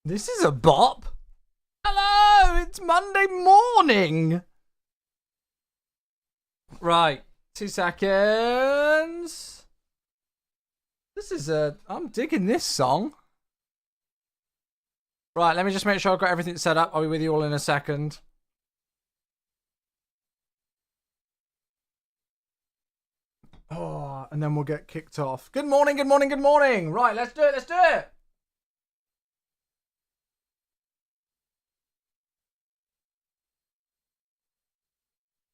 This is a bop. Hello, it's Monday morning. Right, 2 seconds. This is I'm digging this song. Right, let me just make sure I've got everything set up. I'll be with you all in a second. Oh, and then we'll get kicked off. Good morning, good morning, good morning. Right, let's do it, let's do it.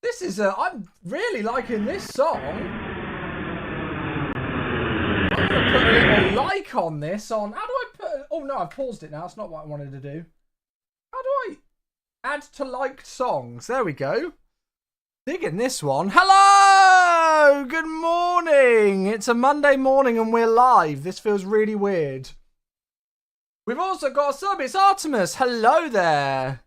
This is I'm really liking this song. I'm gonna put a little like on this on. How do I put? Oh no, I've paused it now. It's not what I wanted to do. How do I add to liked songs? There we go. Digging this one. Hello, good morning. It's a Monday morning and we're live. This feels really weird. We've also got a sub. It's Artemis. Hello there.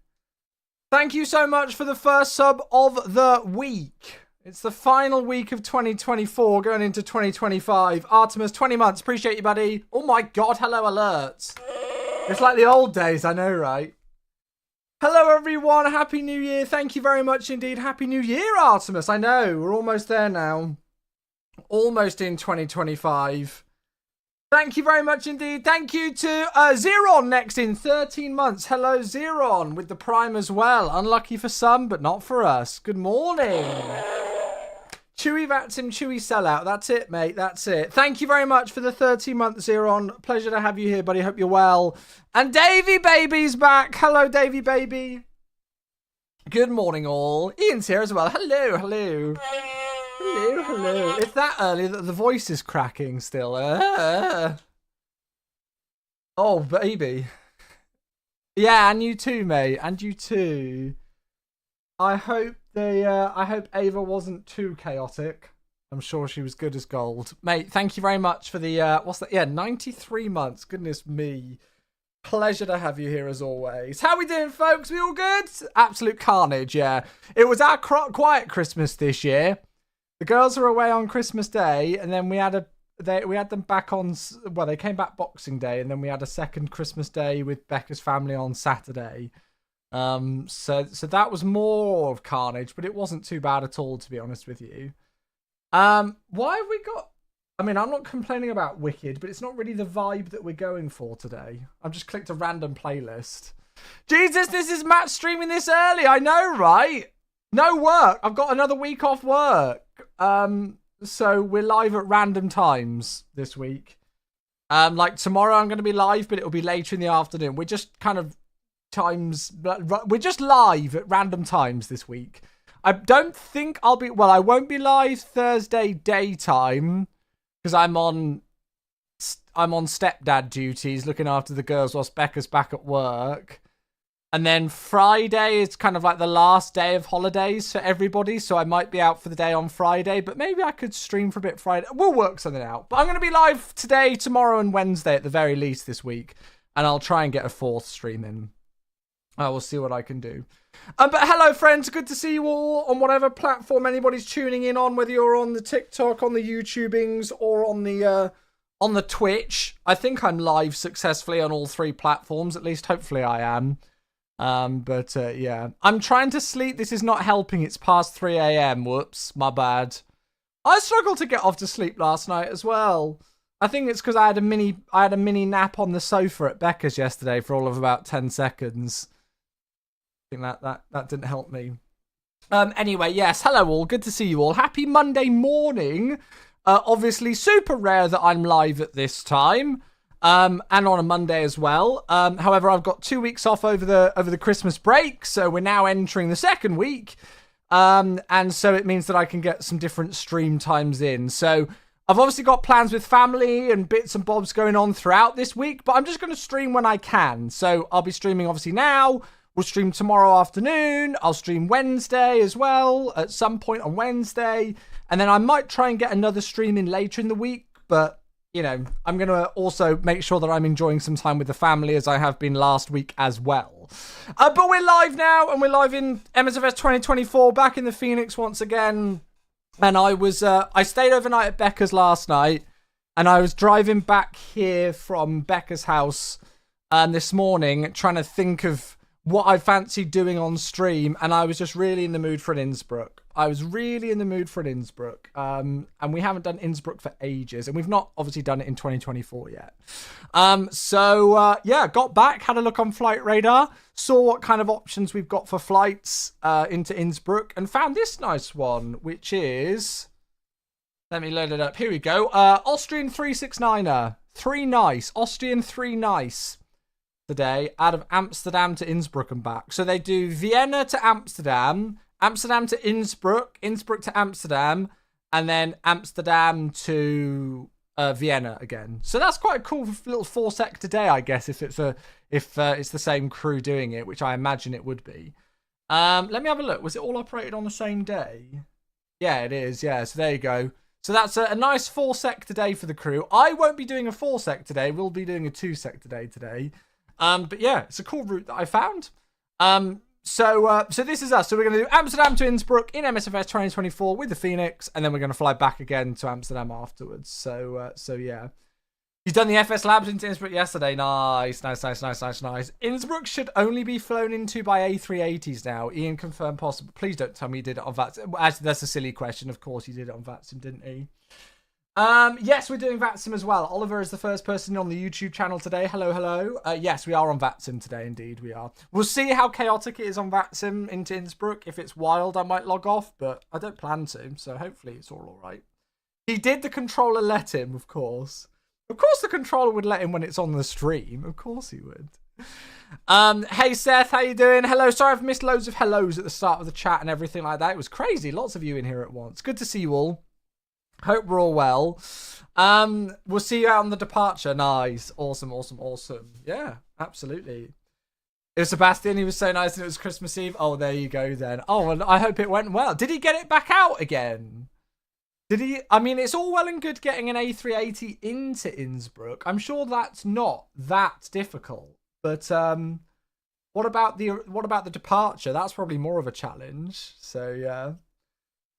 Thank you so much for the first sub of the week. It's the final week of 2024 going into 2025. Artemis, 20 months. Appreciate you, buddy. Oh my God, hello alerts. It's like the old days, I know, right? Hello, everyone. Happy New Year. Thank you very much indeed. Happy New Year, Artemis. I know, we're almost there now. Almost in 2025. Thank you very much indeed. Thank you to Zeron next in 13 months. Hello, Zeron, with the Prime as well. Unlucky for some, but not for us. Good morning. Chewy Vaxim, Chewy Sellout. That's it, mate. That's it. Thank you very much for the 13-month, Zeron. Pleasure to have you here, buddy. Hope you're well. And Davey Baby's back. Hello, Davey Baby. Good morning, all. Ian's here as well. Hello, hello. Hello, hello. It's that early that the voice is cracking still. Oh, baby. Yeah, and you too, mate. And you too. I hope Ava wasn't too chaotic. I'm sure she was good as gold. Mate, thank you very much for the, what's that? Yeah, 93 months. Goodness me. Pleasure to have you here as always. How we doing, folks? We all good? Absolute carnage, yeah. It was our quiet Christmas this year. The girls were away on Christmas Day, and then we had them back on. Well, they came back Boxing Day, and then we had a second Christmas Day with Becca's family on Saturday. So that was more of carnage, but it wasn't too bad at all, to be honest with you. Why have we got? I mean, I'm not complaining about Wicked, but it's not really the vibe that we're going for today. I've just clicked a random playlist. Jesus, this is Matt streaming this early. I know, right? No work. I've got another week off work. So we're live at random times this week. Like tomorrow I'm going to be live, but it'll be later in the afternoon. We're just kind of we're just live at random times this week. I don't think I won't be live Thursday daytime because I'm on stepdad duties looking after the girls whilst Becca's back at work. And then Friday is kind of like the last day of holidays for everybody. So I might be out for the day on Friday, but maybe I could stream for a bit Friday. We'll work something out. But I'm going to be live today, tomorrow, and Wednesday at the very least this week. And I'll try and get a fourth stream in. I will see what I can do. But hello, friends. Good to see you all on whatever platform anybody's tuning in on, whether you're on the TikTok, on the YouTubings, or on the Twitch. I think I'm live successfully on all three platforms. At least, hopefully I am. Yeah, I'm trying to sleep. This is not helping. It's past 3 a.m. Whoops, my bad. I struggled to get off to sleep last night as well. I think it's because I had a mini nap on the sofa at Becca's yesterday for all of about 10 seconds. I think that didn't help me. Anyway, yes, hello all. Good to see you all. Happy Monday morning. Obviously super rare that I'm live at this time. And on a Monday as well. However, I've got 2 weeks off over the Christmas break, so we're now entering the second week. And so it means that I can get some different stream times in. So I've obviously got plans with family and bits and bobs going on throughout this week, but I'm just going to stream when I can. So I'll be streaming obviously now. We'll stream tomorrow afternoon. I'll stream Wednesday as well at some point on Wednesday. And then I might try and get another stream in later in the week, but you know, I'm going to also make sure that I'm enjoying some time with the family as I have been last week as well. But we're live now, and we're live in MSFS 2024, back in the Phoenix once again. And I stayed overnight at Becca's last night, and I was driving back here from Becca's house this morning trying to think of what I fancied doing on stream, and I was just really in the mood for an Innsbruck. I was really in the mood for an Innsbruck. And we haven't done Innsbruck for ages, and we've not obviously done it in 2024 yet. Yeah, got back, had a look on Flight Radar, saw what kind of options we've got for flights into Innsbruck, and found this nice one, which is... Let me load it up. Here we go. Austrian 369er. 3 nice. Austrian 3 nice. Today, out of Amsterdam to Innsbruck and back. So they do Vienna to Amsterdam, Amsterdam to Innsbruck, Innsbruck to Amsterdam, and then Amsterdam to Vienna again. So that's quite a cool little 4-sector day, I guess, if it's the same crew doing it, which I imagine it would be. Let me have a look. Was it all operated on the same day? Yeah, it is. Yeah, so there you go. So that's a nice 4-sector day for the crew. I won't be doing a 4-sector day. We'll be doing a 2-sector day today. But yeah, it's a cool route that I found. So this is us. So we're going to do Amsterdam to Innsbruck in MSFS 2024 with the Phoenix, and then we're going to fly back again to Amsterdam afterwards. So yeah. You've done the FS Labs into Innsbruck yesterday. Nice. Innsbruck should only be flown into by A380s now. Ian confirmed possible. Please don't tell me you did it on VATSIM. Actually, that's a silly question. Of course, you did it on VATSIM, didn't he? Yes, we're doing VATSIM as well. Oliver is the first person on the YouTube channel today. Hello. Yes, we are on VATSIM today. Indeed, we are. We'll see how chaotic it is on VATSIM into Innsbruck. If it's wild, I might log off, but I don't plan to, so hopefully it's all right. He did the controller let him, of course. Of course the controller would let him when it's on the stream. Of course he would. Hey Seth, how you doing? Hello. Sorry I've missed loads of hellos at the start of the chat and everything like that. It was crazy. Lots of you in here at once. Good to see you all. Hope we're all well. We'll see you out on the departure. Nice. Awesome. Yeah, absolutely. It was Sebastian. He was so nice and it was Christmas Eve. Oh, there you go then. Oh, and I hope it went well. Did he get it back out again? Did he? I mean, it's all well and good getting an A380 into Innsbruck. I'm sure that's not that difficult. But what about the departure? That's probably more of a challenge. So yeah.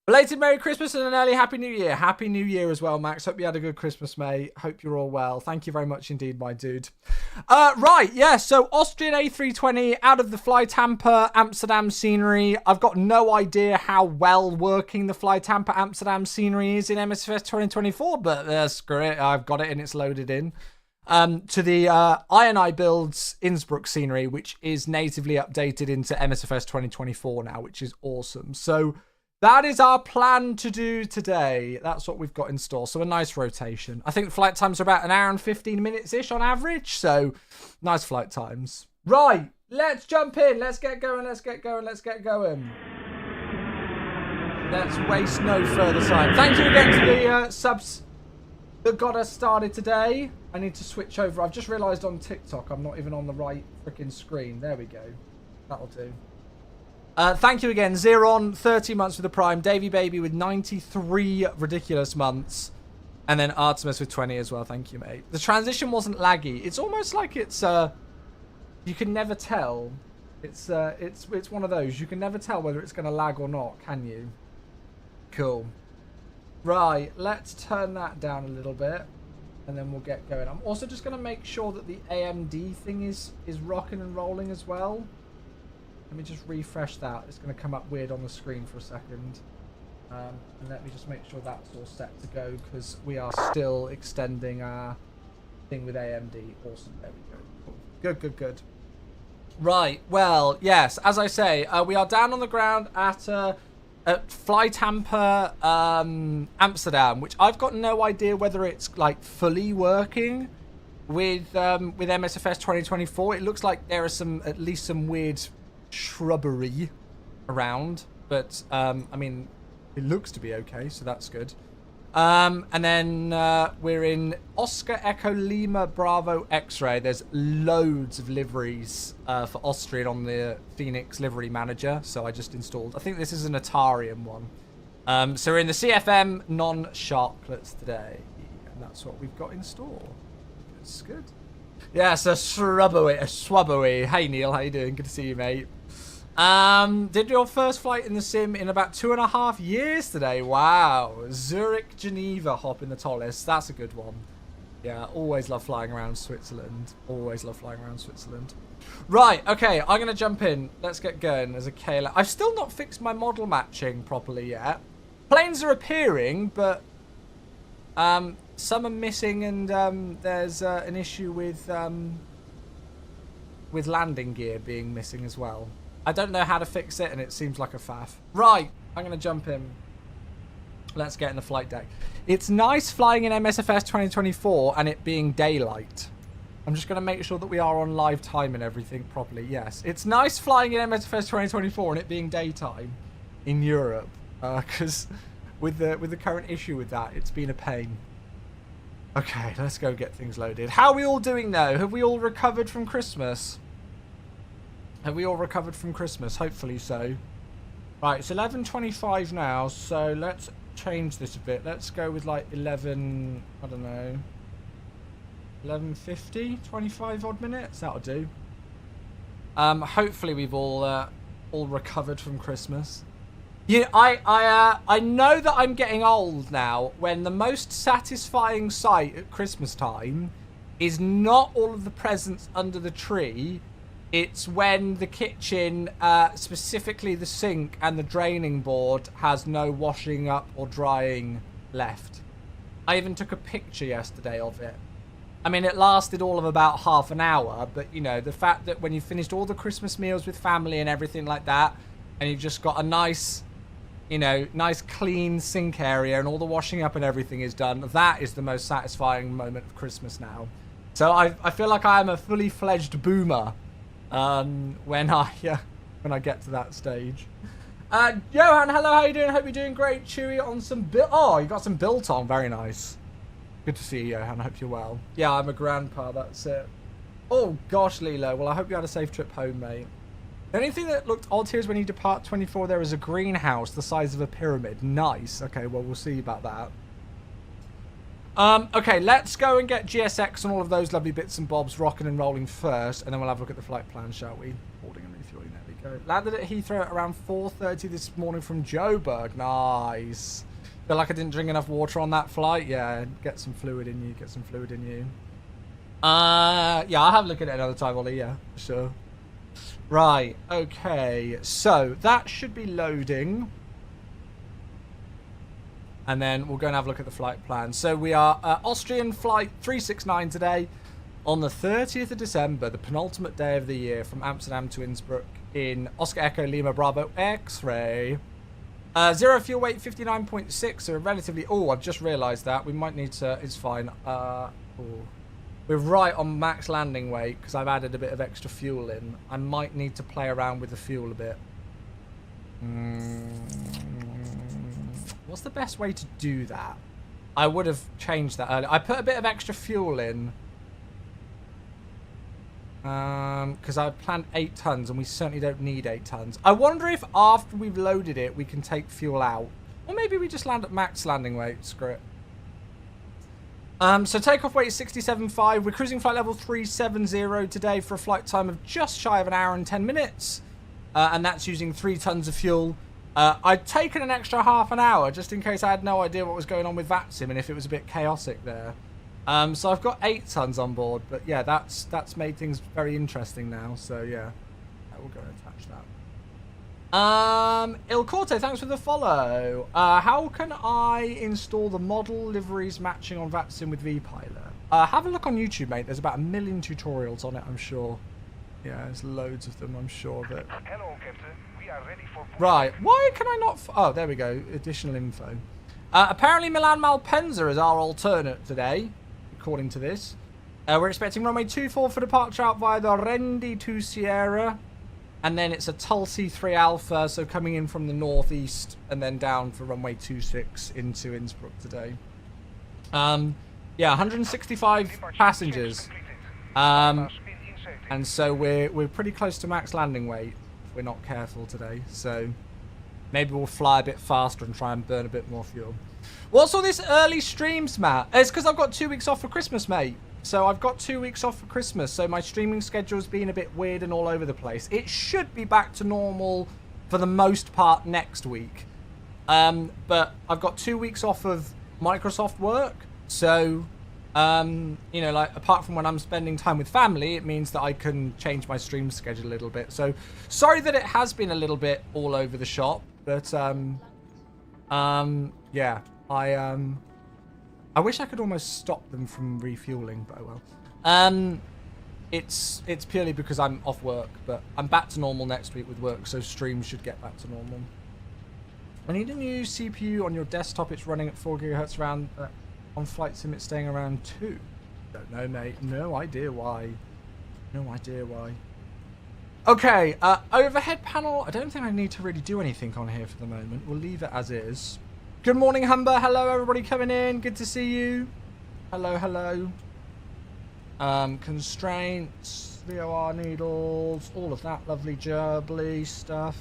Belated Merry Christmas and an early Happy New Year. Happy New Year as well, Max. Hope you had a good Christmas, mate. Hope you're all well. Thank you very much indeed, my dude. Right, yeah, so Austrian A320 out of the flight hamper, Amsterdam scenery. I've got no idea how well working the flight hamper Amsterdam scenery is in MSFS 2024, but screw it. I've got it and it's loaded in. To the I Builds Innsbruck scenery, which is natively updated into MSFS 2024 now, which is awesome. So that is our plan to do today. That's what we've got in store. So a nice rotation. I think the flight times are about an hour and 15 minutes-ish on average. So nice flight times. Right, let's jump in. Let's get going. Let's waste no further time. Thank you again to the subs that got us started today. I need to switch over. I've just realised on TikTok I'm not even on the right freaking screen. There we go. That'll do. Thank you again. Zeron, 30 months with the Prime. Davy Baby with 93 ridiculous months. And then Artemis with 20 as well. Thank you, mate. The transition wasn't laggy. It's almost like it's... you can never tell. It's one of those. You can never tell whether it's going to lag or not, can you? Cool. Right, let's turn that down a little bit. And then we'll get going. I'm also just going to make sure that the AMD thing is rocking and rolling as well. Let me just refresh that. It's going to come up weird on the screen for a second. And let me just make sure that's all set to go because we are still extending our thing with AMD. Awesome. There we go. Cool. Good. Right. Well, yes. As I say, we are down on the ground at Flight Hamper Amsterdam, which I've got no idea whether it's like fully working with MSFS 2024. It looks like there are at least some weird shrubbery around, but I mean it looks to be okay, so that's good. And then we're in Oscar Echo Lima Bravo X-Ray. There's loads of liveries for Austrian on the Phoenix livery manager, so I just installed. I think this is an Atarian one. So we're in the CFM non-sharklets today, and that's what we've got in store. It's good. Yes, a swabbery. Hey Neil, how you doing? Good to see you, mate. Did your first flight in the sim in about 2.5 years today. Wow. Zurich, Geneva hop in the tallest. That's a good one. Yeah, always love flying around Switzerland. Always love flying around Switzerland. Right, okay, I'm going to jump in. Let's get going as a KLM. I've still not fixed my model matching properly yet. Planes are appearing, but some are missing, and there's an issue with landing gear being missing as well. I don't know how to fix it, and it seems like a faff. Right, I'm going to jump in. Let's get in the flight deck. It's nice flying in MSFS 2024 and it being daylight. I'm just going to make sure that we are on live time and everything properly. Yes, it's nice flying in MSFS 2024 and it being daytime in Europe. Because with the current issue with that, it's been a pain. Okay, let's go get things loaded. How are we all doing though? Have we all recovered from Christmas? Have we all recovered from Christmas? Hopefully so. Right, it's 11:25 now, so let's change this a bit. Let's go with like 11, I don't know, 11:50, 25 odd minutes. That'll do. Hopefully we've all recovered from Christmas. Yeah, I know that I'm getting old now when the most satisfying sight at Christmas time is not all of the presents under the tree. It's when the kitchen, specifically the sink and the draining board, has no washing up or drying left. I even took a picture yesterday of it. I mean, it lasted all of about half an hour, but, you know, the fact that when you finished all the Christmas meals with family and everything like that, and you've just got a nice, you know, nice clean sink area and all the washing up and everything is done, that is the most satisfying moment of Christmas now. So I feel like I am a fully fledged boomer. When I get to that stage. Johan, hello, how you doing? Hope you're doing great. Chewy on some oh, you got some biltong, very nice. Good to see you, Johan. Hope you're well. Yeah, I'm a grandpa, that's it. Oh gosh, Lilo. Well, I hope you had a safe trip home, mate. The only thing that looked odd here is when you depart 24, there is a greenhouse the size of a pyramid. Nice. Okay, well, we'll see about that. Okay, let's go and get GSX and all of those lovely bits and bobs rocking and rolling first, and then we'll have a look at the flight plan, shall we? Boarding and refueling, there we go. Landed at Heathrow at around 4:30 this morning from Joburg. Nice. Feel like I didn't drink enough water on that flight? Yeah, get some fluid in you, get some fluid in you. Yeah, I'll have a look at it another time, Ollie, yeah, sure. Right, okay, so that should be loading. And then we'll go and have a look at the flight plan. So we are Austrian flight 369 today on the 30th of December, the penultimate day of the year, from Amsterdam to Innsbruck in Oscar Echo Lima Bravo X-ray. Zero fuel weight 59.6, so relatively... Oh, I've just realised that. We might need to... It's fine. We're right on max landing weight because I've added a bit of extra fuel in. I might need to play around with the fuel a bit. What's the best way to do that? I would have changed that earlier. I put a bit of extra fuel in. Because I planned 8 tons and we certainly don't need 8 tons. I wonder if after we've loaded it, we can take fuel out. Or maybe we just land at max landing weight. Screw it. So takeoff weight is 67.5. We're cruising flight level 370 today for a flight time of just shy of an hour and 10 minutes. And that's using 3 tons of fuel. I'd taken an extra half an hour just in case I had no idea what was going on with VATSIM and if it was a bit chaotic there. So I've got 8 tons on board, but yeah, that's made things very interesting now. So yeah, we'll go and attach that. Il Corte, thanks for the follow. How can I install the model liveries matching on VATSIM with vPilot? Have a look on YouTube, mate. There's about 1 million tutorials on it, I'm sure. Yeah, there's loads of them, I'm sure of it. Hello, Captain. We are ready for... Right, why can I not... Oh, there we go. Additional info. Apparently Milan Malpensa is our alternate today, according to this. We're expecting runway 24 for departure out via the Rendi 2 Sierra. And then it's a Tulsi 3 Alpha, so coming in from the northeast and then down for runway 26 into Innsbruck today. Yeah, 165 passengers. And so we're pretty close to max landing weight if we're not careful today. So maybe we'll fly a bit faster and try and burn a bit more fuel. What's all this early streams, Matt? It's because I've got 2 weeks off for Christmas, mate. So I've got 2 weeks off for Christmas. So my streaming schedule's been a bit weird and all over the place. It should be back to normal for the most part next week. But I've got 2 weeks off of Microsoft work. So You know, like, apart from when I'm spending time with family, it means that I can change my stream schedule a little bit. So, sorry that it has been a little bit all over the shop, but, yeah, I wish I could almost stop them from refueling, but oh well. It's purely because I'm off work, but I'm back to normal next week with work, so streams should get back to normal. I need a new CPU on your desktop. It's running at 4 gigahertz around... on Flight Sim, it's staying around 2. Don't know, mate. No idea why. No idea why. Okay, overhead panel. I don't think I need to really do anything on here for the moment. We'll leave it as is. Good morning, Humber. Hello, everybody coming in. Good to see you. Hello, hello. Constraints, VOR needles, all of that lovely gerbly stuff.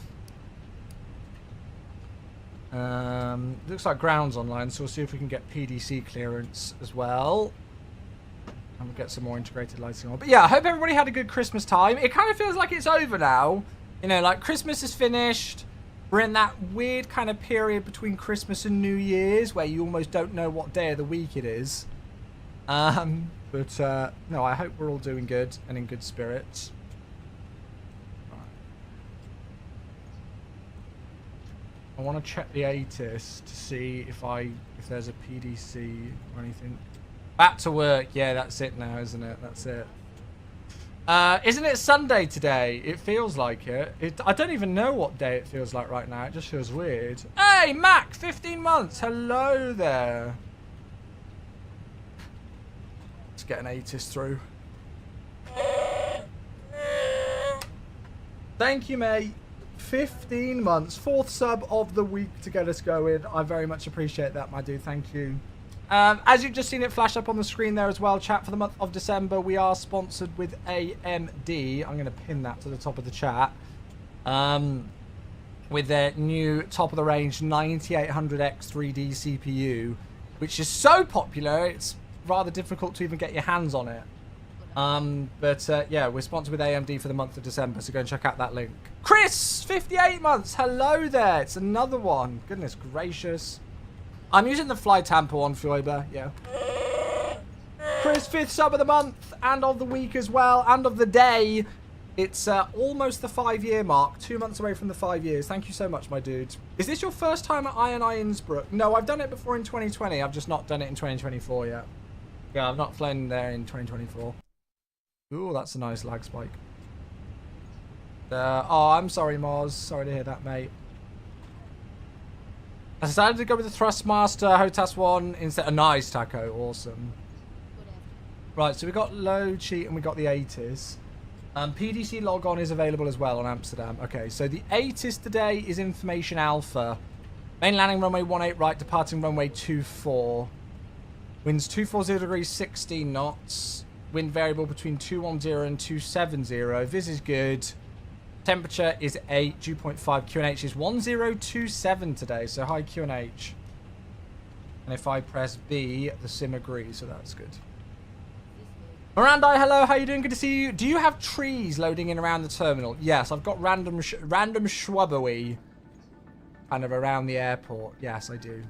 Looks like ground's online, so we'll see if we can get PDC clearance as well. And we'll get some more integrated lighting on. But yeah, I hope everybody had a good Christmas time. It kind of feels like it's over now. You know, like Christmas is finished. We're in that weird kind of period between Christmas and New Year's where you almost don't know what day of the week it is. But no, I hope we're all doing good and in good spirits. I want to check the ATIS to see if there's a PDC or anything. Back to work. Yeah, that's it now, isn't it? That's it. Isn't it Sunday today? It feels like it. I don't even know what day it feels like right now. It just feels weird. Hey, Mac, 15 months. Hello there. Let's get an ATIS through. Thank you, mate. 15 months. 4th sub of the week to get us going. I very much appreciate that, my dude. Thank you. As you've just seen it flash up on the screen there as well, chat, for the month of December, we are sponsored with AMD. I'm going to pin that to the top of the chat. With their new top-of-the-range 9800X 3D CPU, which is so popular, it's rather difficult to even get your hands on it. Yeah, we're sponsored with AMD for the month of December, so go and check out that link. Chris, 58 months. Hello there. It's another one. Goodness gracious. I'm using the Fly Tamper on Fioiber, yeah. Chris, 5th sub of the month and of the week as well, and of the day. It's almost the 5-year mark, 2 months away from the 5 years. Thank you so much, my dude. Is this your first time at INI Innsbruck? No, I've done it before in 2020. I've just not done it in 2024 yet. Yeah, I've not flown there in 2024. Ooh, that's a nice lag spike. Oh, I'm sorry, Moz. Sorry to hear that, mate. I decided to go with the Thrustmaster HOTAS 1 instead. A nice taco. Awesome. Right, so we got load sheet and we got the ATIS. PDC logon is available as well on Amsterdam. Okay, so the ATIS today is information alpha. Main landing runway 18 right, departing runway 24. Winds 240 degrees, 16 knots. Wind variable between 210 and 270. This is good. Temperature is 8. Dew point 5. QNH is 1027 today. So high QNH. And if I press B, the sim agrees. So that's good. Mirandai, hello. How you doing? Good to see you. Do you have trees loading in around the terminal? Yes, I've got random shrubbery kind of around the airport. Yes, I do.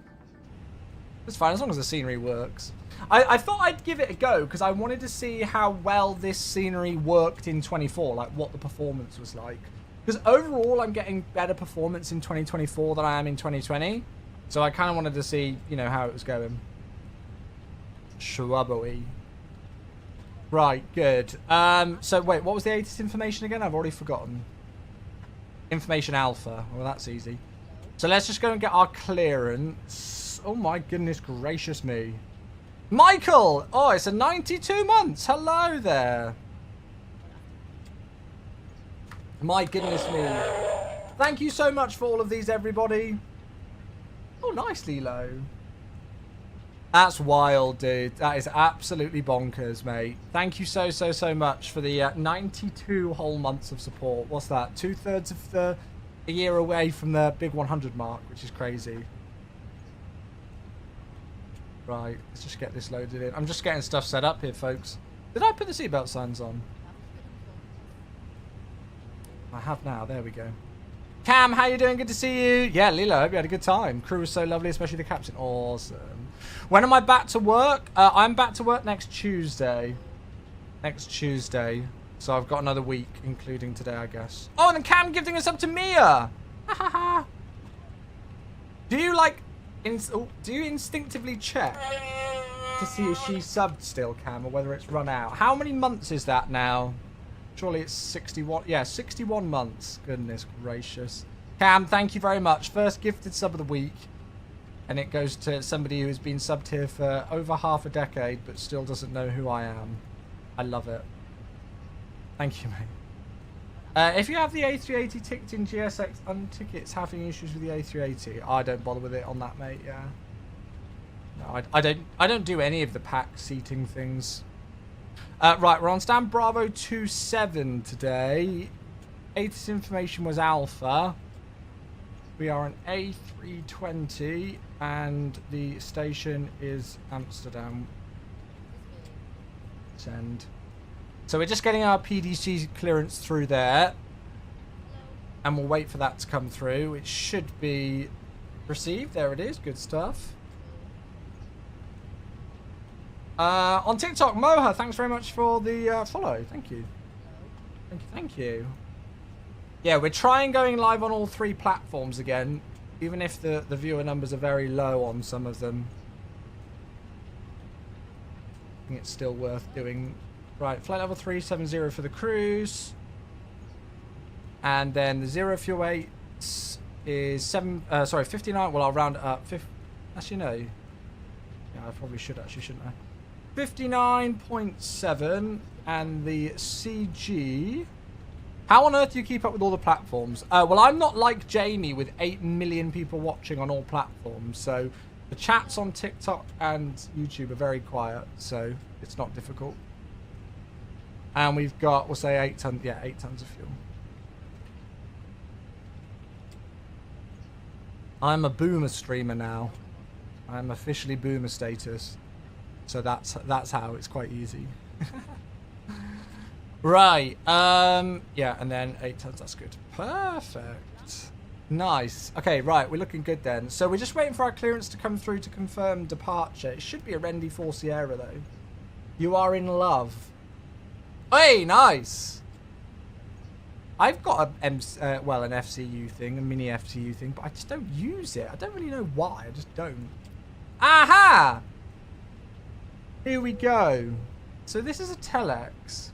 It's fine as long as the scenery works. I thought I'd give it a go because I wanted to see how well this scenery worked in 24, like what the performance was like. Because overall, I'm getting better performance in 2024 than I am in 2020. So I kind of wanted to see, you know, how it was going. Shrubbery. Right, good. So wait, what was the ATIS information again? I've already forgotten. Information alpha. Well, that's easy. So let's just go and get our clearance. Oh my goodness gracious me. Michael! Oh, it's a 92 months. Hello there. My goodness me. Thank you so much for all of these, everybody. Oh, nice, Lilo. That's wild, dude. That is absolutely bonkers, mate. Thank you so much for the 92 whole months of support. What's that? 2/3 of the year away from the big 100 mark, which is crazy. Right, let's just get this loaded in. I'm just getting stuff set up here, folks. Did I put the seatbelt signs on? I have now. There we go. Cam, how you doing? Good to see you. Yeah, Lilo, I hope you had a good time. Crew was so lovely, especially the captain. Awesome. When am I back to work? I'm back to work next Tuesday. Next Tuesday. So I've got another week, including today, I guess. Oh, and then Cam gifting us up to Mia. Do you like... do you instinctively check to see if she's subbed still, Cam, or whether it's run out? How many months is that now? Surely it's 61. Yeah, 61 months. Goodness gracious. Cam, thank you very much. First gifted sub of the week. And it goes to somebody who's been subbed here for over half a decade, but still doesn't know who I am. I love it. Thank you, mate. If you have the A380 ticked in GSX tickets having issues with the A380, I don't bother with it on that, mate. Yeah. No, I don't do any of the pack seating things. Right, we're on stand Bravo 27 today. ATIS information was Alpha. We are an A320 and the station is Amsterdam. Send. So we're just getting our PDC clearance through there. And we'll wait for that to come through. It should be received. There it is. Good stuff. On TikTok, Moha, thanks very much for the follow. Thank you. Thank you. Thank you. Yeah, we're trying going live on all 3 platforms again, even if the viewer numbers are very low on some of them. I think it's still worth doing. Right, flight level 370 for the cruise. And then the 0 fuel weight is 59. Well, I'll round it up. Actually, no. Yeah, I probably should actually, shouldn't I? 59.7. And the CG... How on earth do you keep up with all the platforms? Well, I'm not like Jamie with 8 million people watching on all platforms. So the chats on TikTok and YouTube are very quiet. So it's not difficult. And we've got, we'll say 8 tons. Yeah, 8 tons of fuel. I'm a boomer streamer now. I'm officially boomer status. So that's how it's quite easy. Right, yeah, and then 8 tons, that's good. Perfect. Nice. Okay, right, we're looking good then. So we're just waiting for our clearance to come through to confirm departure. It should be a Rendy 4 Sierra, though. You are in love. Hey, nice. I've got an FCU thing, a mini FCU thing, but I just don't use it. I don't really know why, I just don't. Aha! Here we go. So this is a telex.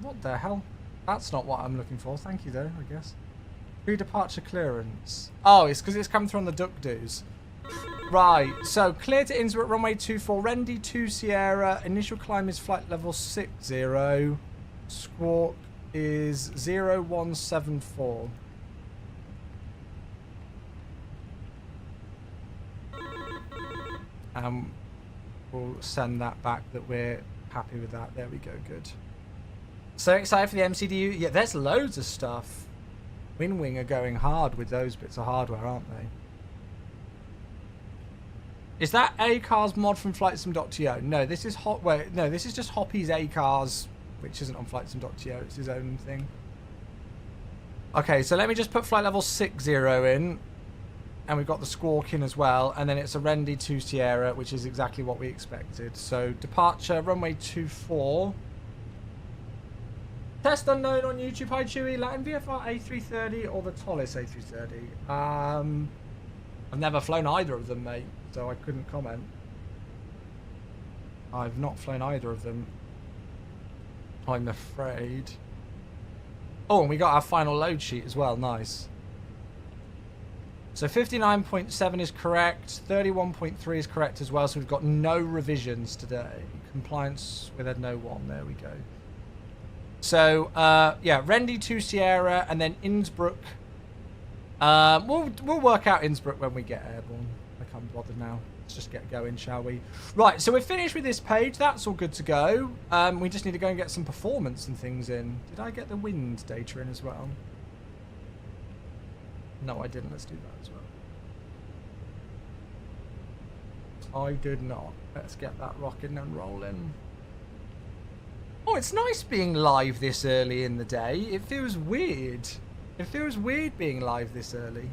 What the hell? That's not what I'm looking for. Thank you, though, I guess. Pre-departure clearance. Oh, it's because it's come through on the duck-doos. Right, so clear to Innsbruck, runway 24, Rendy 2 Sierra. Initial climb is flight level 60. Squawk is 0174. We'll send that back that we're happy with that. There we go, good. So excited for the MCDU. Yeah, there's loads of stuff. Winwing are going hard with those bits of hardware, aren't they? Is that A-Cars mod from FlightSim.to? No, this is no, this is just Hoppy's A-Cars, which isn't on FlightSim.to. It's his own thing. Okay, so let me just put flight level 60 in. And we've got the Squawk in as well. And then it's a Rendy 2 Sierra, which is exactly what we expected. So departure, runway 24. Test unknown on YouTube. Hi Chewy. Latin VFR A330 or the Tollis A330? I've never flown either of them, mate, so I couldn't comment. I've not flown either of them, I'm afraid. Oh, and we got our final load sheet as well. Nice. So 59.7 is correct. 31.3 is correct as well. So we've got no revisions today. Compliance with Ed No 1. There we go. So, yeah, Rendy 2 Sierra and then Innsbruck. We'll work out Innsbruck when we get airborne. I can't be bothered now. Let's just get going, shall we? Right, so we're finished with this page. That's all good to go. We just need to go and get some performance and things in. Did I get the wind data in as well? No, I didn't. Let's do that as well. I did not. Let's get that rocking and rolling. Oh, it's nice being live this early in the day. It feels weird. It feels weird being live this early.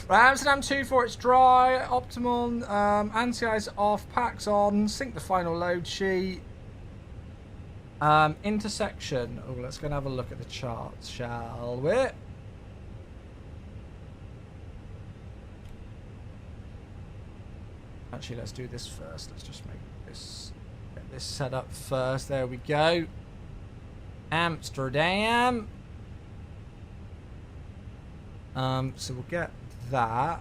Right, Amsterdam 2-4, it's dry, optimal, anti-ice off, packs on, sync the final load sheet. Intersection. Oh, let's go and have a look at the charts, shall we? Actually, let's do this first. Let's just get this set up first. There we go. Amsterdam. So we'll get that.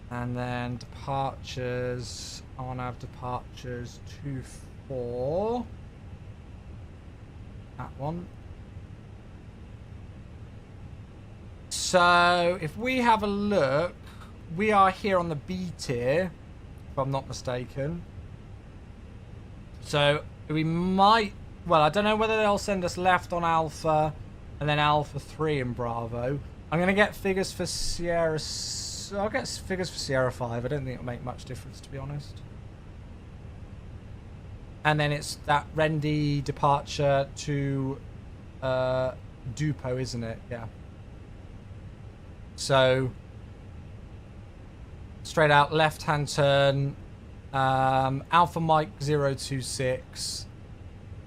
And then departures. I want to have departures 2-4. That one. So if we have a look, we are here on the B tier, if I'm not mistaken. So we might, well, I don't know whether they'll send us left on Alpha and then Alpha 3 in Bravo. I'm going to get figures for Sierra, I'll get figures for Sierra 5. I don't think it'll make much difference, to be honest. And then it's that Rendy departure to Dupo, isn't it? Yeah. So, straight out, left-hand turn, Alpha Mike 026,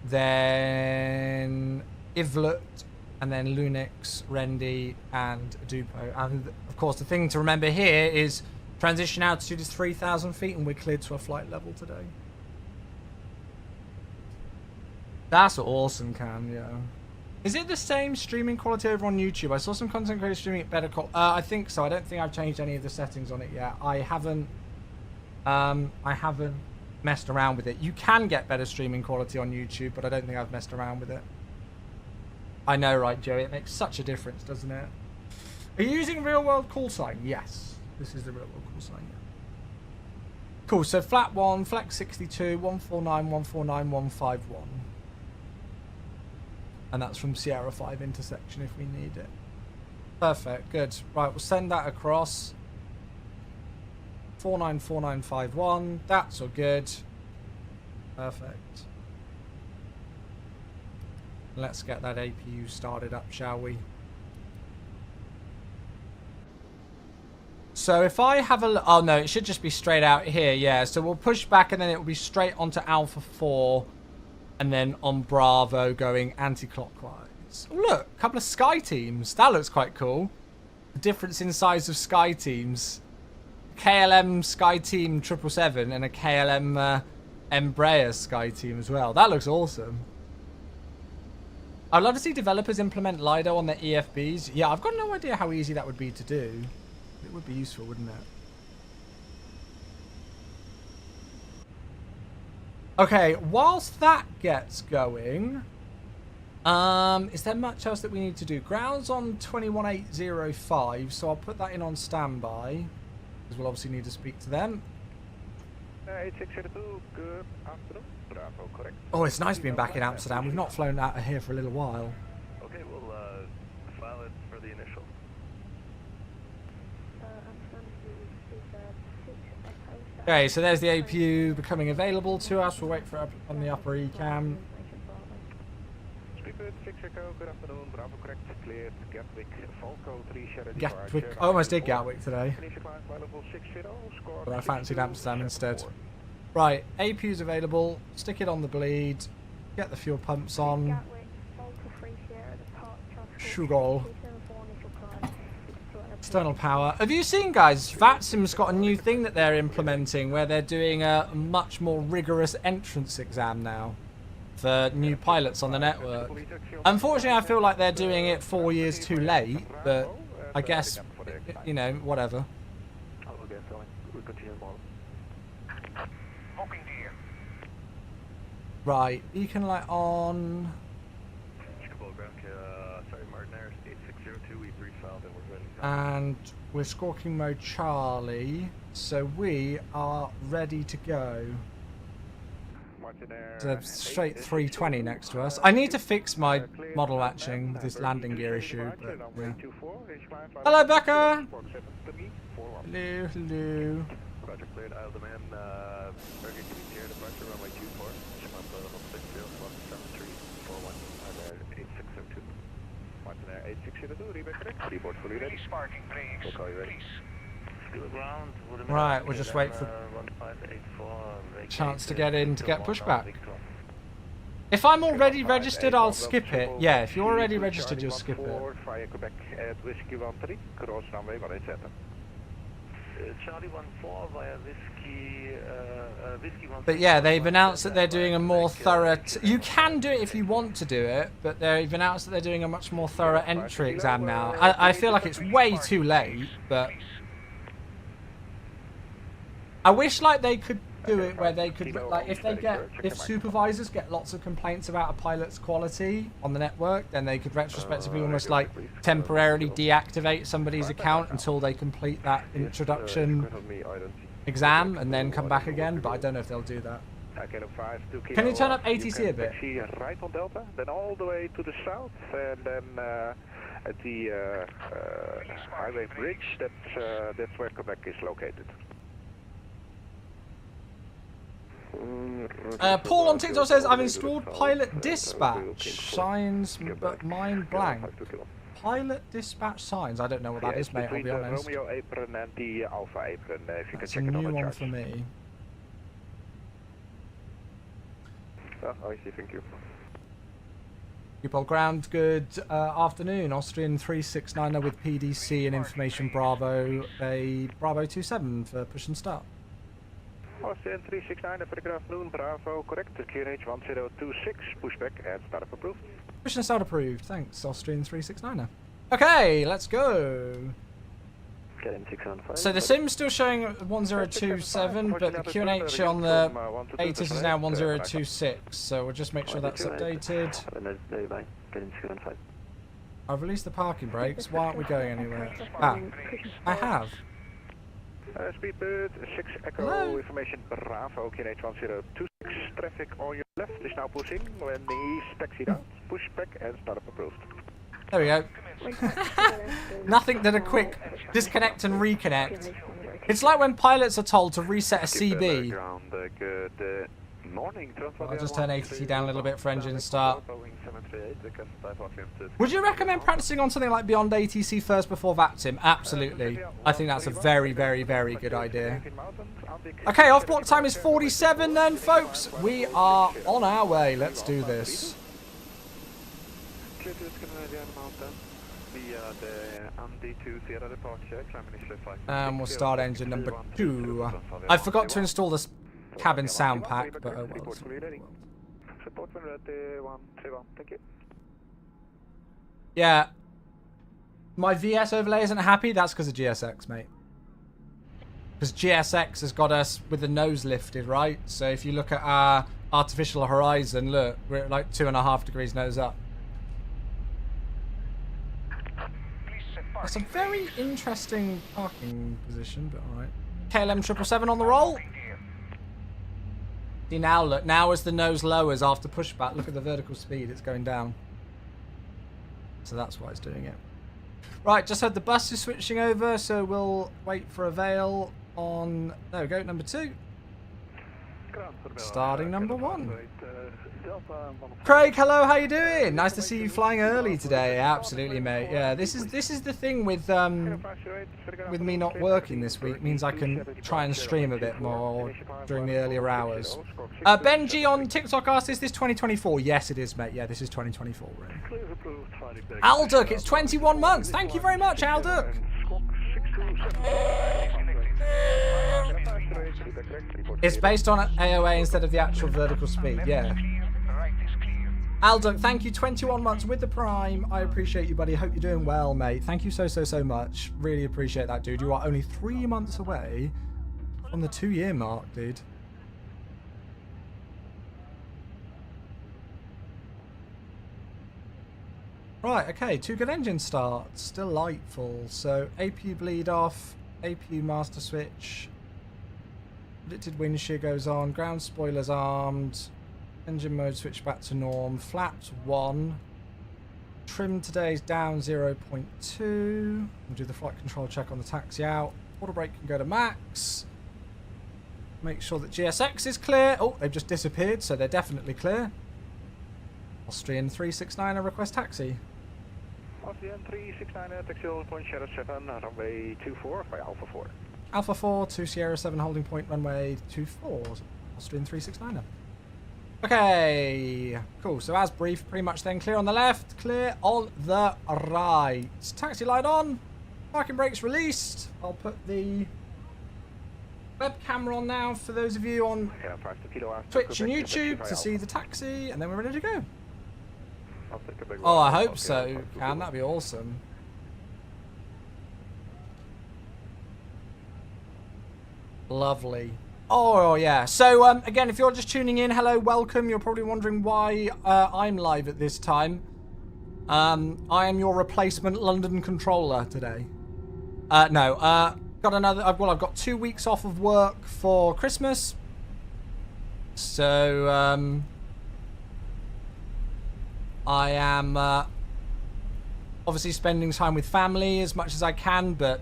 then Ivlet, and then Lunix, Rendy, and Dupo. And, of course, the thing to remember here is transition altitude is 3,000 feet, and we're cleared to a flight level today. That's awesome, Cam, yeah. Is it the same streaming quality over on YouTube? I saw some content creators streaming it better. I think so. I don't think I've changed any of the settings on it yet. I haven't messed around with it. You can get better streaming quality on YouTube, but I don't think I've messed around with it. I know, right, Joey? It makes such a difference, doesn't it? Are you using real world call sign? Yes. This is the real world call sign, yeah. Cool. So flat 1, flex 62, 149, 149, 151. And that's from Sierra 5 intersection if we need it. Perfect, good. Right, we'll send that across. 494951. That's all good. Perfect. Let's get that APU started up, shall we? So if I have a look, oh no, it should just be straight out here, yeah. So we'll push back and then it will be straight onto Alpha 4. And then on Bravo going anti-clockwise. Oh, look, a couple of Sky teams. That looks quite cool. The difference in size of Sky teams. KLM Sky Team 777 and a KLM Embraer Sky Team as well. That looks awesome. I'd love to see developers implement Lido on their EFBs. Yeah, I've got no idea how easy that would be to do. It would be useful, wouldn't it? Okay, whilst that gets going, is there much else that we need to do? Ground's on 21805, so I'll put that in on standby, because we'll obviously need to speak to them. 8602, good afternoon. Bravo, correct. Oh, it's nice being back in Amsterdam. We've not flown out of here for a little while. Okay, we'll file it for the initial. Okay, so there's the APU becoming available to us. We'll wait for it on the upper ECAM. Speedbird 6 Echo, good afternoon. Bravo, correct. Cleared. Gatwick, Falco 3 Sierra. Gatwick. I almost did Gatwick today, but I fancied Amsterdam instead. Right, APU's available. Stick it on the bleed. Get the fuel pumps on. Sugar. External power. Have you seen, guys? VATSIM's got a new thing that they're implementing where they're doing a much more rigorous entrance exam now for new pilots on the network. Unfortunately, I feel like they're doing it 4 years too late, but I guess, you know, whatever. Right, beacon light on. And we're squawking mode Charlie, so we are ready to go. There's a straight 320 next to us. I need to fix my model matching with this landing gear issue. But, yeah. Hello, Becca! Hello, hello. 602, reback correct. Freeboard fully ready. Parking brakes, We'll call you ready. Right, we'll just wait for chance to get in to get pushback. If I'm already registered, I'll skip it. Yeah, if you're already registered, you'll skip it. Via Quebec at Whiskey 13, cross runway 187. Charlie 14 via Whiskey, Whiskey 13. But yeah, they've announced that they're doing a more thorough... you can do it if you want to do it, but they've announced that they're doing a much more thorough entry exam now. I feel like it's way too late, but... I wish like they could do it where they could, like, if supervisors get lots of complaints about a pilot's quality on the network, then they could retrospectively almost like temporarily deactivate somebody's account until they complete that introduction exam and then come back again, but I don't know if they'll do that. Can you turn up ATC a bit? Right on Delta, then all the way to the south, and then at the highway bridge, that's where Quebec is located. Paul on TikTok says, I've installed pilot dispatch signs, but mine blank. Pilot dispatch signs? I don't know what that is, mate, I'll be honest. Romeo apron and the Alpha apron, if you That's can a check it on new the one chart. for me. I see, thank you. Upol ground, good afternoon. Austrian 369er with PDC and information Bravo, a Bravo 27 for push and start. Austrian 369, for good afternoon, Bravo, correct, QNH 1026, pushback and startup approved. Push and start approved, thanks, Austrian 369er. Okay, let's go. So the sim's still showing 1027, but the QNH on the ATIS is now 1026, so we'll just make sure that's updated. I've released the parking brakes, why aren't we going anywhere? Ah, I have. Speedbird 6 Echo, Hello? information Bravo, QNH 1026, traffic on your left is now pushing, when he's taxied out, pushback and startup approved. There we go. Nothing than a quick disconnect and reconnect. It's like when pilots are told to reset a CB. Good morning. I'll just turn ATC down a little bit for engine start. Would you recommend practicing on something like Beyond ATC first before VAPTIM? Absolutely. I think that's a very, very, very good idea. Okay, off block time is 47 then, folks. We are on our way. Let's do this. And we'll start engine number 2. I forgot to install this cabin sound pack, but oh well. Yeah. My VS overlay isn't happy, that's because of GSX, mate. Because GSX has got us with the nose lifted, right? So if you look at our artificial horizon, look, we're at like 2.5 degrees nose up. That's a very interesting parking position, but alright. KLM 777 on the roll. See now, look, now as the nose lowers after pushback, look at the vertical speed, it's going down. So that's why it's doing it. Right, just heard the bus is switching over, so we'll wait for a veil on, there we go, number 2. Starting number 1. Craig, hello, how you doing? Nice to see you flying early today. Absolutely, mate. Yeah, this is the thing with me not working this week. It means I can try and stream a bit more during the earlier hours. Benji on TikTok asked, is this 2024? Yes, it is, mate. Yeah, this is 2024. Really. Alduk, it's 21 months. Thank you very much, Alduk. It's based on AOA instead of the actual vertical speed, yeah. Alduk, thank you, 21 months with the Prime. I appreciate you, buddy. Hope you're doing well, mate. Thank you so much. Really appreciate that, dude. You are only 3 months away from the 2-year mark, dude. Right, okay, 2 good engine starts. Delightful. So, APU bleed off, APU master switch. Predicted wind shear goes on, ground spoilers armed, engine mode switch back to norm, flaps 1, trim today's down 0.2, we'll do the flight control check on the taxi out, auto brake can go to max, make sure that GSX is clear, oh they've just disappeared so they're definitely clear, Austrian 369 request taxi. Austrian 369, taxi holding point Sierra 7, runway 24 by Alpha 4. Alpha 4 to Sierra 7 holding point runway 24. Austrian 369. Okay, cool. So as brief, pretty much then clear on the left, clear on the right. Taxi light on, parking brakes released. I'll put the web camera on now for those of you on Twitch and YouTube to see the taxi, and then we're ready to go. Oh, I hope so, Cam. That'd be awesome. Lovely. Oh, yeah. So, again, if you're just tuning in, hello, welcome. You're probably wondering why I'm live at this time. I am your replacement London controller today. Got another... Well, I've got 2 weeks off of work for Christmas. So, I am obviously spending time with family as much as I can, but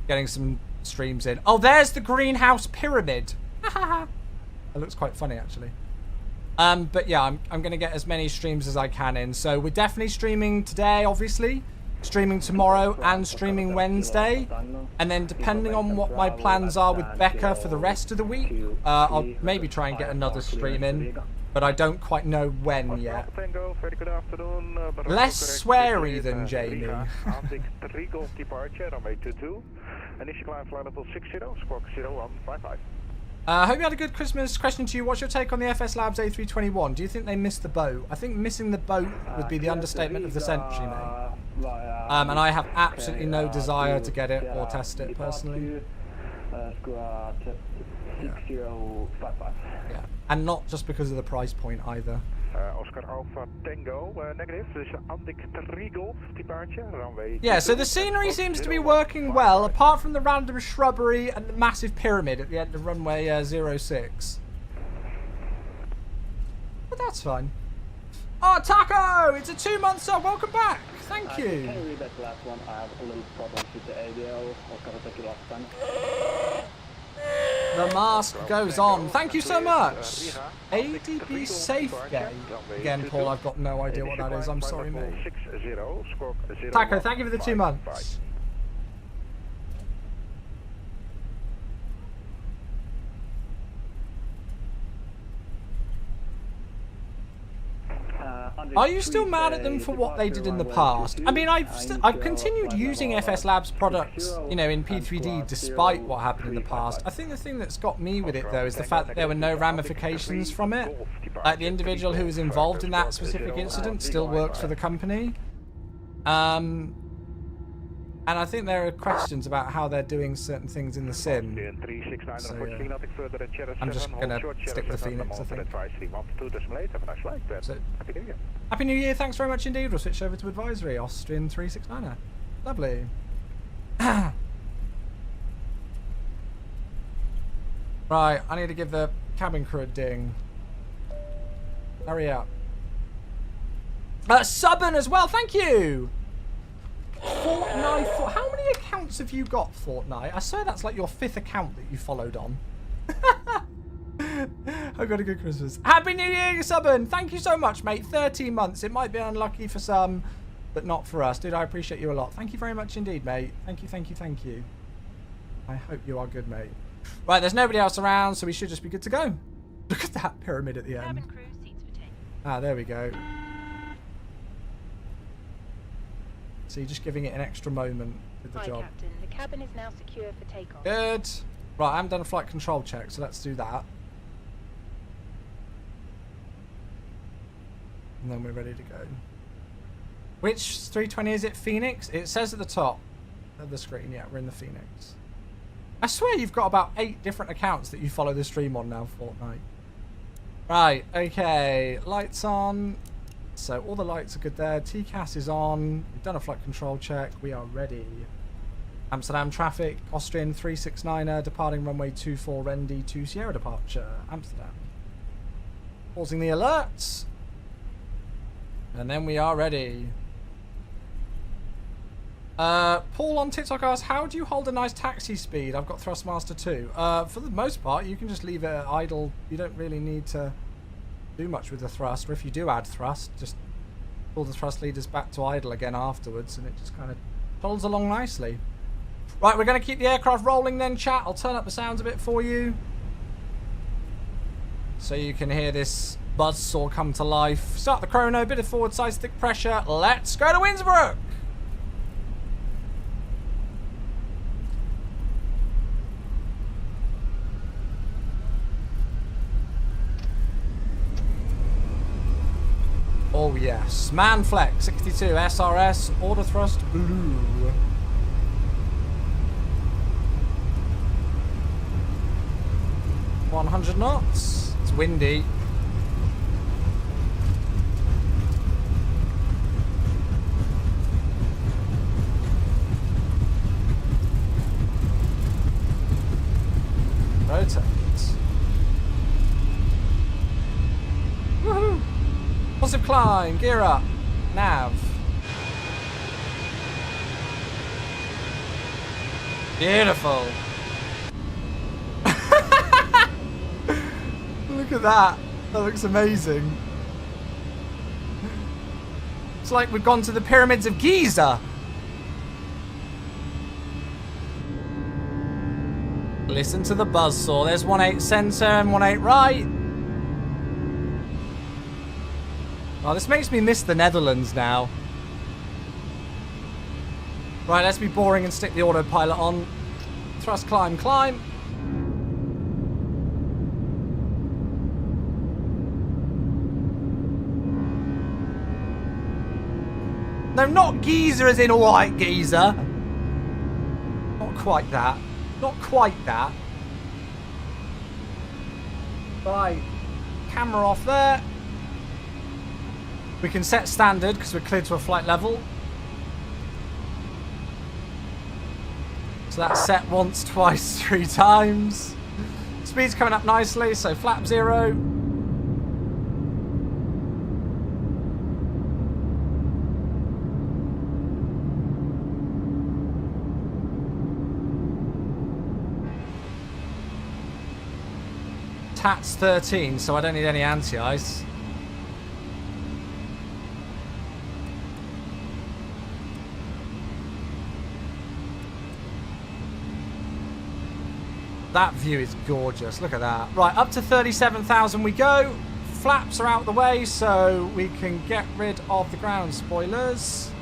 getting some streams in. Oh, there's the greenhouse pyramid. That looks quite funny, actually. But yeah, I'm going to get as many streams as I can in. So we're definitely streaming today, obviously. Streaming tomorrow and streaming Wednesday. And then depending on what my plans are with Becca for the rest of the week, I'll maybe try and get another stream in. But I don't quite know when yet. Less sweary than Jamie. I hope you had a good Christmas. Question to you, what's your take on the FS Labs A321? Do you think they missed the boat? I think missing the boat would be the understatement of the century, mate. And I have absolutely no desire to get it or test it personally. Yeah. And not just because of the price point either. Oscar Alpha Tango, negative. This is Andic 3 Golf departure, runway. Yeah, so the scenery seems to be working well, apart from the random shrubbery and the massive pyramid at the end of runway 06. But that's fine. Oh, Taco! It's a 2-month sub. Welcome back. Thank you. Can you read that last one? I have a little problems with the ADO. Oscar, take you last time. The mask goes on. Thank you so much. ADB Safe Day. Again, Paul, I've got no idea what that is. I'm sorry, mate. Taco, thank you for the 2 months. Are you still mad at them for what they did in the past? I mean, I've continued using FS Labs products, you know, in P3D despite what happened in the past. I think the thing that's got me with it, though, is the fact that there were no ramifications from it. Like, the individual who was involved in that specific incident still works for the company. And I think there are questions about how they're doing certain things in the sim. So, yeah. I'm just going to stick with the Phoenix, I think. So, Happy New Year, thanks very much indeed. We'll switch over to advisory, Austrian 369er. Lovely. Right, I need to give the cabin crew a ding. Hurry up. Subbing as well, thank you! Fortnite. How many accounts have you got, Fortnite? I swear that's like your 5th account that you followed on. I've got a good Christmas. Happy New Year, Subbin. Thank you so much, mate. 13 months. It might be unlucky for some, but not for us. Dude, I appreciate you a lot. Thank you very much indeed, mate. Thank you, thank you, thank you. I hope you are good, mate. Right, there's nobody else around, so we should just be good to go. Look at that pyramid at the end. Cabin crew, seats for takeoff. Ah, there we go. So you're just giving it an extra moment with the Hi, job. Captain. The cabin is now secure for takeoff. Good. Right, I haven't done a flight control check, so let's do that. And then we're ready to go. Which 320 is it? Phoenix? It says at the top of the screen, yeah, we're in the Phoenix. I swear you've got about 8 different accounts that you follow the stream on now, Fortnite. Right, okay. Lights on. So all the lights are good there. TCAS is on. We've done a flight control check. We are ready. Amsterdam traffic. Austrian 369er departing runway 24 Rendy to Sierra departure. Amsterdam. Pausing the alerts. And then we are ready. Paul on TikTok asks, how do you hold a nice taxi speed? I've got Thrustmaster 2. For the most part, you can just leave it at idle. You don't really need to do much with the thrust, or if you do add thrust, just Pull the thrust leaders back to idle again afterwards, and it just kind of follows along nicely. Right, we're going to keep the aircraft rolling then, chat. I'll turn up the sounds a bit for you, so you can hear this buzzsaw come to life. Start the chrono, bit of forward side stick pressure. Let's go to Innsbruck! Oh yes, Manflex 62 SRS, order thrust blue. $100 knots. It's windy. Rotate. Woohoo! Positive climb, gear up, nav. Beautiful. Look at that. That looks amazing. It's like we've gone to the pyramids of Giza. Listen to the buzzsaw. There's 18 center and 18 right. Oh, this makes me miss the Netherlands now. Right, let's be boring and stick the autopilot on. Thrust, climb, climb. No, not Giza as in alright Giza. Not quite that. Not quite that. Right. Camera off there. We can set standard because we're cleared to a flight level. So that's set once, twice, 3 times. Speed's coming up nicely, so flap 0. TAT's 13, so I don't need any anti-ice. That view is gorgeous. Look at that. Right, up to 37,000 we go. Flaps are out the way, so we can get rid of the ground spoilers.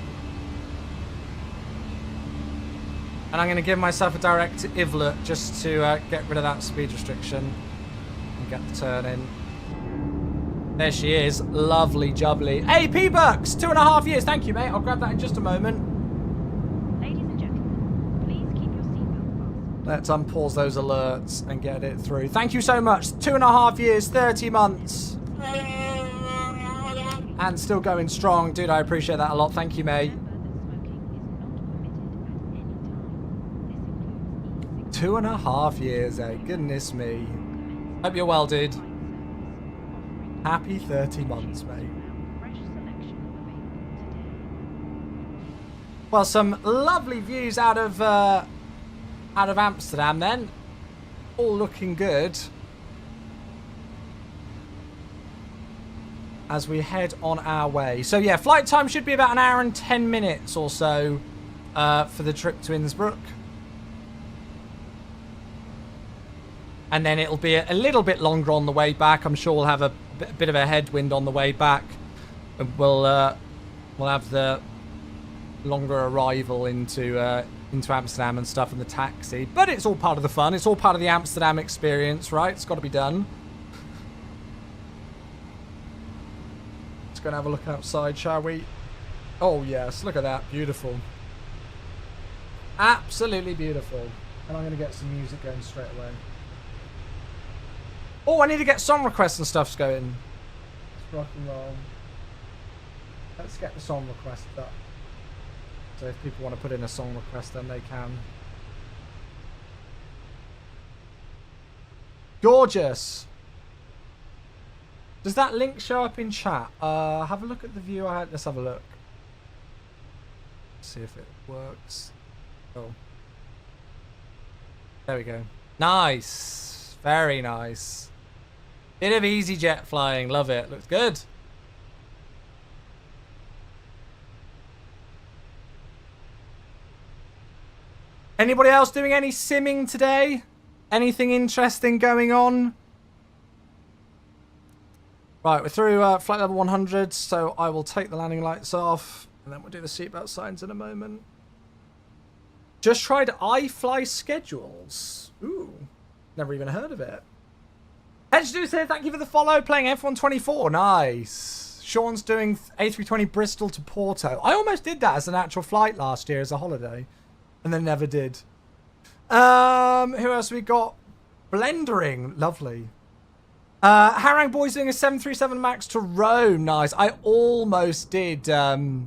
And I'm going to give myself a direct IVLET just to get rid of that speed restriction and get the turn in. There she is. Lovely jubbly. Hey, P-Bucks! 2.5 years. Thank you, mate. I'll grab that in just a moment. Let's unpause those alerts and get it through. Thank you so much. 2.5 years, 30 months. And still going strong. Dude, I appreciate that a lot. Thank you, mate. 2.5 years, eh? Goodness me. Hope you're well, dude. Happy 30 months, mate. Well, some lovely views out of Amsterdam then. All looking good as we head on our way. So yeah, flight time should be about 1 hour and 10 minutes or so for the trip to Innsbruck. And then it'll be a little bit longer on the way back. I'm sure we'll have a bit of a headwind on the way back. And we'll have the longer arrival into Amsterdam and stuff in the taxi. But it's all part of the fun. It's all part of the Amsterdam experience, right? It's got to be done. Let's go and have a look outside, shall we? Oh, yes. Look at that. Beautiful. Absolutely beautiful. And I'm going to get some music going straight away. Oh, I need to get song requests and stuff going. Let's rock and roll. Let's get the song request up. So if people want to put in a song request, then they can. Gorgeous. Does that link show up in chat? Have a look at the view I had. Let's have a look. See if it works. Oh. There we go. Nice. Very nice. Bit of easy jet flying. Love it. Looks good. Anybody else doing any simming today? Anything interesting going on? Right, we're through flight level 100, so I will take the landing lights off, and then we'll do the seatbelt signs in a moment. Just tried iFly schedules. Ooh, never even heard of it. Hedgeduce here, thank you for the follow. Playing F124, nice. Sean's doing A320 Bristol to Porto. I almost did that as an actual flight last year as a holiday, and then never did. Who else we got? Blendering, lovely. Harang Boy's doing a 737 MAX to Rome, nice. I almost did the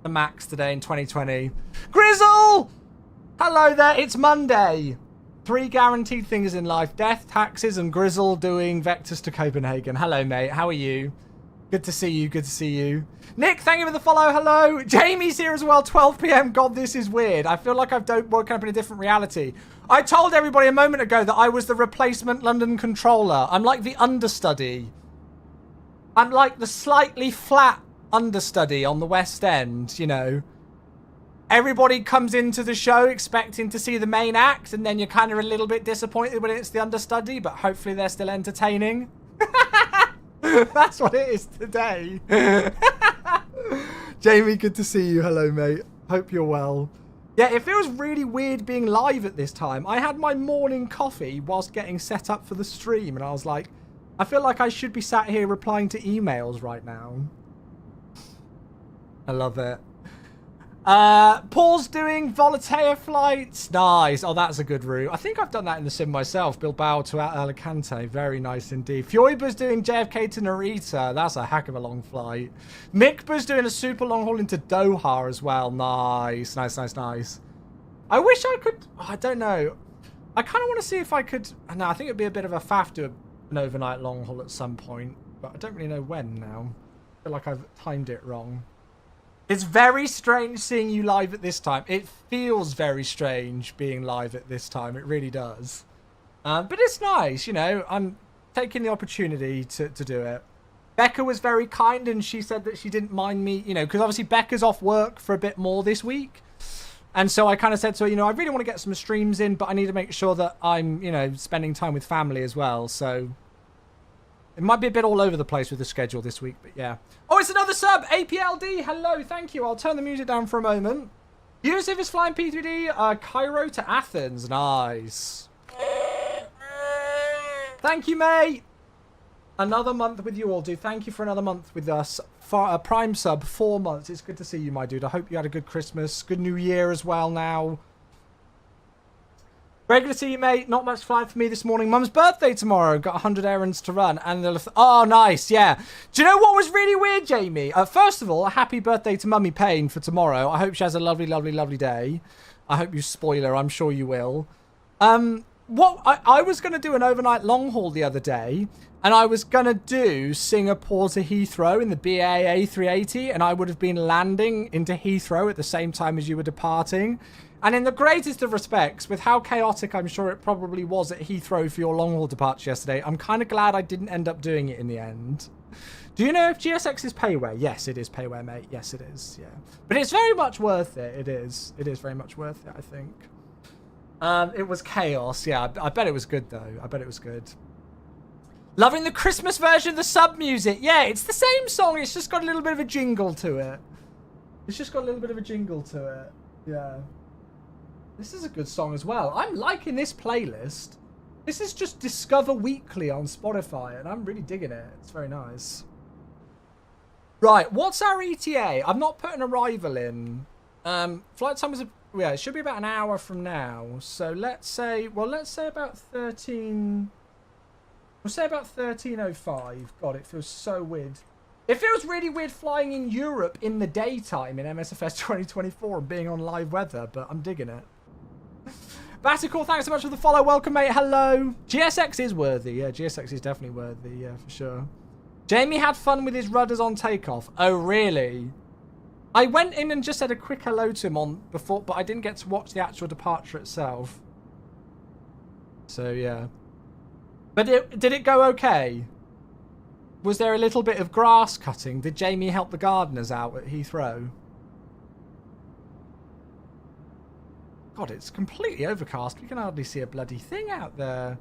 MAX today in 2020. Grizzle! Hello there, it's Monday. 3 guaranteed things in life: death, taxes, and Grizzle doing vectors to Copenhagen. Hello, mate. How are you? Good to see you. Good to see you. Nick, thank you for the follow. Hello. Jamie's here as well. 12 p.m. God, this is weird. I feel like I've woken up in a different reality. I told everybody a moment ago that I was the replacement London controller. I'm like the understudy. I'm like the slightly flat understudy on the West End, you know. Everybody comes into the show expecting to see the main act, and then you're kind of a little bit disappointed when it's the understudy, but hopefully they're still entertaining. That's what it is today. Jamie, good to see you. Hello, mate. Hope you're well. Yeah, it feels really weird being live at this time. I had my morning coffee whilst getting set up for the stream, and I was like, I feel like I should be sat here replying to emails right now. I love it. Paul's doing Volatea flights. Nice. Oh, that's a good route. I think I've done that in the sim myself. Bilbao to Alicante. Very nice indeed. Fioiba's doing JFK to Narita. That's a heck of a long flight. Mikba's doing a super long haul into Doha as well. Nice. Nice, nice, nice. I wish I could... Oh, I don't know. I kind of want to see if I could... No, I think it'd be a bit of a faff to an overnight long haul at some point. But I don't really know when now. I feel like I've timed it wrong. It's very strange seeing you live at this time. It feels very strange being live at this time. It really does. But it's nice, you know. I'm taking the opportunity to do it. Becca was very kind, and she said that she didn't mind me, you know, because obviously Becca's off work for a bit more this week. And so I kind of said to her, you know, I really want to get some streams in, but I need to make sure that I'm, you know, spending time with family as well. So it might be a bit all over the place with the schedule this week, but yeah. Oh, it's another sub! APLD, hello, thank you. I'll turn the music down for a moment. Yusuf is flying P3D, Cairo to Athens. Nice. Thank you, mate. Another month with you all, dude. Thank you for another month with us. For a Prime sub, 4 months. It's good to see you, my dude. I hope you had a good Christmas. Good New Year as well now. Regular to you, mate. Not much flying for me this morning. Mum's birthday tomorrow. Got 100 errands to run. And oh, nice. Yeah. Do you know what was really weird, Jamie? First of all, a happy birthday to Mummy Payne for tomorrow. I hope she has a lovely, lovely, lovely day. I hope you spoil her. I'm sure you will. What I was going to do an overnight long haul the other day. And I was going to do Singapore to Heathrow in the BA A380. And I would have been landing into Heathrow at the same time as you were departing. And in the greatest of respects, with how chaotic I'm sure it probably was at Heathrow for your long-haul departure yesterday, I'm kind of glad I didn't end up doing it in the end. Do you know if GSX is payware? Yes, it is payware, mate. Yes, it is, yeah. But it's very much worth it. It is. It is very much worth it, I think. It was chaos. Yeah, I bet it was good, though. I bet it was good. Loving the Christmas version of the sub music. Yeah, it's the same song. It's just got a little bit of a jingle to it. It's just got a little bit of a jingle to it. Yeah. This is a good song as well. I'm liking this playlist. This is just Discover Weekly on Spotify, and I'm really digging it. It's very nice. Right, what's our ETA? I've not put an arrival in. Flight time is yeah, it should be about an hour from now. So let's say about 13. We'll say about 13:05. God, it feels so weird. It feels really weird flying in Europe in the daytime in MSFS 2024 and being on live weather, but I'm digging it. Batical, thanks so much for the follow. Welcome, mate. Hello. GSX is worthy. Yeah, GSX is definitely worthy. Yeah, for sure. Jamie had fun with his rudders on takeoff. Oh, really? I went in and just said a quick hello to him on before, but I didn't get to watch the actual departure itself. So, yeah. But did it go okay? Was there a little bit of grass cutting? Did Jamie help the gardeners out at Heathrow? God, it's completely overcast. We can hardly see a bloody thing out there.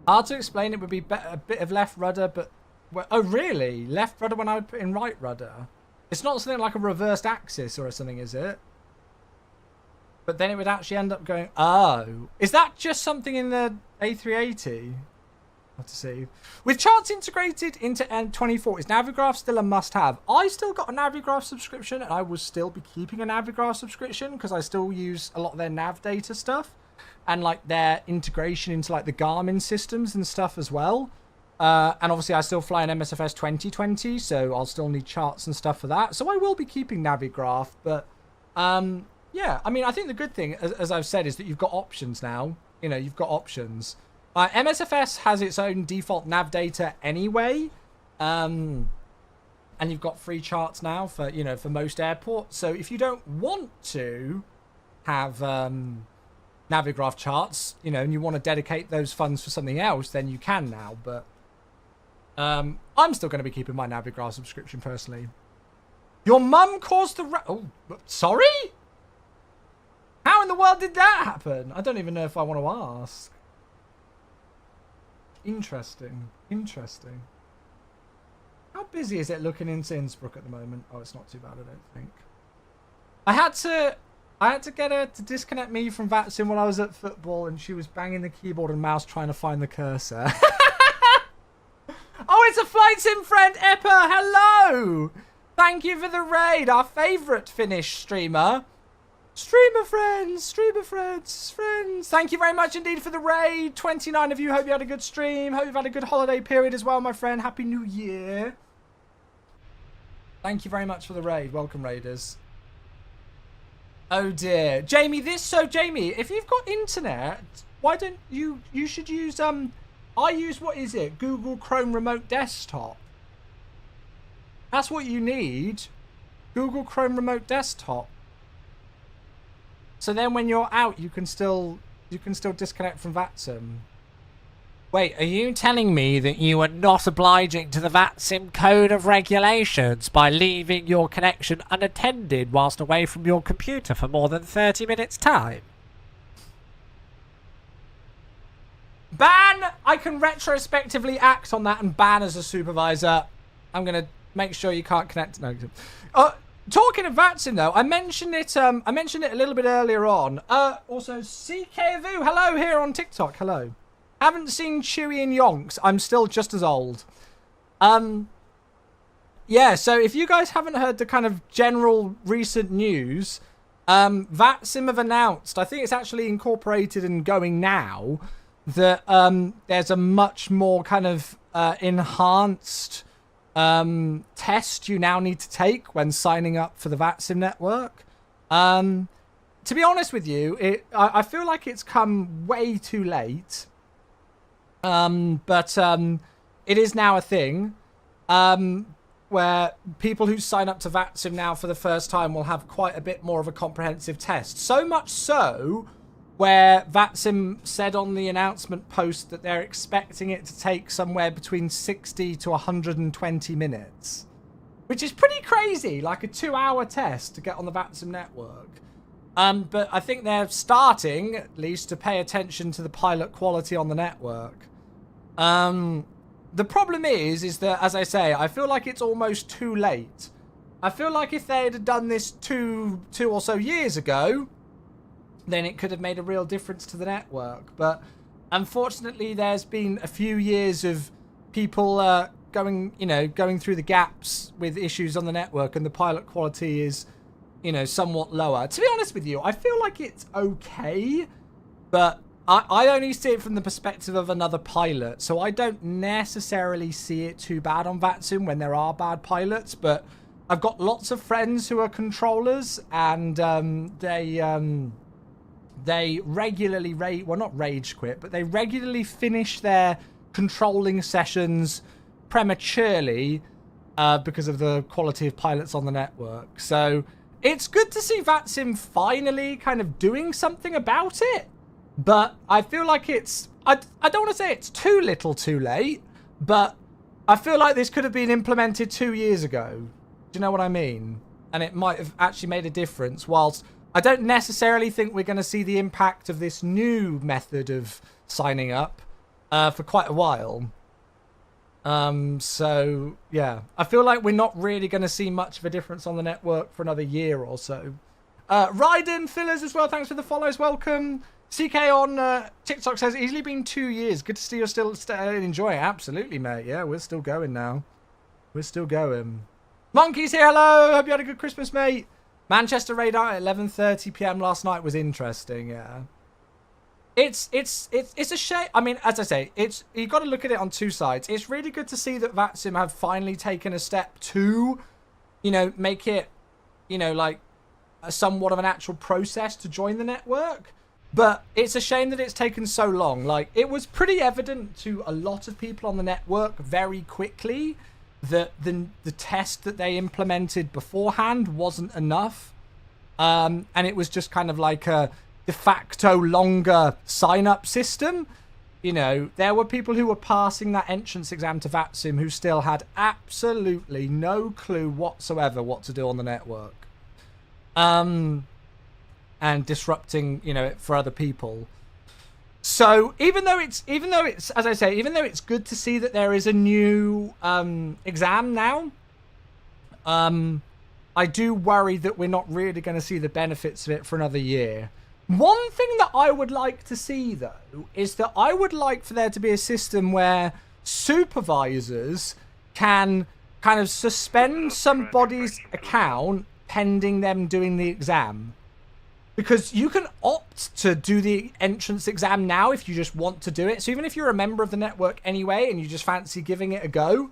Hard to explain. It would be a bit of left rudder, but... Oh, really? Left rudder when I would put in right rudder? It's not something like a reversed axis or something, is it? But then it would actually end up going... Oh. Is that just something in the A380? Have to see. With charts integrated into N24, is Navigraph still a must-have? I still got a Navigraph subscription, and I will still be keeping a Navigraph subscription because I still use a lot of their nav data stuff and like their integration into like the Garmin systems and stuff as well. And obviously I still fly an MSFS 2020, so I'll still need charts and stuff for that. So I will be keeping Navigraph, but yeah, I mean, I think the good thing, as I've said, is that you've got options now. You know, you've got options. MSFS has its own default nav data anyway, and you've got free charts now for, you know, for most airports. So if you don't want to have Navigraph charts, you know, and you want to dedicate those funds for something else, then you can now. But I'm still going to be keeping my Navigraph subscription personally. Your mum caused the... Oh, sorry? How in the world did that happen? I don't even know if I want to ask. Interesting. Interesting. How busy is it looking into Innsbruck at the moment? Oh, it's not too bad, I don't think. I had to get her to disconnect me from VATSIM while I was at football, and she was banging the keyboard and mouse trying to find the cursor. Oh, it's a flight sim friend, Eppa. Hello. Thank you for the raid. Our favourite Finnish streamer. Streamer friends. Thank you very much indeed for the raid. 29 of you. Hope you had a good stream. Hope you've had a good holiday period as well, my friend. Happy New Year. Thank you very much for the raid. Welcome, raiders. Oh dear. Jamie, Jamie, if you've got internet, why don't you should use, I use, what is it? Google Chrome Remote Desktop. That's what you need. Google Chrome Remote Desktop. So then when you're out, you can still disconnect from VATSIM. Wait, are you telling me that you are not obliging to the VATSIM code of regulations by leaving your connection unattended whilst away from your computer for more than 30 minutes time? Ban! I can retrospectively act on that and ban as a supervisor. I'm going to make sure you can't connect. No. Talking of VATSIM though, I mentioned it a little bit earlier on. Also, CKVU, hello here on TikTok, hello. Haven't seen Chewy and Yonks. I'm still just as old. Yeah, so if you guys haven't heard the kind of general recent news, VATSIM have announced, I think it's actually incorporated and going now, that there's a much more kind of enhanced test you now need to take when signing up for the VATSIM network. To be honest with you, I feel like it's come way too late. But it is now a thing where people who sign up to VATSIM now for the first time will have quite a bit more of a comprehensive test. So much so where VATSIM said on the announcement post that they're expecting it to take somewhere between 60 to 120 minutes, which is pretty crazy, like a 2-hour test to get on the VATSIM network. But I think they're starting, at least, to pay attention to the pilot quality on the network. The problem is that, as I say, I feel like it's almost too late. I feel like if they had done this two or so years ago, then it could have made a real difference to the network. But unfortunately, there's been a few years of people going through the gaps with issues on the network, and the pilot quality is, somewhat lower. To be honest with you, I feel like it's okay, but I only see it from the perspective of another pilot, so I don't necessarily see it too bad on VATSIM when there are bad pilots. But I've got lots of friends who are controllers, and they regularly not rage quit, but they regularly finish their controlling sessions prematurely because of the quality of pilots on the network. So it's good to see VATSIM finally kind of doing something about it. But I feel like it's... I don't want to say it's too little too late, but I feel like this could have been implemented 2 years ago. Do you know what I mean? and it might have actually made a difference, whilst I don't necessarily think we're going to see the impact of this new method of signing up for quite a while. So, yeah. I feel like we're not really going to see much of a difference on the network for another year or so. Ryden Fillers as well, thanks for the follows, welcome. CK on TikTok says, easily been 2 years. Good to see you're still enjoying it. Absolutely, mate. Yeah, we're still going now. We're still going. Monkeys here, hello. Hope you had a good Christmas, mate. Manchester radar at 11:30 p.m. last night was interesting, yeah. It's a shame. I mean, as I say, you got to look at it on two sides. It's really good to see that VATSIM have finally taken a step to, you know, make it, you know, like somewhat of an actual process to join the network. But it's a shame that it's taken so long. Like, it was pretty evident to a lot of people on the network very quickly that the test that they implemented beforehand wasn't enough. And it was just kind of like a de facto longer sign-up system. You know, there were people who were passing that entrance exam to VATSIM who still had absolutely no clue whatsoever what to do on the network. And disrupting, you know, it for other people. So even though it's, as I say, even though it's good to see that there is a new exam now, I do worry that we're not really going to see the benefits of it for another year. One thing that I would like to see, though, is that I would like for there to be a system where supervisors can kind of suspend somebody's account pending them doing the exam. Because you can opt to do the entrance exam now if you just want to do it. So even if you're a member of the network anyway and you just fancy giving it a go,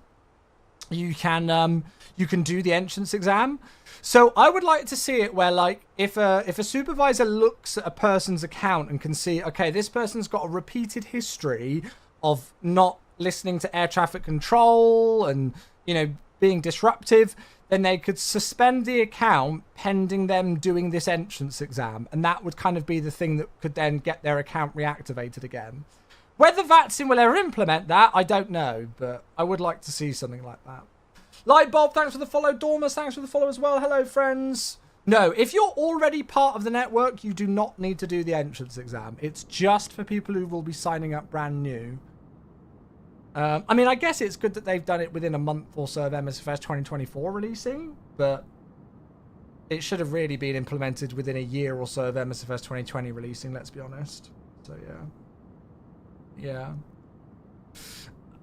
you can do the entrance exam. So I would like to see it where, like, if a supervisor looks at a person's account and can see, okay, this person's got a repeated history of not listening to air traffic control and, you know, being disruptive, then they could suspend the account pending them doing this entrance exam. And that would kind of be the thing that could then get their account reactivated again. Whether VATSIM will ever implement that, I don't know. But I would like to see something like that. Lightbulb, thanks for the follow. Dormus, thanks for the follow as well. Hello, friends. No, if you're already part of the network, you do not need to do the entrance exam. It's just for people who will be signing up brand new. I mean, I guess it's good that they've done it within a month or so of MSFS 2024 releasing, but it should have really been implemented within a year or so of MSFS 2020 releasing, let's be honest. So, yeah. Yeah.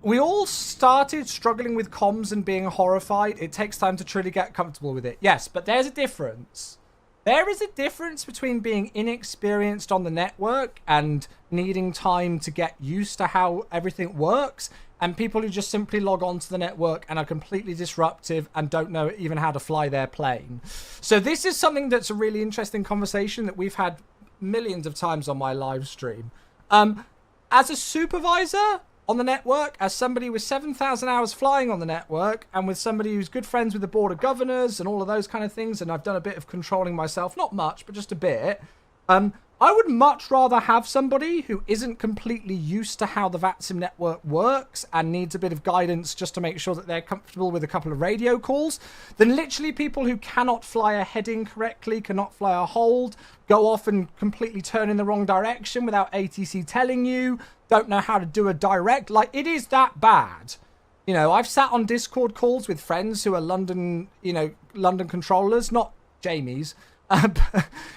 We all started struggling with comms and being horrified. It takes time to truly get comfortable with it. Yes, but there's a difference. There is a difference between being inexperienced on the network and needing time to get used to how everything works and people who just simply log on to the network and are completely disruptive and don't know even how to fly their plane. So this is something that's a really interesting conversation that we've had millions of times on my live stream. As a supervisor on the network, as somebody with 7,000 hours flying on the network, and with somebody who's good friends with the board of governors and all of those kind of things, and I've done a bit of controlling myself, not much, but just a bit, I would much rather have somebody who isn't completely used to how the VATSIM network works and needs a bit of guidance just to make sure that they're comfortable with a couple of radio calls than literally people who cannot fly a heading correctly, cannot fly a hold, go off and completely turn in the wrong direction without ATC telling you, don't know how to do a direct. Like, it is that bad. You know, I've sat on Discord calls with friends who are London, you know, London controllers, not Jamie's,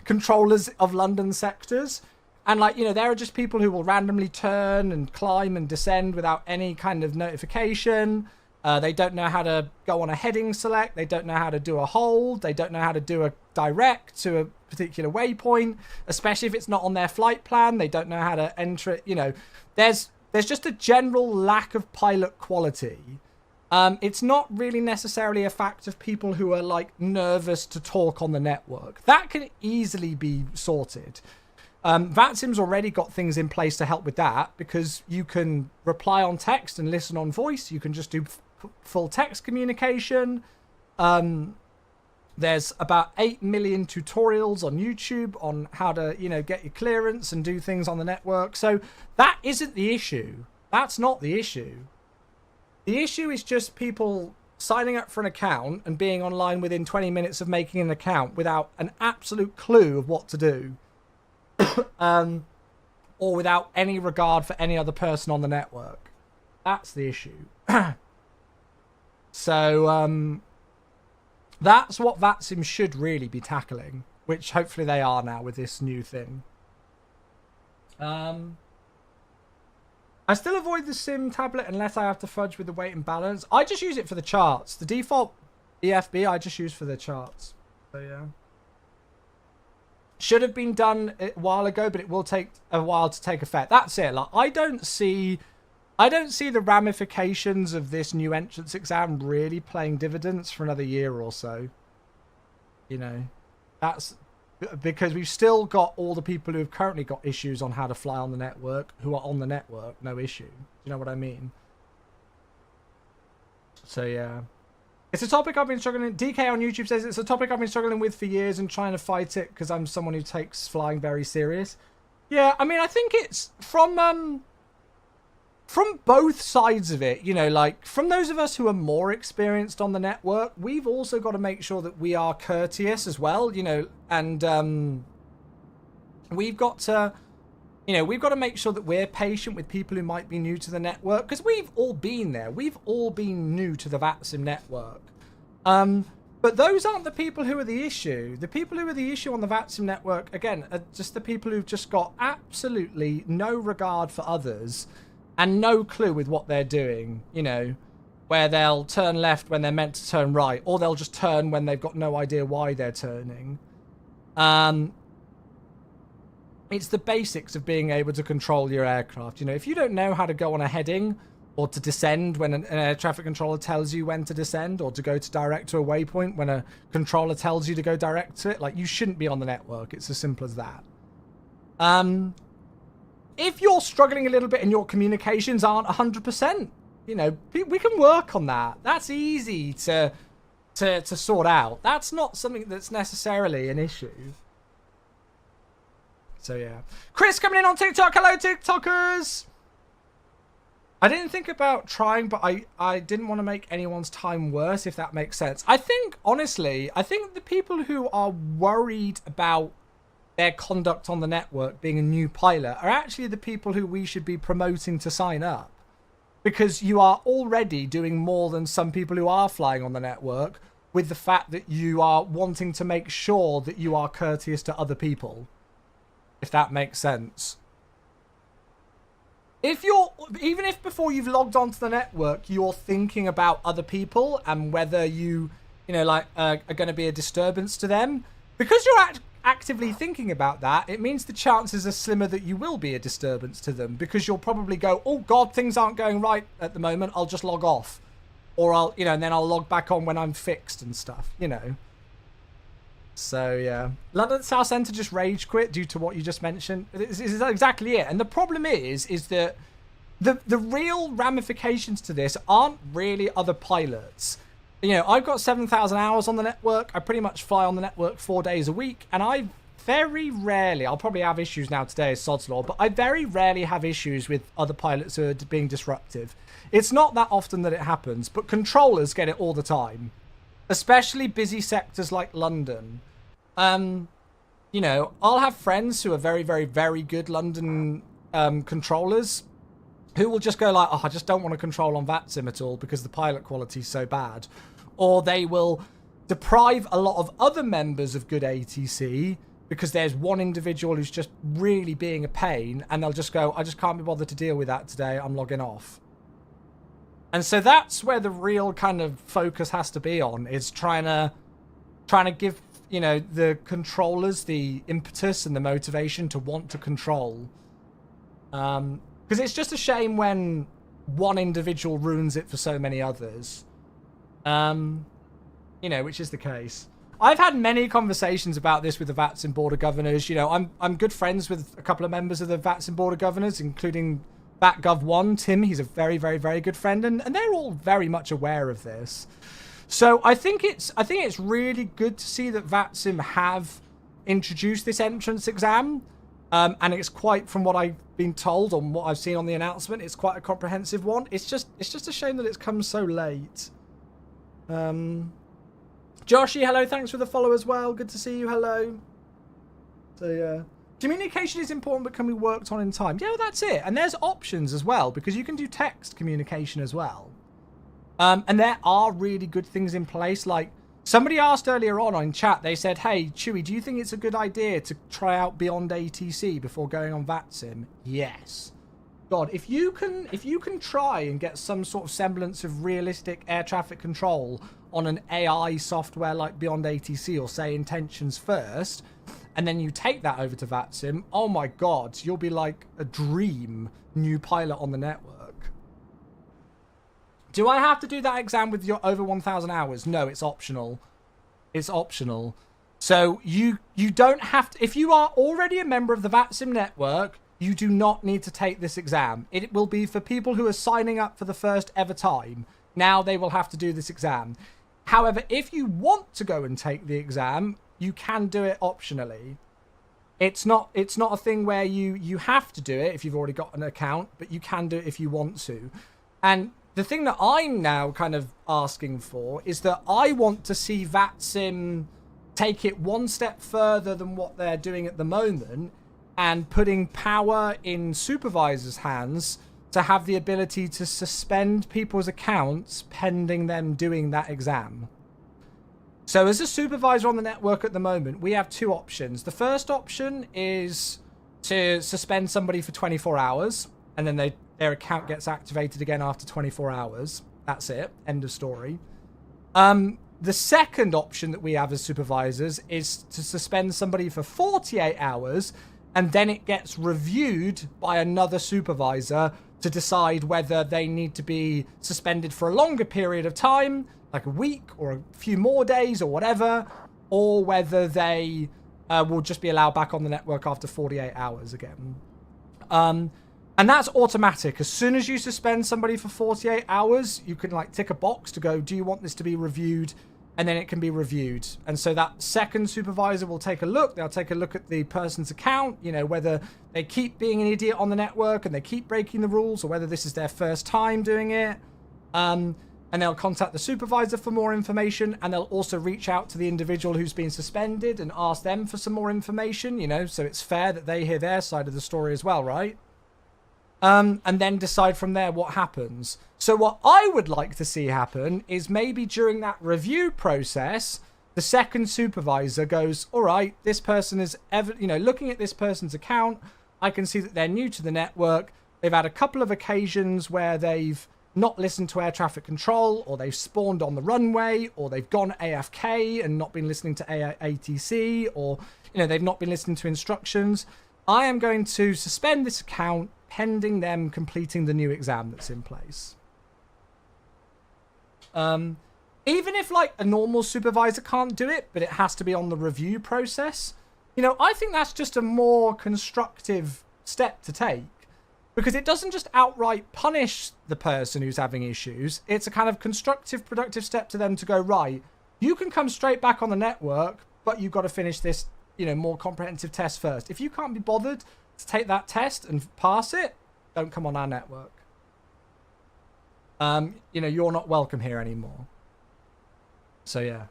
controllers of London sectors. And, like, you know, there are just people who will randomly turn and climb and descend without any kind of notification. They don't know how to go on a heading select. They don't know how to do a hold. They don't know how to do a direct to a particular waypoint, especially if it's not on their flight plan. They don't know how to enter it. You know, there's just a general lack of pilot quality. It's not really necessarily a fact of people who are, like, nervous to talk on the network. That can easily be sorted. VATSIM's already got things in place to help with that, because you can reply on text and listen on voice. You can just do full text communication. There's about 8 million tutorials on YouTube on how to, you know, get your clearance and do things on the network. So that isn't the issue. That's not the issue. The issue is just people signing up for an account and being online within 20 minutes of making an account without an absolute clue of what to do. Or without any regard for any other person on the network. That's the issue. So, that's what VATSIM should really be tackling, which hopefully they are now with this new thing. I still avoid the SIM tablet unless I have to fudge with the weight and balance. I just use it for the charts. The default EFB I just use for the charts. So yeah. Should have been done a while ago, but it will take a while to take effect. That's it. Like I don't see the ramifications of this new entrance exam really playing dividends for another year or so. You know, that's because we've still got all the people who have currently got issues on how to fly on the network who are on the network, no issue. Do you know what I mean? So yeah. It's a topic I've been struggling. DK on YouTube says it's a topic I've been struggling with for years and trying to fight it because I'm someone who takes flying very serious. Yeah, I mean, I think it's from both sides of it, you know, like from those of us who are more experienced on the network, we've also got to make sure that we are courteous as well, you know, and we've got to make sure that we're patient with people who might be new to the network because we've all been there. We've all been new to the VATSIM network. But those aren't the people who are the issue. The people who are the issue on the VATSIM network, again, are just the people who've just got absolutely no regard for others and no clue with what they're doing, you know, where they'll turn left when they're meant to turn right, or they'll just turn when they've got no idea why they're turning. It's the basics of being able to control your aircraft. You know, if you don't know how to go on a heading or to descend when an air traffic controller tells you when to descend, or to go to direct to a waypoint when a controller tells you to go direct to it, like, you shouldn't be on the network. It's as simple as that. If you're struggling a little bit and your communications aren't 100%, you know, we can work on that. That's easy to sort out. That's not something that's necessarily an issue. So yeah. Chris coming in on TikTok. Hello, TikTokers. I didn't think about trying, but I didn't want to make anyone's time worse, if that makes sense. I think, honestly, the people who are worried about their conduct on the network being a new pilot are actually the people who we should be promoting to sign up. Because you are already doing more than some people who are flying on the network with the fact that you are wanting to make sure that you are courteous to other people. If that makes sense. Even if before you've logged onto the network, you're thinking about other people and whether you know, like, are going to be a disturbance to them, because you're actively thinking about that, it means the chances are slimmer that you will be a disturbance to them, because you'll probably go, oh God, things aren't going right at the moment, I'll just log off. Or I'll, you know, and then I'll log back on when I'm fixed and stuff, you know. So yeah, London South Centre just rage quit due to what you just mentioned. This is exactly it. And the problem is that the real ramifications to this aren't really other pilots. You know, I've got 7,000 hours on the network. I pretty much fly on the network 4 days a week, and I very rarely, I'll probably have issues now today as Sod's Law, but I very rarely have issues with other pilots who are being disruptive. It's not that often that it happens, but controllers get it all the time. Especially busy sectors like London. You know, I'll have friends who are very, very, very good London controllers who will just go like, oh, I just don't want to control on VATSIM at all because the pilot quality is so bad. Or they will deprive a lot of other members of good ATC because there's one individual who's just really being a pain, and they'll just go, I just can't be bothered to deal with that today, I'm logging off. And so that's where the real kind of focus has to be on, is trying to give, you know, the controllers the impetus and the motivation to want to control. Because it's just a shame when one individual ruins it for so many others. You know, which is the case. I've had many conversations about this with the VATSIM Board of Governors. You know, I'm good friends with a couple of members of the VATSIM Board of Governors, including VATGov1, Tim. He's a very, very, very good friend, and they're all very much aware of this. So I think it's really good to see that VATSIM have introduced this entrance exam, and it's quite, from what I've been told and what I've seen on the announcement, it's quite a comprehensive one. It's just a shame that it's come so late. Joshy, hello, thanks for the follow as well. Good to see you, hello. So yeah. Communication is important but can be worked on in time. Yeah, well, that's it. And there's options as well, because you can do text communication as well. And there are really good things in place. Like somebody asked earlier on chat, they said, hey, Chewy, do you think it's a good idea to try out Beyond ATC before going on VATSIM? Yes. God, if you can try and get some sort of semblance of realistic air traffic control on an AI software like Beyond ATC or say Intentions First, and then you take that over to VATSIM, oh my God, you'll be like a dream new pilot on the network. Do I have to do that exam with your over 1,000 hours? No, it's optional. It's optional. So you don't have to, if you are already a member of the VATSIM network, you do not need to take this exam. It will be for people who are signing up for the first ever time. Now they will have to do this exam. However, if you want to go and take the exam, you can do it optionally. It's not a thing where you have to do it if you've already got an account, but you can do it if you want to. And the thing that I'm now kind of asking for is that I want to see VATSIM take it one step further than what they're doing at the moment and putting power in supervisors' hands to have the ability to suspend people's accounts pending them doing that exam. So as a supervisor on the network at the moment, we have two options. The first option is to suspend somebody for 24 hours and then their account gets activated again after 24 hours. That's it. End of story. The second option that we have as supervisors is to suspend somebody for 48 hours and then it gets reviewed by another supervisor to decide whether they need to be suspended for a longer period of time, like a week or a few more days or whatever, or whether they will just be allowed back on the network after 48 hours again. And that's automatic. As soon as you suspend somebody for 48 hours, you can like tick a box to go, do you want this to be reviewed? And then it can be reviewed. And so that second supervisor will take a look. They'll take a look at the person's account, you know, whether they keep being an idiot on the network and they keep breaking the rules or whether this is their first time doing it. And they'll contact the supervisor for more information. And they'll also reach out to the individual who's been suspended and ask them for some more information, you know, so it's fair that they hear their side of the story as well, right? And then decide from there what happens. So what I would like to see happen is maybe during that review process, the second supervisor goes, all right, this person is looking at this person's account. I can see that they're new to the network. They've had a couple of occasions where they've not listened to air traffic control, or they've spawned on the runway, or they've gone AFK and not been listening to ATC, or, you know, they've not been listening to instructions. I am going to suspend this account pending them completing the new exam that's in place. Even if like a normal supervisor can't do it, but it has to be on the review process, you know, I think that's just a more constructive step to take, because it doesn't just outright punish the person who's having issues. It's a kind of constructive, productive step to them to go, right, you can come straight back on the network, but you've got to finish this, you know, more comprehensive test first. If you can't be bothered to take that test and pass it, don't come on our network. You know, you're not welcome here anymore. So yeah.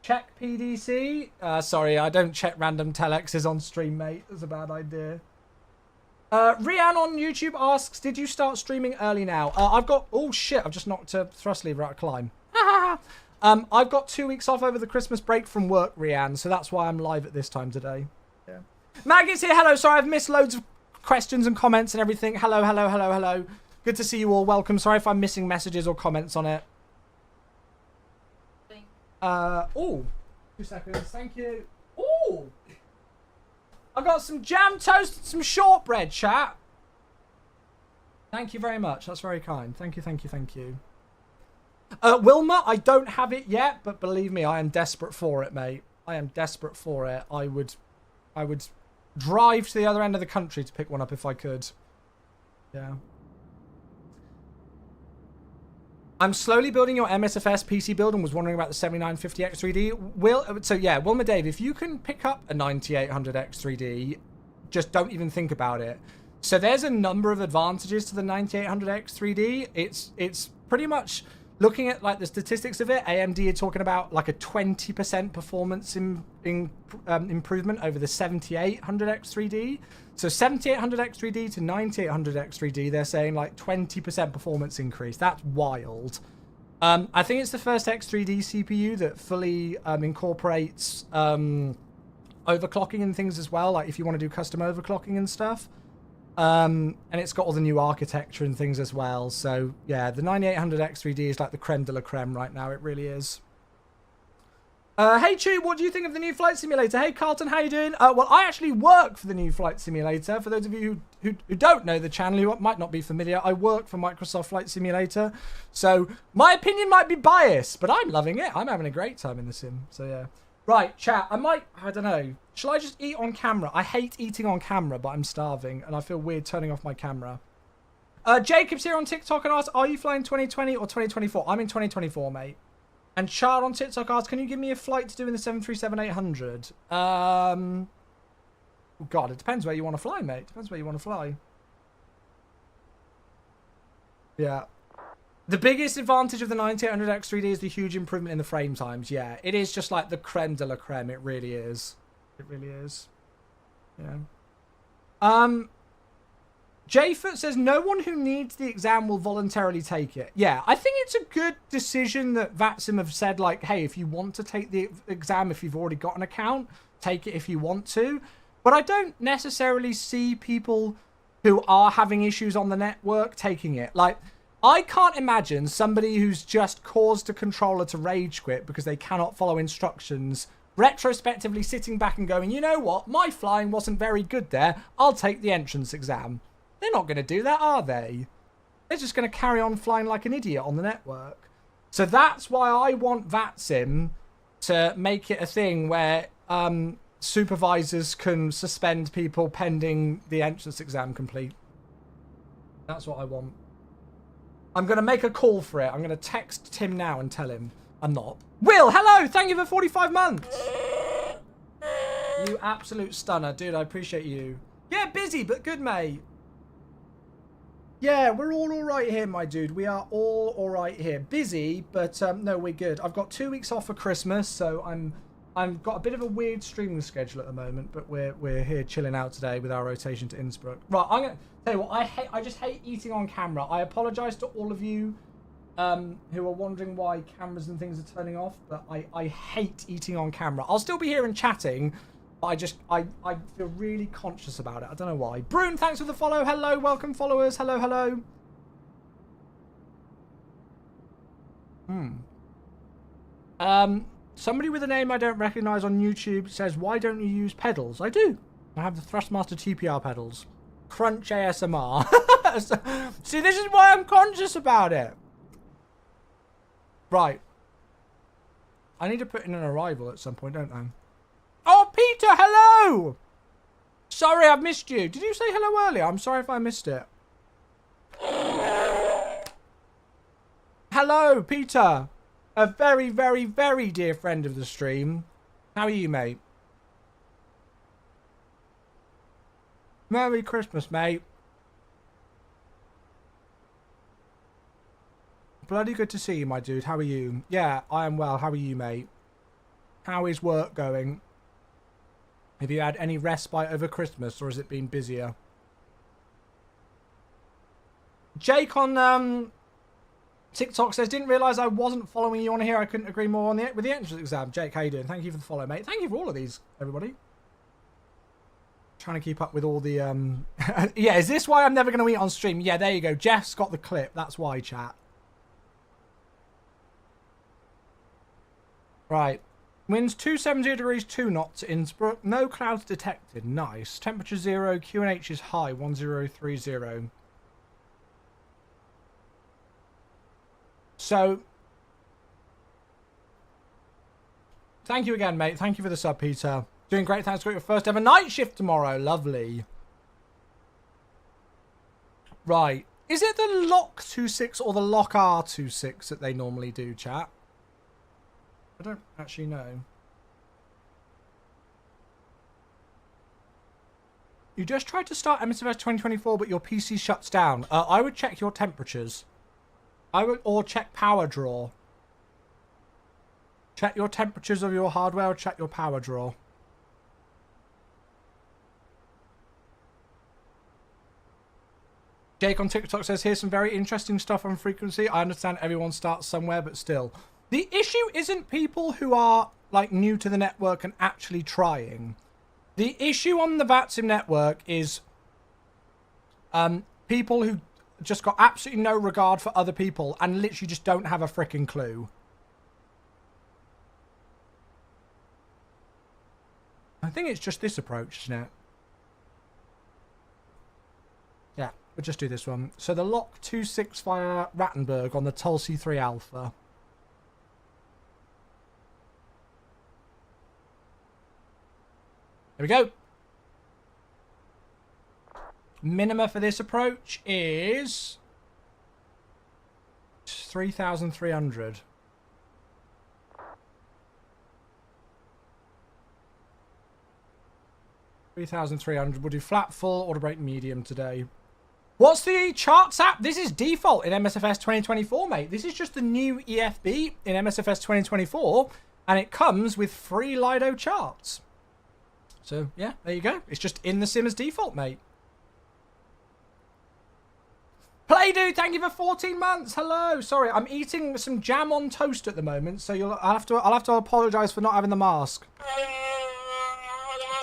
Check PDC. Sorry, I don't check random telexes on stream, mate. That's a bad idea. Rian on YouTube asks, did you start streaming early now? I've got... Oh, shit. I've just knocked a thrust lever out of climb. I've got 2 weeks off over the Christmas break from work, Rian, so that's why I'm live at this time today. Yeah. Maggie's here. Hello. Sorry, I've missed loads of questions and comments and everything. Hello, hello, hello, hello. Good to see you all. Welcome. Sorry if I'm missing messages or comments on it. Oh, 2 seconds. Thank you. Oh, I got some jam toast and some shortbread, chat. Thank you very much. That's very kind. Thank you, thank you, thank you. Wilma, I don't have it yet, but believe me, I am desperate for it, mate. I am desperate for it. I would drive to the other end of the country to pick one up if I could. Yeah. I'm slowly building your MSFS PC build and was wondering about the 7950X3D. So yeah, Wilma Dave, if you can pick up a 9800X3D, just don't even think about it. So there's a number of advantages to the 9800X3D. It's pretty much looking at like the statistics of it, AMD are talking about like a 20% performance improvement over the 7800X3D. So 7800X3D to 9800X3D, they're saying like 20% performance increase. That's wild. I think it's the first X3D CPU that fully incorporates overclocking and things as well. Like if you want to do custom overclocking and stuff. And it's got all the new architecture and things as well. So yeah, the 9800X3D is like the creme de la creme right now. It really is. Hey Chew, what do you think of the new flight simulator? Hey Carlton, how you doing? Well, I actually work for the new flight simulator. For those of you who don't know the channel, who might not be familiar, I work for Microsoft Flight Simulator. So my opinion might be biased, but I'm loving it. I'm having a great time in the sim. So yeah. Right, chat. I don't know. Shall I just eat on camera? I hate eating on camera, but I'm starving, and I feel weird turning off my camera. Jacob's here on TikTok and asks, are you flying 2020 or 2024? I'm in 2024, mate. And Char on TikTok asks, can you give me a flight to do in the 737-800? Oh, God, it depends where you want to fly, mate. Depends where you want to fly. Yeah. The biggest advantage of the 9800X3D is the huge improvement in the frame times. Yeah, it is just like the creme de la creme. It really is. It really is. Yeah. Jfoot says, no one who needs the exam will voluntarily take it. Yeah, I think it's a good decision that VATSIM have said, like, hey, if you want to take the exam, if you've already got an account, take it if you want to. But I don't necessarily see people who are having issues on the network taking it. Like, I can't imagine somebody who's just caused a controller to rage quit because they cannot follow instructions, retrospectively sitting back and going, you know what, my flying wasn't very good there, I'll take the entrance exam. They're not going to do that, are they? They're just going to carry on flying like an idiot on the network. So that's why I want VATSIM to make it a thing where supervisors can suspend people pending the entrance exam complete. That's what I want. I'm going to make a call for it. I'm going to text Tim now and tell him. I'm not. Will, hello! Thank you for 45 months! You absolute stunner. Dude, I appreciate you. Yeah, busy, but good, mate. Yeah, we're all right here, my dude. We are all right here. Busy, but no, we're good. I've got 2 weeks off for Christmas, so I've got a bit of a weird streaming schedule at the moment, but we're here chilling out today with our rotation to Innsbruck. Right, I'm gonna tell you what. I just hate eating on camera. I apologise to all of you who are wondering why cameras and things are turning off, but I hate eating on camera. I'll still be here and chatting. I feel really conscious about it. I don't know why. Brune, thanks for the follow. Hello, welcome followers. Hello, hello. Somebody with a name I don't recognise on YouTube says, why don't you use pedals? I do. I have the Thrustmaster TPR pedals. Crunch ASMR. See, this is why I'm conscious about it. Right. I need to put in an arrival at some point, don't I? Oh, Peter, hello! Sorry, I've missed you. Did you say hello earlier? I'm sorry if I missed it. Hello, Peter. A very, very, very dear friend of the stream. How are you, mate? Merry Christmas, mate. Bloody good to see you, my dude. How are you? Yeah, I am well. How are you, mate? How is work going? Have you had any respite over Christmas, or has it been busier? Jake on TikTok says, didn't realise I wasn't following you on here. I couldn't agree more on with the entrance exam. Jake, how you doing? Thank you for the follow, mate. Thank you for all of these, everybody. Trying to keep up with all the... yeah, is this why I'm never going to eat on stream? Yeah, there you go. Jeff's got the clip. That's why, chat. Right. Winds 270 degrees 2 knots at Innsbruck. No clouds detected. Nice. Temperature 0. QNH is high. 1030. So, thank you again, mate. Thank you for the sub, Peter. Doing great. Thanks for your first ever night shift tomorrow. Lovely. Right. Is it the Lock 26 or the Lock R26 that they normally do, chat? I don't actually know. You just tried to start MSFS 2024, but your PC shuts down. I would check your temperatures. I would, or check power draw. Check your temperatures of your hardware or check your power draw. Jake on TikTok says, here's some very interesting stuff on frequency. I understand everyone starts somewhere, but still. The issue isn't people who are like new to the network and actually trying. The issue on the VATSIM network is people who just got absolutely no regard for other people and literally just don't have a freaking clue. I think it's just this approach, isn't it? Yeah, we'll just do this one. So the Lock 26 via Rattenberg on the Tulsi 3 Alpha. There we go. Minima for this approach is 3,300. We'll do flat, full, auto brake, medium today. What's the charts app? This is default in MSFS 2024, mate. This is just the new EFB in MSFS 2024, and it comes with free Lido charts. So, yeah, there you go. It's just in the sim as default, mate. Play Dude, thank you for 14 months. Hello. Sorry, I'm eating some jam on toast at the moment, so I'll have to apologise for not having the mask.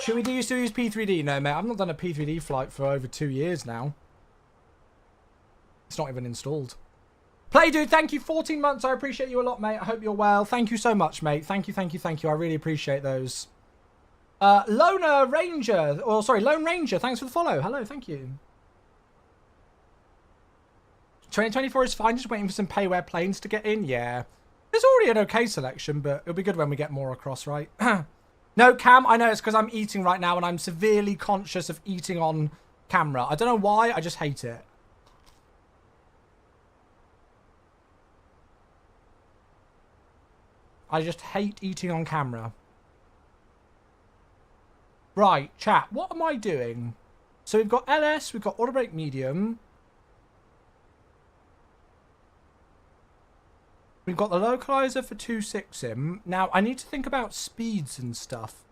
Should we still use P3D? No, mate. I've not done a P3D flight for over 2 years now. It's not even installed. Play Dude, thank you. 14 months. I appreciate you a lot, mate. I hope you're well. Thank you so much, mate. Thank you, thank you, thank you. I really appreciate those. Lone Ranger. Thanks for the follow. Hello, thank you. 2024 is fine. Just waiting for some payware planes to get in. Yeah. There's already an okay selection, but it'll be good when we get more across, right? No, Cam, I know it's because I'm eating right now and I'm severely conscious of eating on camera. I don't know why, I just hate it. I just hate eating on camera. Right, chat, what am I doing? So we've got LS, we've got auto brake medium. We've got the localizer for 2.6 Now, I need to think about speeds and stuff.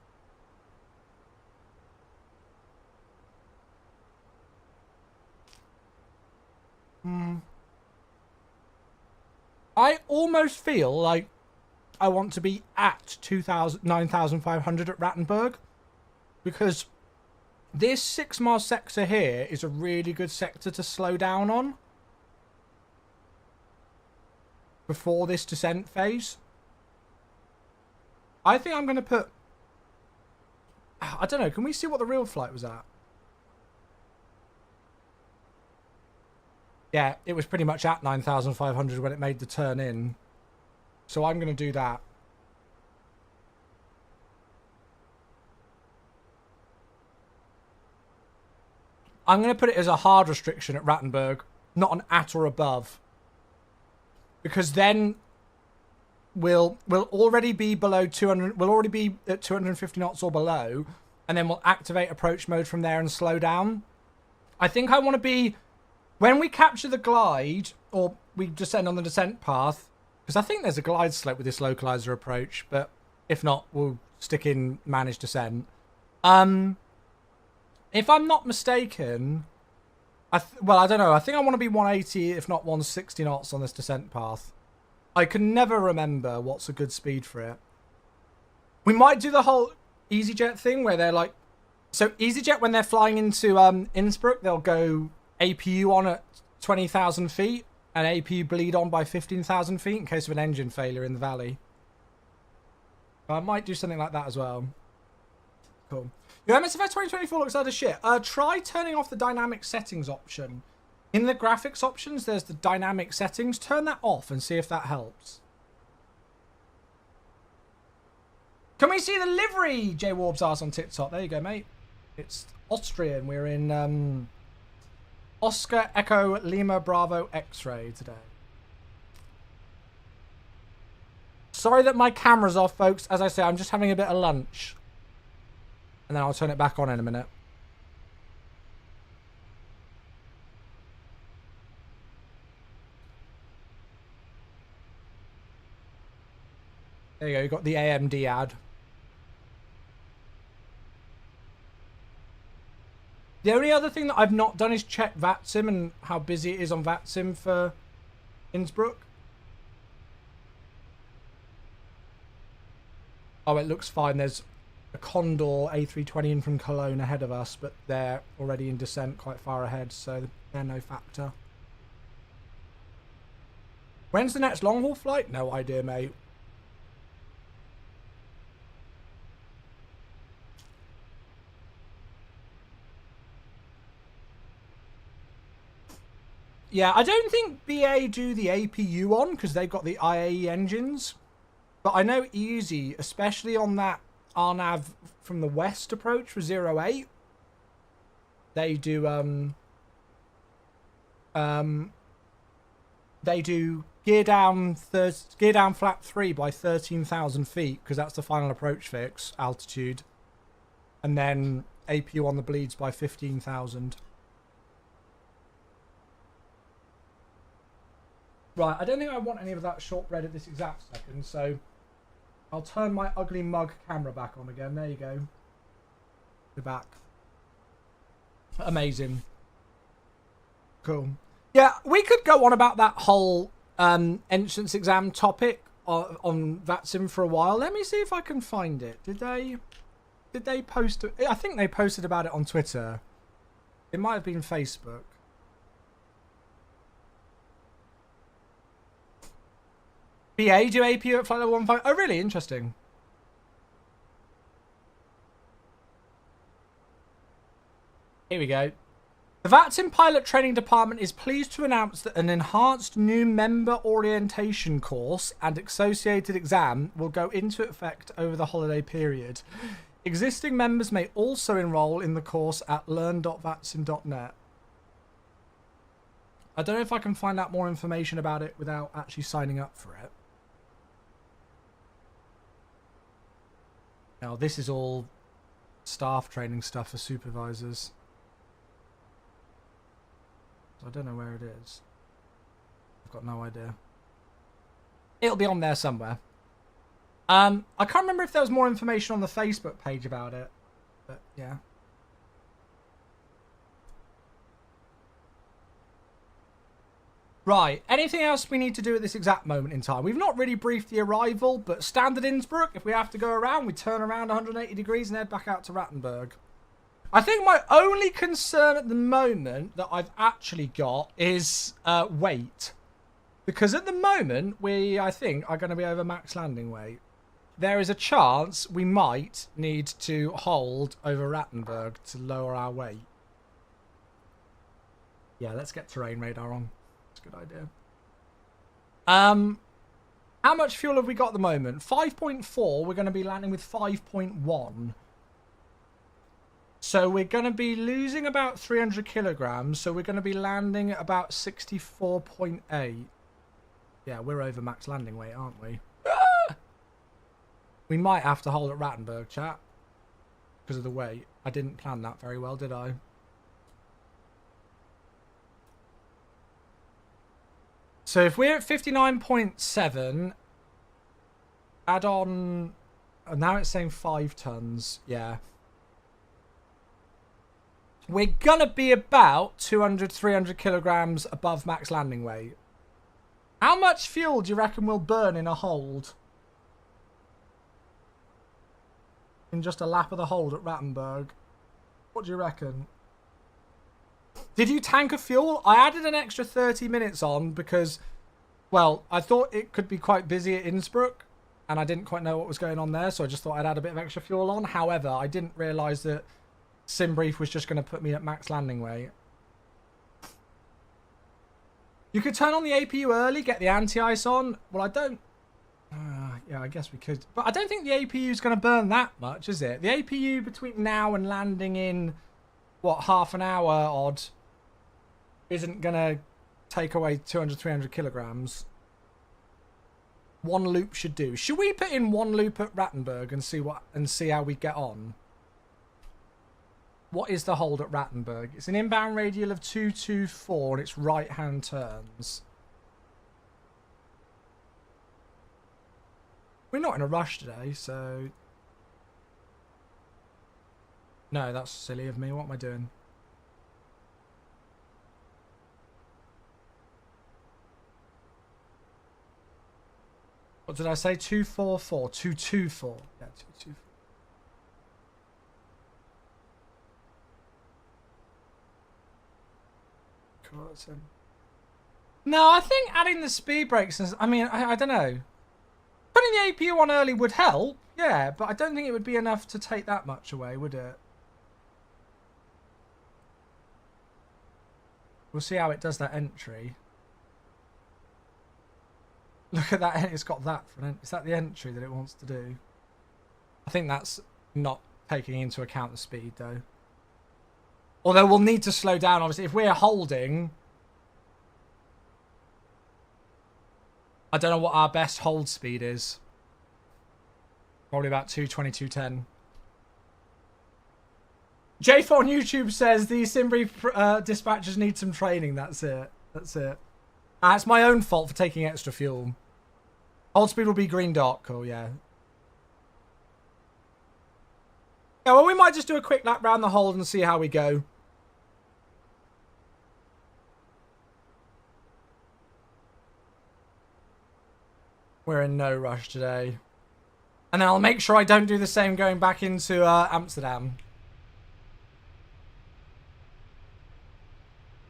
I almost feel like I want to be at 9,500 at Rattenberg. Because this 6 mile sector here is a really good sector to slow down on. Before this descent phase. I think I'm going to put... I don't know. Can we see what the real flight was at? Yeah, it was pretty much at 9,500 when it made the turn in. So I'm going to do that. I'm going to put it as a hard restriction at Rattenberg, not an at or above. Because then we'll already be below 200. We'll already be at 250 knots or below, and then we'll activate approach mode from there and slow down. I think I want to be when we capture the glide or we descend on the descent path, because I think there's a glide slope with this localizer approach, but if not, we'll stick in managed descent. If I'm not mistaken. Well, I don't know. I think I want to be 180, if not 160 knots on this descent path. I can never remember what's a good speed for it. We might do the whole EasyJet thing where they're like... So EasyJet, when they're flying into Innsbruck, they'll go APU on at 20,000 feet and APU bleed on by 15,000 feet in case of an engine failure in the valley. I might do something like that as well. Cool. Your MSFS 2024 looks like a shit. Try turning off the dynamic settings option. In the graphics options, there's the dynamic settings. Turn that off and see if that helps. Can we see the livery? J Warbs asked on TikTok. There you go, mate. It's Austrian. We're in Oscar Echo Lima Bravo X-Ray today. Sorry that my camera's off, folks. As I say, I'm just having a bit of lunch. And then I'll turn it back on in a minute. There you go, you got the AMD ad. The only other thing that I've not done is check VATSIM and how busy it is on VATSIM for Innsbruck. Oh, it looks fine. There's a Condor A320 in from Cologne ahead of us, but they're already in descent quite far ahead, so they're no factor. When's the next long haul flight? No idea, mate. Yeah, I don't think BA do the APU on because they've got the IAE engines. But I know Easy, especially on that RNAV from the west approach for 08, they do gear down flap 3 by 13,000 feet because that's the final approach fix altitude, and then APU on the bleeds by 15,000. Right, I don't think I want any of that shortbread at this exact second, so I'll turn my ugly mug camera back on again. There you go. We're back. Amazing. Cool. Yeah, we could go on about that whole entrance exam topic on VATSIM for a while. Let me see if I can find it. Did they post it? I think they posted about it on Twitter. It might have been Facebook. BA do APU at flight level 15. Oh, really? Interesting. Here we go. The VATSIM Pilot Training Department is pleased to announce that an enhanced new member orientation course and associated exam will go into effect over the holiday period. Existing members may also enroll in the course at learn.vatsim.net. I don't know if I can find out more information about it without actually signing up for it. Now, this is all staff training stuff for supervisors. So I don't know where it is. I've got no idea. It'll be on there somewhere. I can't remember if there was more information on the Facebook page about it, but yeah. Right, anything else we need to do at this exact moment in time? We've not really briefed the arrival, but standard Innsbruck, if we have to go around, we turn around 180 degrees and head back out to Rattenberg. I think my only concern at the moment that I've actually got is weight. Because at the moment, we, I think, are going to be over max landing weight. There is a chance we might need to hold over Rattenberg to lower our weight. Yeah, let's get terrain radar on. Good idea. How much fuel have we got at the moment? 5.4. We're going to be landing with 5.1. So we're going to be losing about 300 kilograms. So we're going to be landing at about 64.8. Yeah, we're over max landing weight, aren't we? We might have to hold at Rattenberg, chat, because of the weight. I didn't plan that very well, did I? So if we're at 59.7, add on, now it's saying 5 tons, yeah. We're going to be about 200, 300 kilograms above max landing weight. How much fuel do you reckon we'll burn in a hold? In just a lap of the hold at Rattenberg. What do you reckon? Did you tank of fuel? I added an extra 30 minutes on because, well, I thought it could be quite busy at Innsbruck and I didn't quite know what was going on there, so I just thought I'd add a bit of extra fuel on. However, I didn't realise that SimBrief was just going to put me at max landing weight. You could turn on the APU early, get the anti-ice on. Well, I don't... yeah, I guess we could. But I don't think the APU is going to burn that much, is it? The APU between now and landing in... what, half an hour odd isn't gonna take away 200, 300 kilograms. One loop should do. Should we put in one loop at Rattenberg and see how we get on? What is the hold at Rattenberg? It's an inbound radial of 224 and it's right hand turns. We're not in a rush today, so... No, that's silly of me. What am I doing? What did I say? 244. 224. Yeah, 224. Cool, that's him. No, I think adding the speed brakes is... I mean, I don't know. Putting the APU on early would help, yeah, but I don't think it would be enough to take that much away, would it? We'll see how it does that entry. Look at that, it's got that for an... Is that the entry that it wants to do? I think that's not taking into account the speed, though. Although we'll need to slow down, obviously. If we're holding... I don't know what our best hold speed is. Probably about 220, 210. J4 on YouTube says the Simbury dispatchers need some training. That's it. That's it. It's my own fault for taking extra fuel. Hold speed will be green dot. Cool, yeah. Yeah, well, we might just do a quick lap round the hold and see how we go. We're in no rush today. And then I'll make sure I don't do the same going back into Amsterdam.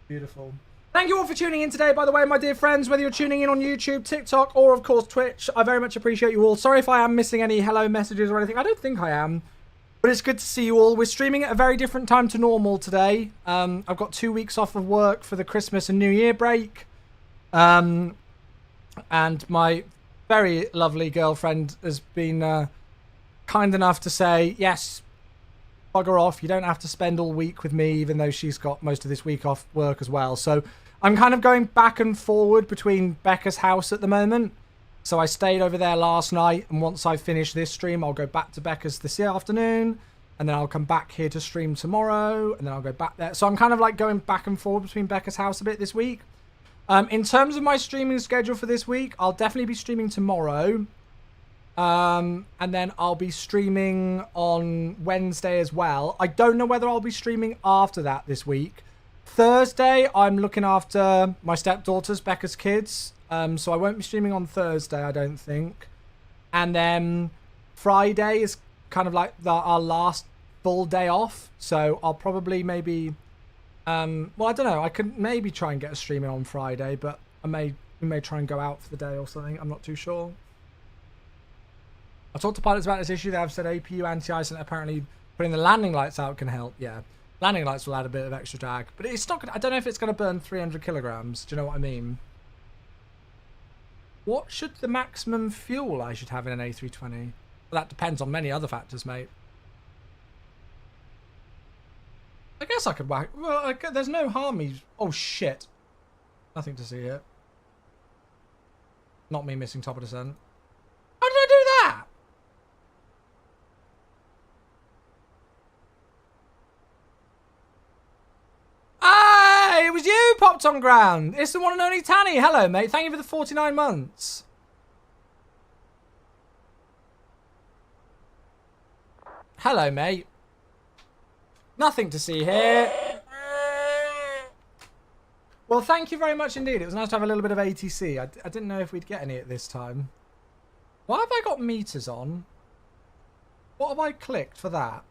Beautiful. Thank you all for tuning in today, by the way, my dear friends, whether you're tuning in on YouTube, TikTok, or, of course, Twitch. I very much appreciate you all. Sorry if I am missing any hello messages or anything. I don't think I am. But it's good to see you all. We're streaming at a very different time to normal today. I've got 2 weeks off of work for the Christmas and New Year break. And my very lovely girlfriend has been kind enough to say, yes, bugger off. You don't have to spend all week with me, even though she's got most of this week off work as well. So I'm kind of going back and forward between Becca's house at the moment. So I stayed over there last night, and once I finish this stream, I'll go back to Becca's this afternoon, and then I'll come back here to stream tomorrow, and then I'll go back there. So I'm kind of like going back and forward between Becca's house a bit this week. In terms of my streaming schedule for this week, I'll definitely be streaming tomorrow. And then I'll be streaming on Wednesday as well. I don't know whether I'll be streaming after that this week. Thursday, I'm looking after my stepdaughters, Becca's kids. So I won't be streaming on Thursday, I don't think. And then Friday is kind of like our last full day off. So I'll probably maybe... well, I don't know. I could maybe try and get a stream in on Friday, but we may try and go out for the day or something. I'm not too sure. I talked to pilots about this issue. They have said APU anti-ice and apparently putting the landing lights out can help. Yeah, landing lights will add a bit of extra drag, but it's not. I don't know if it's going to burn 300 kilograms. Do you know what I mean? What should the maximum fuel I should have in an A320? Well, that depends on many other factors, mate. I guess I could whack. Well, there's no harm me. Oh shit! Nothing to see here. Not me missing top of descent. How did I do that? Hey, it was you popped on ground. It's the one and only Tanny. Hello, mate. Thank you for the 49 months. Hello, mate. Nothing to see here. Well, thank you very much indeed. It was nice to have a little bit of ATC. I didn't know if we'd get any at this time. Why have I got meters on? What have I clicked for that?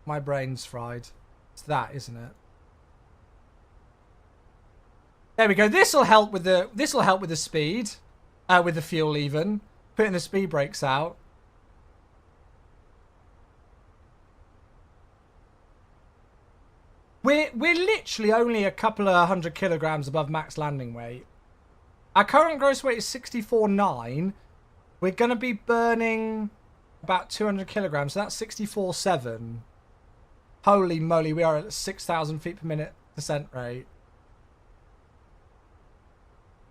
My brain's fried. It's that, isn't it? There we go. This'll help with the speed, with the fuel even. Putting the speed brakes out. We're literally only a couple of 100 kilograms above max landing weight. Our current gross weight is 64.9. We're going to be burning about 200 kilograms, so that's 64.7. Holy moly, we are at 6,000 feet per minute descent rate.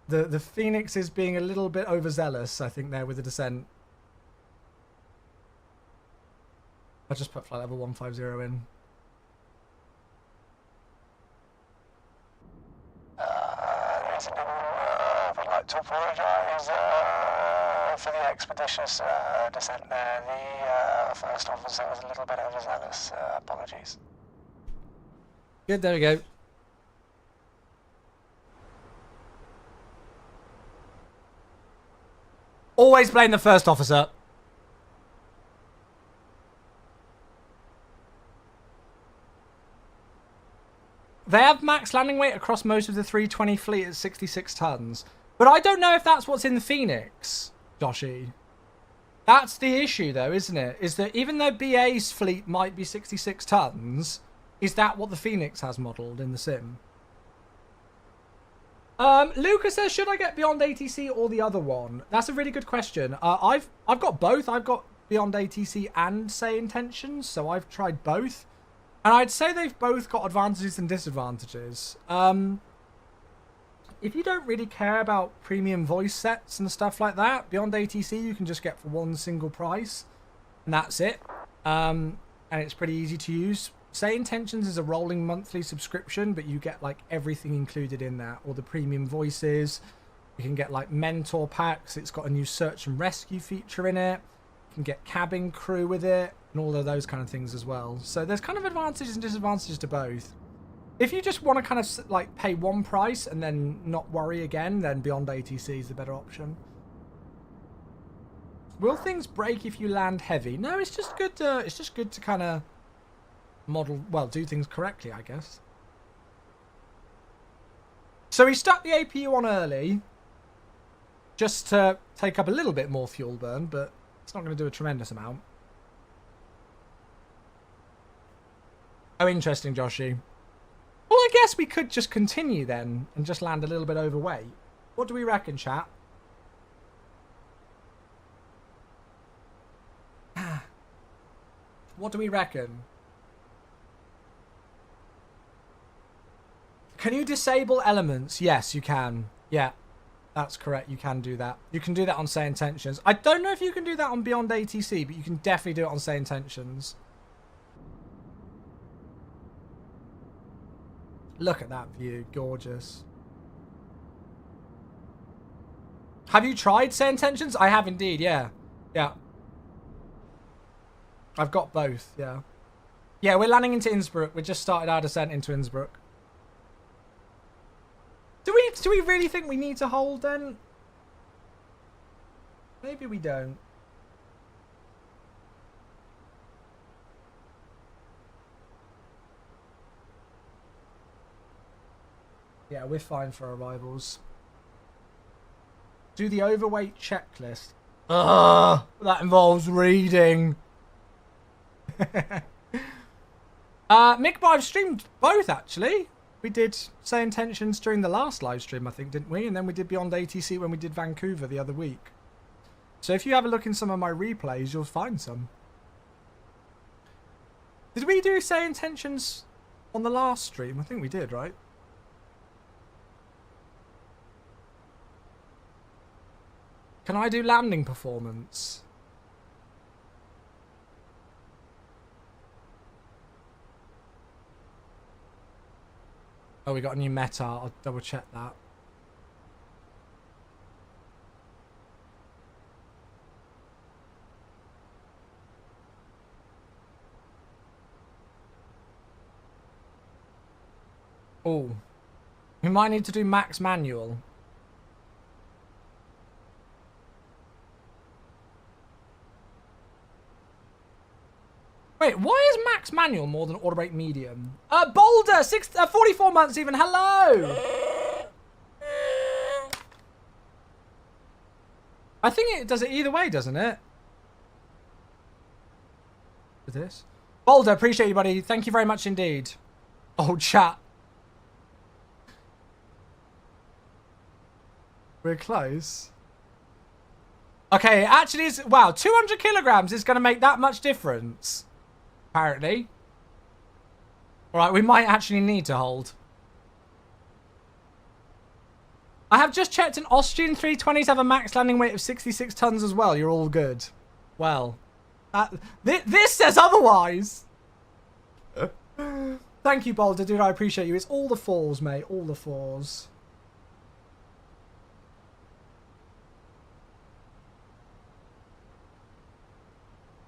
The Phoenix is being a little bit overzealous, I think, there with the descent. I just put flight level 150 in. I'd like to apologise. for the expeditious descent there. The first officer was a little bit overzealous. Apologies. Good, there we go. Always blame the first officer. They have max landing weight across most of the 320 fleet at 66 tons. But I don't know if that's what's in the Phoenix, Joshy. That's the issue, though, isn't it? Is that even though BA's fleet might be 66 tons, is that what the Phoenix has modelled in the sim? Lucas says, should I get Beyond ATC or the other one? That's a really good question. I've got both. I've got Beyond ATC and Say Intentions, so I've tried both. And I'd say they've both got advantages and disadvantages. If you don't really care about premium voice sets and stuff like that, Beyond ATC you can just get for one single price. And that's it. And it's pretty easy to use. Say Intentions is a rolling monthly subscription, but you get like everything included in that. All the premium voices. You can get like mentor packs. It's got a new search and rescue feature in it. You can get cabin crew with it. And all of those kind of things as well. So there's kind of advantages and disadvantages to both. If you just want to kind of like pay one price and then not worry again, then Beyond ATC is the better option. Will things break if you land heavy? No, it's just good to kind of do things correctly, I guess. So we stuck the APU on early just to take up a little bit more fuel burn, but it's not going to do a tremendous amount. Oh, interesting, Joshy. Well, I guess we could just continue then and just land a little bit overweight. What do we reckon, chat? What do we reckon? Can you disable elements? Yes, you can. Yeah, that's correct. You can do that. You can do that on Say Intentions. I don't know if you can do that on Beyond ATC, but you can definitely do it on Say Intentions. Look at that view. Gorgeous. Have you tried Say Intentions? I have indeed, yeah. Yeah. I've got both, yeah. Yeah, we're landing into Innsbruck. We just started our descent into Innsbruck. Do we really think we need to hold then? Maybe we don't. Yeah, we're fine for arrivals. Do the overweight checklist. Ugh, that involves reading. Mick, but I've streamed both actually. We did Say Intentions during the last live stream, I think, didn't we? And then we did Beyond ATC when we did Vancouver the other week. So if you have a look in some of my replays, you'll find some. Did we do Say Intentions on the last stream? I think we did, right? Can I do landing performance? Oh, we got a new meta. I'll double check that. Oh. We might need to do max manual. Wait, why is max manual more than auto brake medium? Boulder, 44 months even. Hello. I think it does it either way, doesn't it? With this, Boulder, appreciate you, buddy. Thank you very much indeed. Oh, chat. We're close. Okay, actually, is wow. 200 kilograms is going to make that much difference. Apparently. Alright, we might actually need to hold. I have just checked an Austrian 320s have a max landing weight of 66 tons as well. You're all good. Well, this says otherwise. Thank you, Boulder, dude. I appreciate you. It's all the fours, mate. All the fours.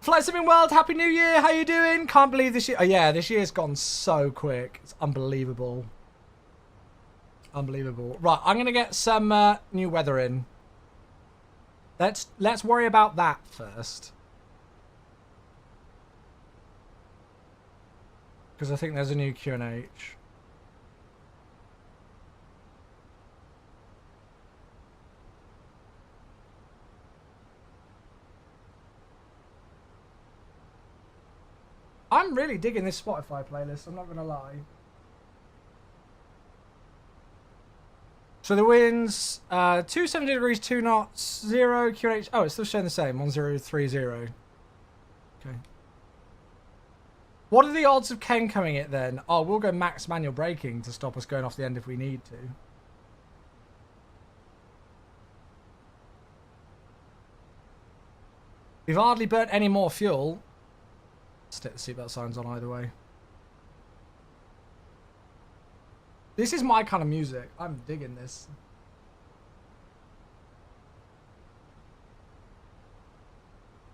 Flight Simming World, Happy New Year. How you doing? Can't believe this year. Oh yeah, this year's gone so quick. It's unbelievable. Unbelievable. Right, I'm gonna get some new weather in. Let's worry about that first. Because I think there's a new QNH. I'm really digging this Spotify playlist, I'm not going to lie. So the winds, 270 degrees, 2 knots, 0 QNH. Oh, it's still showing the same, 1030. Okay. What are the odds of Ken coming it then? Oh, we'll go max manual braking to stop us going off the end if we need to. We've hardly burnt any more fuel. Stick the seatbelt signs on either way. This is my kind of music. I'm digging this.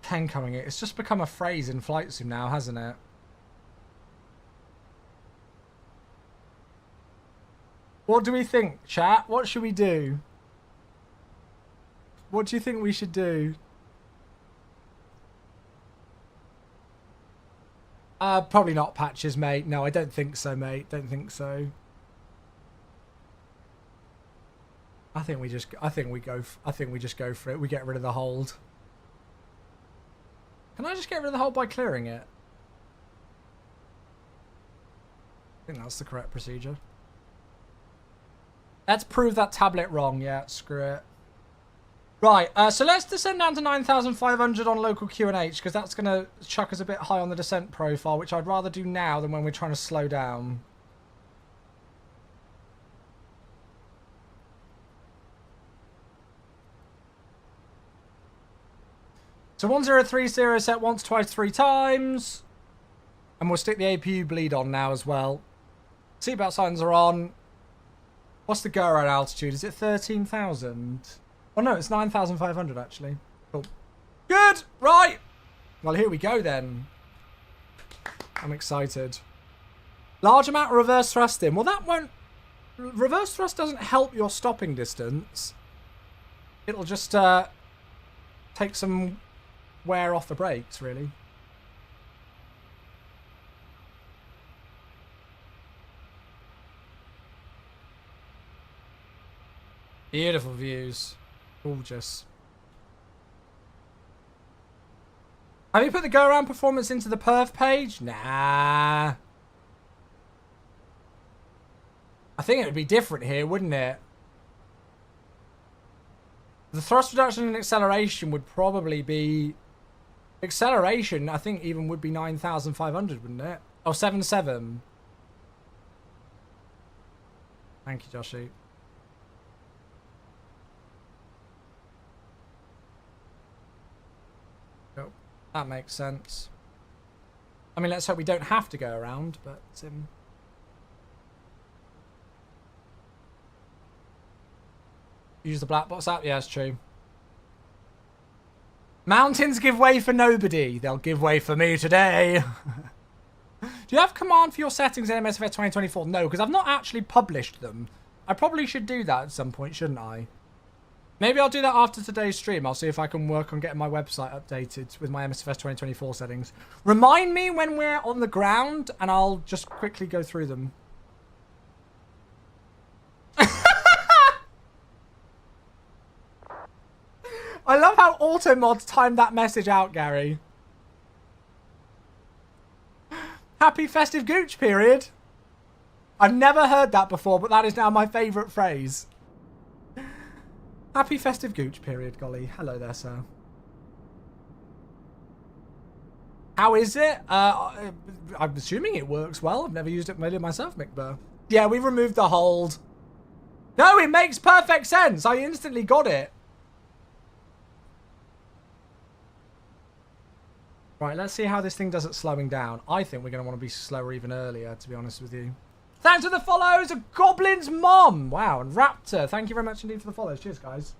Ken coming it. It's just become a phrase in flight sim now, hasn't it? What do we think, chat? What should we do? What do you think we should do? Probably not patches, mate. No, I don't think so, mate. Don't think so. I think we just go for it. We get rid of the hold. Can I just get rid of the hold by clearing it? I think that's the correct procedure. Let's prove that tablet wrong. Yeah, screw it. Right, so let's descend down to 9,500 on local QNH, because that's going to chuck us a bit high on the descent profile, which I'd rather do now than when we're trying to slow down. So 1030 set once, twice, 3 times. And we'll stick the APU bleed on now as well. Seatbelt signs are on. What's the go-around altitude? Is it 13,000? Oh no, it's 9,500 actually. Cool. Good! Right! Well, here we go then. I'm excited. Large amount of reverse thrusting. Well, that won't... Reverse thrust doesn't help your stopping distance. It'll just take some wear off the brakes, really. Beautiful views. Gorgeous. Have you put the go-around performance into the perf page? Nah. I think it would be different here, wouldn't it? The thrust reduction and acceleration would probably be... Acceleration, I think, even would be 9,500, wouldn't it? Oh, 7.7. Thank you, Joshy. That makes sense. I mean, let's hope we don't have to go around, but... Use the black box app? Yeah, it's true. Mountains give way for nobody. They'll give way for me today. Do you have command for your settings in MSFS 2024? No, because I've not actually published them. I probably should do that at some point, shouldn't I? Maybe I'll do that after today's stream. I'll see if I can work on getting my website updated with my MSFS 2024 settings. Remind me when we're on the ground, and I'll just quickly go through them. I love how Automods timed that message out, Gary. Happy festive gooch period. I've never heard that before, but that is now my favourite phrase. Happy festive gooch period, golly. Hello there, sir. How is it? I'm assuming it works well. I've never used it myself, McBurr. Yeah, we removed the hold. No, it makes perfect sense. I instantly got it. Right, let's see how this thing does at slowing down. I think we're going to want to be slower even earlier, to be honest with you. Thanks for the follows, a Goblin's Mom. Wow, and Raptor, thank you very much indeed for the follows. Cheers, guys.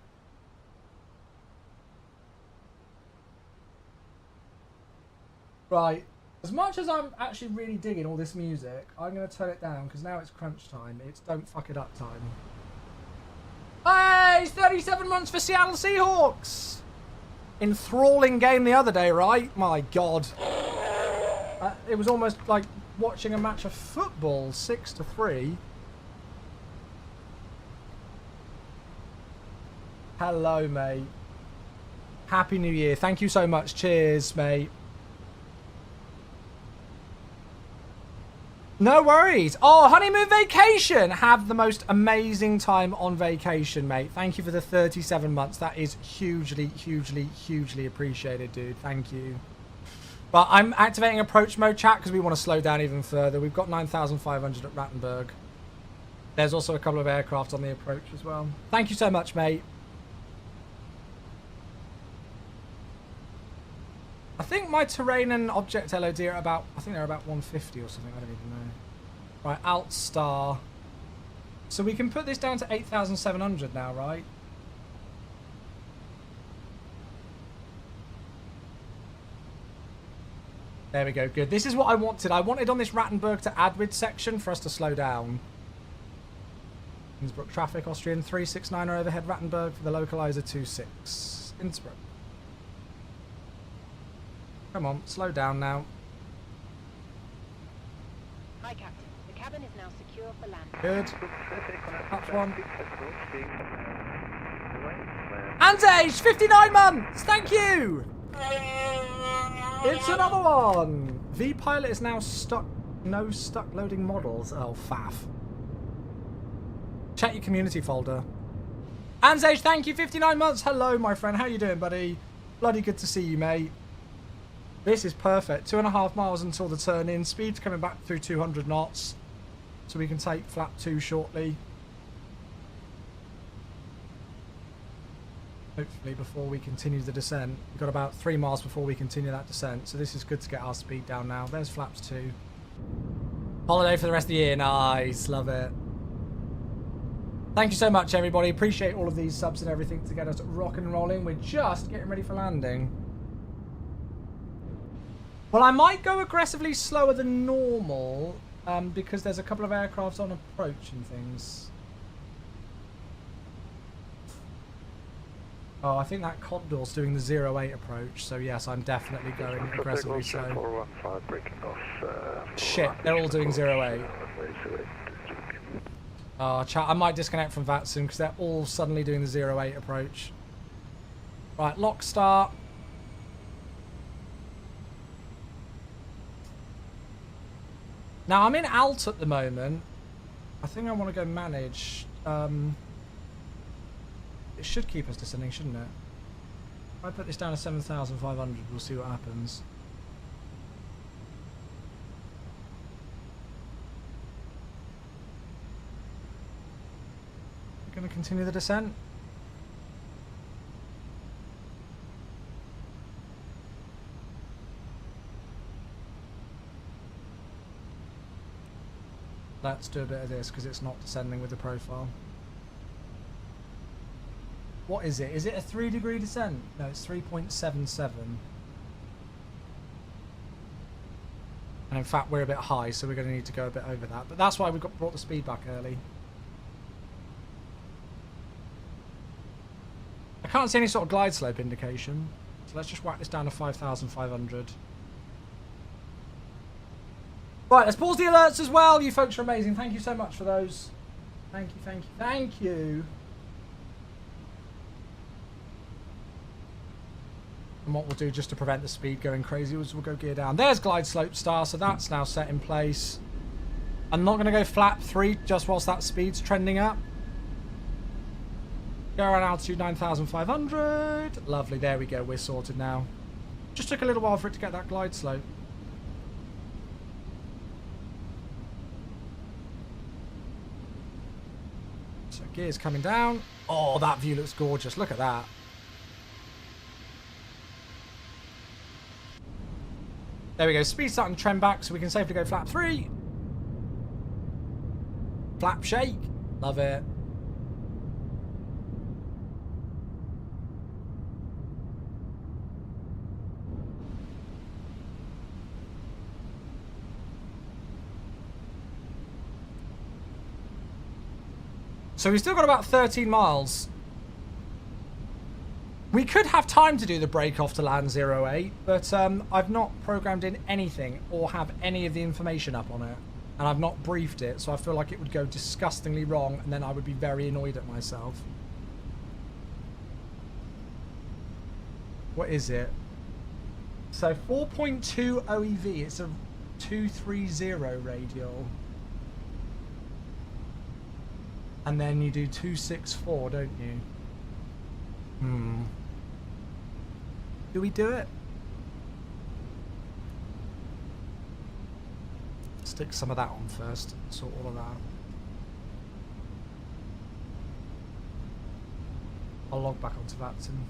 Right. As much as I'm actually really digging all this music, I'm going to turn it down because now it's crunch time. It's don't fuck it up time. Hey, it's 37 months for Seattle Seahawks. Enthralling game the other day, right? My God. It was almost like watching a match of football, 6-3. Hello, mate. Happy New Year. Thank you so much. Cheers, mate. No worries. Oh, honeymoon vacation. Have the most amazing time on vacation, mate. Thank you for the 37 months. That is hugely, hugely, hugely appreciated, dude. Thank you. But I'm activating approach mode chat because we want to slow down even further. We've got 9,500 at Rattenberg. There's also a couple of aircraft on the approach as well. Thank you so much, mate. I think my terrain and object LOD are about, I think they're about 150 or something, I don't even know. Right, Alt Star. So we can put this down to 8,700 now, right? There we go, good. This is what I wanted. I wanted on this Rattenberg to Adwid section for us to slow down. Innsbruck traffic, Austrian 369er overhead Rattenberg for the localizer 26. Innsbruck. Come on, slow down now. Hi, Captain. The cabin is now secure for landing. Good. That's one. Antage, 59 months! Thank you! It's another one! V-Pilot is now stuck. No stuck loading models. Oh, faff. Check your community folder. Antage, thank you, 59 months. Hello, my friend. How you doing, buddy? Bloody good to see you, mate. This is perfect. 2.5 miles until the turn in. Speed's coming back through 200 knots. So we can take flap 2 shortly. Hopefully before we continue the descent. We've got about 3 miles before we continue that descent. So this is good to get our speed down now. There's flaps 2. Holiday for the rest of the year. Nice. Love it. Thank you so much, everybody. Appreciate all of these subs and everything to get us rock and rolling. We're just getting ready for landing. Well, I might go aggressively slower than normal because there's a couple of aircrafts on approach and things. Oh, I think that Condor's doing the 08 approach, so yes, I'm definitely going aggressively slow. Shit, they're all doing 08. Oh, chat, I might disconnect from that soon because they're all suddenly doing the 08 approach. Right, lock start. Now, I'm in alt at the moment. I think I want to go manage. It should keep us descending, shouldn't it? If I put this down to 7,500, we'll see what happens. We're going to continue the descent. Let's do a bit of this because it's not descending with the profile. What is it? Is it a 3-degree descent? No, it's 3.77. And in fact, we're a bit high, so we're going to need to go a bit over that. But that's why we brought the speed back early. I can't see any sort of glide slope indication. So let's just whack this down to 5,500. Right, let's pause the alerts as well. You folks are amazing. Thank you so much for those. Thank you, thank you, thank you. And what we'll do just to prevent the speed going crazy is we'll go gear down. There's glide slope star, so that's now set in place. I'm not going to go flap 3 just whilst that speed's trending up. Go around altitude 9,500. Lovely, there we go. We're sorted now. Just took a little while for it to get that glide slope. So gears coming down. Oh, that view looks gorgeous. Look at that. There we go. Speed starting to trend back so we can safely go flap 3. Flap shake. Love it. So we've still got about 13 miles. We could have time to do the break off to land 08, but I've not programmed in anything or have any of the information up on it. And I've not briefed it, so I feel like it would go disgustingly wrong, and then I would be very annoyed at myself. What is it? So 4.2 OEV, it's a 230 radial. And then you do 264, don't you? Do we do it? Stick some of that on first, sort all of that. I'll log back onto that soon.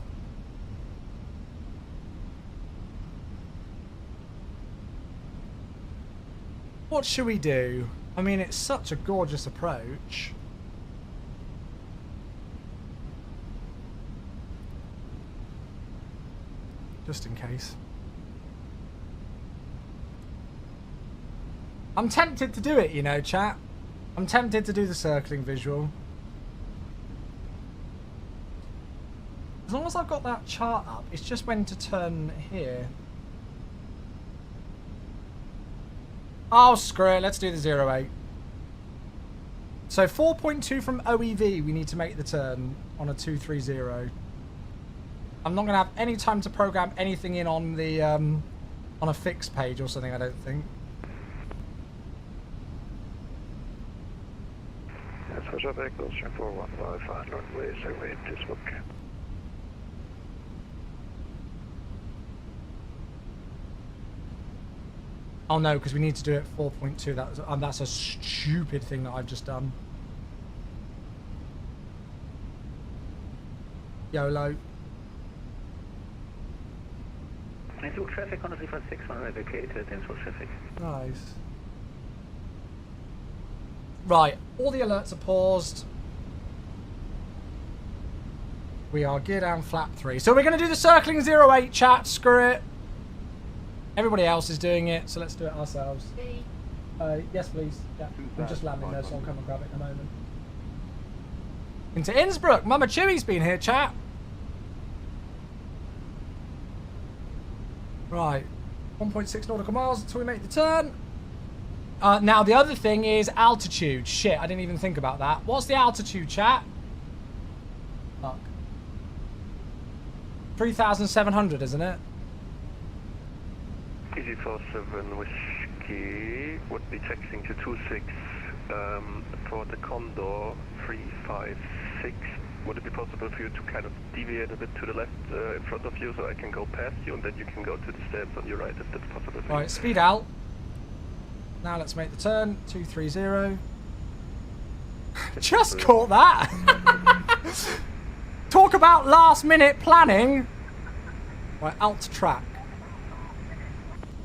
What should we do? I mean, it's such a gorgeous approach. Just in case. I'm tempted to do it, you know, chat. I'm tempted to do the circling visual. As long as I've got that chart up, it's just when to turn here. Oh, screw it. Let's do the 08. So 4.2 from OEV, we need to make the turn on a 230. I'm not going to have any time to program anything in on the on a fixed page or something, I don't think. Pushback, Austrian 415, runway 08, Innsbruck. Oh no, because we need to do it 4.2. That's a stupid thing that I've just done. YOLO. Innsbruck traffic on the 356, on evacuated Innsbruck traffic. Nice. Right, all the alerts are paused. We are gear down flap 3. So we're going to do the circling 08, chat. Screw it. Everybody else is doing it, so let's do it ourselves. Yes, please. Yeah, I'm just landing there, so I'll come and grab it in a moment. Into Innsbruck. Mama Chewy's been here, chat. Right. 1.6 nautical miles until we make the turn. Now, the other thing is altitude. Shit, I didn't even think about that. What's the altitude, chat? Fuck. 3,700, isn't it? Easy 47 Whiskey would be taxiing to 26 for the Condor 356. Would it be possible for you to kind of deviate a bit to the left in front of you so I can go past you and then you can go to the steps on your right if that's possible for you? Right, speed out. Now let's make the turn. 230. Just caught that. Talk about last minute planning. Right, alt track.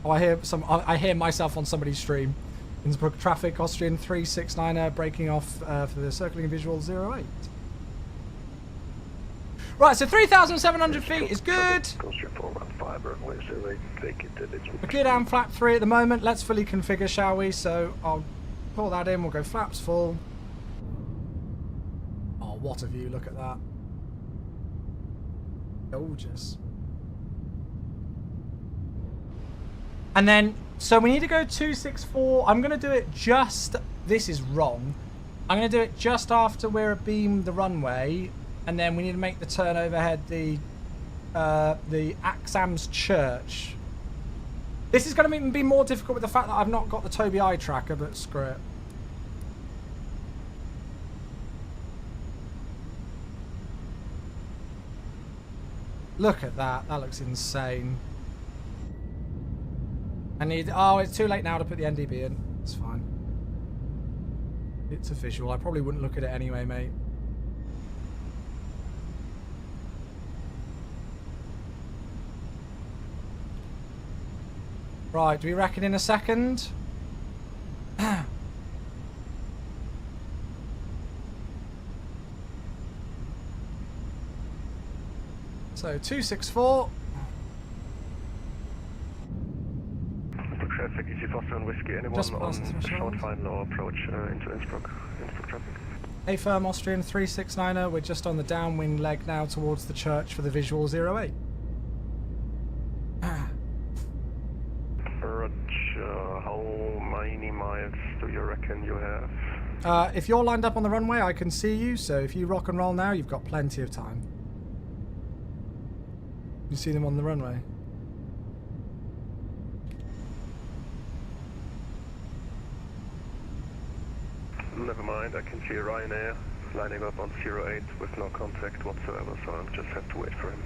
Oh, I hear myself on somebody's stream. Innsbruck traffic, Austrian 369er breaking off for the circling visual 08. Right, so 3,700 feet is good. We're gear down flap 3 at the moment. Let's fully configure, shall we? So I'll pull that in. We'll go flaps full. Oh, what a view. Look at that. Gorgeous. And then, so we need to go 264. I'm going to do it just... This is wrong. I'm going to do it just after we're abeam the runway. And then we need to make the turn overhead the Axam's Church. This is going to be more difficult with the fact that I've not got the Tobii eye tracker, but screw it. Look at that. That looks insane. I need... Oh, it's too late now to put the NDB in. It's fine. It's a visual. I probably wouldn't look at it anyway, mate. Right, do we reckon in a second? So 264. Traffic, easy Foster and Whiskey. Anyone Just on past the threshold. short final or approach into Innsbruck traffic? A firm Austrian 369er. We're just on the downwind leg now towards the church for the visual 08. Roger. How many miles do you reckon you have? If you're lined up on the runway, I can see you, so if you rock and roll now, you've got plenty of time. You see them on the runway? Never mind, I can see Ryanair lining up on 08 with no contact whatsoever, so I'll just have to wait for him.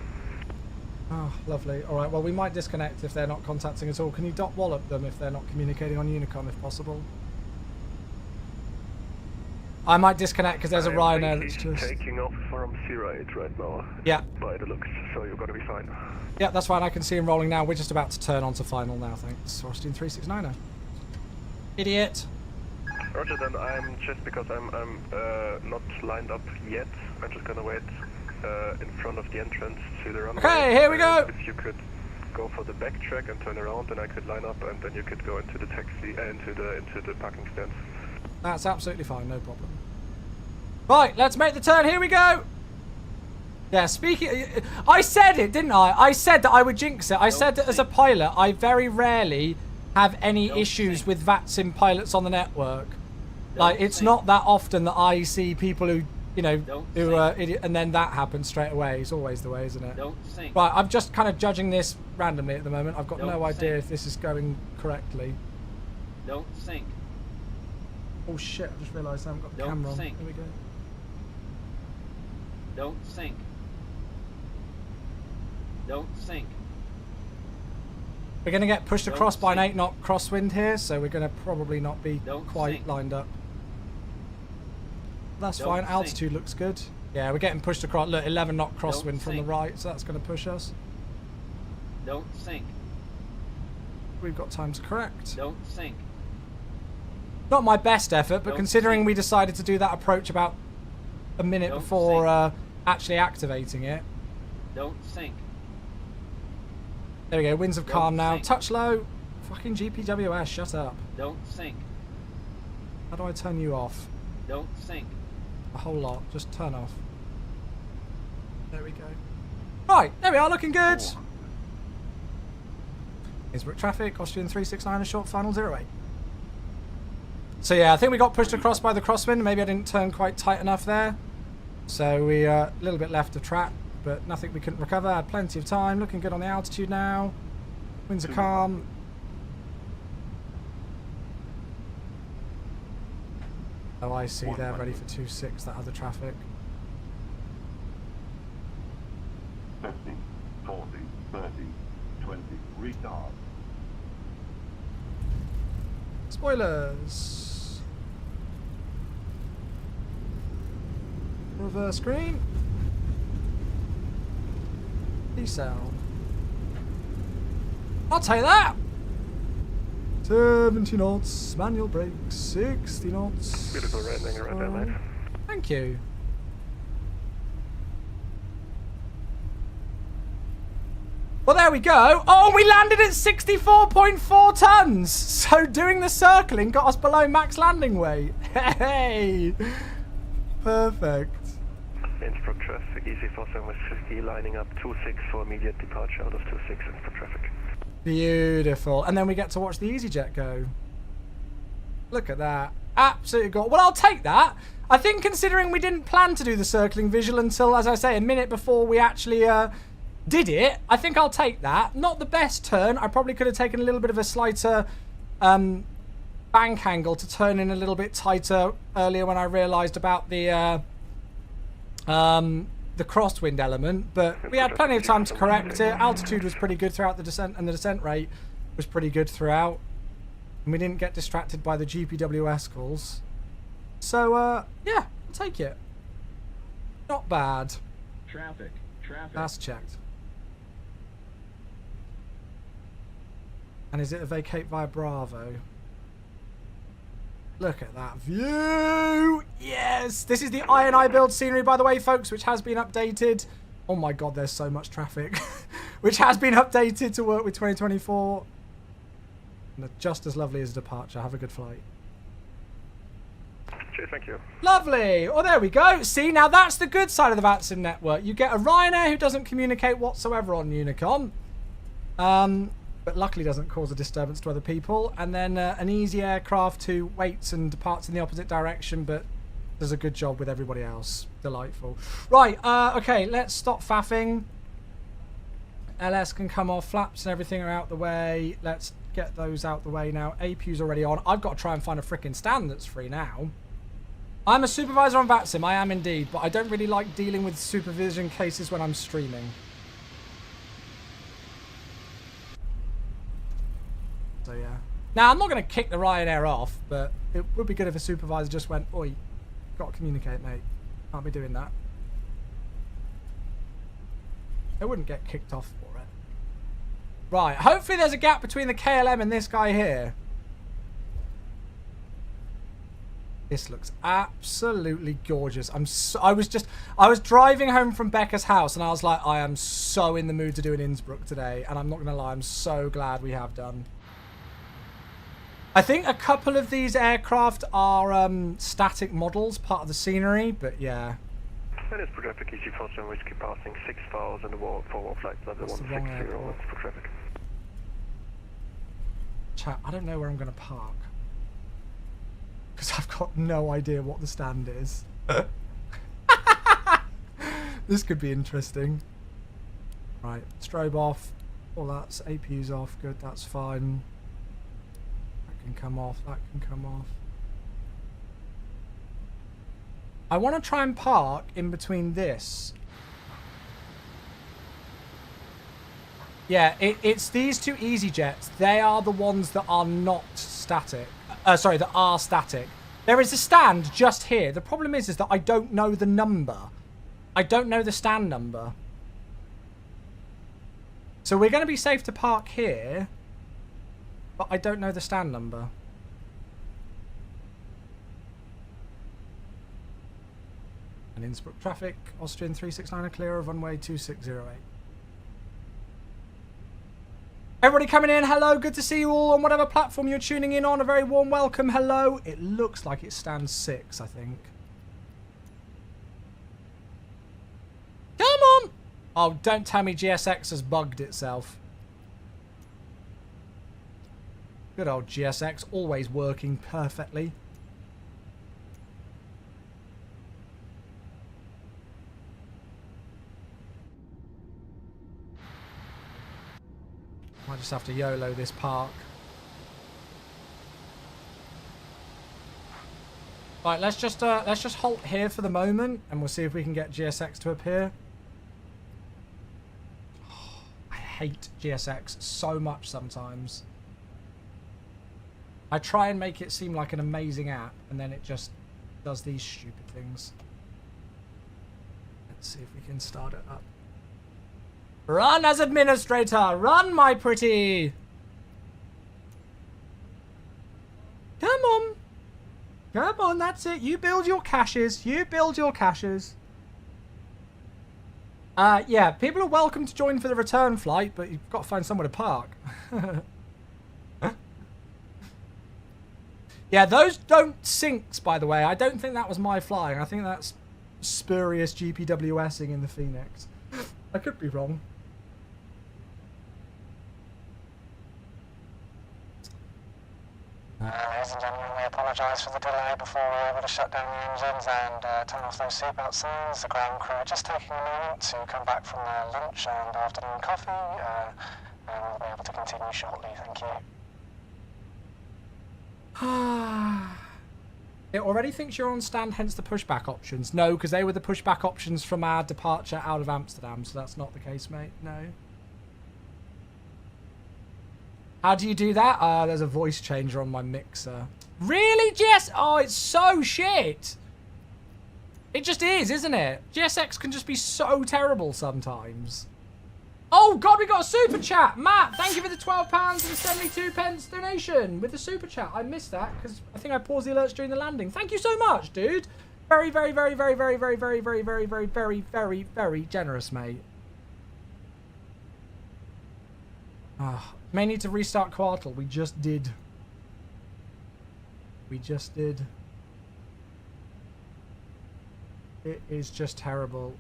Oh, lovely. All right, well, we might disconnect if they're not contacting at all. Can you dot wallop them if they're not communicating on Unicom, if possible? I might disconnect because there's a Ryanair that's just... taking off from 08 right now. Yeah. By the looks, so you're gonna be fine. Yeah, that's fine. I can see him rolling now. We're just about to turn on to final now, thanks. Austrian 369er. Idiot. Roger, then I'm just because I'm not lined up yet. I'm just gonna wait in front of the entrance to the runway. Okay, here we go. If you could go for the back track and turn around, then I could line up, and then you could go into the taxi, into the parking stands. That's absolutely fine, no problem. Right, let's make the turn. Here we go. Yeah, speaking... I said it, didn't I? I said that I would jinx it. I said that as a pilot, I very rarely have any issues with VATSIM pilots on the network. Like, it's not that often that I see people who, you know, who are idiot, and then that happens straight away. It's always the way, isn't it? Right, I'm just kind of judging this randomly at the moment. I've got no idea if this is going correctly. Don't sink. Oh shit, I just realised I haven't got the camera on. Here we go. Don't sink. Don't sink. We're going to get pushed across by an 8-knot crosswind here, so we're going to probably not be quite lined up. That's fine. Altitude looks good. Yeah, we're getting pushed across. Look, 11-knot crosswind from the right, so that's going to push us. Don't sink. We've got time to correct. Don't sink. Not my best effort, but considering we decided to do that approach about a minute before actually activating it. Don't sink. There we go. Winds of calm now. Touch low. Fucking GPWS, shut up. Don't sink. How do I turn you off? Don't sink. A whole lot. Just turn off. There we go. Right, there we are, looking good. Innsbruck traffic, Austrian 369, a short final 08. So yeah, I think we got pushed across by the crosswind. Maybe I didn't turn quite tight enough there. So we are a little bit left of track, but nothing we couldn't recover. Had plenty of time. Looking good on the altitude now. Winds are calm. Oh, I see. They're ready for 2-6, that other traffic. 50, 40, 30, 20, retard. Spoilers. Reverse green. Decel. I'll take that. 70 knots, manual brakes, 60 knots. Beautiful landing right there, mate. Thank you. Well, there we go. Oh, we landed at 64.4 tons. So doing the circling got us below max landing weight. Hey. Perfect. Innsbruck traffic, easy for 750, lining up 26 for immediate departure out of 26 Innsbruck traffic. Beautiful. And then we get to watch the EasyJet go. Look at that. Absolutely got. Well, I'll take that. I think considering we didn't plan to do the circling visual until, as I say, a minute before we actually did it, I think I'll take that. Not the best turn. I probably could have taken a little bit of a slighter bank angle to turn in a little bit tighter earlier when I realised about the crosswind element, but we had plenty of time to correct it. Altitude was pretty good throughout the descent, and the descent rate was pretty good throughout. And we didn't get distracted by the GPWS calls. So, yeah, I'll take it. Not bad. Traffic. That's checked. And is it a vacate via Bravo? Look at that view! Yes! This is the I&I build scenery, by the way, folks, which has been updated. Oh my god, there's so much traffic. Which has been updated to work with 2024. And just as lovely as a departure. Have a good flight. Cheers, thank you. Lovely. Oh, there we go. See, now that's the good side of the VATSIM network. You get a Ryanair who doesn't communicate whatsoever on Unicom. But luckily doesn't cause a disturbance to other people. And then an easy aircraft who waits and departs in the opposite direction, but does a good job with everybody else. Delightful. Right, okay, let's stop faffing. LS can come off. Flaps and everything are out the way. Let's get those out the way now. APU's already on. I've got to try and find a freaking stand that's free now. I'm a supervisor on VATSIM. I am indeed, but I don't really like dealing with supervision cases when I'm streaming. So yeah. Now, I'm not going to kick the Ryanair off, but it would be good if a supervisor just went, oi, got to communicate, mate. Can't be doing that. They wouldn't get kicked off for it. Right, hopefully there's a gap between the KLM and this guy here. This looks absolutely gorgeous. I was driving home from Becca's house and I was like, I am so in the mood to do an Innsbruck today. And I'm not going to lie, I'm so glad we have done. I think a couple of these aircraft are static models, part of the scenery, but yeah. That is for traffic, EG Foster and Whiskey passing 6,000 for flight level 160 for traffic. Chat, I don't know where I'm going to park. Because I've got no idea what the stand is. This could be interesting. Right, strobe off. All that's APU's off. Good, that's fine. That can come off. That can come off. I want to try and park in between this. Yeah, it's these two EasyJets. They are the ones that are not static. Sorry, that are static. There is a stand just here. The problem is that I don't know the number. I don't know the stand number. So we're going to be safe to park here. But I don't know the stand number. And Innsbruck traffic. Austrian 369 are clear of runway 2608. Everybody coming in, hello, good to see you all on whatever platform you're tuning in on. A very warm welcome, hello. It looks like it stands 6, I think. Come on! Oh, don't tell me GSX has bugged itself. Good old GSX, always working perfectly. I just have to YOLO this park. Right, let's just halt here for the moment, and we'll see if we can get GSX to appear. Oh, I hate GSX so much sometimes. I try and make it seem like an amazing app, and then it just does these stupid things. Let's see if we can start it up. Run as administrator! Run, my pretty! Come on! Come on, that's it. You build your caches. You build your caches. Yeah, people are welcome to join for the return flight, but you've got to find somewhere to park. Yeah, those don't syncs, by the way. I don't think that was my flying. I think that's spurious GPWSing in the Phoenix. I could be wrong. Ladies and gentlemen, we apologise for the delay before we were able to shut down the engines and turn off those seatbelt signs. The ground crew are just taking a moment to come back from their lunch and afternoon coffee, and we'll be able to continue shortly. Thank you. It already thinks you're on stand, hence the pushback options. No, because they were the pushback options from our departure out of Amsterdam, so that's not the case, mate. No. How do you do that? There's a voice changer on my mixer. Really, GS? Oh, it's so shit. It just is, isn't it? GSX can just be so terrible sometimes. Oh, God, we got a super chat. Matt, thank you for the £12.72 donation with the super chat. I missed that because I think I paused the alerts during the landing. Thank you so much, dude. Very, very, very, very, very, very, very, very, very, very, very, very, very generous, mate. May need to restart Quartal. We just did. We just did. It is just terrible.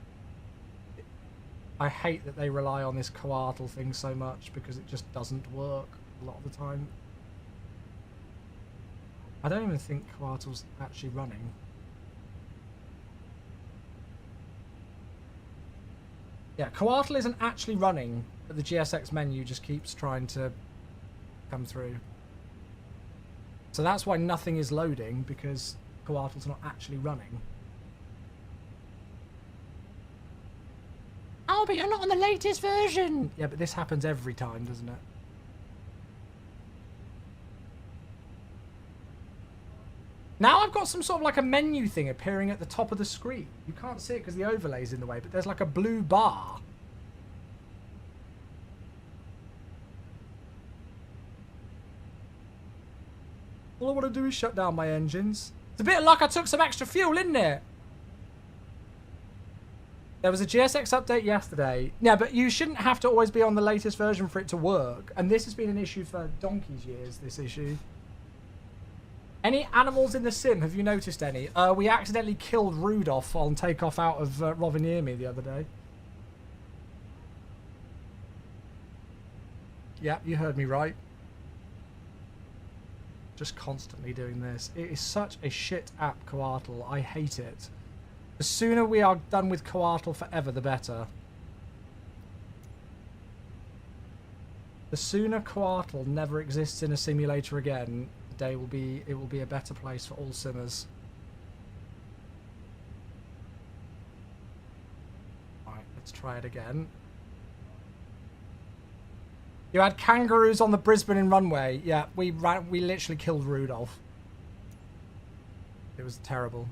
I hate that they rely on this coartal thing so much because it just doesn't work a lot of the time. I don't even think coartal's actually running. Yeah, coartal isn't actually running, but the GSX menu just keeps trying to come through. So that's why nothing is loading, because coartal's not actually running. Oh, but you're not on the latest version! Yeah, but this happens every time, doesn't it? Now I've got some sort of like a menu thing appearing at the top of the screen. You can't see it because the overlay's in the way, but there's like a blue bar. All I want to do is shut down my engines. It's a bit of luck I took some extra fuel, isn't it? There was a GSX update yesterday. Yeah, but you shouldn't have to always be on the latest version for it to work. And this has been an issue for donkey's years, this issue. Any animals in the sim? Have you noticed any? We accidentally killed Rudolph on takeoff out of Rovaniemi the other day. Yeah, you heard me right. Just constantly doing this. It is such a shit app, Coartal. I hate it. The sooner we are done with Coartal forever, the better. The sooner Coartal never exists in a simulator again, the day will be, it will be a better place for all simmers. Right, let's try it again. You had kangaroos on the Brisbane runway. Yeah, we literally killed Rudolph. It was terrible.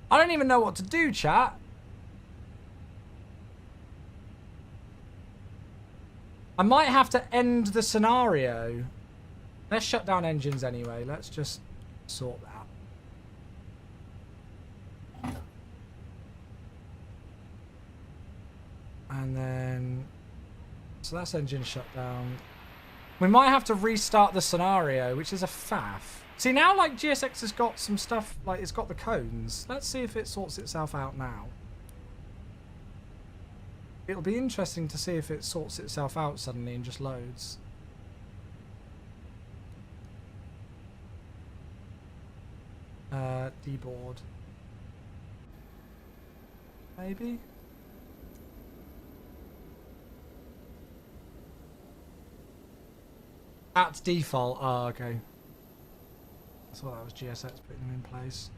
I don't even know what to do, chat. I might have to end the scenario. Let's shut down engines anyway. Let's just sort that. And then... So that's engine shut down. We might have to restart the scenario, which is a faff. See, now, like, GSX has got some stuff, like, it's got the cones. Let's see if it sorts itself out now. It'll be interesting to see if it sorts itself out suddenly and just loads. Deboard. Maybe? At default. Oh, okay. I thought that was GSX putting them in place.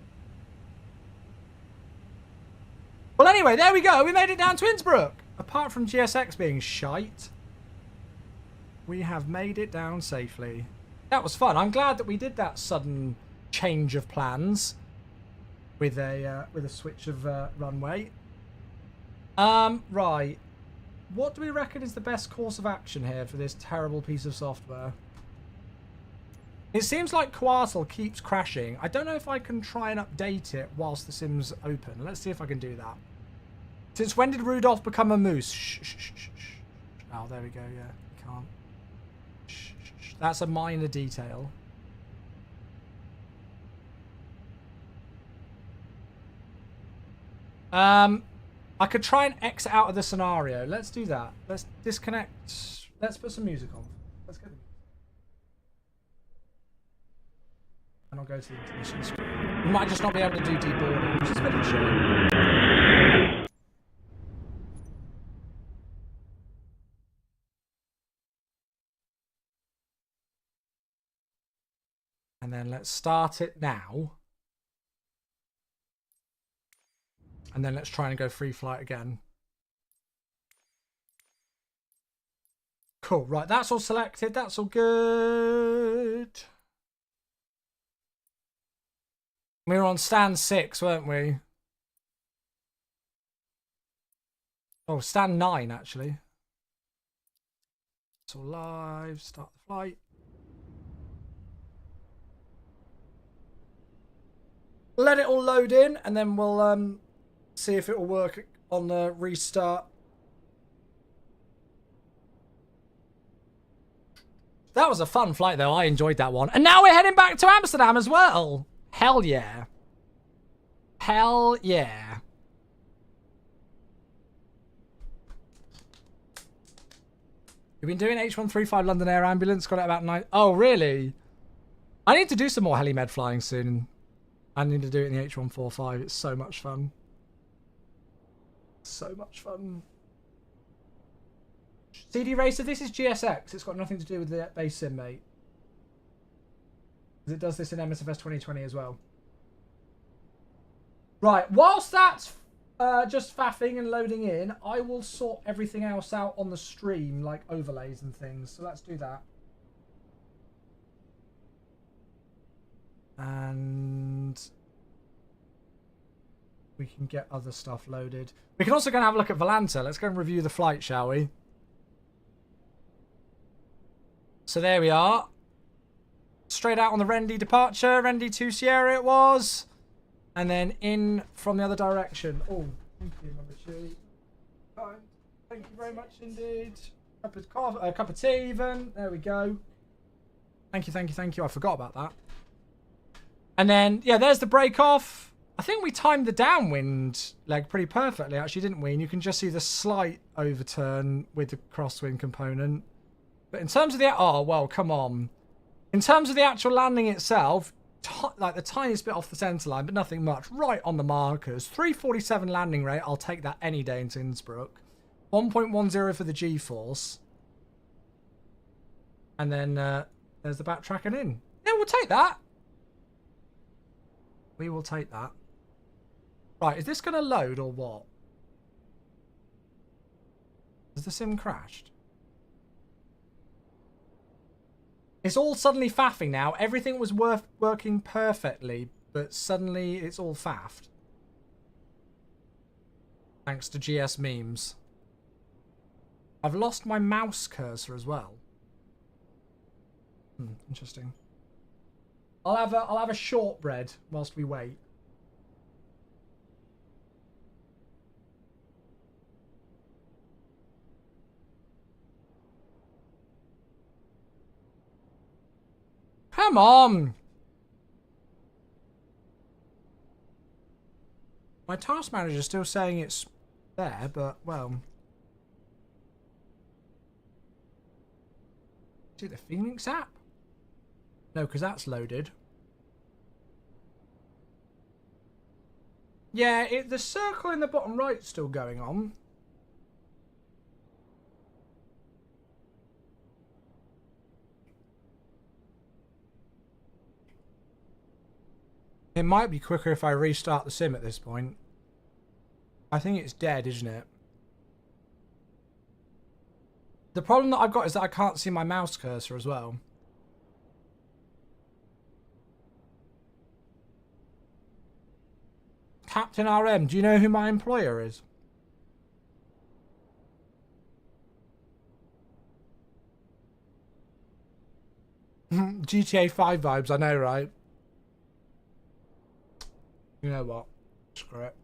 Well, anyway, there we go. We made it down to Innsbruck. Apart from GSX being shite, we have made it down safely. That was fun. I'm glad that we did that sudden change of plans with a switch of runway. Right. What do we reckon is the best course of action here for this terrible piece of software? It seems like Coartal keeps crashing. I don't know if I can try and update it whilst the sim's open. Let's see if I can do that. Since when did Rudolph become a moose? Shh, shh, shh, shh. Oh, there we go. Yeah, you can't. Shh, shh, shh. That's a minor detail. I could try and exit out of the scenario. Let's do that. Let's disconnect. Let's put some music on. Let's get the music. And I'll go to the intermission screen. We might just not be able to do deboarding, which is a bit of a shame. And then let's start it now. And then let's try and go free flight again. Cool, right, that's all selected. That's all good. We were on stand 6, weren't we? Oh, stand 9, actually. It's all live. Start the flight. Let it all load in, and then we'll see if it will work on the restart. That was a fun flight, though. I enjoyed that one. And now we're heading back to Amsterdam as well. Hell yeah. Hell yeah. You've been doing H135 London Air Ambulance. Got it about 9. Oh, really? I need to do some more helimed flying soon. I need to do it in the H145. It's so much fun. So much fun. CD Racer, this is GSX. It's got nothing to do with the base sim, mate. Because it does this in MSFS 2020 as well. Right, whilst that's just faffing and loading in, I will sort everything else out on the stream, like overlays and things. So let's do that. And we can get other stuff loaded. We can also go and have a look at Volanta. Let's go and review the flight, shall we? So there we are. Straight out on the Rendy departure. Rendy 2 Sierra it was. And then in from the other direction. Oh, thank you, Mother Chewy. Thank you very much indeed. Cup of tea even. There we go. Thank you, thank you, thank you. I forgot about that. And then, yeah, there's the break off. I think we timed the downwind leg pretty perfectly, actually, didn't we? And you can just see the slight overturn with the crosswind component. But in terms of the... Oh, well, come on. In terms of the actual landing itself, like the tiniest bit off the centre line, but nothing much. Right on the markers. 347 landing rate. I'll take that any day into Innsbruck. 1.10 for the G-force. And then there's the backtracking in. Yeah, we'll take that. We will take that. Right, is this going to load or what? Has the sim crashed? It's all suddenly faffing now. Everything was working perfectly, but suddenly it's all faffed. Thanks to GS memes. I've lost my mouse cursor as well. Interesting. I'll have a shortbread whilst we wait. Come on! My task manager is still saying it's there, but, well... Is it the Phoenix app? No, because that's loaded. Yeah, the circle in the bottom right's still going on. It might be quicker if I restart the sim at this point. I think it's dead, isn't it? The problem that I've got is that I can't see my mouse cursor as well. Captain RM, do you know who my employer is? GTA 5 vibes, I know, right? You know what? Screw it.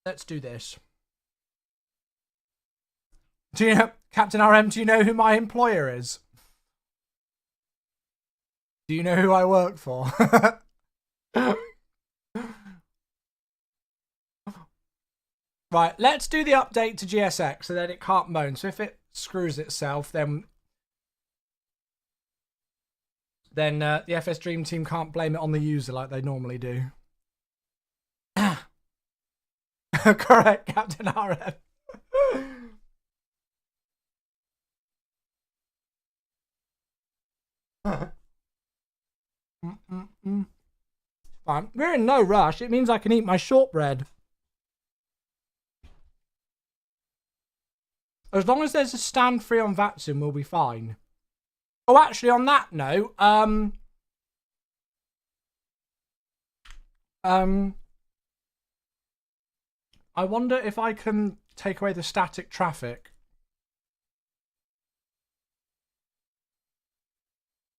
Let's do this. Do you know, Captain RM, do you know who my employer is? Do you know who I work for? Right, let's do the update to GSX so that it can't moan. So if it screws itself, then the FS Dream Team can't blame it on the user like they normally do. Correct, Captain RM. Fine. We're in no rush. It means I can eat my shortbread. As long as there's a stand free on Vatsim, we'll be fine. Oh, actually, on that note, I wonder if I can take away the static traffic.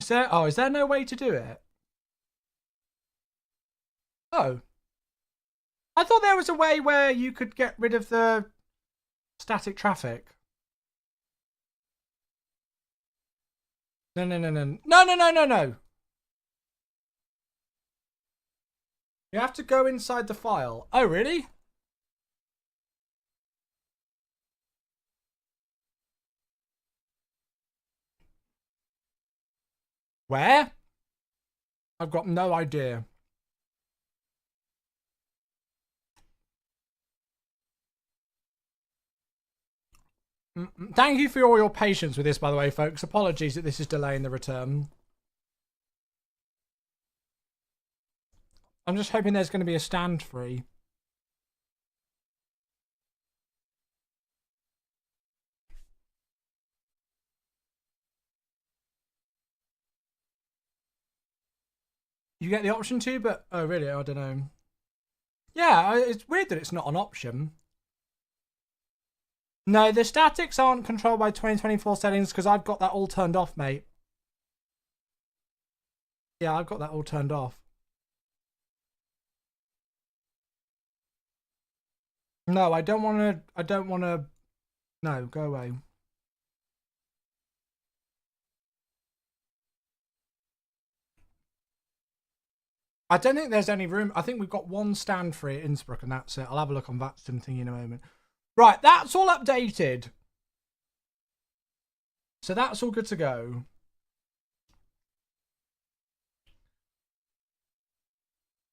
Is there no way to do it? Oh. I thought there was a way where you could get rid of the static traffic. No. No. You have to go inside the file. Oh, really? Where? I've got no idea. Thank you for all your patience with this, by the way, folks. Apologies that this is delaying the return. I'm just hoping there's going to be a stand free. You get the option to, but... Oh, really? I don't know. Yeah, it's weird that it's not an option. No, the statics aren't controlled by 2024 settings because I've got that all turned off, mate. Yeah, I've got that all turned off. No, I don't want to... No, go away. I don't think there's any room. I think we've got one stand free at Innsbruck and that's it. I'll have a look on that sim thing in a moment. Right, that's all updated. So that's all good to go.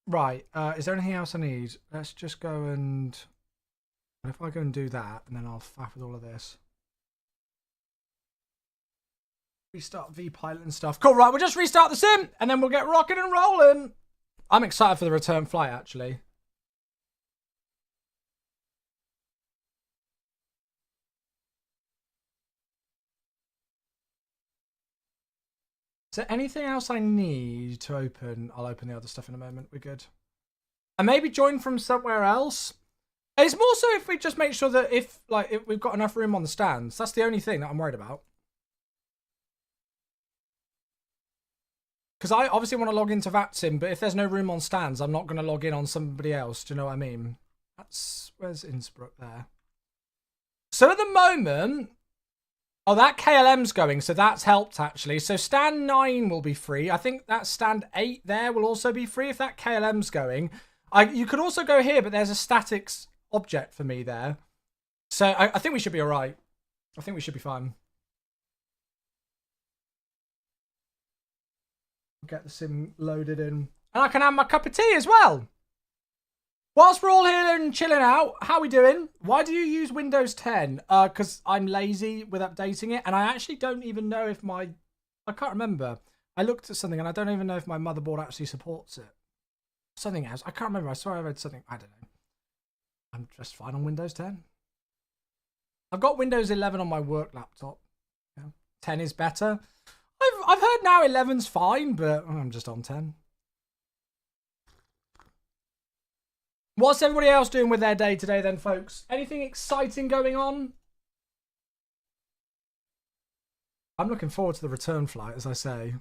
Right, is there anything else I need? Let's just go and... If I go and do that, and then I'll faff with all of this. Restart V-Pilot and stuff. Cool, right, we'll just restart the sim, and then we'll get rocking and rolling. I'm excited for the return flight, actually. Is there anything else I need to open? I'll open the other stuff in a moment. We're good. And maybe join from somewhere else. It's more so if we just make sure that if we've got enough room on the stands. That's the only thing that I'm worried about. Because I obviously want to log into VATSIM, but if there's no room on stands, I'm not going to log in on somebody else. Do you know what I mean? Where's Innsbruck there? So at the moment... Oh, that KLM's going, so that's helped, actually. So stand 9 will be free. I think that stand 8 there will also be free if that KLM's going. You could also go here, but there's a statics object for me there. So I think we should be all right. I think we should be fine. Get the sim loaded in. And I can have my cup of tea as well. Whilst we're all here and chilling out, how are we doing? Why do you use Windows 10? Because I'm lazy with updating it, and I actually don't even know if I can't remember. I looked at something, and I don't even know if my motherboard actually supports it. Something else. I can't remember. I swear I read something. I don't know. I'm just fine on Windows 10. I've got Windows 11 on my work laptop. Yeah. 10 is better. I've heard now 11's fine, but I'm just on 10. What's everybody else doing with their day today then, folks? Anything exciting going on? I'm looking forward to the return flight, as I say.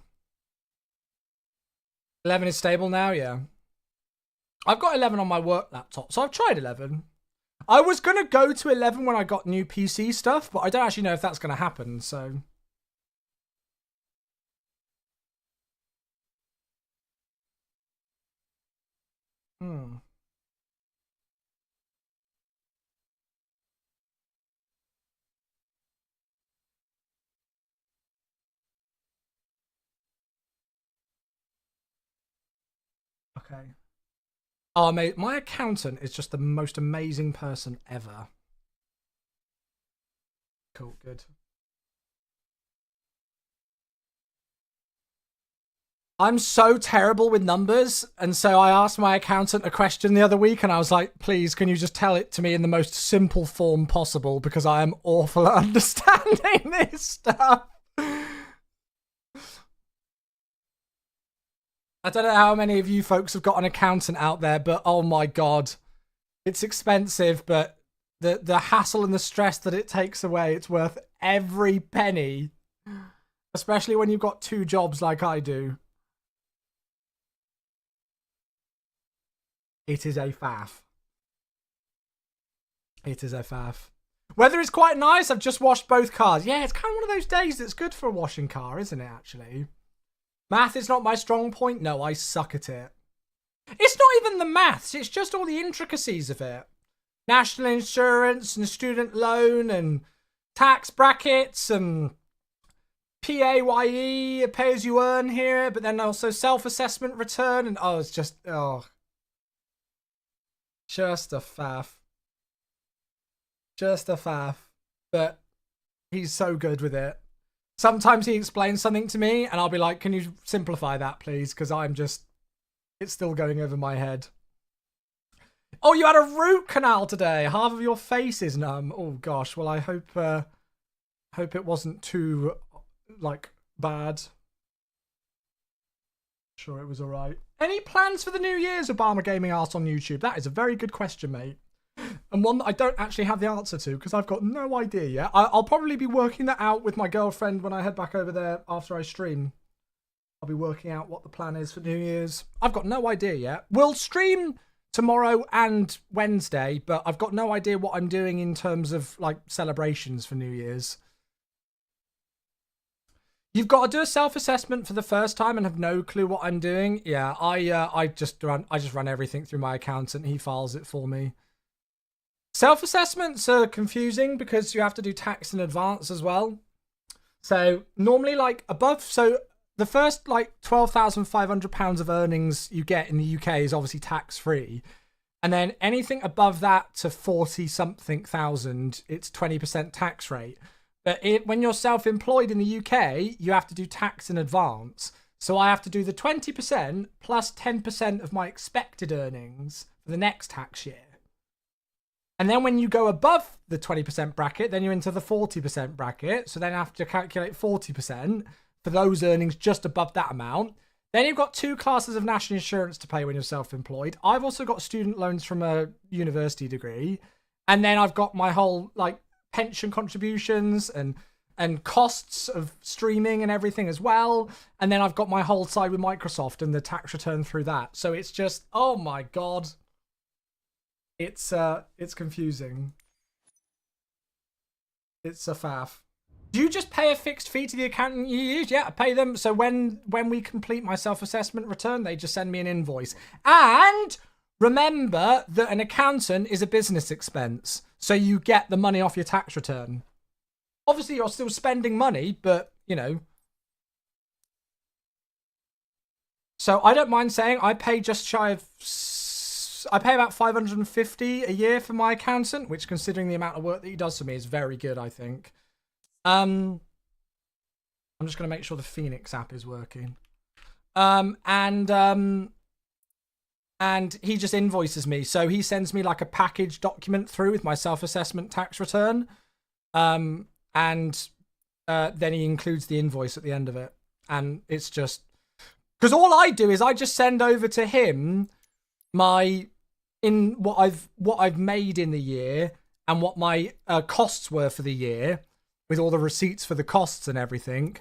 11 is stable now, yeah. I've got 11 on my work laptop, so I've tried 11. I was going to go to 11 when I got new PC stuff, but I don't actually know if that's going to happen, so... Okay. Oh, mate, my accountant is just the most amazing person ever. Cool, good. I'm so terrible with numbers, and so I asked my accountant a question the other week, and I was like, please, can you just tell it to me in the most simple form possible, because I am awful at understanding this stuff. I don't know how many of you folks have got an accountant out there, but oh my god. It's expensive, but the hassle and the stress that it takes away, it's worth every penny. Especially when you've got 2 jobs like I do. It is a faff. It is a faff. Weather is quite nice. I've just washed both cars. Yeah, it's kind of one of those days that's good for a washing car, isn't it, actually? Math is not my strong point. No, I suck at it. It's not even the maths. It's just all the intricacies of it. National insurance and student loan and tax brackets and PAYE, pay as you earn here, but then also self-assessment return. And oh, it's just, oh. Just a faff. Just a faff. But he's so good with it. Sometimes he explains something to me and I'll be like, can you simplify that, please? Because I'm just, it's still going over my head. Oh, you had a root canal today. Half of your face is numb. Oh, gosh. Well, I hope it wasn't too, like, bad. Sure, it was all right. Any plans for the New Year's, Obama Gaming Arse on YouTube? That is a very good question, mate. And one that I don't actually have the answer to because I've got no idea yet. I'll probably be working that out with my girlfriend when I head back over there after I stream. I'll be working out what the plan is for New Year's. I've got no idea yet. We'll stream tomorrow and Wednesday, but I've got no idea what I'm doing in terms of like celebrations for New Year's. You've got to do a self-assessment for the first time and have no clue what I'm doing. Yeah, I just run everything through my accountant. He files it for me. Self-assessments are confusing because you have to do tax in advance as well. So normally like above, so the first like £12,500 of earnings you get in the UK is obviously tax-free. And then anything above that to 40-something thousand, it's 20% tax rate. But when you're self-employed in the UK, you have to do tax in advance. So I have to do the 20% plus 10% of my expected earnings for the next tax year. And then when you go above the 20% bracket, then you're into the 40% bracket. So then I have to calculate 40% for those earnings just above that amount. Then you've got 2 classes of national insurance to pay when you're self-employed. I've also got student loans from a university degree. And then I've got my whole like pension contributions and costs of streaming and everything as well. And then I've got my whole side with Microsoft and the tax return through that. So it's just, oh my God. It's confusing. It's a faff. Do you just pay a fixed fee to the accountant you use? Yeah, I pay them. So when we complete my self-assessment return, they just send me an invoice. And remember that an accountant is a business expense. So you get the money off your tax return. Obviously, you're still spending money, but, you know. So I don't mind saying I pay just shy of... I pay about $550 a year for my accountant, which, considering the amount of work that he does for me, is very good, I think. I'm just going to make sure the Phoenix app is working. And he just invoices me. So he sends me like a package document through with my self-assessment tax return. And then he includes the invoice at the end of it. And it's just... Because all I do is I just send over to him what I've made in the year and what my costs were for the year with all the receipts for the costs and everything.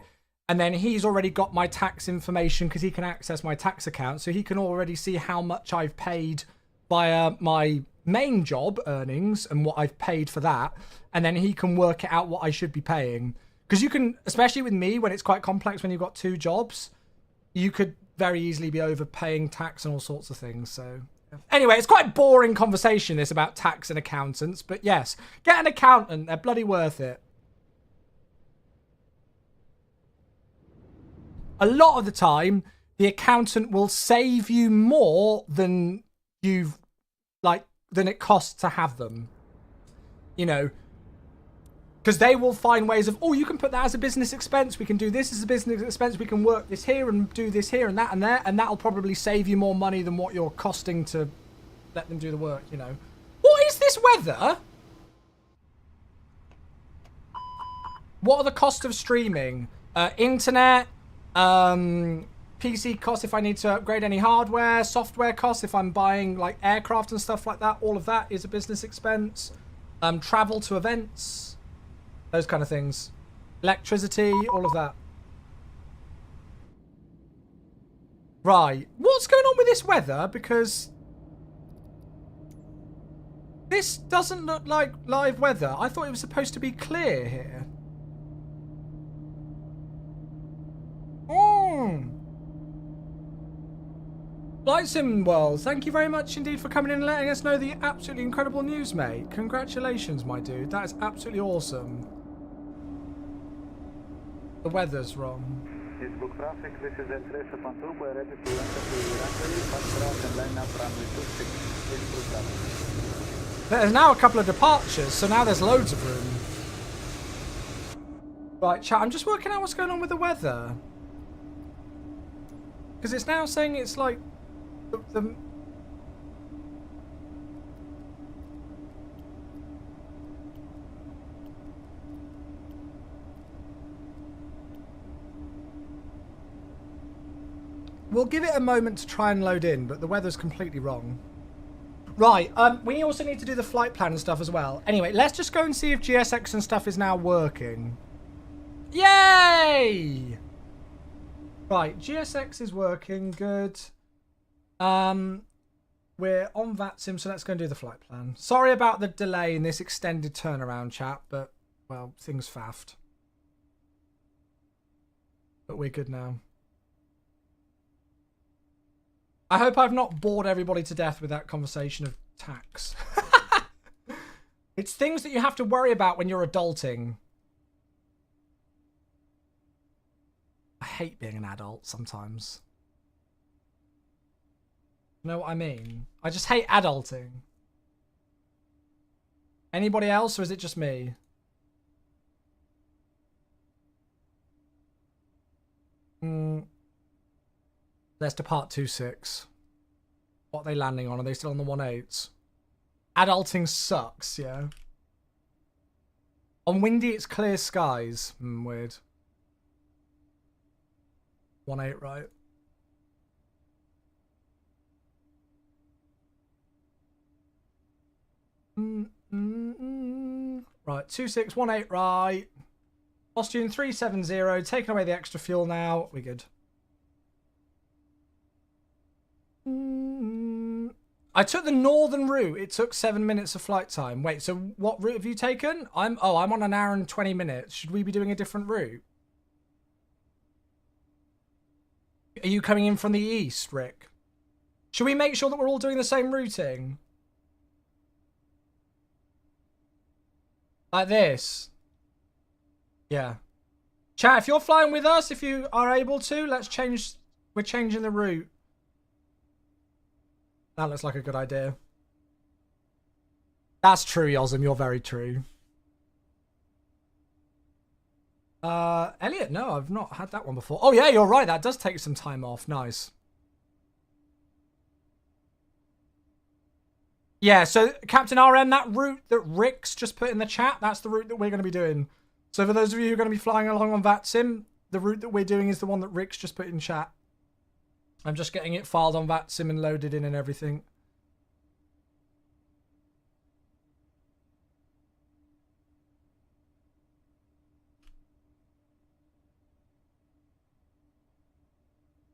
And then he's already got my tax information because he can access my tax account. So he can already see how much I've paid via my main job earnings and what I've paid for that. And then he can work it out what I should be paying. Because you can, especially with me, when it's quite complex, when you've got 2 jobs, you could very easily be overpaying tax and all sorts of things. So anyway, it's quite a boring conversation, this, about tax and accountants. But yes, get an accountant. They're bloody worth it. A lot of the time, the accountant will save you more than than it costs to have them. You know, because they will find ways of, oh, you can put that as a business expense. We can do this as a business expense. We can work this here and do this here and that and there. And that'll probably save you more money than what you're costing to let them do the work, you know. What is this weather? What are the costs of streaming? Internet, PC costs if I need to upgrade any hardware, software costs if I'm buying like aircraft and stuff like that. All of that is a business expense. Travel to events, those kind of things. Electricity, all of that. Right. What's going on with this weather? Because This doesn't look like live weather. I thought it was supposed to be clear here. Flight Sim World, thank you very much indeed for coming in and letting us know the absolutely incredible news, mate. Congratulations, my dude. That is absolutely awesome. The weather's wrong. Innsbruck traffic, this is N312, we're ready to enter the runway, fast track and line up runway 26, Innsbruck traffic. There's now a couple of departures, so now there's loads of room. Right, chat, I'm just working out what's going on with the weather. Because it's now saying it's like... the We'll give it a moment to try and load in, but the weather's completely wrong. Right, we also need to do the flight plan and stuff as well. Anyway, let's just go and see if GSX and stuff is now working. Yay! Right, GSX is working, good. We're on VATSIM, so let's go and do the flight plan. Sorry about the delay in this extended turnaround, chat, but, well, things faffed. But we're good now. I hope I've not bored everybody to death with that conversation of tax. It's things that you have to worry about when you're adulting. I hate being an adult sometimes. You know what I mean? I just hate adulting. Anybody else, or is it just me? Let's depart 26. What are they landing on? Are they still on the 18s? Adulting sucks, yeah. On windy, it's clear skies. Weird. 18, right? Right, 2618, right. Austrian 370, taking away the extra fuel now. We're good. I took the northern route. It took 7 minutes of flight time. Wait, so what route have you taken? I'm on an hour and 20 minutes. Should we be doing a different route? Are you coming in from the east, Rick? Should we make sure that we're all doing the same routing? Like this. Yeah. Chat, if you're flying with us, if you are able to, let's change. We're changing the route. That looks like a good idea. That's true, Yosem. You're very true. Elliot, no, I've not had that one before. Oh, yeah, you're right. That does take some time off. Nice. Yeah, so Captain RM, that route that Rick's just put in the chat, that's the route that we're going to be doing. So for those of you who are going to be flying along on VATSIM, the route that we're doing is the one that Rick's just put in chat. I'm just getting it filed on VATSIM and loaded in and everything.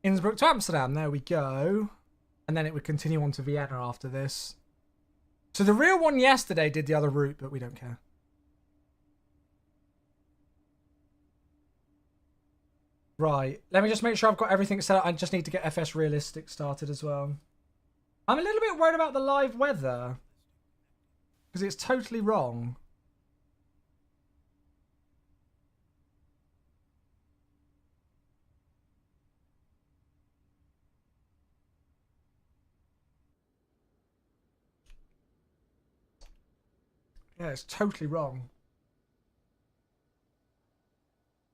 Innsbruck to Amsterdam, there we go. And then it would continue on to Vienna after this. So the real one yesterday did the other route, but we don't care. Right, let me just make sure I've got everything set up. I just need to get FS Realistic started as well. I'm a little bit worried about the live weather. Because it's totally wrong. Yeah, it's totally wrong.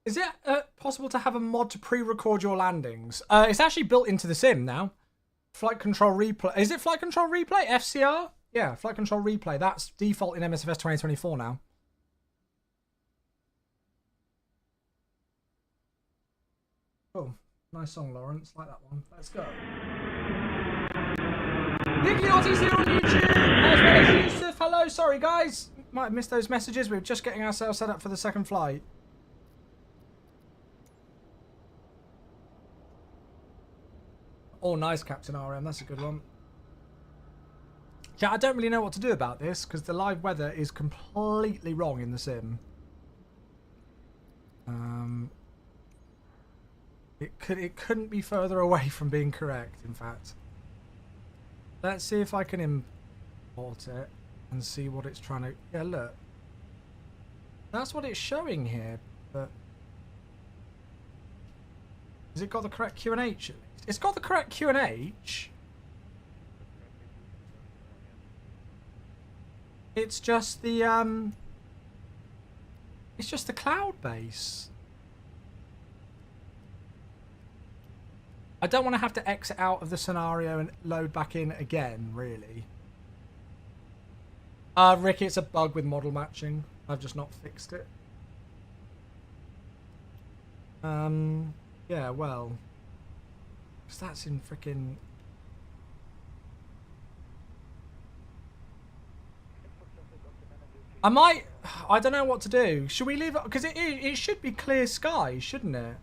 Is it possible to have a mod to pre-record your landings? It's actually built into the sim now. Flight control replay. Is it flight control replay? FCR? Yeah, flight control replay. That's default in MSFS 2024 now. Oh, nice song, Lawrence. Like that one. Let's go. Nicky Ottie's here on YouTube, as well as Yusuf. Hello, sorry guys. Might have missed those messages. We were just getting ourselves set up for the second flight. Oh, nice, Captain RM. That's a good one. Yeah, I don't really know what to do about this because the live weather is completely wrong in the sim. It couldn't be further away from being correct, in fact. Let's see if I can import it and see what it's trying to... Yeah, look. That's what it's showing here, but... Has it got the correct QNH at least? It's got the correct QNH. It's just the cloud base. I don't want to have to exit out of the scenario and load back in again, really. Ricky, it's a bug with model matching. I've just not fixed it. Yeah, well, 'cause that's in frickin'... I don't know what to do. Should we leave it? Because it should be clear sky, shouldn't it?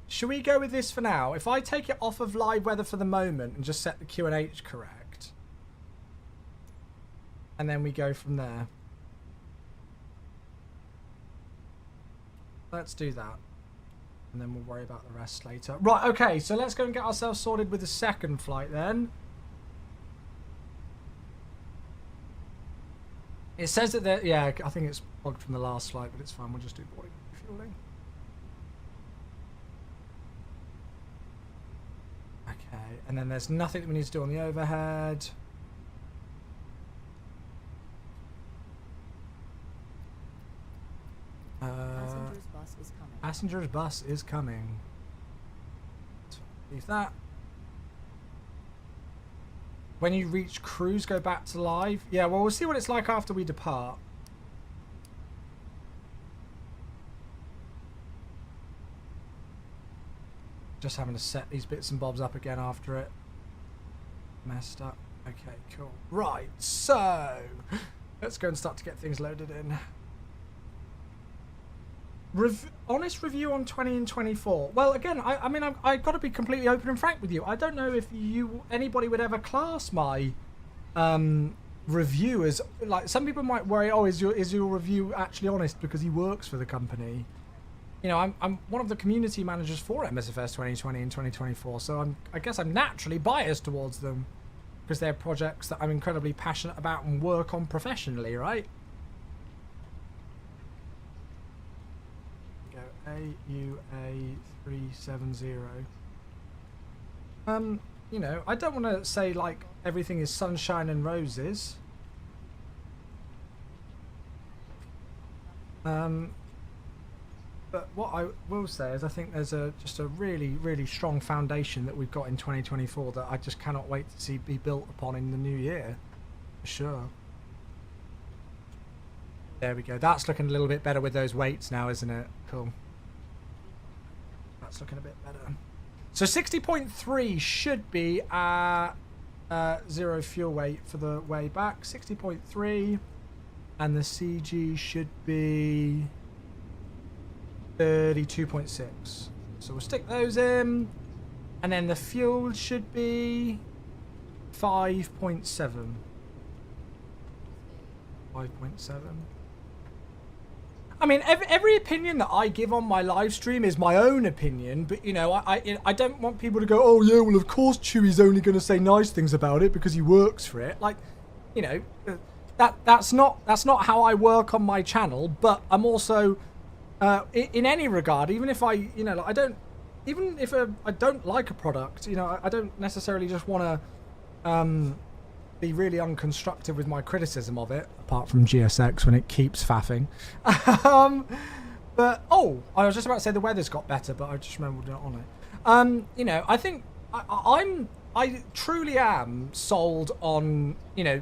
Should we go with this for now? If I take it off of live weather for the moment and just set the QNH correct. And then we go from there. Let's do that. And then we'll worry about the rest later. Right, okay, so let's go and get ourselves sorted with the second flight then. It says that there, yeah, I think it's bugged from the last flight, but it's fine. We'll just do boarding and refueling. Okay, and then there's nothing that we need to do on the overhead. Passenger's bus is coming. Passenger's bus is coming. So leave that. When you reach cruise, go back to live. Yeah, well, we'll see what it's like after we depart. Just having to set these bits and bobs up again after it messed up. Okay, cool. Right, so let's go and start to get things loaded in. Honest review on 20 and 24. Well, again, I mean, I've got to be completely open and frank with you. I don't know if anybody would ever class my review as, like, some people might worry, oh, is your review actually honest because he works for the company? You know, I'm one of the community managers for MSFS 2020 and 2024, so I guess I'm naturally biased towards them because they're projects that I'm incredibly passionate about and work on professionally, right? AUA 370. You know, I don't want to say like everything is sunshine and roses. But what I will say is I think there's just a really strong foundation that we've got in 2024 that I just cannot wait to see be built upon in the new year, for sure. There we go. That's looking a little bit better with those weights now, isn't it? Cool. That's looking a bit better. So 60.3 should be our zero fuel weight for the way back. 60.3, and the CG should be 32.6. So we'll stick those in, and then the fuel should be 5.7. 5.7. I mean, every opinion that I give on my live stream is my own opinion, but, you know, I don't want people to go, oh, yeah, well, of course Chewie's only going to say nice things about it because he works for it. Like, you know, that's not how I work on my channel, but I'm also, in any regard, even if I don't like a product, you know, I don't necessarily just want to be really unconstructive with my criticism of it, apart from GSX when it keeps faffing. But I was just about to say the weather's got better, but I just remembered not on it. You know, I think I truly am sold on, you know,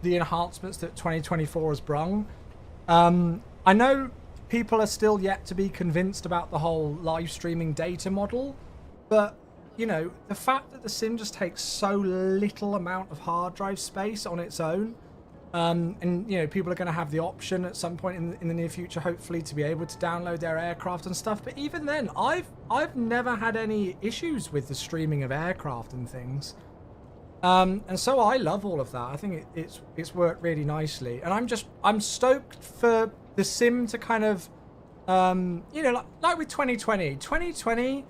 the enhancements that 2024 has brung. I know people are still yet to be convinced about the whole live streaming data model, but you know, the fact that the sim just takes so little amount of hard drive space on its own, and you know, people are going to have the option at some point in the near future, hopefully, to be able to download their aircraft and stuff. But even then, I've never had any issues with the streaming of aircraft and things. And so I love all of that. I think it's worked really nicely, and I'm stoked for the sim to kind of, you know, like with 2020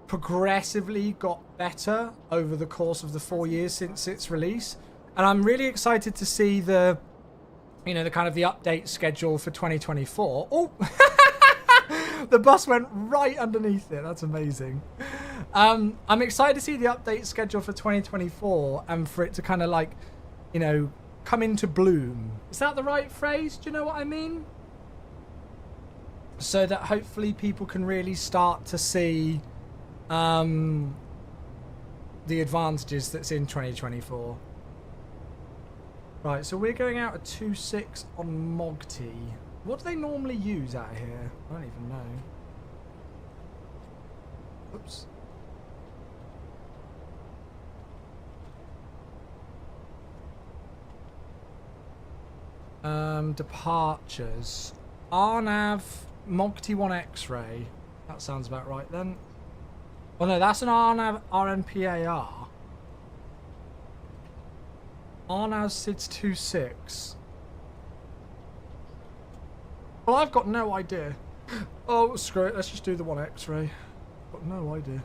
progressively got better over the course of the 4 years since its release, and I'm really excited to see the, you know, the kind of the update schedule for 2024. Oh, the bus went right underneath it. That's amazing. I'm excited to see the update schedule for 2024 and for it to kind of like, you know, come into bloom. Is that the right phrase? Do you know what I mean? So that hopefully people can really start to see the advantages that's in 2024. Right, so we're going out at 2.6 on Mogti. What do they normally use out here? I don't even know. Oops. Departures. RNAV, Mogti 1 X-ray. That sounds about right then. Oh no, that's an RNAV RNPAR. RNAV SIDS 2.6. Well, I've got no idea. Oh, screw it. Let's just do the 1 X-ray. Got no idea.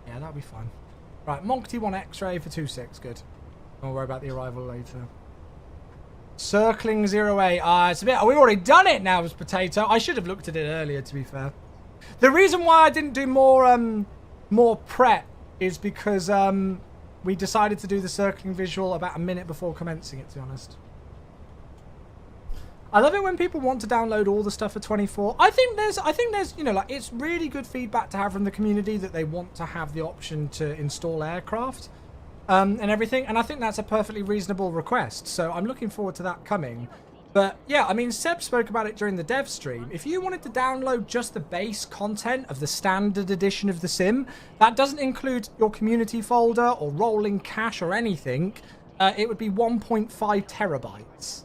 Yeah, that'll be fine. Right, Mogti 1 X-ray for 2.6. Good. Don't worry about the arrival later. Circling 08. It's a bit. We've already done it now as Potato. I should have looked at it earlier, to be fair. The reason why I didn't do more prep is because we decided to do the circling visual about a minute before commencing it, to be honest. I love it when people want to download all the stuff for 24. I think there's, you know, like, it's really good feedback to have from the community that they want to have the option to install aircraft and everything. And I think that's a perfectly reasonable request. So I'm looking forward to that coming. But yeah, I mean, Seb spoke about it during the dev stream. If you wanted to download just the base content of the standard edition of the sim, that doesn't include your community folder or rolling cache or anything, it would be 1.5 terabytes.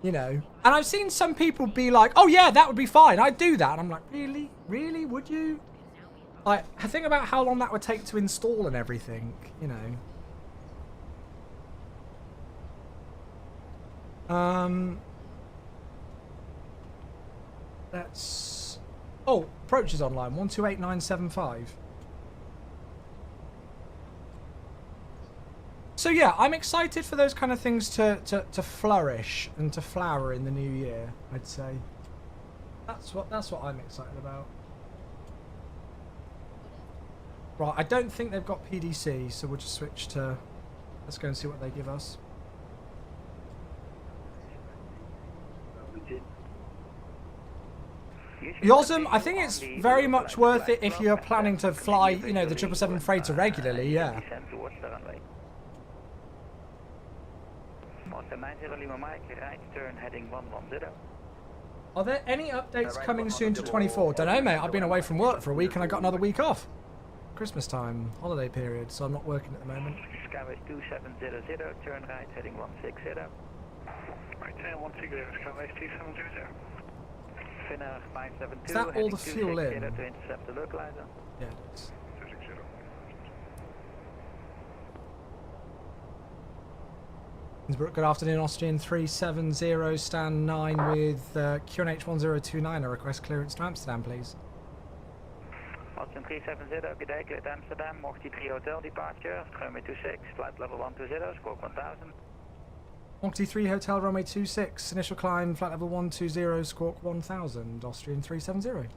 You know, and I've seen some people be like, oh yeah, that would be fine, I'd do that. And I'm like, really? Really? Would you? Like, think about how long that would take to install and everything, you know. Let's... Oh, approach is online, 128975. So yeah, I'm excited for those kind of things to flourish and to flower in the new year, I'd say. That's what I'm excited about. Right, I don't think they've got PDC, so we'll just switch to... Let's go and see what they give us. Yosem, I think it's very much worth it if you're planning to fly, you know, the 777 freighter regularly, yeah. Are there any updates coming soon to 24? Don't know, mate. I've been away from work for a week and I got another week off. Christmas time, holiday period, so I'm not working at the moment. Skyway 2700, turn right, heading 160. Right, 160, Skyway 2700. Finnair 572. Is that all the fuel in? To intercept the localizer. Yeah, it is. Innsbruck, good afternoon, Austrian 370, stand 9 with QNH 1029. I request clearance to Amsterdam, please. Austrian 370, good day, clear to Amsterdam, Mogti 3 Hotel departure, runway 26, flight level 120, squawk 1000. Mogti 3 Hotel, runway 26, initial climb, flight level 120, squawk 1000, Austrian 370.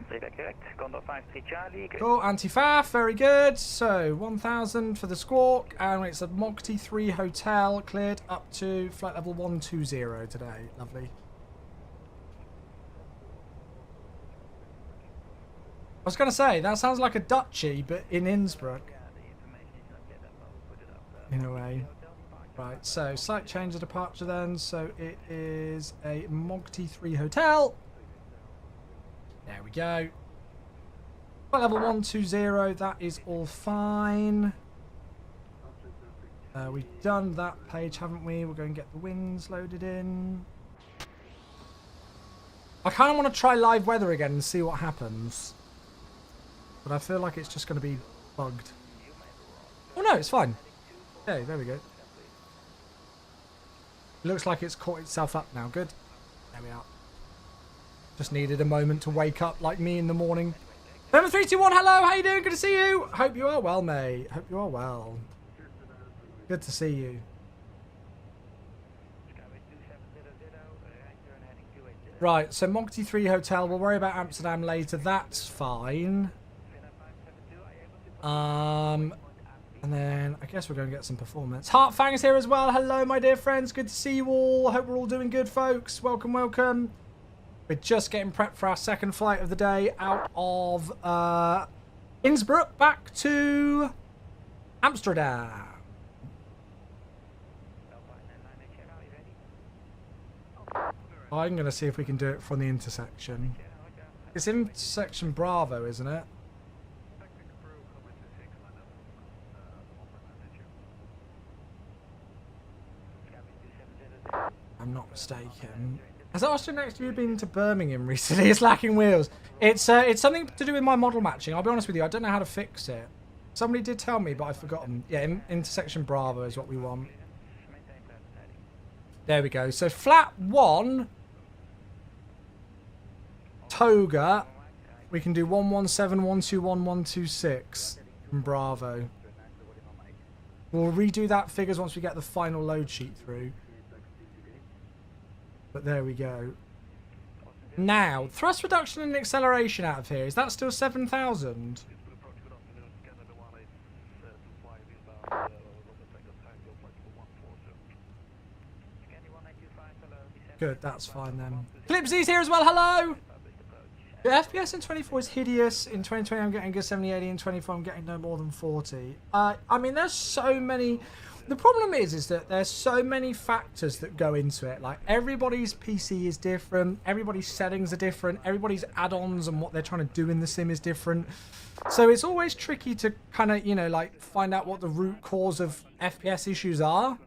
Correct, Condor 53 Charlie. Cool, anti-faff, very good. So 1000 for the squawk, and it's a Mogti 3 Hotel, cleared up to flight level 120 today. Lovely. I was going to say, that sounds like a duchy, but in Innsbruck. In a way. Right, so site change of departure then. So it is a Mogti 3 Hotel. There we go. Flight level 120, that is all fine. We've done that page, haven't we? We'll go and get the wings loaded in. I kind of want to try live weather again and see what happens. But I feel like it's just going to be bugged. Oh no, it's fine. Okay, there we go. It looks like it's caught itself up now. Good. There we are. Just needed a moment to wake up like me in the morning. Number 321, hello, how you doing? Good to see you. Hope you are well, mate. Hope you are well. Good to see you. Right, so Monty 3 Hotel. We'll worry about Amsterdam later. That's fine. And then I guess we're going to get some performance. Heartfang's here as well. Hello, my dear friends. Good to see you all. Hope we're all doing good, folks. Welcome, welcome. We're just getting prepped for our second flight of the day out of Innsbruck back to Amsterdam. I'm going to see if we can do it from the intersection. It's intersection Bravo, isn't it? I'm not mistaken. Has Austrian next to you been to Birmingham recently? It's lacking wheels. It's something to do with my model matching. I'll be honest with you, I don't know how to fix it. Somebody did tell me, but I've forgotten. Yeah, intersection Bravo is what we want. There we go. So flat 1, Toga. We can do 117, 121, 126 from Bravo. We'll redo that figures once we get the final load sheet through. But there we go. Now, thrust reduction and acceleration out of here. Is that still 7,000? Good, that's fine then. Clipsy's here as well, hello! The FPS in 24 is hideous. In 2020 I'm getting a good 70, 80. In 24 I'm getting no more than 40. I mean, there's so many... The problem is that there's so many factors that go into it. Like, everybody's PC is different, everybody's settings are different, everybody's add-ons and what they're trying to do in the sim is different. So it's always tricky to kind of, you know, like, find out what the root cause of FPS issues are.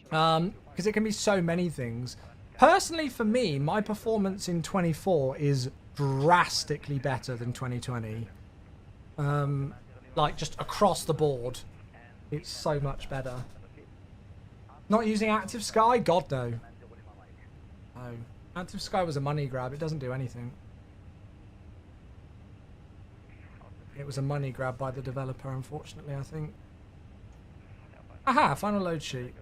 Because it can be so many things. Personally, for me, my performance in 24 is drastically better than 2020. Like, just across the board. It's so much better. Not using Active Sky? God, no. No. Active Sky was a money grab. It doesn't do anything. It was a money grab by the developer, unfortunately, I think. Aha, final load sheet.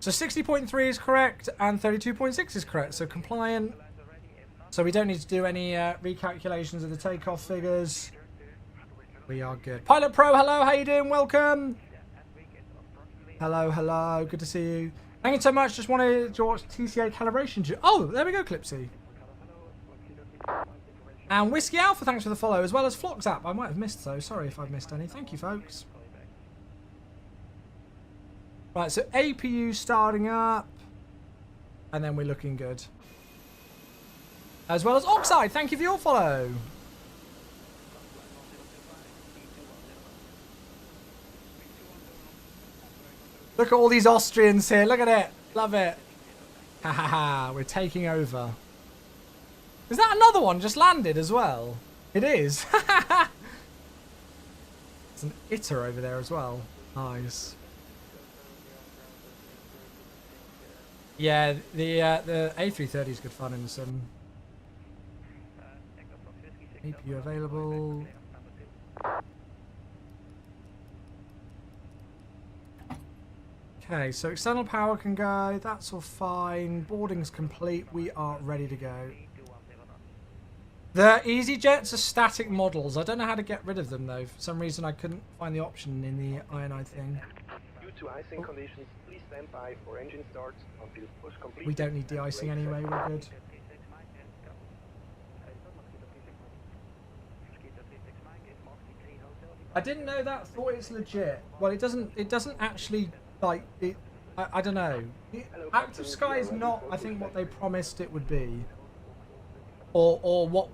So 60.3 is correct and 32.6 is correct. So compliant. So we don't need to do any recalculations of the takeoff figures. We are good. Pilot Pro, hello, how you doing? Welcome. Hello, hello. Good to see you. Thank you so much. Just wanted to watch TCA calibration. Oh, there we go, Clipsy. And Whiskey Alpha, thanks for the follow, as well as Flox app. I might have missed those. Sorry if I've missed any. Thank you, folks. Right, so APU starting up. And then we're looking good. As well as Oxide, thank you for your follow. Look at all these Austrians here. Look at it. Love it. Ha ha ha. We're taking over. Is that another one just landed as well? It is. There's an ITER over there as well. Nice. Yeah, the A330 is good fun in some. APU available. Okay, so external power can go. That's all fine. Boarding's complete. We are ready to go. The EasyJets are static models. I don't know how to get rid of them though. For some reason I couldn't find the option in the INI thing. Due to icing conditions, please stand by for engine starts until push complete. We don't need de-icing anyway, we're good. I didn't know that. Thought it's legit. Well, it doesn't actually, like, it. I don't know. Active Sky is not, I think, what they promised it would be. Or what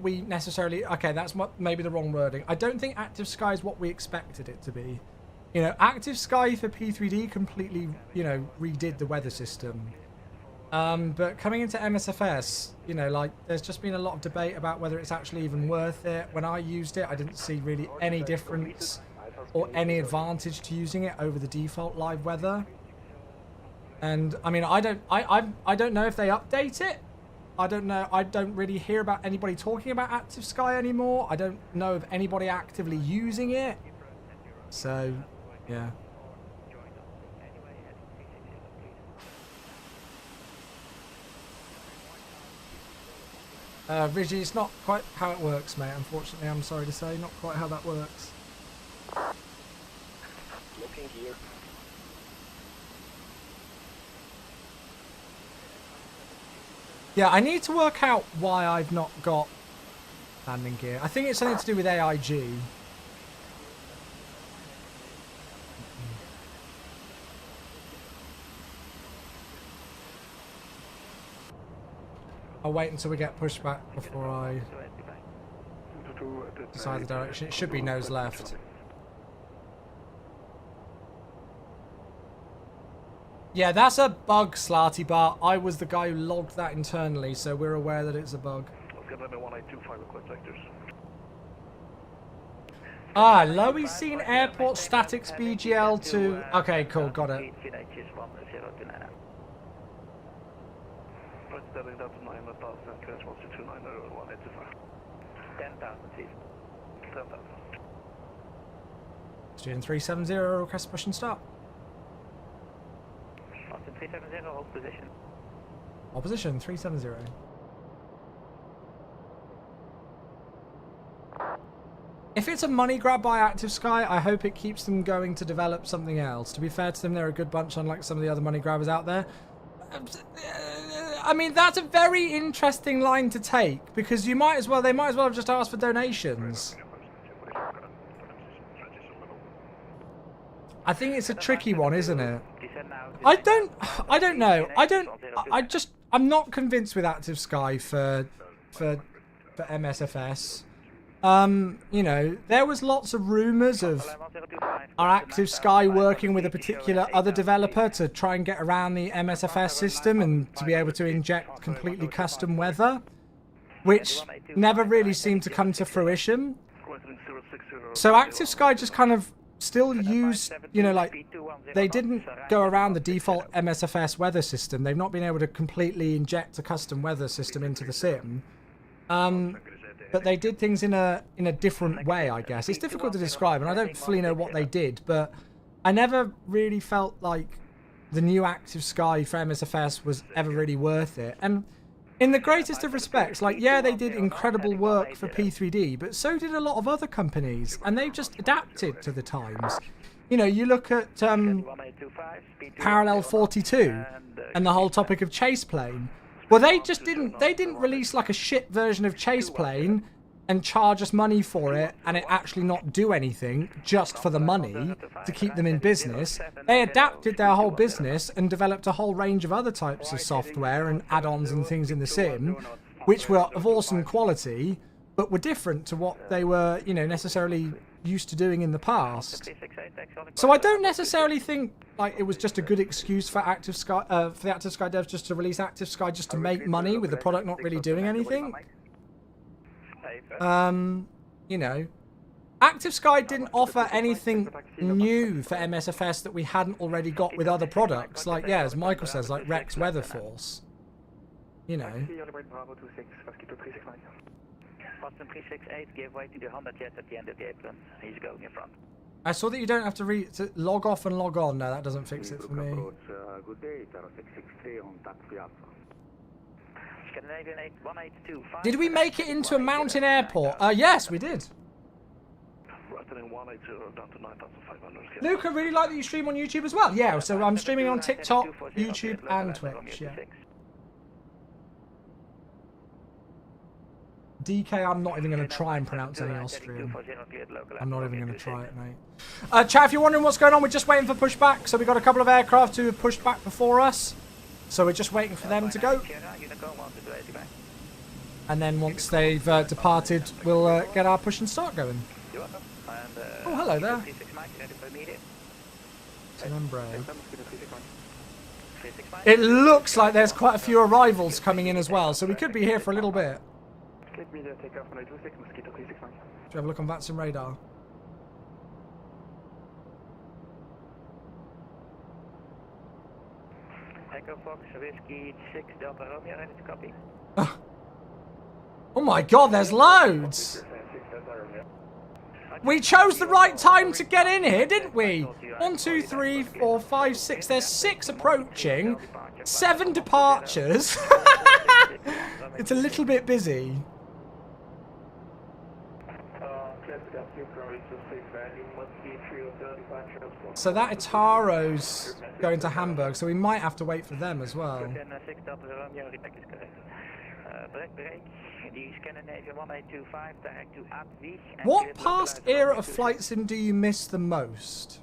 we necessarily... Okay, that's maybe the wrong wording. I don't think Active Sky is what we expected it to be. You know, Active Sky for P3D completely, you know, redid the weather system. But coming into MSFS, you know, like, there's just been a lot of debate about whether it's actually even worth it. When I used it, I didn't see really any difference or any advantage to using it over the default live weather. And I mean, I don't know if they update it. I don't know. I don't really hear about anybody talking about Active Sky anymore. I don't know of anybody actively using it. So, yeah. Vigi, it's not quite how it works, mate. Unfortunately, I'm sorry to say, not quite how that works. Looking here. Yeah, I need to work out why I've not got landing gear. I think it's something to do with AIG. I'll wait until we get pushback before I decide the direction. It should be nose left. Yeah, that's a bug, Slarty Bar. I was the guy who logged that internally, so we're aware that it's a bug. Ah, LOWI seen airport statics BGL to... Okay, cool, got it. Student 370, request push and start. Austin 370, hold position. Opposition 370. If it's a money grab by Active Sky, I hope it keeps them going to develop something else. To be fair to them, they're a good bunch, unlike some of the other money grabbers out there. I mean, that's a very interesting line to take, because they might as well have just asked for donations. I think it's a tricky one, isn't it? I don't know. I'm not convinced with Active Sky for MSFS. You know, there was lots of rumours of our Active Sky working with a particular other developer to try and get around the MSFS system and to be able to inject completely custom weather, which never really seemed to come to fruition. So Active Sky just kind of still used, you know, like, they didn't go around the default MSFS weather system. They've not been able to completely inject a custom weather system into the sim. But they did things in a different way, I guess. It's difficult to describe, and I don't fully know what they did, but I never really felt like the new Active Sky for MSFS was ever really worth it. And in the greatest of respects, like, yeah, they did incredible work for P3D, but so did a lot of other companies, and they've just adapted to the times. You know, you look at Parallel 42 and the whole topic of chase plane. Well, they didn't release like a shit version of chase plane and charge us money for it and it actually not do anything just for the money to keep them in business. They adapted their whole business and developed a whole range of other types of software and add-ons and things in the sim, which were of awesome quality, but were different to what they were, you know, necessarily used to doing in the past. So I don't necessarily think like it was just a good excuse for Active Sky, for the Active Sky devs just to release Active Sky just to make money with the product not really doing anything. You know, Active Sky didn't offer anything new for MSFS that we hadn't already got with other products. Like, yeah, as Michael says, like Rex Weather Force. You know. Austin 368, give way to the Honda jet at the end of the apron. He's going in front. I saw that you don't have to log off and log on. No, that doesn't fix it for me. Good day, 663 on taxi Alpha. Scandinavian 1825. Did we make it into a mountain airport? Yes, we did. Luke, I really like that you stream on YouTube as well. Yeah, so I'm streaming on TikTok, YouTube, and Twitch. Yeah. DK, I'm not even going to try and pronounce any Austrian. I'm not even going to try it, mate. Chat, if you're wondering what's going on, we're just waiting for pushback. So we've got a couple of aircraft who have pushed back before us. So we're just waiting for them to go. And then once they've departed, we'll get our push and start going. welcome. And, Oh, hello there. 36 Mike, ready for immediate. It's an embrace. 36 Mike. It looks like there's quite a few arrivals coming in as well, so we could be here for a little bit. Clip media takeoff on A26, Mosquito 36 Mike. Should we have a look on VATSIM radar? Echo Fox, Whiskey 6 Delta Romeo, ready to copy. Oh my god, there's loads! We chose the right time to get in here, didn't we? 1, 2, 3, 4, 5, 6. There's 6 approaching. 7 departures. It's a little bit busy. So that Itaro's going to Hamburg, so we might have to wait for them as well. 6 Delta Romeo, repack is correct. Break. The Scandinavian 1825, direct to Advig. What past era of flight sim do you miss the most?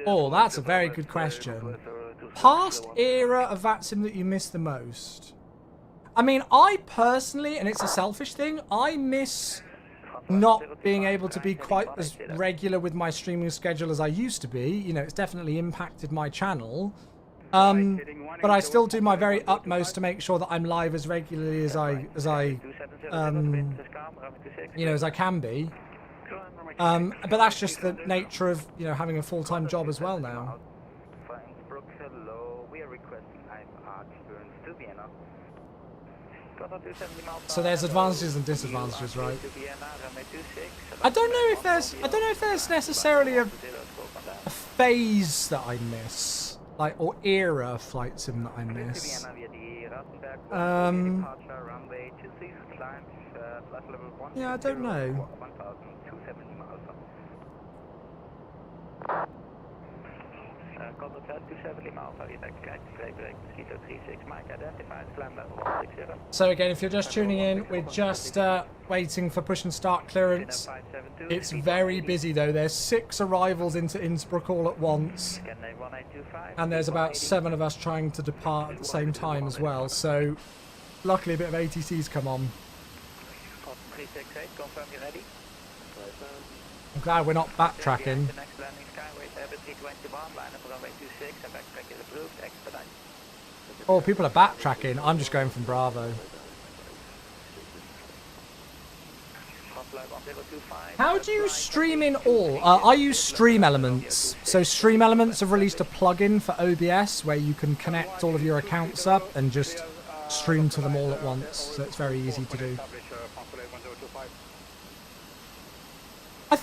Oh, that's a very good question. Past era of VATSIM that you miss the most? I mean, I personally, and it's a selfish thing, I miss not being able to be quite as regular with my streaming schedule as I used to be. You know, it's definitely impacted my channel. But I still do my very utmost to make sure that I'm live as regularly as I can be. But that's just the nature of, you know, having a full-time job as well now. Innsbruck, hello. We are requesting IMR clearance to Vienna. So there's advantages and disadvantages, right? I don't know if there's necessarily a phase that I miss. Like, or era of flight sim that I miss. Yeah, I don't know. So again, if you're just tuning in, we're just waiting for push and start clearance. It's very busy though. There's 6 arrivals into Innsbruck all at once. And there's about 7 of us trying to depart at the same time as well. So luckily a bit of ATC's come on. I'm glad we're not backtracking. Oh, people are backtracking. I'm just going from Bravo. How do you stream in all? I use Stream Elements. So Stream Elements have released a plugin for OBS where you can connect all of your accounts up and just stream to them all at once. So it's very easy to do. I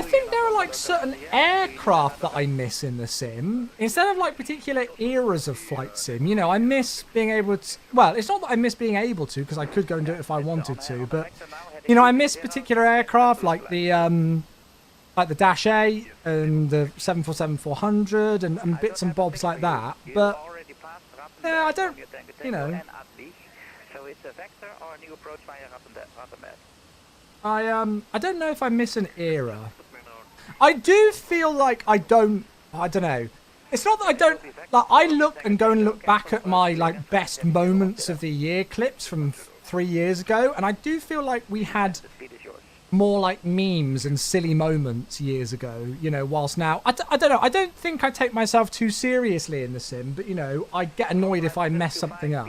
think there are like certain aircraft that I miss in the sim. Instead of like particular eras of flight sim, you know, I miss being able to, well, it's not that I miss being able to, because I could go and do it if I wanted to, but, you know, I miss particular aircraft like the Dash 8 and the 747-400 and bits and bobs like that, but, yeah, I don't, you know. So it's a vector or a new approach via Rotterdam. I don't know if I miss an era. I do feel like I don't know. It's not that I don't, like, I look and go and look back at my, like, best moments of the year clips from 3 years ago, and I do feel like we had more, like, memes and silly moments years ago, you know, whilst now, I don't know, I don't think I take myself too seriously in the sim, but, you know, I get annoyed if I mess something up.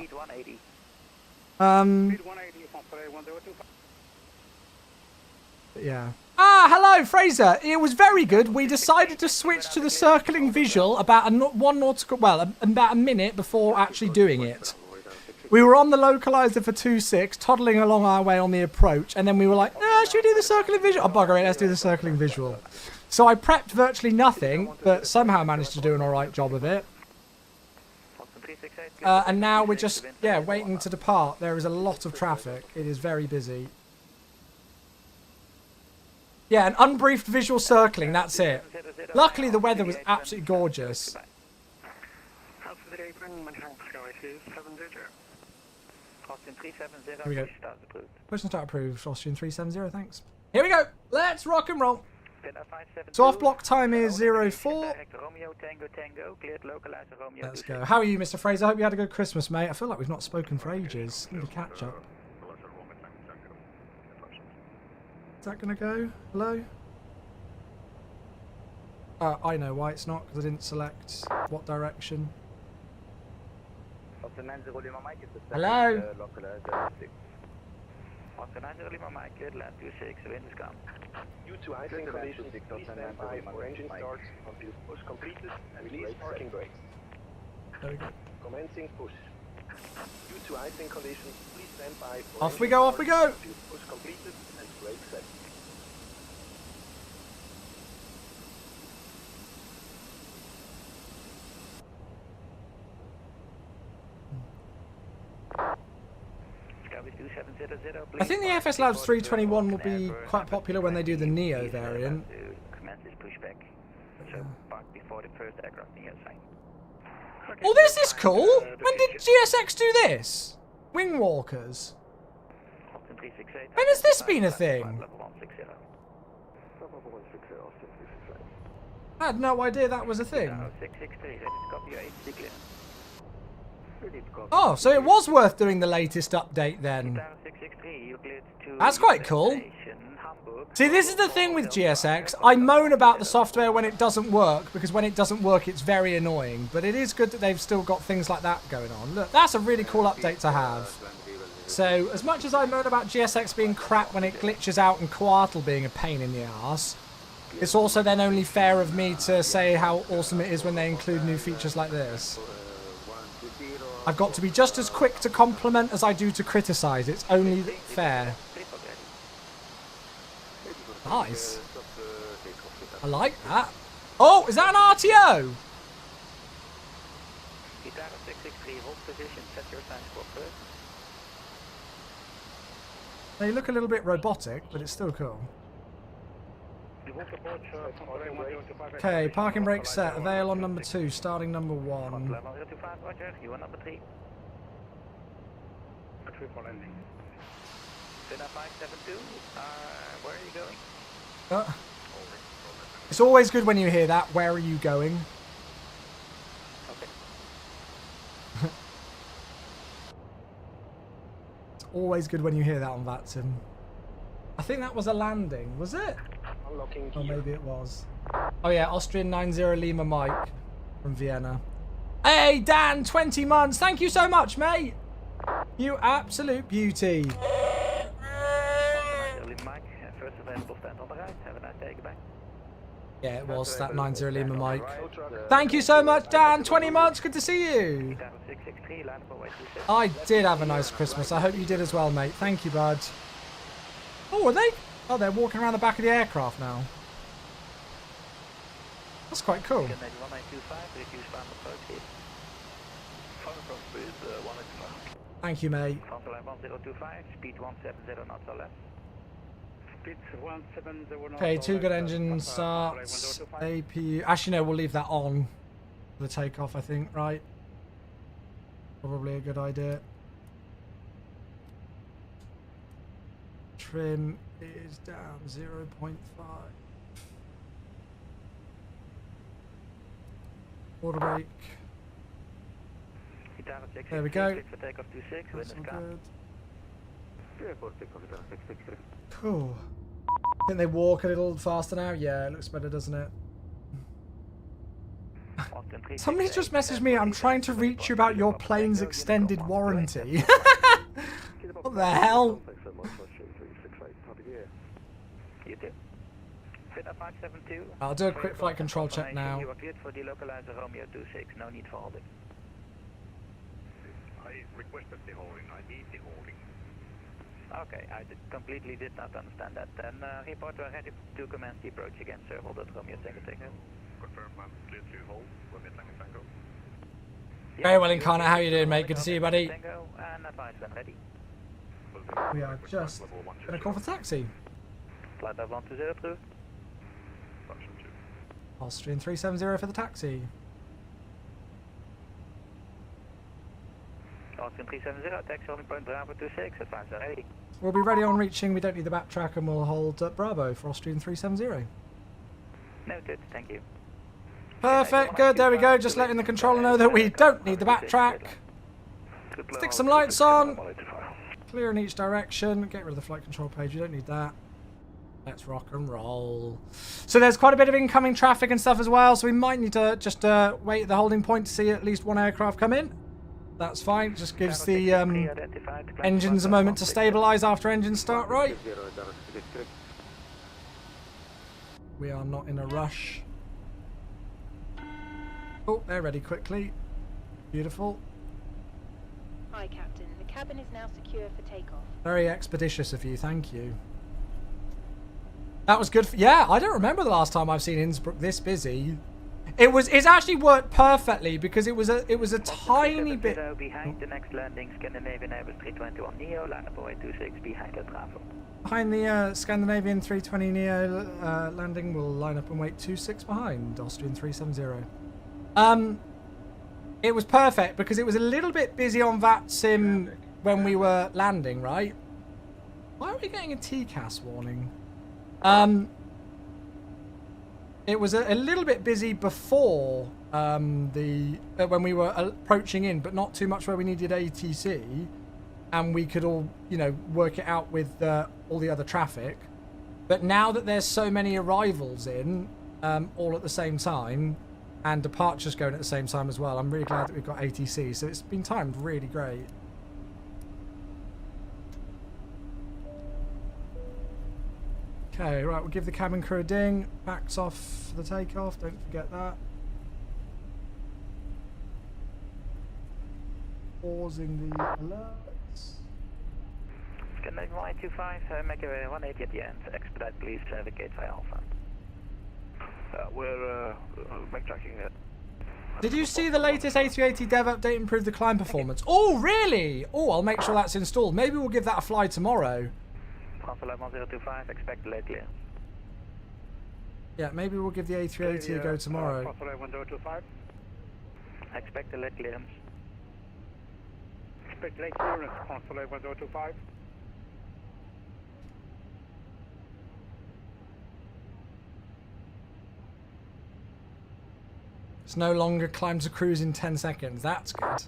Yeah. Ah, hello, Fraser. It was very good. We decided to switch to the circling visual about about a minute before actually doing it. We were on the localizer for 2.6, toddling along our way on the approach, and then we were like, should we do the circling visual? Oh, bugger it, let's do the circling visual. So I prepped virtually nothing, but somehow managed to do an alright job of it. And now we're just, waiting to depart. There is a lot of traffic. It is very busy. Yeah, an unbriefed visual circling, that's it. Luckily, the weather was absolutely gorgeous. Here we go. Push and start approved. Austrian 370, thanks. Here we go. Let's rock and roll. So off block time is 04. Let's go. How are you, Mr. Fraser? I hope you had a good Christmas, mate. I feel like we've not spoken for ages. Need to catch up. Is that going to go? Hello? I know why it's not, because I didn't select what direction. Hello? Oscar 90 Lima Mike, cleared land 26, wind is calm. Due to icing conditions, please stand by for engine starts until push completed and release parking brakes. There we go. Commencing push. Due to icing conditions, please stand by for Off we engine go, off we go! starts until push completed and brakes set. I think the FS Labs 321 will be quite popular when they do the Neo variant. Commence this pushback. So park before the first aircraft near sign. Oh, this is cool! When did GSX do this? Wing walkers. When has this been a thing? I had no idea that was a thing. Oh, so it was worth doing the latest update then. That's quite cool. See, this is the thing with GSX. I moan about the software when it doesn't work, because when it doesn't work, it's very annoying. But it is good that they've still got things like that going on. Look, that's a really cool update to have. So, as much as I moan about GSX being crap when it glitches out and Quartal being a pain in the arse, it's also then only fair of me to say how awesome it is when they include new features like this. I've got to be just as quick to compliment as I do to criticise. It's only fair. Nice. I like that. Oh, is that an RTO? They look a little bit robotic, but it's still cool. Okay, parking brake set. Avail on number 2, starting number 1. You are number 3. Finna 572. Where are you going? It's always good when you hear that. Where are you going? Okay. It's always good when you hear that on VATSIM. I think that was a landing, was it? Unlocking Or gear. maybe it was. Oh yeah, Austrian 90 Lima Mike from Vienna. Hey Dan, 20 months. Thank you so much, mate. You absolute beauty. First available stand on the right. Have a nice day. Goodbye. Yeah, it was that 90 Lima Mike. Thank you so much, Dan. 20 months. Good to see you. I did have a nice Christmas. I hope you did as well, mate. Thank you, bud. Oh, are they? Oh, they're walking around the back of the aircraft now. That's quite cool. Thank you, mate. Speed 170 knots or less. Okay, 2 good engine starts. APU. Actually, no, we'll leave that on for the takeoff, I think, right? Probably a good idea. Trim is down 0.5. Water brake. There we go. Takeoff 26. That's all good. Cool. I think they walk a little faster now. Yeah, it looks better, doesn't it? Somebody's just messaged me. I'm trying to reach you about your plane's extended warranty. What the hell? I'll do a quick flight control check now. You are cleared for delocalizer Romeo 26. No need for holding. I requested the holding. I need the holding. Okay, I completely did not understand that. Then report we're ready to commence the approach again, sir. Hold that Romeo Tango Tango. Confirm I'm clear to hold. Romeo Tango Tango. Very well, Incarnate. How you doing, mate? Good to see you, buddy. Tango and advise when ready. We are just going to call for taxi. Flight level 120 through. Austrian 370 for the taxi. Austrian 370, taxi holding point Bravo 26, advise when ready. We'll be ready on reaching. We don't need the backtrack, and we'll hold at Bravo for Austrian 370. Noted, thank you. Perfect, good, there we go. Just letting the controller know that we don't need the backtrack. Stick some lights on. Clear in each direction. Get rid of the flight control page, you don't need that. Let's rock and roll. So there's quite a bit of incoming traffic and stuff as well, so we might need to just wait at the holding point to see at least one aircraft come in. That's fine. Just gives the engines a moment to stabilize after engines start right. We are not in a rush. Oh, they're ready quickly. Beautiful. Hi, Captain. The cabin is now secure for takeoff. Very expeditious of you, thank you. That was good. Yeah, I don't remember the last time I've seen Innsbruck this busy. It's actually worked perfectly because it was a tiny bit. Behind the next landing, Scandinavian Airbus 321 Neo, line up away 26 behind the traffic. Behind the Scandinavian 320 Neo landing, we'll line up and wait 26 behind Austrian 370. It was perfect because it was a little bit busy on VATSIM when we were landing, right? Why are we getting a TCAS warning? It was a little bit busy before when we were approaching in, but not too much where we needed ATC, and we could all, you know, work it out with all the other traffic. But now that there's so many arrivals in, all at the same time, and departures going at the same time as well, I'm really glad that we've got ATC. So it's been timed really great. Okay, right, we'll give the cabin crew a ding. Backs off for the takeoff, don't forget that. Pausing the alerts. Scandinavian 125, make a 180 at the end. Expedite, please, navigate via Alpha. We're backtracking it. Did you see the latest A380 dev update improve the climb performance? Oh, really? Oh, I'll make sure that's installed. Maybe we'll give that a fly tomorrow. Transfer 1025, expect delayed clearance. Yeah, maybe we'll give the A380 a go tomorrow. Transfer 1025. Expect delayed clearance. Expect delayed clearance, transfer 1025. It's no longer climb to cruise in 10 seconds. That's good.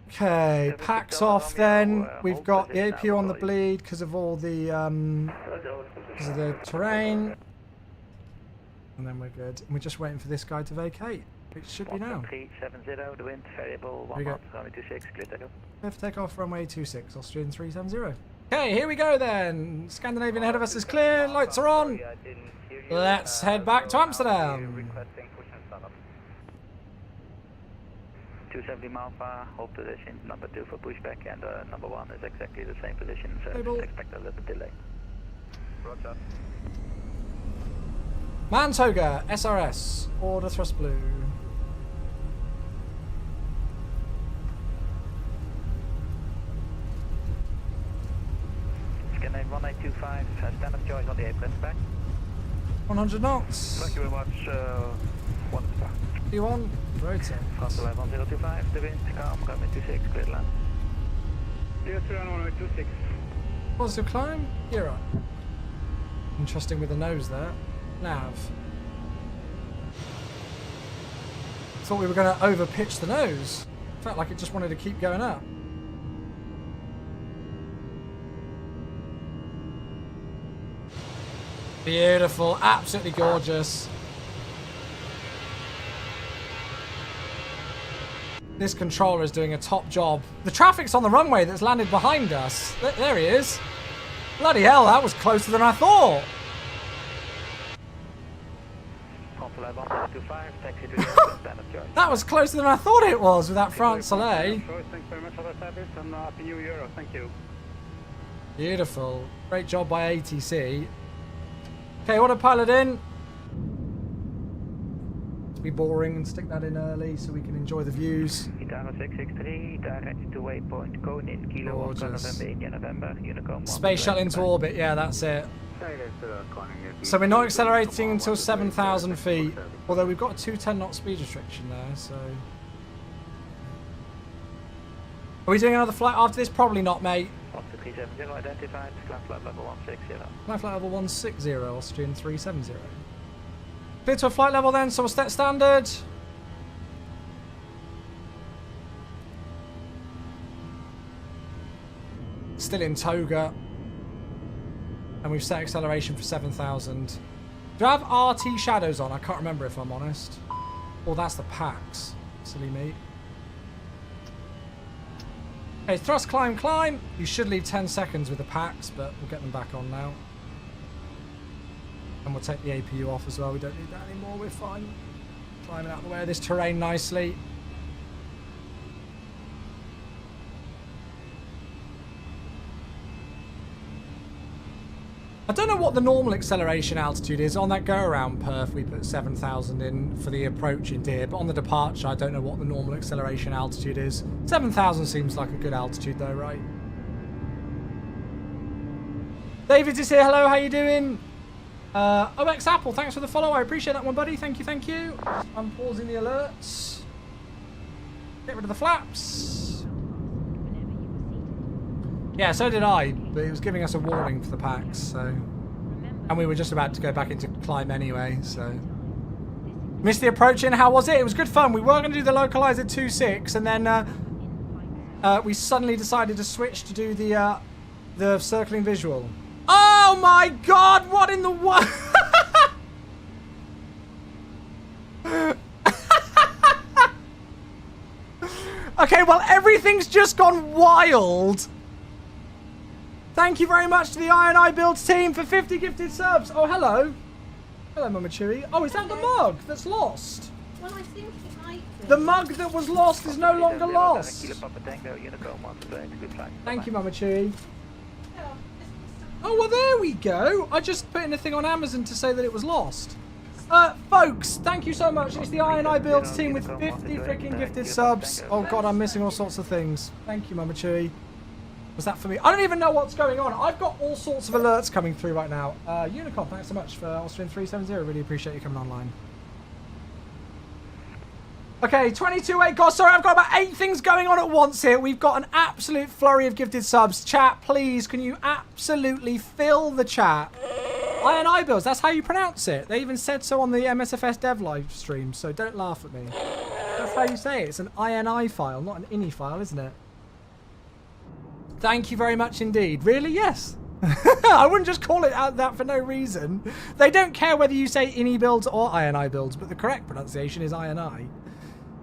Okay, packs off then. We've got the APU on the bleed because of all the terrain. And then we're good. And we're just waiting for this guy to vacate, which should be now. 370, the wind variable 1 knot, runway 26, clear takeoff. Clear for takeoff, runway 26, Austrian 370. Okay, here we go then. Scandinavian ahead of us is clear, lights are on. Let's head back to Amsterdam. 270 Alpha, hold position, number 2 for pushback, and number 1 is exactly the same position, so expect a little bit delay. Roger. Mantoga, SRS, order thrust blue. Scandinavian 1825, stand of choice on the apron back. 100 knots. Thank you very much. One star. P1, rotor. Transfer 1025, the wind, calm, runway 26, clear land. Clear to run runway 26. Positive climb, gear up. Interesting with the nose there. Nav. Thought we were going to over pitch the nose. Felt like it just wanted to keep going up. Beautiful, absolutely gorgeous. This controller is doing a top job. The traffic's on the runway that's landed behind us. There he is. Bloody hell, that was closer than I thought. That was closer than I thought it was with that France Soleil. Thanks very much for the service and Happy New Year. Thank you. Beautiful. Great job by ATC. Okay, autopilot in. To be boring and stick that in early so we can enjoy the views. Itaro 663, direct to waypoint, Konin, Kilo, November, India, November, Unicom. Space shuttle into orbit, yeah, that's it. So we're not accelerating until 7,000 feet, although we've got a 210 knot speed restriction there, so... Are we doing another flight after this? Probably not, mate. 370 identified, climb flight level 160. Climb flight level 160, Austrian 370. Clear to a flight level then, so we'll set standard. Still in toga. And we've set acceleration for 7,000. Do I have RT shadows on? I can't remember if I'm honest. Oh, that's the packs. Silly me. Okay, thrust, climb, climb. You should leave 10 seconds with the packs, but we'll get them back on now. And we'll take the APU off as well. We don't need that anymore. We're fine. Climbing out of the way of this terrain nicely. I don't know what the normal acceleration altitude is. On that go-around perf, we put 7,000 in for the approach into here. But on the departure, I don't know what the normal acceleration altitude is. 7,000 seems like a good altitude though, right? David is here. Hello, how you doing? OX Apple, thanks for the follow. I appreciate that one, buddy. Thank you, thank you. I'm pausing the alerts. Get rid of the flaps. Yeah, so did I, but it was giving us a warning for the packs, so... And we were just about to go back into climb anyway, so... Missed the approach in, how was it? It was good fun. We were going to do the localize at 2.6, and then we suddenly decided to switch to do the circling visual. Oh my god, what in the world? Okay, well, everything's just gone wild. Thank you very much to the I&I Builds team for 50 gifted subs. Oh, hello. Hello, Mama Chewy. Oh, is that the mug that's lost? Well, I think it might be. The mug that was lost is no longer lost. Thank you, Mama Chewy. Oh, well, there we go. I just put in a thing on Amazon to say that it was lost. Folks, thank you so much. It's the I&I Builds team with 50 freaking gifted subs. Oh, God, I'm missing all sorts of things. Thank you, Mama Chewy. Was that for me? I don't even know what's going on. I've got all sorts of alerts coming through right now. Unicorn, thanks so much for Austrian 370. Really appreciate you coming online. Okay, 22.8. God, sorry, I've got about 8 things going on at once here. We've got an absolute flurry of gifted subs. Chat, please, can you absolutely fill the chat? I&I Builds, that's how you pronounce it. They even said so on the MSFS dev live stream, so don't laugh at me. That's how you say it. It's an INI file, not an INI file, isn't it? Thank you very much indeed. Really? Yes. I wouldn't just call it out that for no reason. They don't care whether you say INI Builds or INI Builds, but the correct pronunciation is INI.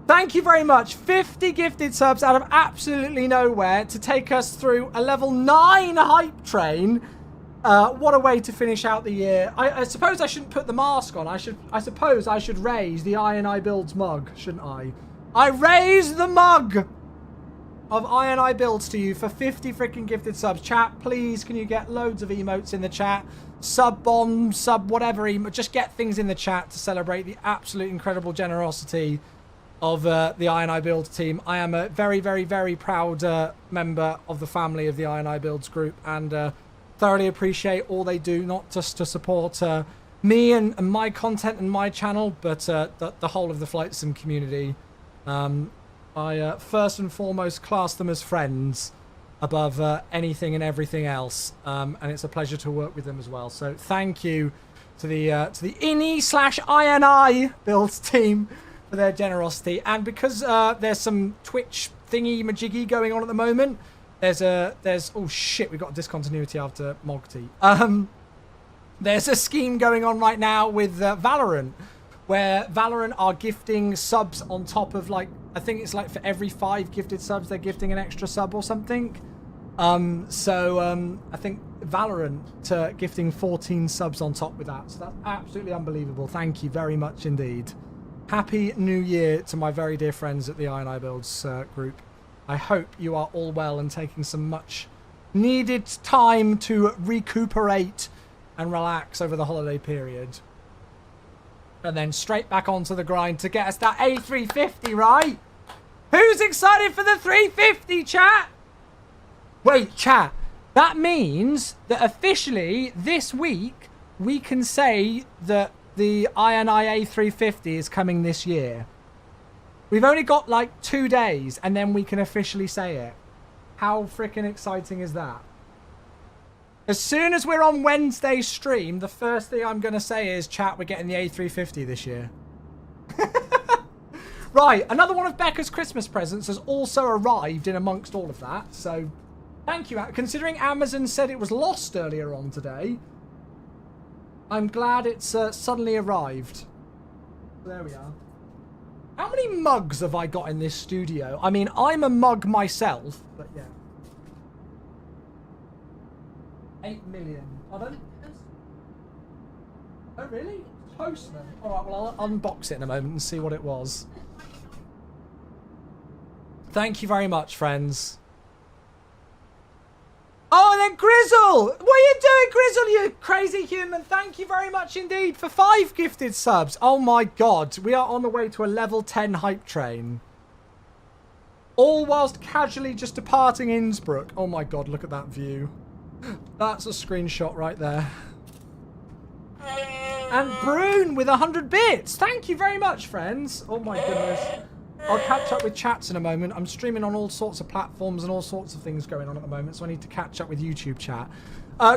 Thank you very much. 50 gifted subs out of absolutely nowhere to take us through a level 9 hype train. What a way to finish out the year. I suppose I shouldn't put the mask on. I suppose I should raise the I&I Builds mug, shouldn't I? I raise the mug of I&I Builds to you for 50 freaking gifted subs. Chat, please, can you get loads of emotes in the chat? Sub bomb, sub whatever emote. Just get things in the chat to celebrate the absolute incredible generosity of the I&I Builds team. I am a very, very, very proud member of the family of the I&I Builds group, and thoroughly appreciate all they do, not just to support me and my content and my channel, but the whole of the Flight Sim community. I first and foremost class them as friends above anything and everything else, and it's a pleasure to work with them as well. So thank you to the INI/INI Builds team for their generosity. And because there's some Twitch thingy majiggy going on at the moment, there's oh shit, we got a discontinuity after Mogty. There's a scheme going on right now with Valorant, where Valorant are gifting subs on top of, like, I think it's like for every 5 gifted subs, they're gifting an extra sub or something. I think Valorant gifting 14 subs on top with that. So that's absolutely unbelievable. Thank you very much indeed. Happy New Year to my very dear friends at the I&I Builds group. I hope you are all well and taking some much needed time to recuperate and relax over the holiday period. And then straight back onto the grind to get us that A350, right? Who's excited for the 350, chat? Wait, chat. That means that officially this week we can say that the I&I A350 is coming this year. We've only got like 2 days and then we can officially say it. How freaking exciting is that? As soon as we're on Wednesday's stream, the first thing I'm going to say is, chat, we're getting the A350 this year. Right, another one of Becca's Christmas presents has also arrived in amongst all of that. So, Thank you. Considering Amazon said it was lost earlier on today, I'm glad it's suddenly arrived. There we are. How many mugs have I got in this studio? I mean, I'm a mug myself, but yeah. 8 million. Pardon? Oh, really? Postman. Alright, well, I'll unbox it in a moment and see what it was. Thank you very much, friends. Oh, and then Grizzle! What are you doing, Grizzle, you crazy human? Thank you very much indeed for 5 gifted subs. Oh my god, we are on the way to a level 10 hype train. All whilst casually just departing Innsbruck. Oh my god, look at that view. That's a screenshot right there. And Brune with 100 bits. Thank you very much, friends. Oh my goodness. I'll catch up with chats in a moment. I'm streaming on all sorts of platforms and all sorts of things going on at the moment, so I need to catch up with YouTube chat.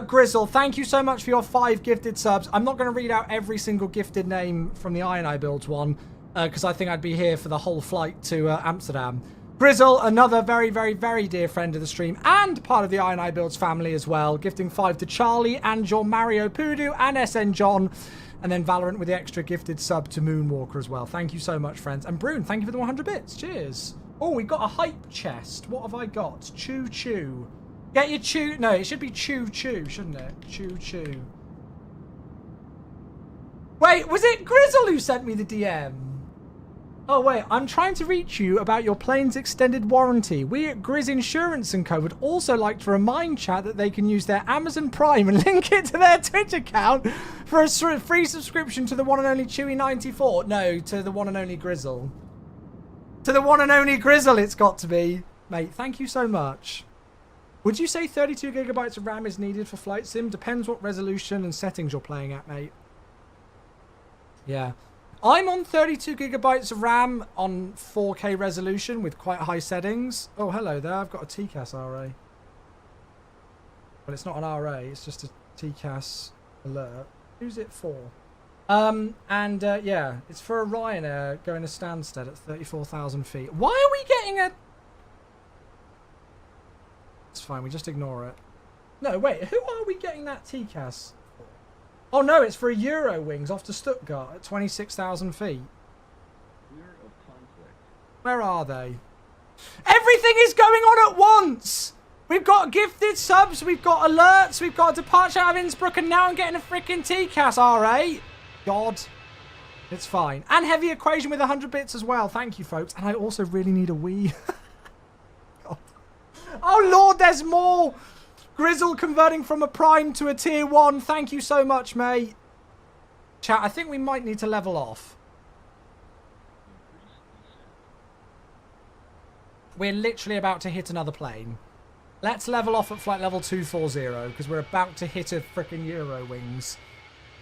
Grizzle, thank you so much for your 5 gifted subs. I'm not going to read out every single gifted name from the I Builds one, because I think I'd be here for the whole flight to Amsterdam. Grizzle, another very, very, very dear friend of the stream and part of the I Builds family as well, gifting 5 to Charlie and your Mario Pudu and SN John. And then Valorant with the extra gifted sub to Moonwalker as well. Thank you so much, friends. And Brune, thank you for the 100 bits. Cheers. Oh, we got a hype chest. What have I got? Choo Choo. Get your choo... No, it should be Choo Choo, shouldn't it? Choo Choo. Wait, was it Grizzle who sent me the DM? Oh, wait. I'm trying to reach you about your plane's extended warranty. We at Grizz Insurance & Co. would also like to remind chat that they can use their Amazon Prime and link it to their Twitch account for a free subscription to the one and only Chewy94. No, to the one and only Grizzle. To the one and only Grizzle it's got to be. Mate, thank you so much. Would you say 32 gigabytes of RAM is needed for Flight Sim? Depends what resolution and settings you're playing at, mate. Yeah. I'm on 32 gigabytes of RAM on 4K resolution with quite high settings. Oh, hello there. I've got a TCAS RA. But it's not an RA. It's just a TCAS alert. Who's it for? Yeah, it's for a Ryanair going to Stansted at 34,000 feet. Why are we getting a... It's fine. We just ignore it. No, wait. Who are we getting that TCAS for? Oh no, it's for a Eurowings off to Stuttgart at 26,000 feet. Where are they? Everything is going on at once! We've got gifted subs, we've got alerts, we've got a departure out of Innsbruck, and now I'm getting a freaking TCAS RA. God. It's fine. And heavy equation with 100 bits as well. Thank you, folks. And I also really need a Wii. God. Oh Lord, there's more! Grizzle converting from a Prime to a Tier 1. Thank you so much, mate. Chat, I think we might need to level off. We're literally about to hit another plane. Let's level off at flight level 240, because we're about to hit a frickin' Eurowings.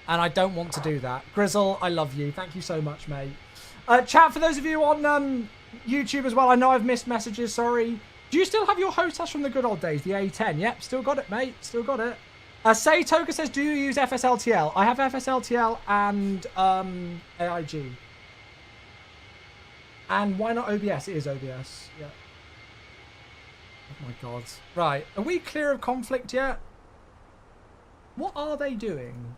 And I don't want to do that. Grizzle, I love you. Thank you so much, mate. Chat, for those of you on YouTube as well, I know I've missed messages, sorry. Do you still have your HOTAS from the good old days, the A10? Yep, still got it, mate. Still got it. Say Toka says, do you use FSLTL? I have FSLTL and AIG. And why not OBS? It is OBS. Yeah. Oh my god. Right. Are we clear of conflict yet? What are they doing?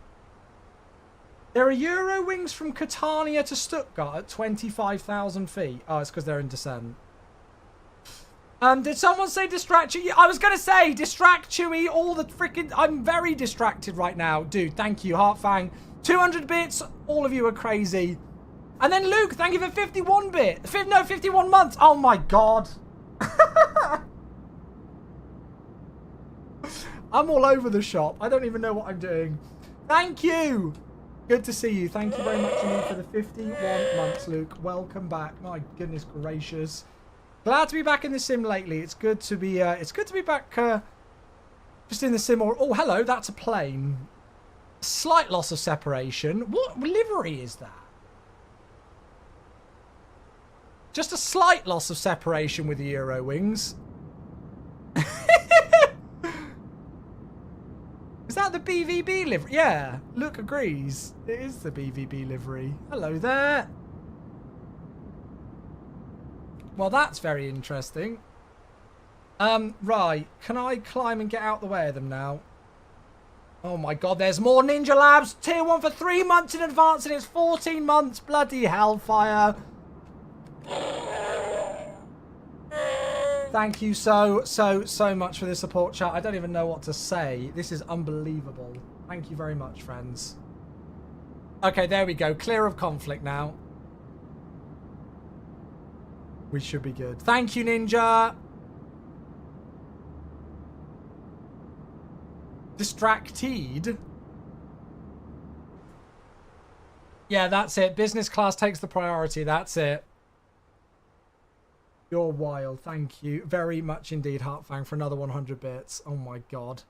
There are Eurowings from Catania to Stuttgart at 25,000 feet. Oh, it's because they're in descent. Did someone say distract Chewy? I was going to say distract Chewy all the freaking... I'm very distracted right now. Dude, thank you, Heartfang. 200 bits. All of you are crazy. And then Luke, thank you for 51 bit. 51 months. Oh my god. I'm all over the shop. I don't even know what I'm doing. Thank you. Good to see you. Thank you very much indeed for the 51 months, Luke. Welcome back. My goodness gracious. Glad to be back in the sim lately. It's good to be back just in the sim. Or oh, hello, that's a plane. Slight loss of separation. What livery is that? Just a slight loss of separation with the Eurowings. Is that the BVB livery? Yeah, Luke agrees. It is the BVB livery. Hello there. Well, that's very interesting. Right. Can I climb and get out the way of them now? Oh my god, there's more Ninja Labs. Tier 1 for 3 months in advance and it's 14 months. Bloody hellfire. Thank you so much for the support, chat. I don't even know what to say. This is unbelievable. Thank you very much, friends. Okay, there we go. Clear of conflict now. We should be good. Thank you, Ninja. Distracted. Yeah, that's it. Business class takes the priority. That's it. You're wild. Thank you very much indeed, Heartfang, for another 100 bits. Oh my god.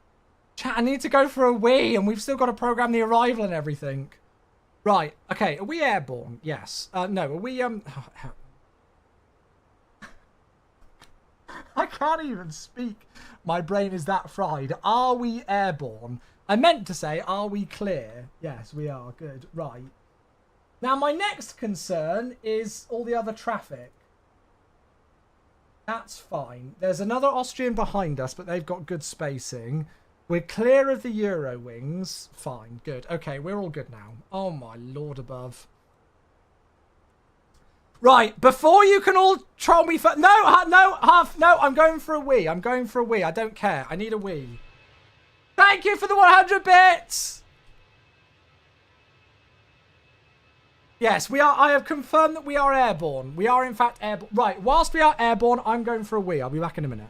Chat, I need to go for a wee, and we've still got to program the arrival and everything. Right. Okay. Are we airborne? Yes. No. Are we I can't even speak. My brain is that fried. Are we airborne? I meant to say, are we clear? Yes, we are. Good. Right. Now, my next concern is all the other traffic. That's fine. There's another Austrian behind us, but they've got good spacing. We're clear of the Euro wings. Fine. Good. Okay, we're all good now. Oh, my lord above. Right, before you can all troll me for... No, I'm going for a wee. I'm going for a wee. I don't care. I need a wee. Thank you for the 100 bits. Yes, we are. I have confirmed that we are airborne. We are, in fact, airborne. Right, whilst we are airborne, I'm going for a wee. I'll be back in a minute.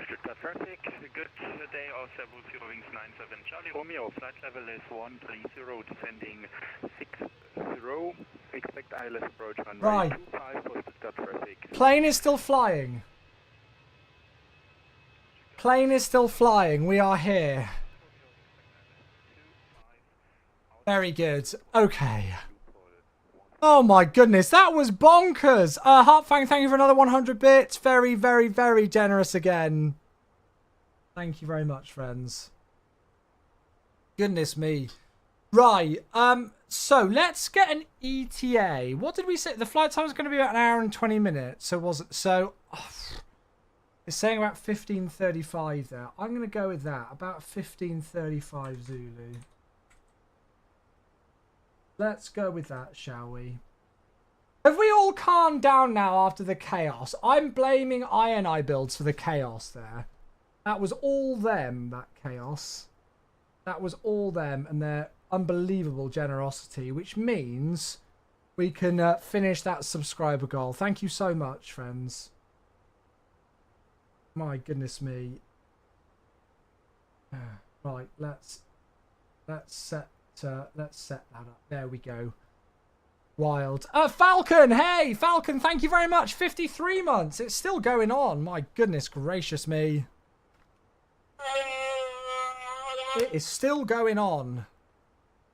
Stuttgart traffic, good day, all 70 wings 97 Charlie Romeo, flight level is 130, descending 60, expect ILS approach runway Right. 25 for Stuttgart traffic. Plane is still flying. Plane is still flying. We are here. Very good. Okay. Oh my goodness, that was bonkers. Heartfang, thank you for another 100 bits. Very, very, very generous again. Thank you very much, friends. Goodness me. Right, so let's get an ETA. What did we say? The flight time is going to be about an hour and 20 minutes. So was it? So, It's saying about 1535 there. I'm going to go with that. About 1535 Zulu. Let's go with that, shall we? Have we all calmed down now after the chaos? I'm blaming INI builds for the chaos there. That was all them, that chaos. That was all them and their unbelievable generosity, which means we can finish that subscriber goal. Thank you so much, friends. My goodness me. Right, let's set that up. There we go. Wild. Falcon, hey, Falcon, thank you very much. 53 months. It's still going on. My goodness gracious me. It is still going on.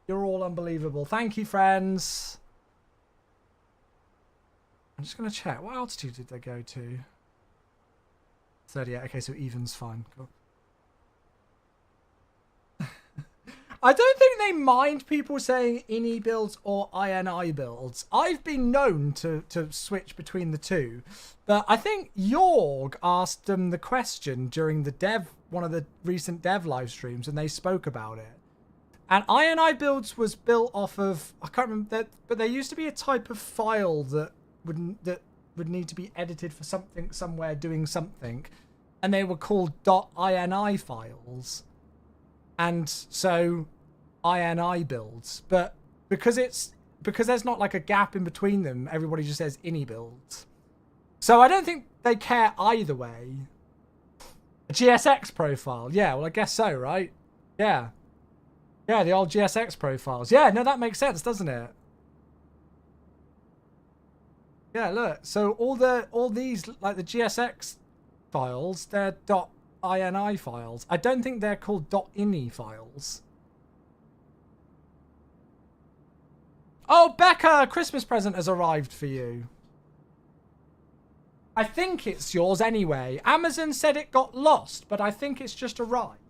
You're all unbelievable. Thank you, friends. I'm just going to check. What altitude did they go to? 38. Okay, so even's fine. Cool. I don't think they mind people saying INI builds or INI builds. I've been known to switch between the two. But I think Jorg asked them the question during the one of the recent dev live streams, and they spoke about it. And INI builds was built off of, I can't remember, but there used to be a type of file that would need to be edited for something somewhere doing something, and they were called .ini files. And so INI builds, but because there's not like a gap in between them, everybody just says INI builds. So I don't think they care either way. A GSX profile, yeah, well I guess so, right? Yeah, the old GSX profiles. Yeah, no, that makes sense, doesn't it? Yeah, look. So all these like the GSX files, they're .ini files. I don't think they're called .ini files. Oh, Becca, a Christmas present has arrived for you. I think it's yours anyway. Amazon said it got lost, but I think it's just arrived.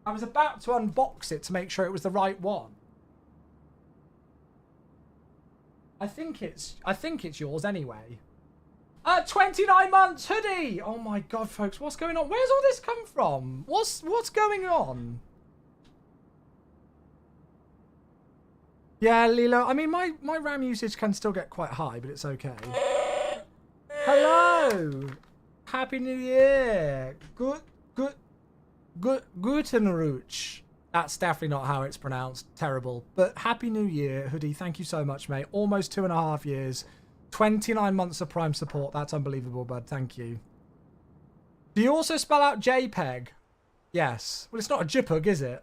I was about to unbox it to make sure it was the right one. I think it's yours anyway. 29 months hoodie. Oh my god, folks, what's going on? Where's all this come from? What's going on? Yeah, Lilo. I mean, my RAM usage can still get quite high, but it's okay. Hello. Happy New Year. Gutenrutsch. That's definitely not how it's pronounced. Terrible. But Happy New Year, Hoodie. Thank you so much, mate. Almost 2.5 years. 29 months of Prime support. That's unbelievable, bud. Thank you. Do you also spell out JPEG? Yes. Well, it's not a JPEG, is it?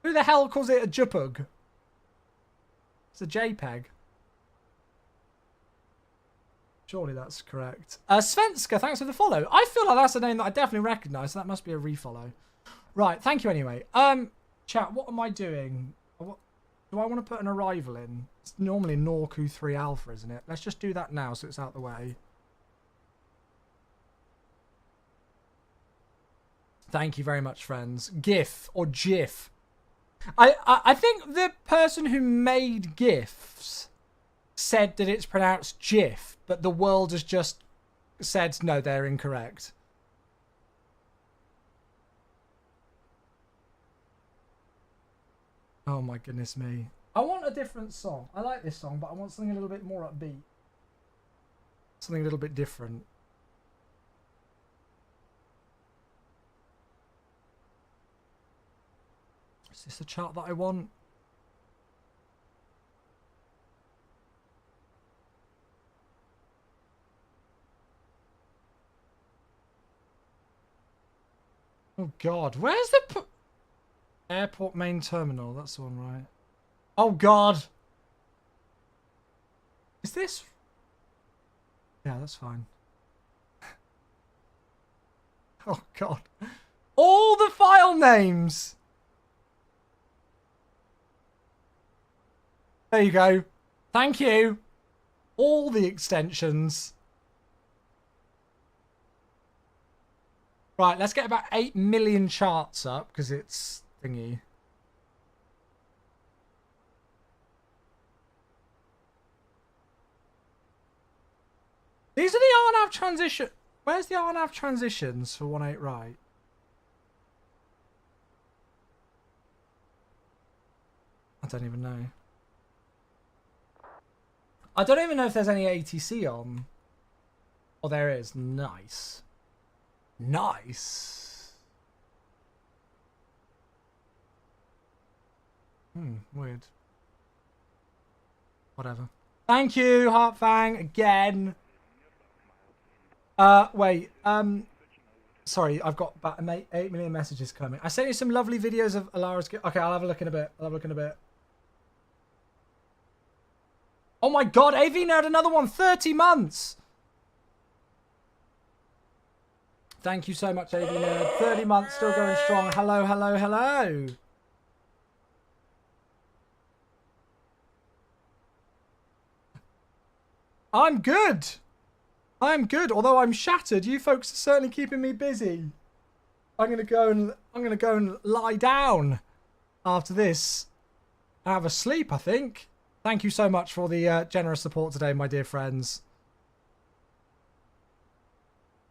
Who the hell calls it a JPEG? It's a JPEG. Surely that's correct. Svenska, thanks for the follow. I feel like that's a name that I definitely recognise, so that must be a refollow. Right, thank you anyway. Chat, what am I doing? Do I want to put an arrival in? It's normally Norku 3 Alpha, isn't it? Let's just do that now so it's out the way. Thank you very much, friends. GIF or GIF. I think the person who made GIFs said that it's pronounced GIF, but the world has just said no, they're incorrect. Oh my goodness me. I want a different song. I like this song, but I want something a little bit more upbeat. Something a little bit different. Is this the chart that I want? Oh God, where's the airport main terminal? That's the one, right? Oh God, is this? Yeah, that's fine. Oh God, all the file names. There you go. Thank you. All the extensions. Right, let's get about 8 million charts up because it's thingy. These are the RNAV transition. Where's the RNAV transitions for 18 right? I don't even know. I don't even know if there's any ATC on. Oh, there is. Nice. Nice. Weird. Whatever. Thank you, Heartfang, again. Wait, sorry, I've got about 8 million messages coming. I sent you some lovely videos of Alara's... Okay, I'll have a look in a bit. Oh my god, AV Nerd, another one, 30 months! Thank you so much, AV Nerd. 30 months, still going strong. Hello, hello, hello. I'm good. I'm good, although I'm shattered. You folks are certainly keeping me busy. I'm gonna go and lie down after this. Have a sleep, I think. Thank you so much for the generous support today, my dear friends.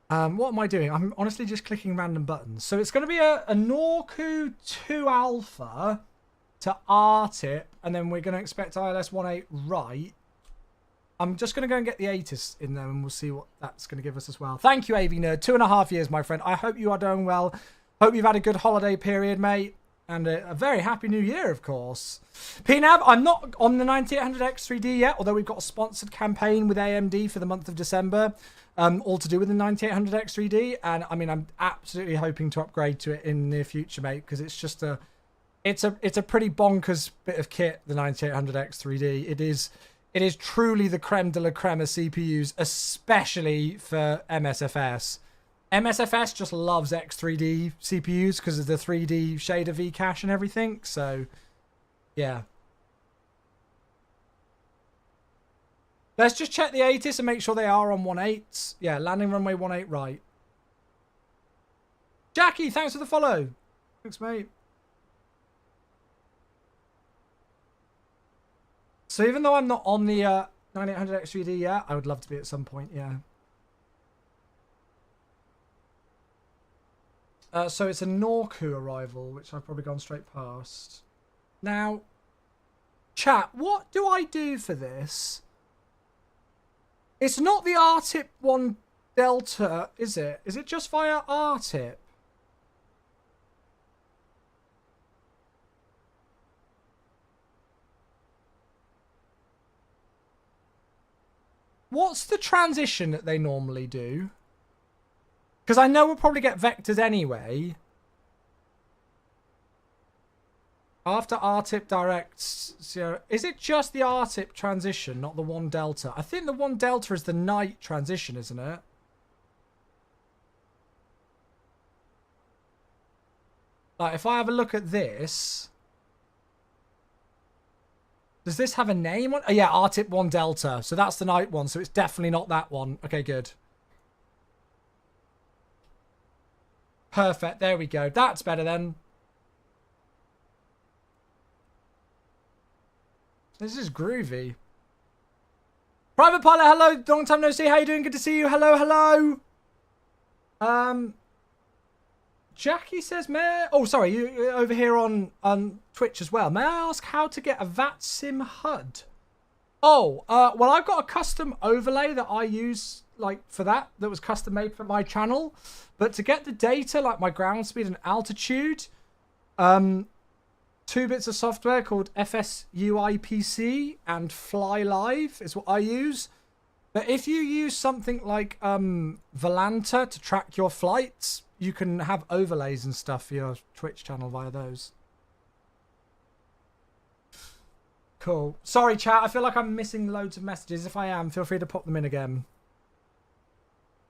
What am I doing? I'm honestly just clicking random buttons. So it's going to be a Norku 2 Alpha to R-tip, and then we're going to expect ILS 18 right. I'm just going to go and get the ATIS in there, and we'll see what that's going to give us as well. Thank you, AV Nerd. 2.5 years, my friend. I hope you are doing well. Hope you've had a good holiday period, mate. And a very happy new year, of course. PNAB, I'm not on the 9800X3D yet, although we've got a sponsored campaign with AMD for the month of December, all to do with the 9800X3D. And I mean, I'm absolutely hoping to upgrade to it in the near future, mate, because it's just it's a pretty bonkers bit of kit, the 9800X3D. It is truly the creme de la creme of CPUs, especially for MSFS. MSFS just loves X3D CPUs because of the 3D shader V-cache and everything. So, yeah. Let's just check the ATIS and make sure they are on 18. Yeah, landing runway 18 right. Jackie, thanks for the follow. Thanks, mate. So even though I'm not on the 9800X3D yet, I would love to be at some point, yeah. So it's a Norku arrival, which I've probably gone straight past. Now, chat, what do I do for this? It's not the R-tip 1 Delta, is it? Is it just via R-tip? What's the transition that they normally do? Because I know we'll probably get vectored anyway. After R-tip directs... So is it just the R-tip transition, not the 1 Delta? I think the 1 Delta is the night transition, isn't it? Like, if I have a look at this... Does this have a name on? Oh, yeah, R-tip 1 Delta. So that's the night one. So it's definitely not that one. Okay, good. Perfect. There we go. That's better then. This is groovy. Private Pilot, hello. Long time no see. How you doing? Good to see you. Hello, hello. Jackie says, oh, sorry. You over here on Twitch as well. May I ask how to get a VATSIM HUD? Oh, well, I've got a custom overlay that I use, like, for that was custom made for my channel. But to get the data, like my ground speed and altitude, 2 bits of software called FSUIPC and Fly Live is what I use. But if you use something like Volanta to track your flights, you can have overlays and stuff for your Twitch channel via those. Cool. Sorry, chat. I feel like I'm missing loads of messages. If I am, feel free to pop them in again.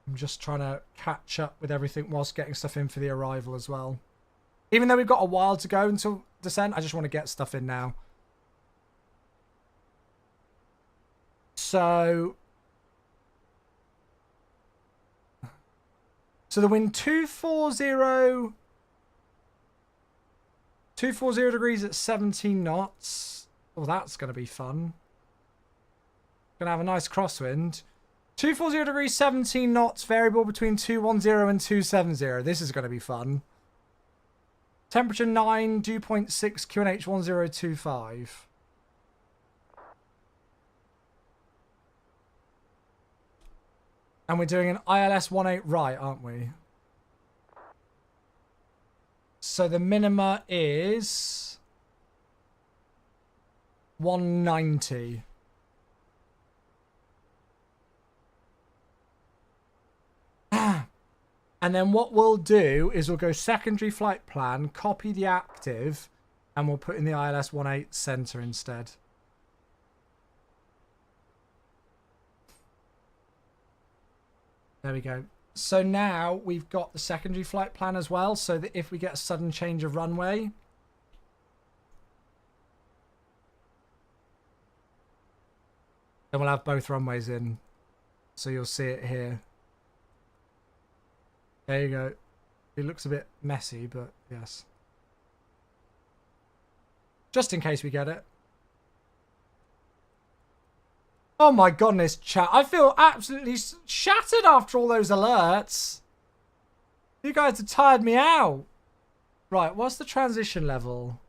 I'm just trying to catch up with everything whilst getting stuff in for the arrival as well. Even though we've got a while to go until descent, I just want to get stuff in now. So the wind 240 degrees at 17 knots. Oh, that's going to be fun. Going to have a nice crosswind. 240 degrees, 17 knots, variable between 210 and 270. This is going to be fun. Temperature 9, dew point 6, QNH 1025. And we're doing an ILS 18 right, aren't we? So the minima is 190. And then what we'll do is we'll go secondary flight plan, copy the active, and we'll put in the ILS 18 center instead. There we go. So now we've got the secondary flight plan as well, so that if we get a sudden change of runway, then we'll have both runways in. So you'll see it here. There you go. It looks a bit messy, but yes. Just in case we get it. Oh my goodness, chat. I feel absolutely shattered after all those alerts. You guys have tired me out. Right, what's the transition level?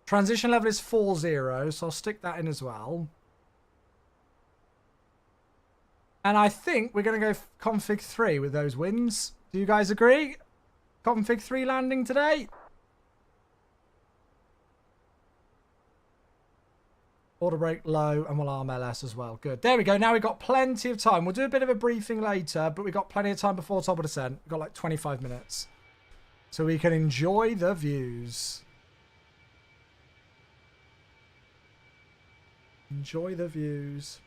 Transition level is 40, so I'll stick that in as well. And I think we're going to go config 3 with those winds. Do you guys agree? Config 3 landing today? Order brake low, and we'll arm LS as well. Good. There we go. Now we've got plenty of time. We'll do a bit of a briefing later, but we've got plenty of time before top of descent. We've got like 25 minutes. So we can enjoy the views. Enjoy the views.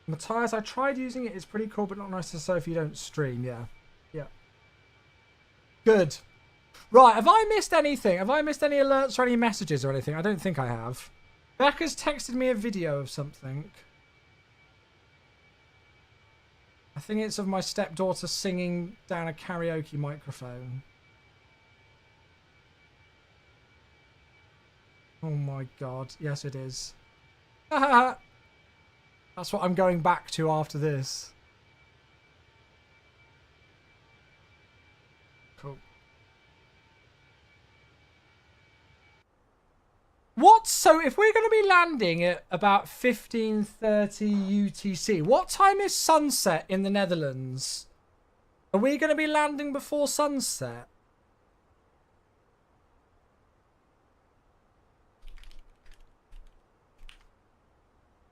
Matthias, I tried using it. It's pretty cool, but not nice to say if you don't stream. Yeah. Yeah. Good. Right, have I missed anything? Have I missed any alerts or any messages or anything? I don't think I have. Becca's texted me a video of something. I think it's of my stepdaughter singing down a karaoke microphone. Oh my god. Yes, it is. That's what I'm going back to after this. Cool. What? So if we're going to be landing at about 15:30 UTC, what time is sunset in the Netherlands? Are we going to be landing before sunset?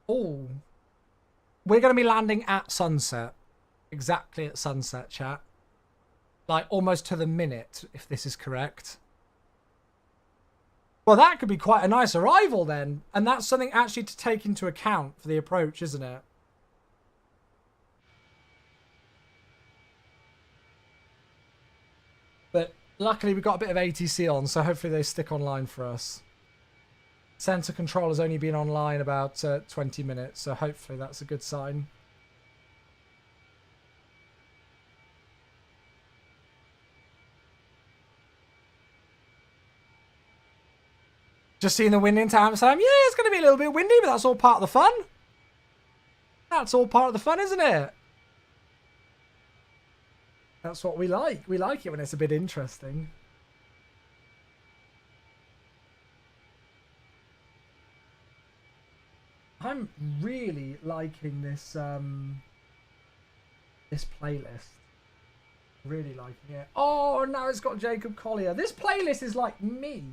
Oh. We're going to be landing at sunset. Exactly at sunset, chat. Like almost to the minute, if this is correct. Well, that could be quite a nice arrival then. And that's something actually to take into account for the approach, isn't it? But luckily we've got a bit of ATC on, so hopefully they stick online for us. Sensor control has only been online about 20 minutes, so hopefully that's a good sign. Just seeing the wind into Amsterdam. Yeah, it's going to be a little bit windy, but that's all part of the fun. That's all part of the fun, isn't it? That's what we like. We like it when it's a bit interesting. I'm really liking this this playlist. Really liking it. Oh, now it's got Jacob Collier. This playlist is like me.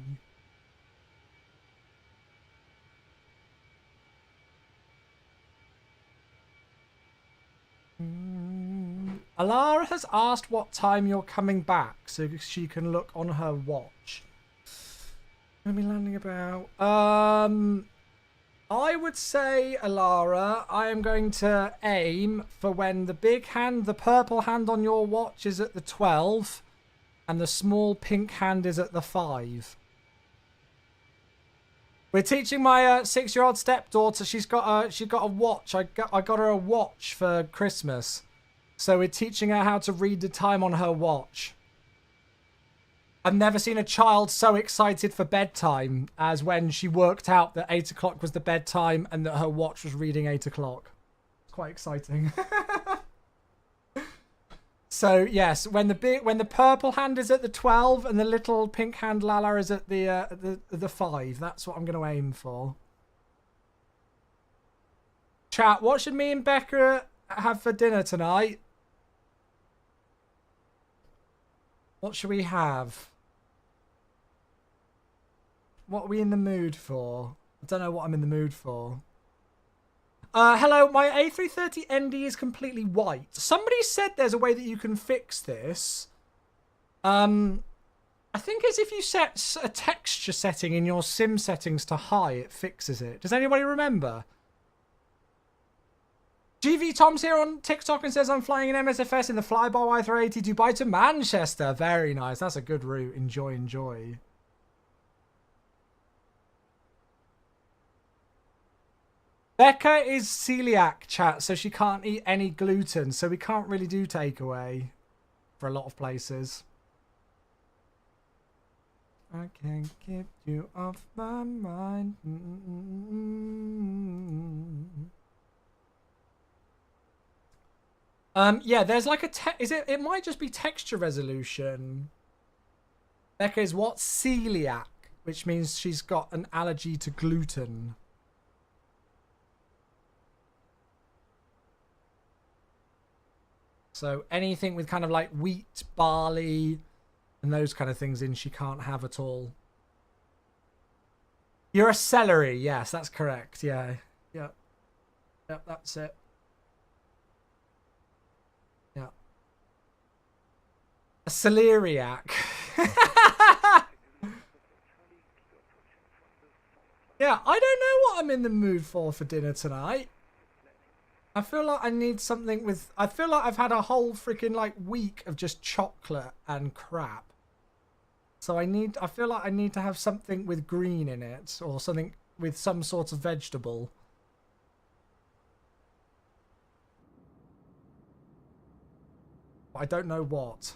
Alara has asked what time you're coming back so she can look on her watch. Gonna be landing about I would say, Alara, I am going to aim for when the big hand, the purple hand on your watch is at the 12 and the small pink hand is at the 5. We're teaching my 6-year-old stepdaughter. She got a watch. I got her a watch for Christmas. So we're teaching her how to read the time on her watch. I've never seen a child so excited for bedtime as when she worked out that 8 o'clock was the bedtime and that her watch was reading 8 o'clock. It's quite exciting. So yes, when the purple hand is at the 12 and the little pink hand Lala is at the 5, that's what I'm going to aim for. Chat, what should me and Becca have for dinner tonight? What should we have? What are we in the mood for? I don't know what I'm in the mood for. Hello, my A330 ND is completely white. Somebody said there's a way that you can fix this. I think it's if you set a texture setting in your sim settings to high, it fixes it. Does anybody remember? GV Tom's here on TikTok and says I'm flying an MSFS in the Flyby Y380 Dubai to Manchester. Very nice. That's a good route. Enjoy, enjoy. Becca is celiac, chat, so she can't eat any gluten, so we can't really do takeaway for a lot of places. I can't keep you off my mind. Yeah, there's like a it might just be texture resolution. Becca is what? Celiac, which means she's got an allergy to gluten. So anything with kind of like wheat, barley, and those kind of things in, she can't have at all. You're a celery. Yes, that's correct. Yeah. Yep. Yep, that's it. Yeah. A celeriac. Yeah, I don't know what I'm in the mood for dinner tonight. I feel like I need something with... I feel like I've had a whole freaking, like, week of just chocolate and crap. So I feel like I need to have something with green in it. Or something with some sort of vegetable. I don't know what.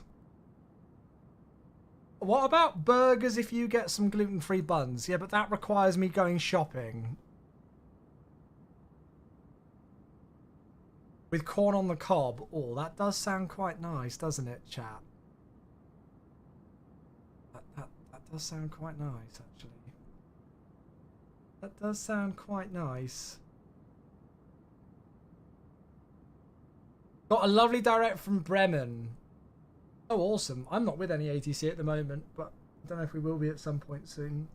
What about burgers if you get some gluten-free buns? Yeah, but that requires me going shopping. With corn on the cob. Oh, that does sound quite nice, doesn't it, chat? That does sound quite nice, actually. That does sound quite nice. Got a lovely direct from Bremen. Oh, awesome. I'm not with any ATC at the moment, but I don't know if we will be at some point soon.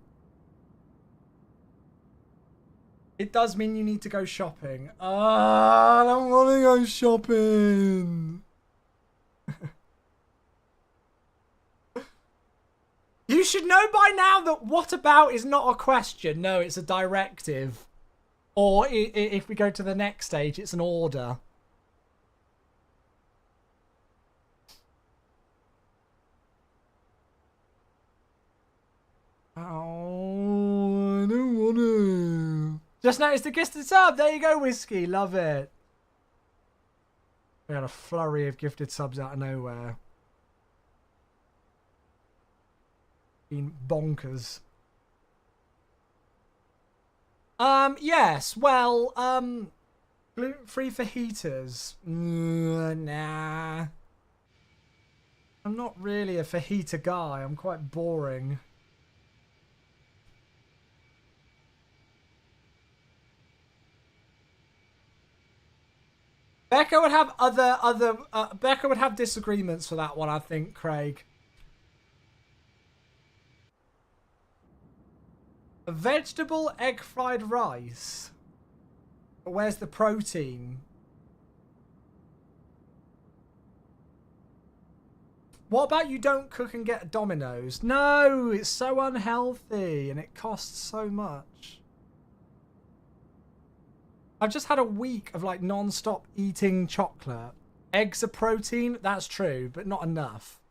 It does mean you need to go shopping. I don't want to go shopping. You should know by now that what about is not a question. No, it's a directive. Or if we go to the next stage, it's an order. Oh, I don't want to. Just noticed the gifted sub. There you go, Whiskey. Love it. We had a flurry of gifted subs out of nowhere. Been bonkers. Yes. Well, gluten-free fajitas. Nah. I'm not really a fajita guy. I'm quite boring. Becca would have Becca would have disagreements for that one, I think, Craig. A vegetable egg fried rice. But where's the protein? What about you don't cook and get Domino's? No, it's so unhealthy and it costs so much. I've just had a week of like non-stop eating chocolate. Eggs are protein, that's true, but not enough.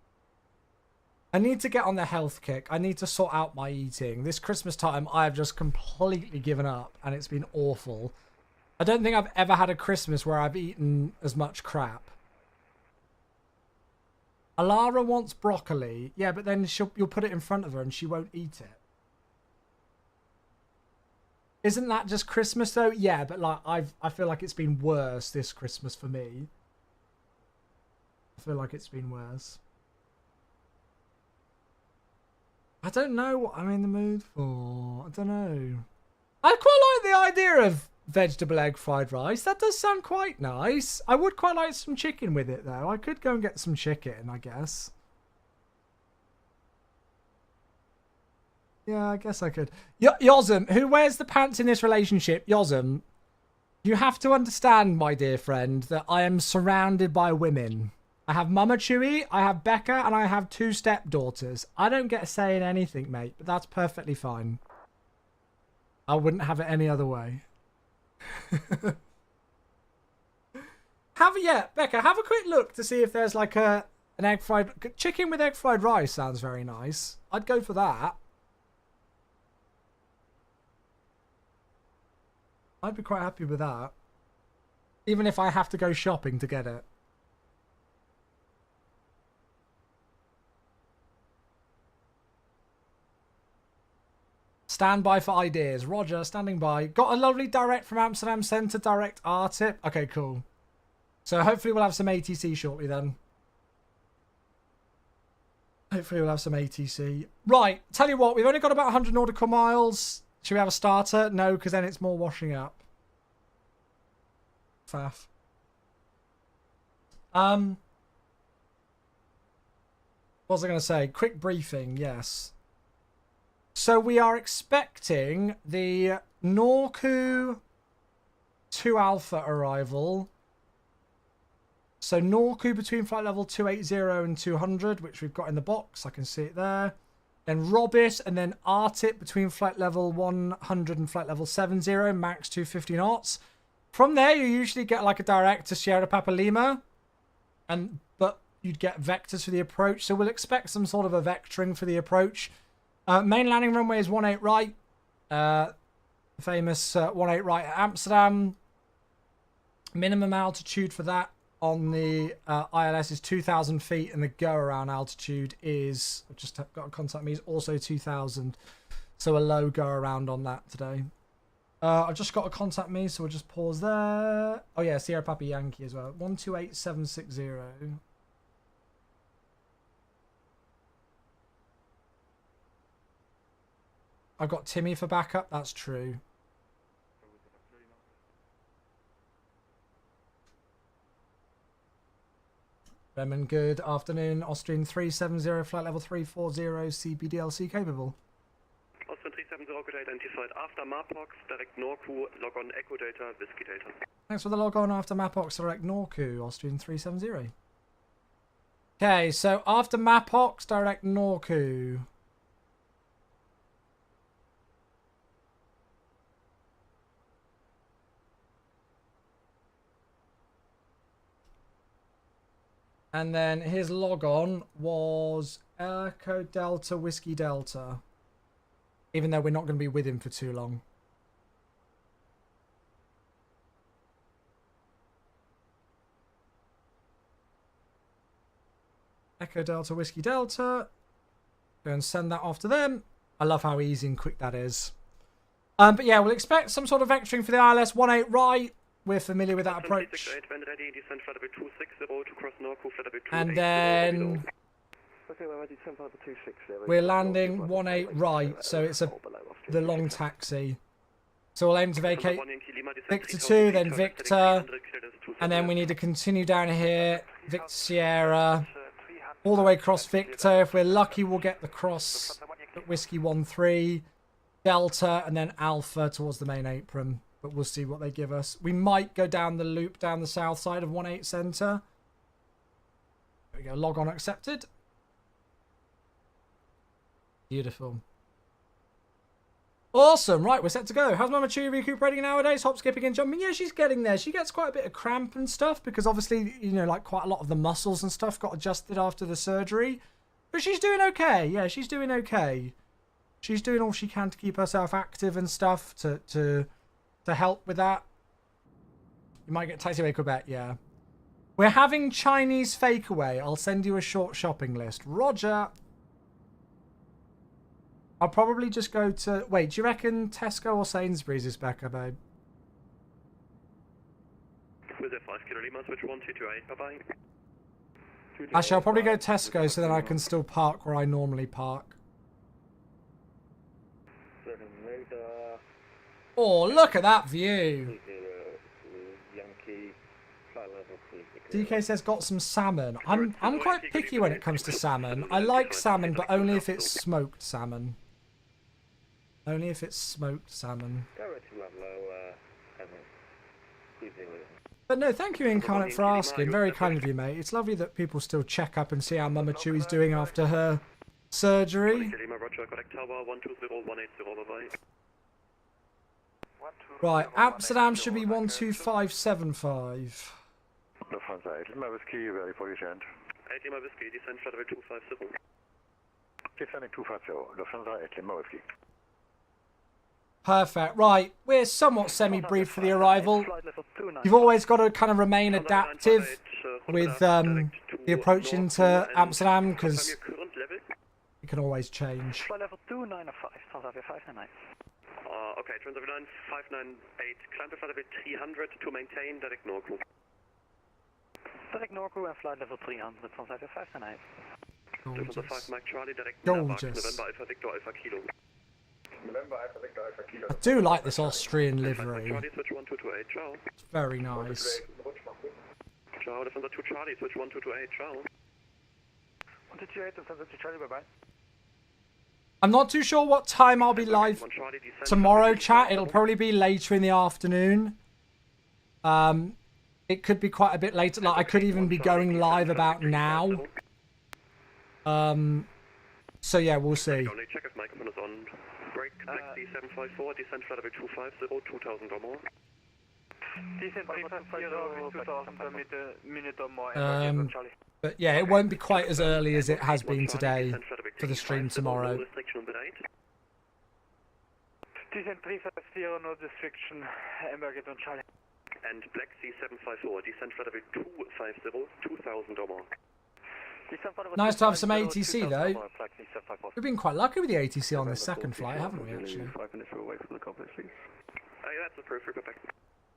I need to get on the health kick. I need to sort out my eating. This Christmas time, I have just completely given up and it's been awful. I don't think I've ever had a Christmas where I've eaten as much crap. Alara wants broccoli. Yeah, but then you'll put it in front of her and she won't eat it. Isn't that just Christmas though? Yeah, but like I feel like it's been worse this Christmas for me. I feel like it's been worse. I don't know what I'm in the mood for. I don't know. I quite like the idea of vegetable egg fried rice. That does sound quite nice. I would quite like some chicken with it though. I could go and get some chicken, I guess. Yeah, I guess I could. Yozum, who wears the pants in this relationship? Yozum, you have to understand, my dear friend, that I am surrounded by women. I have Mama Chewy, I have Becca, and I have 2 stepdaughters. I don't get a say in anything, mate, but that's perfectly fine. I wouldn't have it any other way. Becca, have a quick look to see if there's like an egg fried... Chicken with egg fried rice sounds very nice. I'd go for that. I'd be quite happy with that. Even if I have to go shopping to get it. Stand by for ideas. Roger, standing by. Got a lovely direct from Amsterdam Centre, direct R-tip. Okay, cool. So hopefully we'll have some ATC shortly then. Hopefully we'll have some ATC. Right, tell you what, we've only got about 100 nautical miles. Should we have a starter? No, because then it's more washing up. Faff. What was I going to say? Quick briefing, yes. So we are expecting the Norku 2 Alpha arrival. So Norku between flight level 280 and 200, which we've got in the box. I can see it there. Then Robit, and then R-tip between flight level 100 and flight level 70, max 250 knots. From there, you usually get like a direct to Sierra Papa Lima, but you'd get vectors for the approach. So we'll expect some sort of a vectoring for the approach. Main landing runway is 18 right. Famous 18 right at Amsterdam. Minimum altitude for that on the ILS is 2,000 feet, and the go-around altitude is, I've just got to contact me, is also 2,000. So a low go-around on that today. I've just got to contact me, so we'll just pause there. Oh yeah, Sierra Papa Yankee as well. 128760. I've got Timmy for backup, that's true. Bremen, good afternoon. Austrian 370, flight level 340, CBDLC capable. Austrian 370, good identified after Marpox, direct Norku, log on Echo data, Whiskey data. Thanks for the log on after Mapox, direct Norku, Austrian 370. Okay, so after Mapox, direct Norku. And then his log-on was Echo Delta Whiskey Delta. Even though we're not going to be with him for too long. Echo Delta Whiskey Delta. Go and send that off to them. I love how easy and quick that is. But yeah, we'll expect some sort of vectoring for the ILS 18 right. We're familiar with that approach. And then we're landing 18 right, so it's the long taxi. So we'll aim to vacate Victor 2, then Victor, and then we need to continue down here, Victor Sierra, all the way across Victor. If we're lucky, we'll get the cross at Whiskey 13, Delta, and then Alpha towards the main apron. But we'll see what they give us. We might go down the loop down the south side of 18 Centre. There we go. Log on accepted. Beautiful. Awesome. Right, we're set to go. How's Mama Chewy recuperating nowadays? Hop, skipping and jumping. Yeah, she's getting there. She gets quite a bit of cramp and stuff because obviously, you know, like quite a lot of the muscles and stuff got adjusted after the surgery. But she's doing okay. Yeah, she's doing okay. She's doing all she can to keep herself active and stuff to help with that. You might get taxiway Quebec, yeah. We're having Chinese fakeaway. I'll send you a short shopping list. Roger. I'll probably just go to... Wait, do you reckon Tesco or Sainsbury's is better, babe? With a 5 kilo Lima, switch 1228, bye-bye. Actually, I'll probably go Tesco so then I can still park where I normally park. Oh, look at that view. DK says got some salmon. I'm quite picky when it comes to salmon. I like salmon, but only if it's smoked salmon. Only if it's smoked salmon. But no, thank you, Incarnate, for asking. Very kind of you, mate. It's lovely that people still check up and see how Mama Chewy's doing after her surgery. Right, Amsterdam should be 12575. Lufthansa 8 Lima Whiskey, very positioned. 8 Lima Whiskey, descend flight level 250. Descending 250, Lufthansa 8 Lima Whiskey. Perfect. Right, we're somewhat semi-brief for the arrival. You've always got to kind of remain adaptive with the approach into Amsterdam because it can always change. Flight level 295, Transavia 599. Okay, Transavia 598, climb to flight level 300 to maintain direct Norco. Direct Norco and flight level 300, Transavia 598. Gorgeous. 5 Mike Charlie, direct Gorgeous. November Alpha Victor Alpha Kilo. I do like this Austrian livery. Charlie, switch 1228, ciao. It's very nice. Ciao, Lufthansa 2 Charlie, switch 1228, ciao. 128, Lufthansa 2 Charlie, bye-bye. I'm not too sure what time I'll be live tomorrow, chat. It'll probably be later in the afternoon. It could be quite a bit later. Like I could even be going live about now. So yeah, we'll see. Check if microphone is on. Break taxi 754, descend flight level 250, 2000 or more. Descend 350 with 2000 per minute or more. But yeah, it won't be quite as early as it has been today for the stream tomorrow. Descend 350, no restriction, Embark on Charlie. And Black Sea 754, descend flight level 250, 2000 or more. Nice to have some ATC though. We've been quite lucky with the ATC on this second flight, haven't we actually? 5 minutes away from the Cockpit, please. Yeah, that's approved, go back.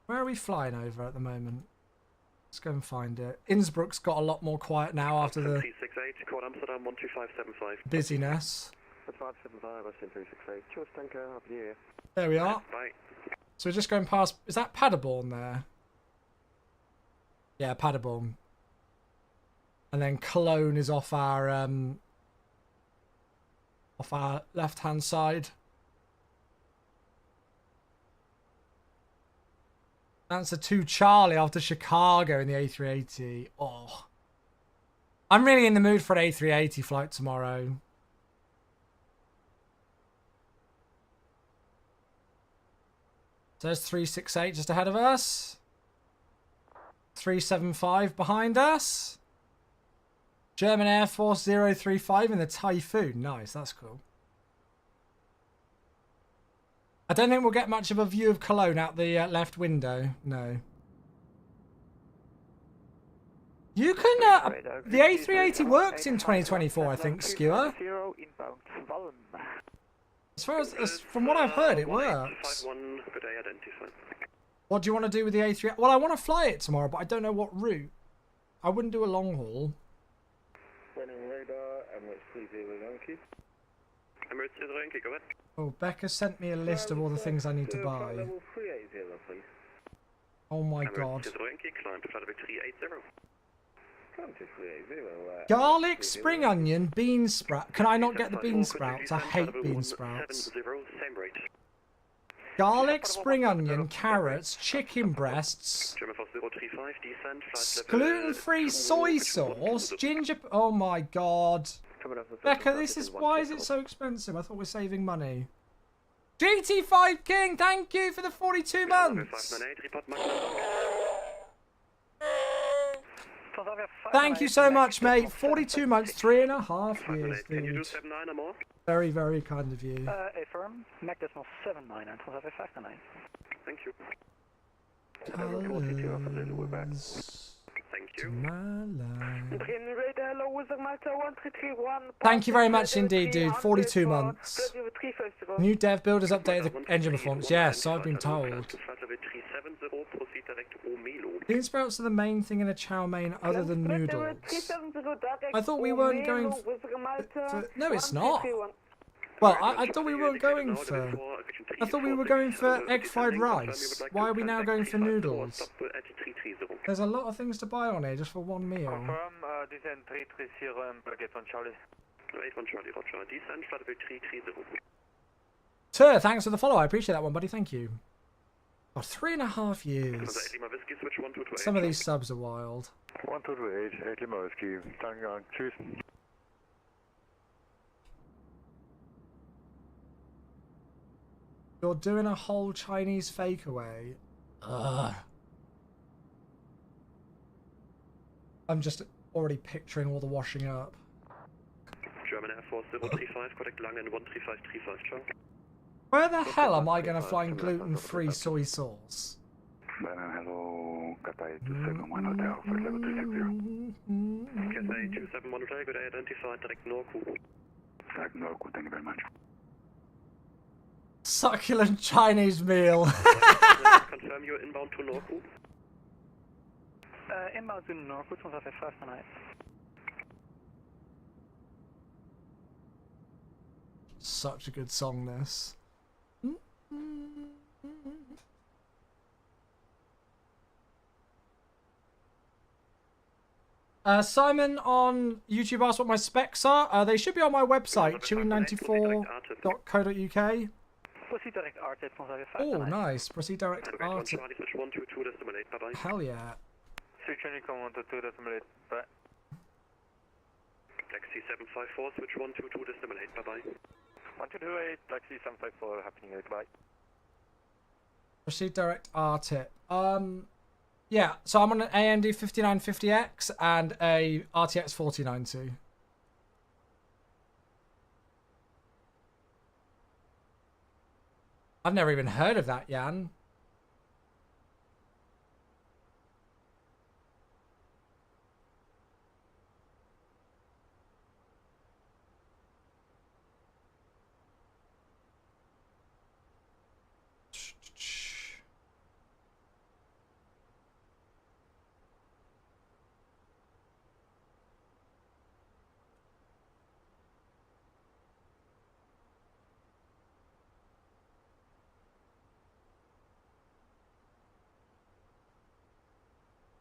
Where are we flying over at the moment? Let's go and find it. Innsbruck's got a lot more quiet now after the 368, call Amsterdam 12575. busyness. 575, I sent 368. Cheers, tanker, up in the air. There we are. Bye. So we're just going past... Is that Paderborn there? Yeah, Paderborn. And then Cologne is off our left-hand side. That's a 2 Charlie after Chicago in the A380. Oh. I'm really in the mood for an A380 flight tomorrow. So there's 368 just ahead of us. 375 behind us. German Air Force 035 in the Typhoon. Nice, that's cool. I don't think we'll get much of a view of Cologne out the left window. No. You can... the A380 works in 2024, I think, Skewer. As far as from what I've heard, it works. What do you want to do with the A380? Well, I want to fly it tomorrow, but I don't know what route. I wouldn't do a long haul. Oh, Becca sent me a list of all the things I need to buy. Oh my god. Garlic, spring onion, bean sprout. Can I not get the bean sprouts? I hate bean sprouts. Garlic, spring onion, carrots, chicken breasts, gluten-free soy sauce, ginger... Oh my god. Becca, this is... Why is it so expensive? I thought we're saving money. GT5 King, thank you for the 42 months. Thank you so much, mate. 42 months, 3.5 years, dude. Very, very kind of you. Affirm, Mac decimal 79 and Transavia 599. Thank you. Colors. Thank Thank you. My life. Radar Lower Malta 1331. Thank you very much indeed, dude. 42 months. New dev builders updated the engine performance. Yes, I've been told. Bean sprouts are the main thing in a chow mein other than noodles. I thought we weren't going for... No, it's not. Well, I thought we weren't going for... I thought we were going for egg fried rice. Why are we now going for noodles? There's a lot of things to buy on here just for one meal. Confirm, descent 330 and baguette on Charlie. 81 Charlie, Roger. Descent, flight level 330. Sir, thanks for the follow. I appreciate that one, buddy. Thank you. Oh, 3.5 years. Some of these subs are wild. 1228, 8 Lima Whiskey. Danke, tschüss. You're doing a whole Chinese fake away. Ugh. I'm just already picturing all the washing up. German Air Force 035, contact Langen 13535, Charlie. Where the hell am I going to find gluten-free soy sauce? Hello, Cathay 271 Hotel, flight level 360. Cathay 271 Hotel, good day, identified, direct Norku. Direct Norku, thank you very much. Succulent Chinese meal. Confirm you're inbound to Norku. Inbound to Norwood, 155 tonight. Such a good song, this. Simon on YouTube asked what my specs are. They should be on my website, chewy94.co.uk. Proceed direct RTIP, 155 Oh, tonight. nice. Proceed direct RTIP. Hell yeah. 320, come 122.8, bye. Taxi 754, switch 122.8, bye-bye. 1228, taxi 754, happening, goodbye. Proceed direct RTIP. Yeah, so I'm on an AMD 5950X and a RTX 4090. I've never even heard of that, Jan.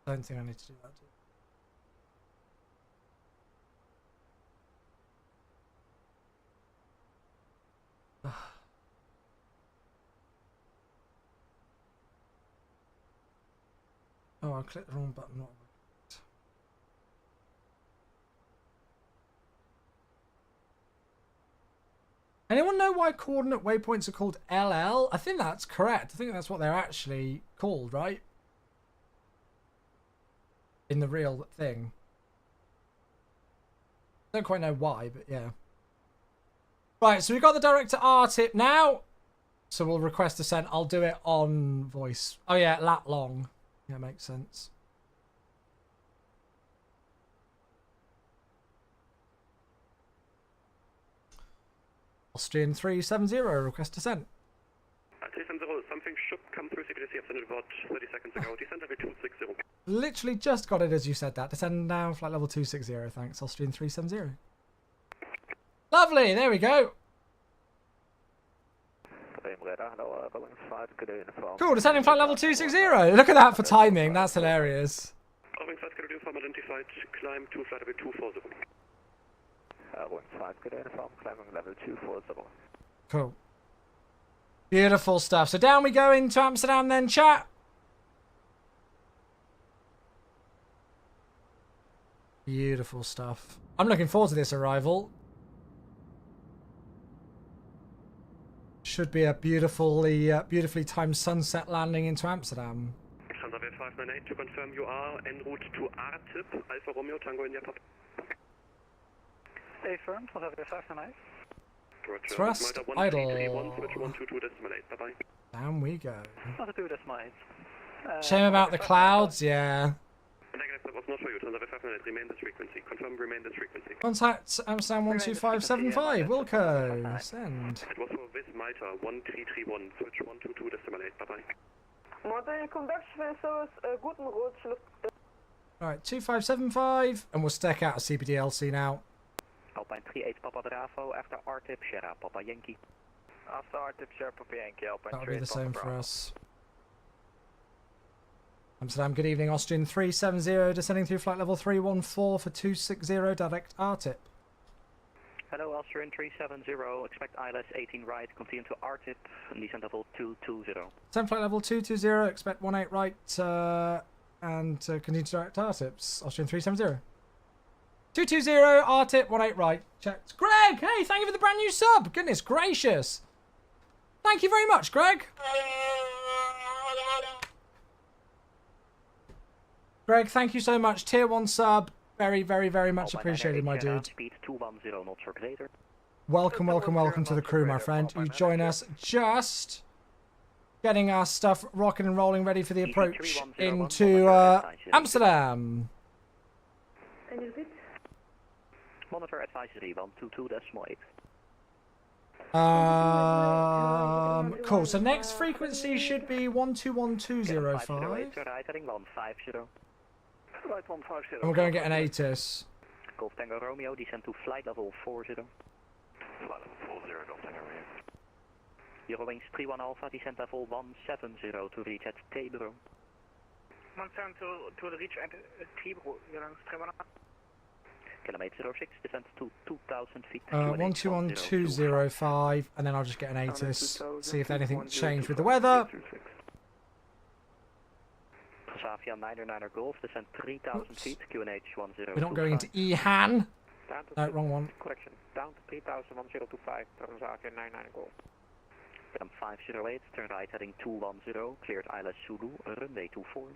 I don't think I need to do that. Oh, I clicked the wrong button. Not Anyone know why coordinate waypoints are called LL? I think that's correct. I think that's what they're actually called, right? In the real thing. Don't quite know why, but yeah. Right, so we've got the direct to RTIP now. So we'll request descent. I'll do it on voice. Oh yeah, lat long. Yeah, makes sense. Austrian 370, request descent. 370, something should come through CPDC. I've sent it about 30 seconds ago. Descent level 260. Literally just got it as you said that. Descend now, flight level 260. Thanks, Austrian 370. Lovely, there we go. Cool, descending flight level 260. Look at that for timing, that's hilarious. Wing 5 good uniform identified, climb to flight level 240. Wing 5 good uniform, climbing level 240. Cool. Beautiful stuff. So down we go into Amsterdam then, chat. Beautiful stuff. I'm looking forward to this arrival. Should be a beautifully timed sunset landing into Amsterdam. Transavia 598 to confirm you are en route to RTIP, Alfa Romeo Tango India Papa. Stay firm, Transavia 598. Thrust idle. Switch 122.8, bye-bye. Down we go. 122.8. Shame about the clouds, yeah. Negative That was not for you. Turn level 500. Remain this frequency. Confirm remain this frequency. Contact Amsterdam 12575. Wilco. Send. It was for Viz Malta 1331. Switch 122 decimal 8. Bye bye. Martin, conduction service, guten Rutsch. Alright, 2575. And we'll stack out a CPDLC now. Alpine 38 Papa Bravo, after RTIP Sierra Papa Yankee. After RTIP Sierra Papa Yankee, Alpine That'll 38 be the same Papa for Bravo. us. Amsterdam, good evening. Austrian 370, descending through flight level 314 for 260, direct RTIP. Hello, Austrian 370, expect ILS 18 right, continue to RTIP, descent level 220. Descend flight level 220, expect 18 right, and continue to direct RTIPs. Austrian 370. 220, RTIP, 18 right. Checked. Greg, hey, thank you for the brand new sub. Goodness gracious. Thank you very much, Greg. Greg, thank you so much. Tier 1 sub. Very, very, very much appreciated, my dude. Speed 210, not circulator. Welcome, welcome, welcome to the crew, my friend. You join us just getting our stuff rocking and rolling, ready for the approach into Amsterdam. Monitor advisory 122.8. Cool. So next frequency should be 121205. Right heading 150. Right 150. And we're going to get an ATIS. Golf Tango Romeo, descend to flight level 40. Flight level 40, Golf Tango Romeo. Euro Wings 31 Alpha, descent level 170 to reach at Tebro. 170 to reach at Tebro, Kilometer 06, descent to 2000 feet. 121205, and then I'll just get an ATIS. See if anything changed with the weather. Xavier 9er Golf, descent 3000 feet, QNH 10. We're not going into EHAM. No, wrong one. Correction, down to 3000, 1025, Xavier 9er Golf. Film 508, turn right heading 210, cleared ILS Zulu, runway 24.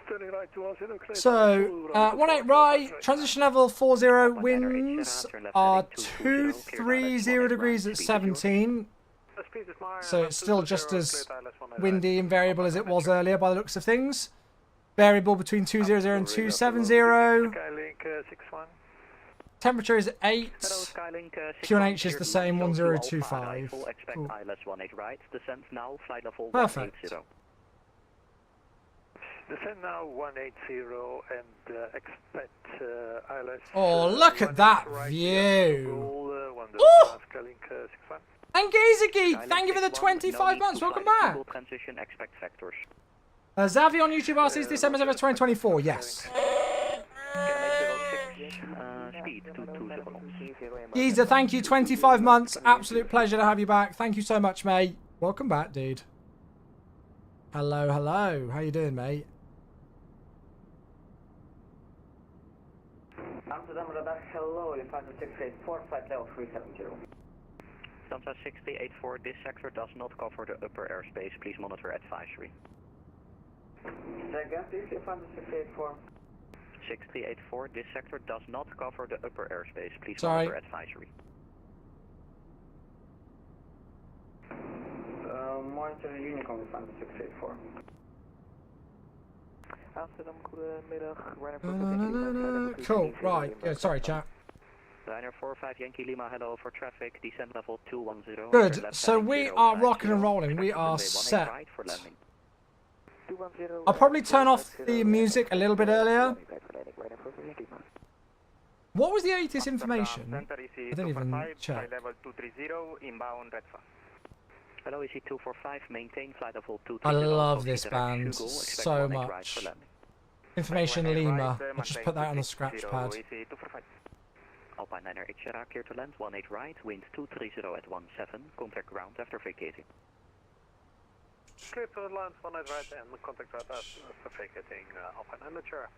Turning right 210, cleared. So, 18 right, transition level 40, winds are 230 degrees at 17. So it's still just as windy and variable as it was earlier by the looks of things. Variable between 200 and 270. Temperature is 8. QNH is the same, 1025. Cool. Perfect. Descend now 180 and expect ILS. Oh, look at that view. And Gaziki, thank you for the 25 months. Welcome back. Xavi on YouTube asks, is December 7th, 2024? Yes. Geezer, thank you. 25 months. Absolute pleasure to have you back. Thank you so much, mate. Welcome back, dude. Hello, hello. How you doing, mate? Amsterdam radar, hello, you find the 684, flight level 370. Delta 6084, this sector does not cover the upper airspace, please monitor advisory. Say again, please, you find the 684. 6384, this sector does not cover the upper airspace, please monitor advisory. Monitor Unicorn, you find the 684. Amsterdam, goedemiddag. Cool, right. Yeah, sorry, chat. Liner 45 Yankee Lima, hello for traffic, descent level 210. Good, so we are rocking and rolling. We are set. I'll probably turn off the music a little bit earlier. What was the ATIS information? I didn't even check. Hello, EC 245, maintain flight level 230. I love this band so much. Information Lima. I'll just put that on the scratch pad. Alpine 9er Sierra, clear to land, 18 right, wind 230 at 17, contact ground after vacating. Clear to land, 18 right and contact ground after vacating Alpine 9er Sierra.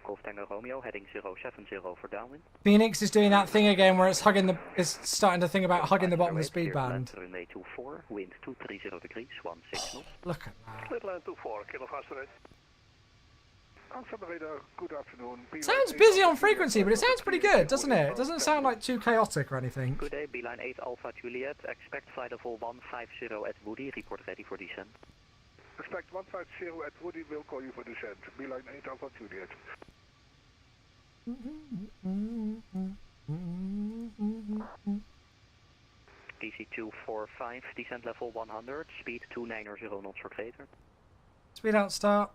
Golf Tango Romeo, heading 070 for downwind. Phoenix is doing that thing again where it's hugging the, it's starting to think about hugging the bottom of the speed band. Runway 24, wind 230 degrees, 16 knots. Look at that. Clear land 24, kilo faster rate. Good afternoon. Sounds busy on frequency, but it sounds pretty good, doesn't it? It doesn't sound like too chaotic or anything. Good day, Beeline 8 Alpha Juliet, expect flight level 150 at Woody, report ready for descent. Expect 150 at Woody will call you for descent. Beeline 8 Alpha Juliet. DC 245, descent level 100, speed 290 knots for greater. Speed out start.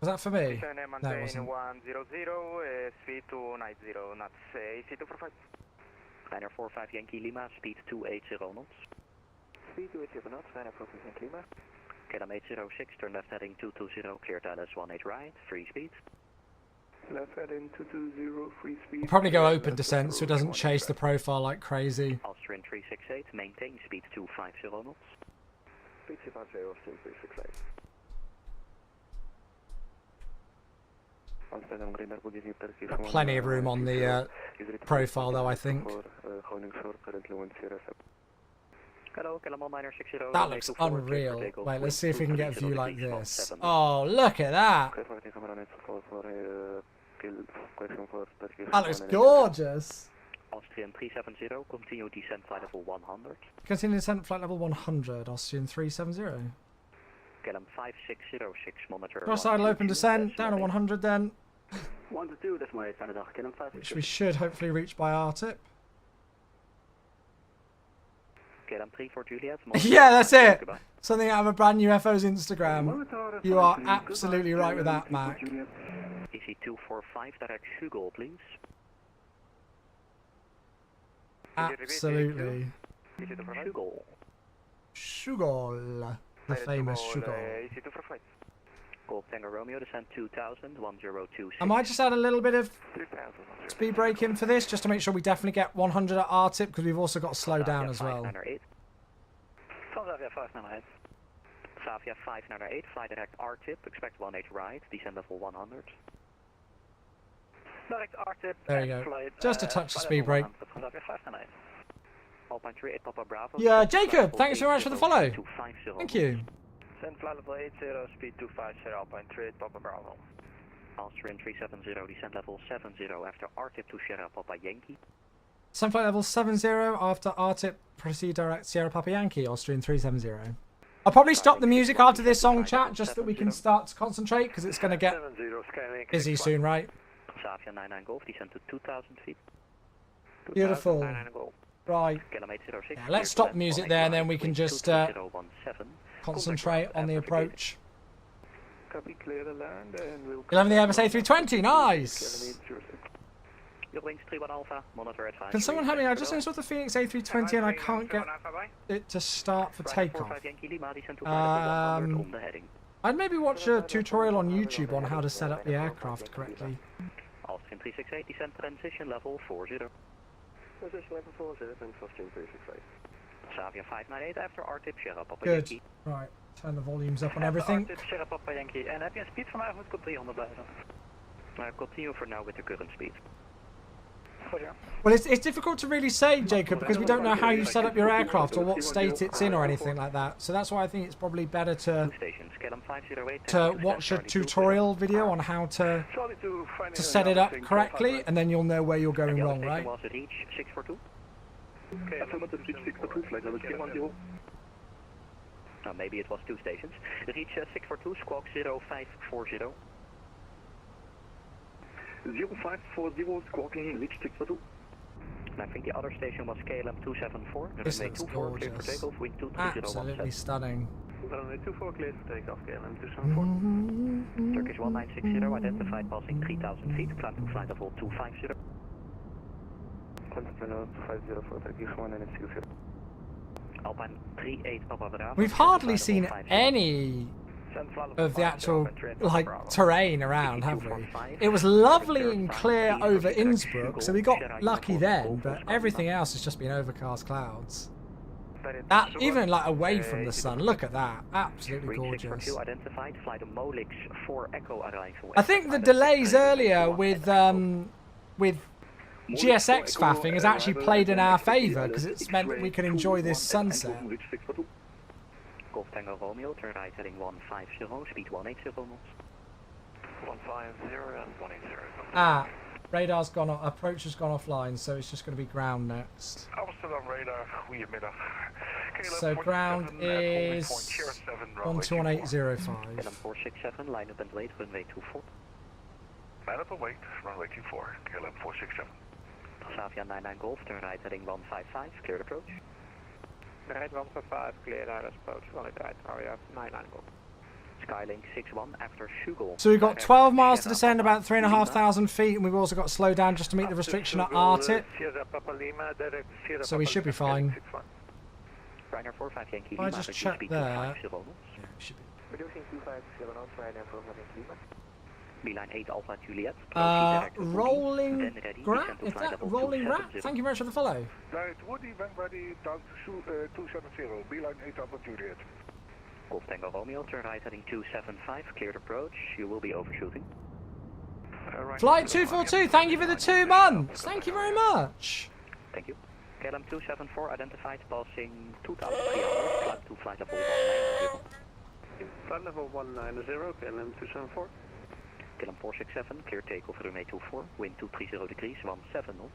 Was that for me? Maintain No, it wasn't. 100, speed 290 knots, AC 245. Liner 45 Yankee Lima, speed 280 knots. Speed 280 knots, liner 45 Yankee Lima. KLM 806, turn left heading 220, cleared LS 18 right, free speed. Left heading 220, free speed. We'll probably go open descent so it doesn't chase the profile like crazy. Austrian 368, maintain speed 250 knots. Speed 250, Austrian 368. Plenty of room on the profile though, I think. Hello, KLM 960. That looks unreal. Wait, let's see if we can get a view like this. Oh, look at that! That looks gorgeous! Austrian 370, continue descent flight level 100. Continue descent flight level 100, Austrian 370. KLM 5606, monitor. Cross idle open descent, down to 100 then. 1 to 2, that's my standard KLM 5. Which we should hopefully reach by RTIP. KLM 3 for Juliet. Yeah, that's it! Something out of a brand new FO's Instagram. You are absolutely right with that, Mac. DC 245, direct Schugal, please. Absolutely. Schugal. Schugal. The famous Schugal. Golf Tango Romeo, descent 2000, 1026. I might just add a little bit of speed brake in for this, just to make sure we definitely get 100 at RTIP, because we've also got to slow down as well. Savia 598. Savia 598, fly direct RTIP, expect 18 right, descend level 100. Direct RTIP. There you go. Just a touch of speed brake. Savia 598. Alpine 38, Papa Bravo. Yeah, Jacob, thanks very much for the follow. Thank you. Send flight level 80, speed 250, Alpine 38, Papa Bravo. Austrian 370, descent level 70 after RTIP to Sierra Papa Yankee. Sun flight level 70 after RTIP, proceed direct Sierra Papa Yankee, Austrian 370. I'll probably stop the music after this song, chat, just that we can start to concentrate, because it's going to get busy soon, right? Savia 99 Golf, descent to 2000 feet. Beautiful. Right. Yeah, let's stop the music there, and then we can just concentrate on the approach. Copy, clear the land, and we'll... 11 the Airbus A320, nice! Can someone help me? I just installed the Phoenix A320 and I can't get it to start for takeoff. I'd maybe watch a tutorial on YouTube on how to set up the aircraft correctly. Austrian 368, descent transition level 40. Position level 40, and Austrian 368. Savia 598 after RTIP, Sierra Papa Good. Yankee. Right, turn the volumes up on everything. RTIP, Sierra Papa Yankee. En heb je een speed vandaag moet op 300 blijven? Continue for now with the current speed. Well, it's difficult to really say, Jacob, because we don't know how you set up your aircraft or what state it's in or anything like that. So that's why I think it's probably better to watch a tutorial video on how to set it up correctly, and then you'll know where you're going wrong, right? Maybe it was 2 stations. Reach 642, squawk 0540. 0540, squawking, reach 642. I think the other station was KLM 274. This looks gorgeous. Absolutely stunning. Runway 24, clear for takeoff, KLM 274. Turkish 1960, identified passing 3000 feet, climb to flight level 250. Contact 250 for Turkish 1960. Alpine 38, Papa Bravo. We've hardly seen any of the actual terrain around, have we? It was lovely and clear over Innsbruck, so we got lucky then, but everything else has just been overcast clouds. That even away from the sun, look at that, absolutely gorgeous. I think the delays earlier with GSX faffing has actually played in our favour, because it's meant that we can enjoy this sunset. Golf Tango Romeo, turn right heading 150, speed 180 knots. 150 and 180. Ah, radar's gone off, approach has gone offline, so it's just going to be ground next. Amsterdam radar, goedemiddag. So ground is 121805. KLM 467, line up and wait, runway 24. Line up and wait, runway 24, KLM 467. Transavia 99 Golf, turn right heading 155, cleared approach. Right 155, clear direct approach, runway right, area 99 Golf. Skylink 61 after Schugle. So we've got 12 miles to descend, about 3,500 feet, and we've also got to slow down just to meet the restriction at RTIP. So we should be fine. Ryanair 45 Yankee If I just check there. Yeah, we should be. Reducing 250 knots, Ryanair 4 Yankee Lima. Beeline 8 Alpha Juliet. Rolling Rat? Is that Rolling Rat? Thank you very much for the follow. Right, Woody, when ready, down to 270, Beeline 8 Alpha Juliet. Golf Tango Romeo, turn right heading 275, cleared approach. You will be overshooting. Flight 242, thank you for the 2 months. Thank you very much. Thank you. KLM 274 identified passing 2,300, climb to flight level 190. Flight level 190, KLM 274. KLM 467, clear takeoff runway 24, wind 230 degrees, 17 knots.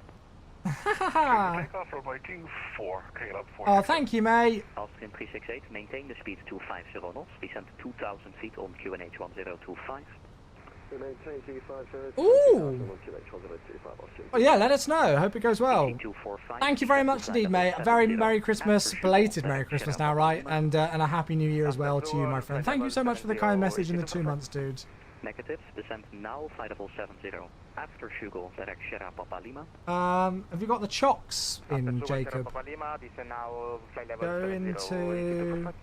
Takeoff runway 24, KLM 4. Oh, thank you, mate. Austrian 368, maintain the speed 250 knots, descend 2,000 feet on QNH 1025. Ooh! Oh yeah, let us know. Hope it goes well. Thank you very much indeed, mate. A very Merry Christmas, belated Merry Christmas now, right? And a Happy New Year as well to you, my friend. Thank you so much for the kind message in the 2 months, dude. Negative, descend now, flight level 70. After Schugle, direct Sierra Papa Lima. Have you got the chocks in, Jacob? Go into...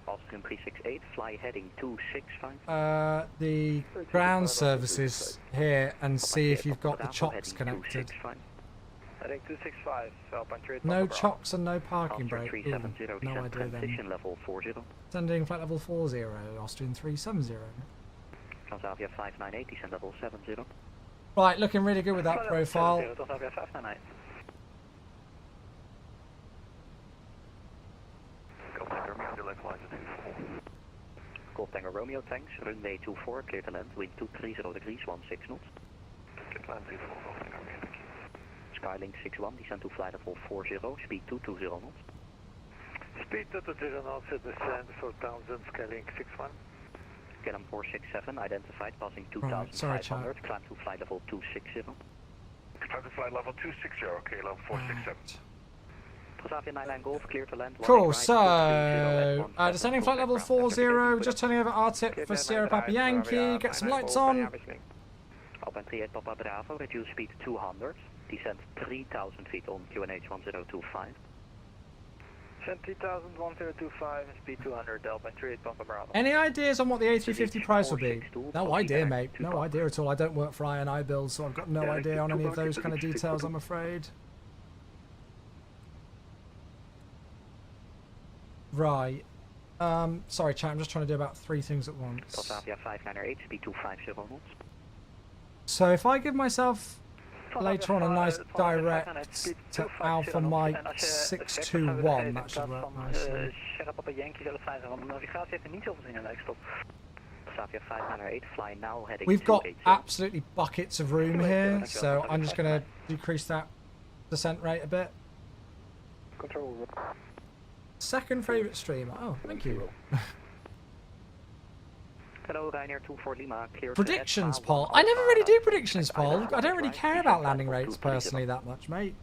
Austrian 368, fly heading 265. The ground services here and see if you've got the chocks connected. Heading 265, No chocks and no parking brake. Ooh, no idea transition then. level 40. Sending flight level 40, Austrian 370. Transavia 598, descend level 70. Right, looking really good with that profile. Transavia 598. Golf Tango Romeo tanks, runway 24, clear to land, wind 230 degrees, 16 knots. Skylink 61, descend to flight level 40, speed 220 knots. Speed 220 knots, descend 4,000, Skylink 61. KLM 467, identified, passing 2,500, climb to flight level 260. Climb to flight level 260, KLM 467. Transavia 99 Golf, clear to land. Cool, so descending flight level 40, just turning over RTIP for Sierra Papa Yankee, get some lights on. Alpine 38 Papa Bravo, reduce speed 200, descend 3,000 feet on QNH 1025. Descend 3,000, 1025, and speed 200, Alpine 38 Papa Bravo. Any ideas on what the A350 price will be? No idea, mate. No idea at all. I don't work for INI Builds, so I've got no idea on any of those kind of details, I'm afraid. Right. Sorry, chat. I'm just trying to do about 3 things at once. Transavia 598, speed 250 knots. So if I give myself later on a nice direct to Alpha Mike 621, that should work nicely. Sierra Papa Yankee 05, navigatie heeft er niet zoveel zin in, lijkt stop. Transavia 598, fly now heading. We've got absolutely buckets of room here, so I'm just going to decrease that descent rate a bit. Control. Second favourite streamer. Oh, thank you. Hello, Ryanair 24 Lima. Clear Predictions poll. I never really do predictions poll. I don't really care about landing rates personally that much, mate.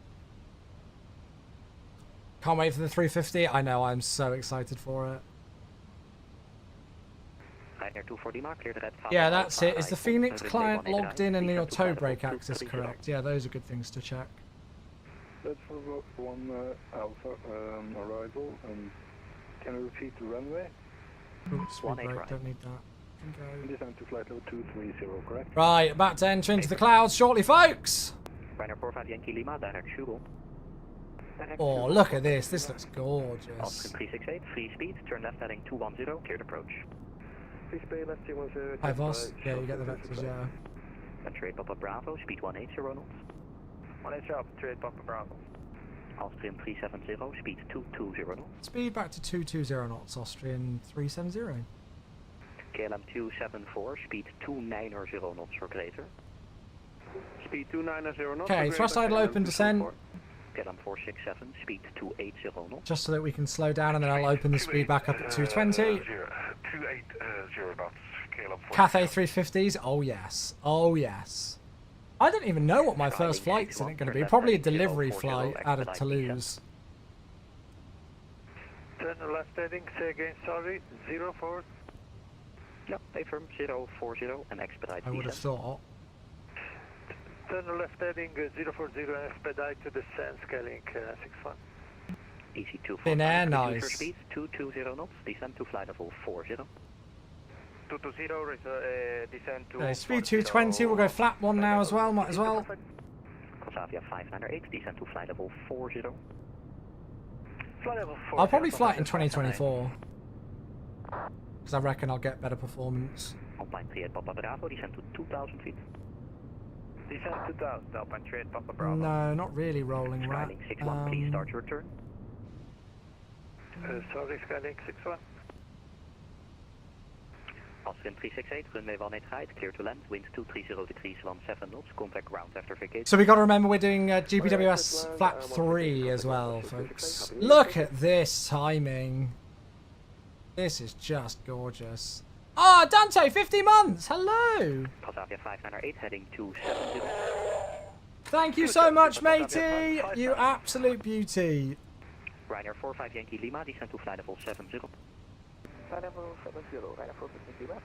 Can't wait for the 350. I know, I'm so excited for it. Ryanair 24 Lima, clear the red. Yeah, that's it. Is the Phoenix client logged in and your toe brake axis correct? Yeah, those are good things to check. That's for 1 Alpha arrival, and can you repeat the runway? Oops, speed brake, don't need that. Descend to flight level 230, correct? Right, about to enter into the clouds shortly, folks! Ryanair 45 Yankee Lima, direct Schugle. Oh, look at this. This looks gorgeous. Austrian 368, free speed, turn left heading 210, cleared approach. Free speed, left 210. Hi, Voss. Yeah, you get the vectors, yeah. Entry Papa Bravo, speed 180 knots. 180 up, 38 Papa Bravo. Austrian 370, speed 220 knots. Speed back to 220 knots, Austrian 370. KLM 274, speed 290 knots or greater. Speed 290 knots. Okay, thrust idle open descent. KLM 467, speed 280 knots. Just so that we can slow down, and then I'll open the speed back up at 220. 280 knots, KLM 467. Cathay 350s. Oh yes. Oh yes. I don't even know what my first flight's going to be. Probably a delivery flight out of Toulouse. Turn left heading, say again, sorry, 04. Yeah, affirm 040 and expedite. I would have thought. Turn left heading 040 and expedite to descent, scaling 61. Easy 245. Thin air, nice. Speed 220 knots, descend to flight level 40. 220, descend to... Okay, speed 220, we'll go flat one now as well, might as well. Transavia 598, descend to flight level 40. Flight level 40. I'll probably fly it in 2024. Because I reckon I'll get better performance. Alpine 38 Papa Bravo, descend to 2,000 feet. Descend 2000, Alpine 38 Papa Bravo. No, not really rolling, right? Skyling 61, please start your turn. Sorry, Skyling 61. Austrian 368, runway 18 right, clear to land, wind 230 degrees 17 knots, contact ground after vacation. So we got to remember we're doing GPWS flap 3 as well, folks. Look at this timing. This is just gorgeous. Ah, Dante, 50 months. Hello. Transavia 598, heading 270. Thank you so much, matey. You absolute beauty. Ryanair 45 Yankee Lima, descend to flight level 70. Flight level 70, Ryanair 450 Lima.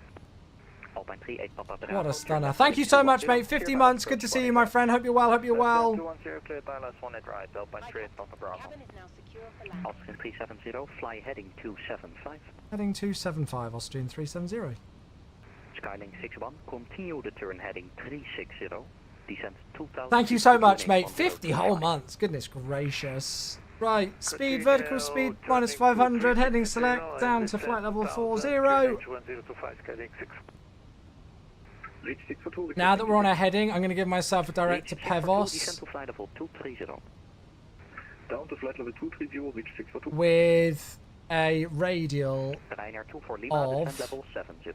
Alpine 38 Papa Bravo. What a stunner. Thank you so much, mate. 50 months. Good to see you, my friend. Hope you're well. Hope you're well. 210, clear Dallas 18 right, Alpine 38 Papa Bravo. Cabin is now secure for landing. Austrian 370, fly heading 275. Heading 275, Austrian 370. Skyling 61, continue the turn heading 360. Descend 2,000. Thank you so much, mate. 50 whole months. Goodness gracious. Right, speed, vertical speed, minus 500, heading select, down to flight level 40. Now that we're on our heading, I'm going to give myself a direct to Pevos. Descend to flight level 230. Down to flight level 230, reach 642. With a radial Ryanair 24 Lima, descend of level 70.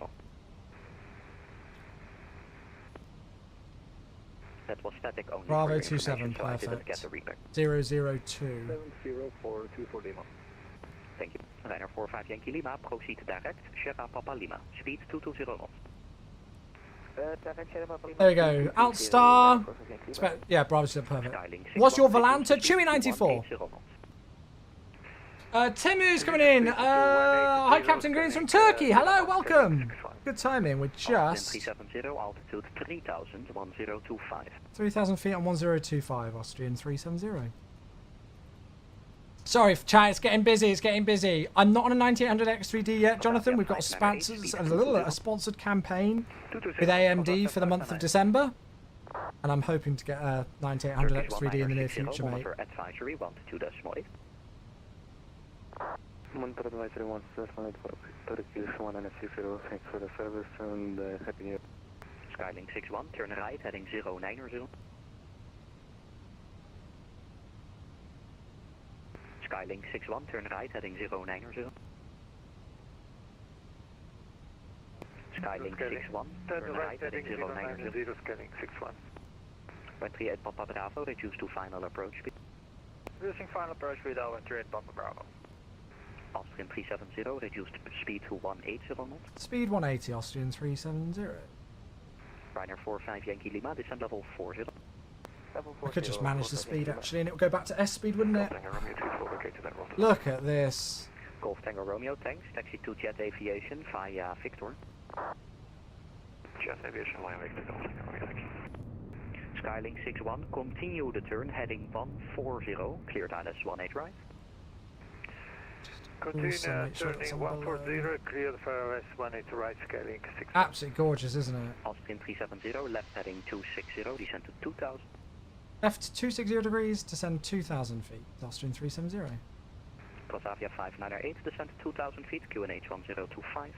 That was static only. Bravo 27, so perfect. I didn't get the repair. 002. 70424 Lima. Thank you. Ryanair 45 Yankee Lima, proceed direct, Sierra Papa Lima, speed 220 knots. There we go. Outstar. Yeah, Bravo 27, perfect. What's your Volanta? Chewy 94. Timu's coming in. Hi, Captain Greens from Turkey. Hello, welcome. Good timing. We're just 370, altitude 3000, 1025. 3,000 feet on 1025, Austrian 370. Sorry, chat. It's getting busy. It's getting busy. I'm not on a 9800 X3D yet, Jonathan. We've got a sponsored campaign with AMD for the month of December, and I'm hoping to get a 9800 X3D in the near future, mate. Advisory 1-2.8. Monitor advisory 1-2.8 Turkey 160. Thanks for the service and happy new year. Skyling 61, turn right, heading 090. Skyling 61, turn right, heading 090. Skyling 61, turn right, heading 090. Skyling 61. 138 Papa Bravo, reduce to final approach speed. Reducing final approach speed, 138 Papa Bravo. Austrian 370, reduced speed to 180 knots. Speed 180, Austrian 370. Ryanair 45 Yankee Lima, descend level 40. I could just manage the speed actually, and it would go back to S speed, wouldn't it? Look at this. Golf Tango Romeo, thanks. Taxi to Jet Aviation via Victor. Jet Aviation via Victor, Golf Tango Romeo, thank you. Skyling 61, continue the turn heading 140, clear Dallas 18 right. Continue turning 140, clear for S18 right, Skyling 61. Absolutely gorgeous, isn't it? Austrian 370, left heading 260, descend to 2000. Left 260 degrees, descend 2,000 feet. Austrian 370. Transavia 598, descend 2,000 feet, QNH 1025.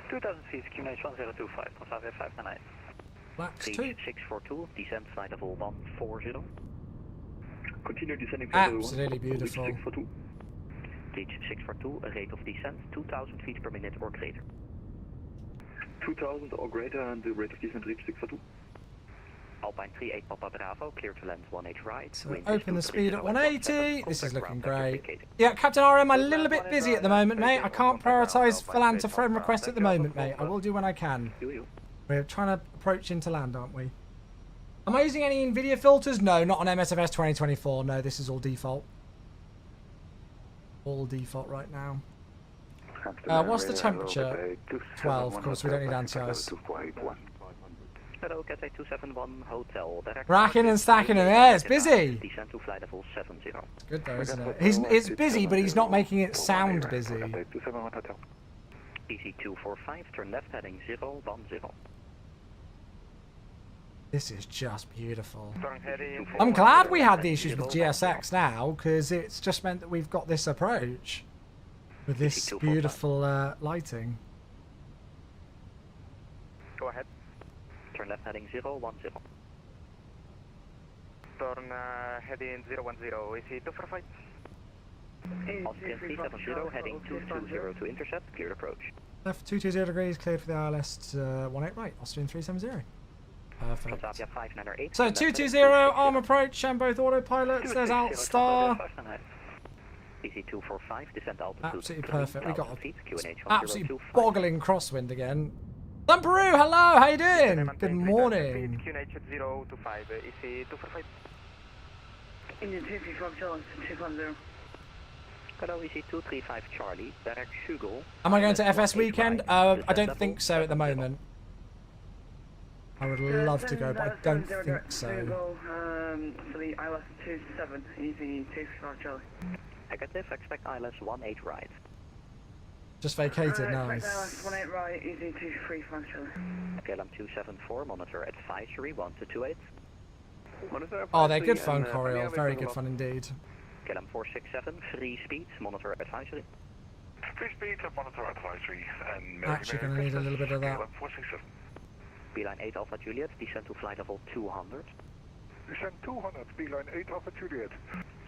2,000 feet, QNH 1025, Transavia 598. Flaps 2. 642, descend flight level 140. Continue descending Absolutely beautiful. 642. Reach 642, a rate of descent 2,000 feet per minute or greater. 2,000 or greater and the rate of descent reach 642. Alpine 38 Papa Bravo, clear to land 1H right. So open the speed at 180. This is looking great. Yeah, Captain RM, I'm a little bit busy at the moment, mate. I can't prioritise land to friend request at the moment, mate. I will do when I can. We're trying to approach into land, aren't we? Am I using any NVIDIA filters? No, not on MSFS 2024. No, this is all default. All default right now. What's the temperature? 12, of course, we don't need anti-ice. Hello, Cathay 271 Hotel. Racking and stacking him. Yeah, it's busy. Descent to flight level 70. It's good though, isn't it? It's busy, but he's not making it sound busy. PC 245, turn left heading 010. This is just beautiful. I'm glad we had the issues with GSX now, because it's just meant that we've got this approach with this beautiful lighting. Go ahead. Turn left heading 010. Turn heading 010. Is he 245? Austrian 370 heading 220 to intercept. Clear approach. Left 220 degrees, cleared for the ILS 18 right. Austrian 370. Perfect. So 220 arm approach and both autopilots. There's Alt Star. PC 245 descent altitude. Absolutely perfect. We got absolutely boggling crosswind again. Peru, hello, how you doing? Good morning. QNH 025, is he 245? Indian 235 Charlie, 250. Hello, EC 235 Charlie, direct Hugo. Am I going to FS weekend? I don't think so at the moment. I would love to go, but I don't think so. For the ILS 27, easy 235 Charlie. Negative, expect ILS 18 right. Just vacated, nice. ILS 18 right, easy 235 Charlie. KLM 274, monitor advisory 1228. Oh, they're good fun, Coriol. Very good fun indeed. KLM 467, free speed, monitor advisory. Free speed, monitor advisory. And actually going to need a little bit of that. Beeline 8 Alpha Juliet, descent to flight level 200. Descent 200, Beeline 8 Alpha Juliet.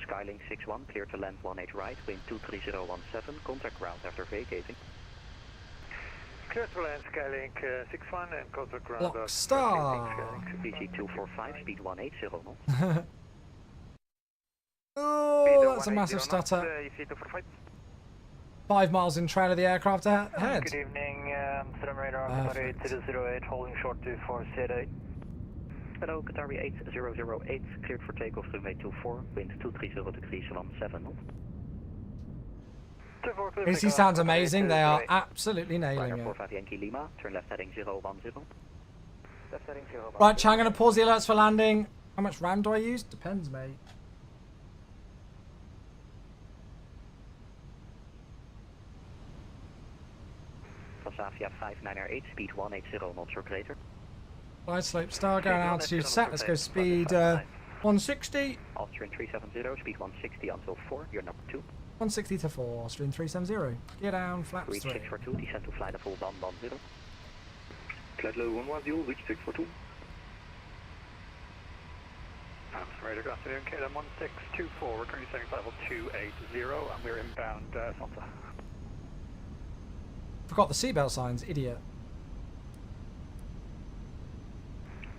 Skylink 61, clear to land 18 right, wind 23017, contact ground after vacating. Clear to land Skylink 61 and contact ground. Lock star. PC 245, speed 180 knots. Oh, that's a massive stutter. 5 miles in trail of the aircraft ahead. Good evening, Therm radar 808, holding short to 478. Hello, Qatari 8008, cleared for takeoff runway 24, wind 230 degrees 17 knots. AC sounds amazing, they are absolutely nailing it. 45 Yankee Lima, turn left heading 010. Right, Chang, I'm going to pause the alerts for landing. How much RAM do I use? Depends, mate. Transavia 5908, speed 180 knots or greater. Wide slope star, going altitude set. Let's go speed 160. Austrian 370, speed 160 until 4, you're number 2. 160 to 4, Austrian 370. Get down, flaps reach 3. 642, descent to flight level 110. Flight level 110, reach 642. Radar ground clear, KLM 1624, we're currently setting flight level 280 and we're inbound Santa. Forgot the seatbelt signs, idiot.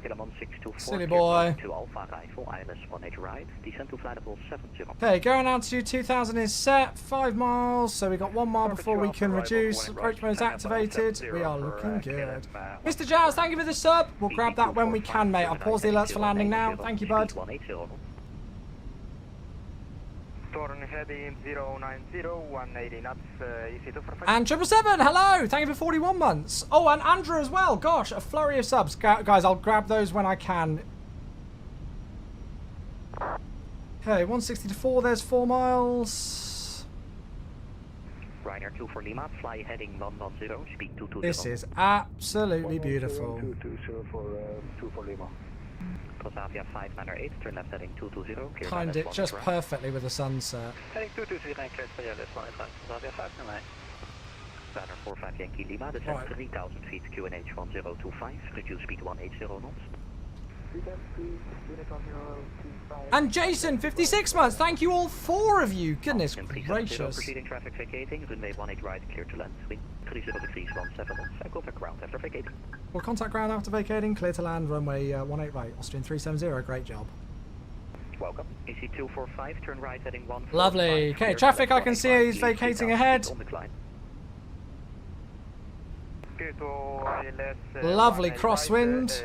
KLM 1624, silly boy. To Alpha Rifle, ILS 18 right, descent to flight level 70. Okay, going altitude 2000 is set, 5 miles, so we got 1 mile before we can reduce. Approach mode is activated, we are looking good. Mr. Jazz, thank you for the sub. We'll grab that when we can, mate. I'll pause the alerts for landing now. Thank you, bud. Turn heading 090, 180 knots, EC 245. And 777, hello! Thank you for 41 months. Oh, and Andrew as well. Gosh, a flurry of subs. Guys, I'll grab those when I can. Okay, 160 to 4, there's 4 miles. Ryanair 24 Lima, fly heading 110, speed 220. This is absolutely beautiful. 224 Lima. Transavia 5908, turn left heading 220. Timed it just perfectly with the sunset. Heading 220 and cleared for ILS 18 right, Transavia 598. Ryanair 45 Yankee Lima, descent 3000 feet, QNH 1025, reduce speed 180 knots. And Jason, 56 months. Thank you all 4 of you. Goodness gracious. Proceeding traffic vacating, runway 18 right, clear to land. Wind 30 degrees 17 knots. Contact ground after vacating. Well, contact ground after vacating, clear to land, runway 18 right, Austrian 370. Great job. Welcome. AC 245, turn right heading 1. Lovely. Okay, traffic I can see is vacating ahead. Lovely crosswind.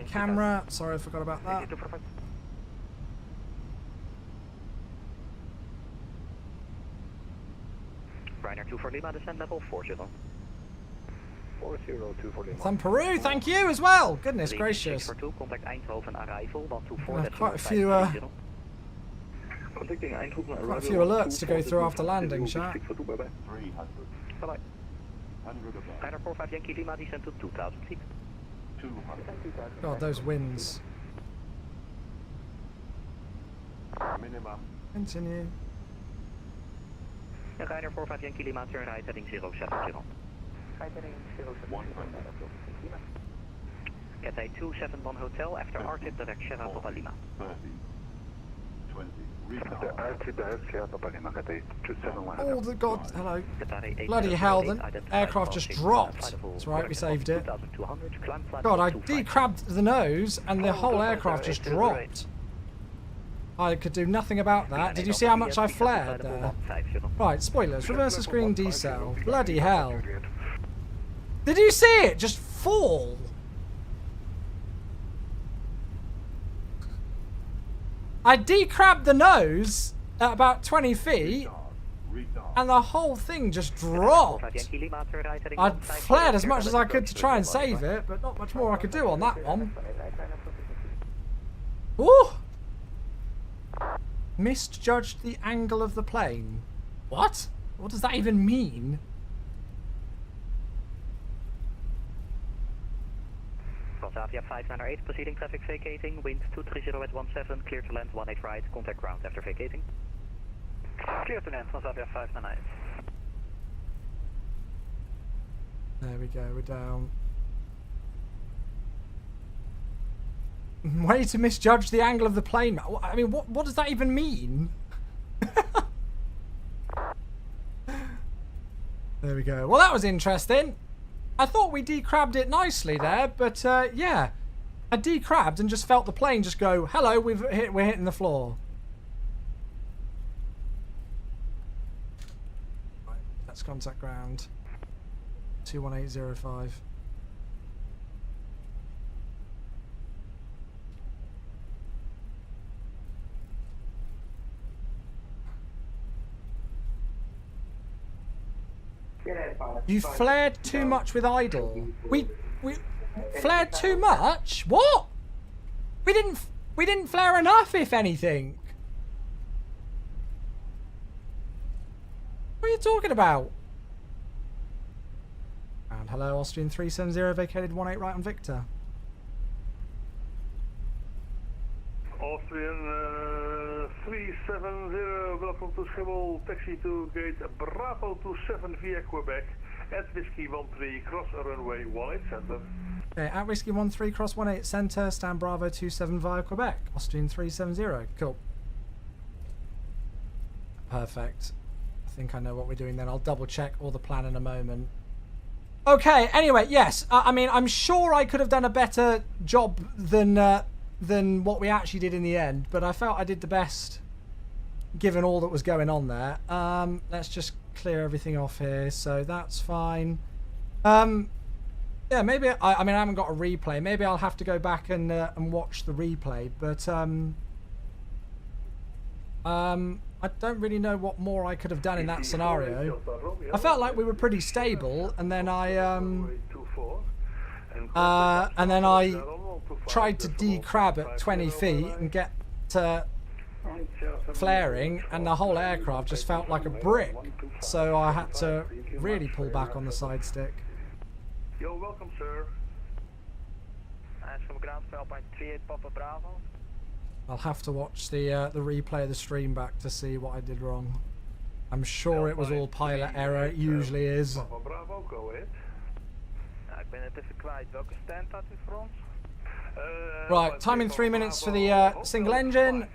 Camera, sorry I forgot about that. Ryanair 24 Lima, descent level 40. 4024 Lima. From Peru, thank you as well. Goodness gracious. Contact Eindhoven arrival 124. Quite a few alerts to go through after landing, chat. Bye-bye. Ryanair 45 Yankee Lima, descent to 2,000 feet. God, those winds. Minimum. Continue. Ryanair 45 Yankee Lima, turn right heading 070. Right heading 070. Cathay 271 Hotel, after RTIP direct Sierra Papa Lima. 30, 20, Oh, the God, hello. Bloody hell, the aircraft just dropped. That's right, we saved it. God, I decrabbed the nose and the whole aircraft just dropped. I could do nothing about that. Did you see how much I flared there? Right, spoilers. Reverse the screen decel. Bloody hell. Did you see it just fall? I decrabbed the nose at about 20 feet and the whole thing just dropped. I flared as much as I could to try and save it, but not much more I could do on that one. Ooh! Misjudged the angle of the plane. What? What does that even mean? Transavia 598, proceeding traffic vacating, wind 230 at 17, clear to land 18 right, contact ground after vacating. Clear to land, Transavia 598. There we go, we're down. Way to misjudge the angle of the plane. I mean, what does that even mean? There we go. Well, that was interesting. I thought we decrabbed it nicely there, but yeah. I decrabbed and just felt the plane just go, hello, we're hitting the floor. Right, that's contact ground. 21805. You flared too much with idle. We flared too much? What? We didn't flare enough, if anything. What are you talking about? And hello, Austrian 370, vacated 18 right on Victor. Austrian 370, welcome to Schiphol, taxi to gate Bravo 27 via Quebec, at Whiskey 13, cross runway 18 center. Okay, at Whiskey 13, cross 18 center, stand Bravo 27 via Quebec, Austrian 370, cool. Perfect. I think I know what we're doing then. I'll double check all the plan in a moment. Okay, anyway, yes, I mean, I'm sure I could have done a better job than what we actually did in the end, but I felt I did the best given all that was going on there. Let's just clear everything off here, so that's fine. Yeah, maybe I mean I haven't got a replay. Maybe I'll have to go back and watch the replay, but I don't really know what more I could have done in that scenario. I felt like we were pretty stable, and then I tried to decrab at 20 feet and get to flaring, and the whole aircraft just felt like a brick. So I had to really pull back on the side stick. You're welcome, sir. From ground for Alpine 38 Papa Bravo. I'll have to watch the replay of the stream back to see what I did wrong. I'm sure it was all pilot error. It usually is. Papa Bravo, go ahead. ben het even kwijt. Welke stand had u voor ons? Right, time in 3 minutes for the single engine.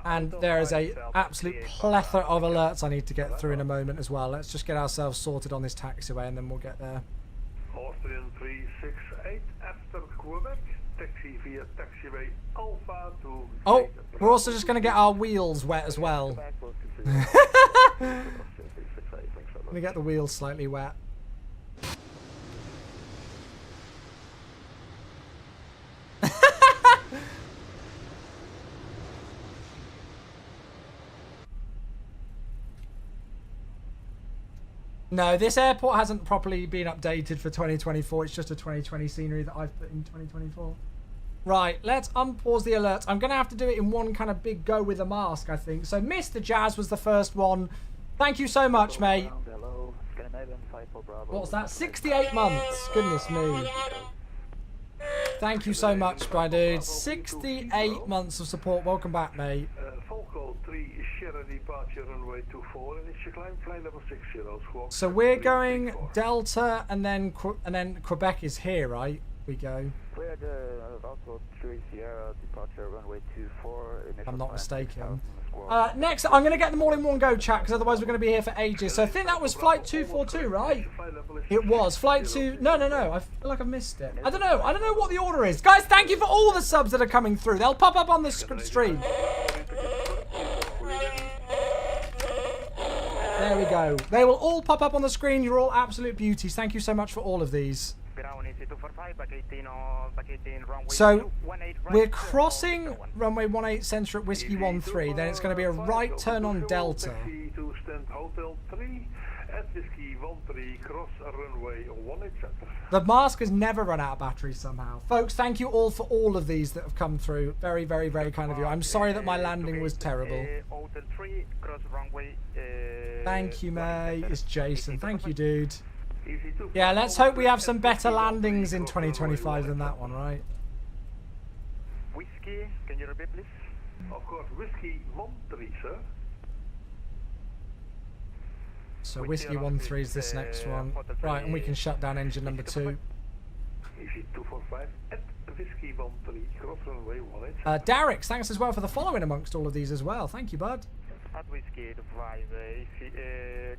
And there is a absolute plethora of alerts I need to get through in a moment as well. Let's just get ourselves sorted on this taxiway and then we'll get there. Austrian 368 after Quebec. Taxi via taxiway Alpha to... Oh, we're also just going to get our wheels wet as well. Let me get the wheels slightly wet. No, this airport hasn't properly been updated for 2024. It's just a 2020 scenery that I've put in 2024. Right, let's unpause the alert. I'm going to have to do it in one kind of big go with a mask, I think. So Mr. Jazz was the first one. Thank you so much, mate. What's that? 68 months. Goodness me. Thank you so much, my dude. 68 months of support. Welcome back, mate. Volco 3 Sierra departure runway 24 and it's your climb flight level 60. So we're going Delta and then Quebec is here, right? We go. Clear the Volco 3 Sierra departure runway 24. I'm not mistaken. Next, I'm going to get them all in one go, chat, because otherwise we're going to be here for ages. So I think that was flight 242, right? It was. Flight 2... No. I feel like I've missed it. I don't know. I don't know what the order is. Guys, thank you for all the subs that are coming through. They'll pop up on the stream. There we go. They will all pop up on the screen. You're all absolute beauties. Thank you so much for all of these. So we're crossing runway 18 centre at Whiskey 13. Then it's going to be a right turn on Delta. The mask has never run out of battery somehow. Folks, thank you all for all of these that have come through. Very, very, very kind of you. I'm sorry that my landing was terrible. Thank you, mate. It's Jason. Thank you, dude. Yeah, let's hope we have some better landings in 2025 than that one, right? Whiskey, can you repeat, please? Of course, Whiskey 13, sir. So Whiskey 13 is this next one. Right, and we can shut down engine number 2. Easy 245 at Whiskey 13, cross runway 18. Darek, thanks as well for the following amongst all of these as well. Thank you, bud. At Whiskey 25,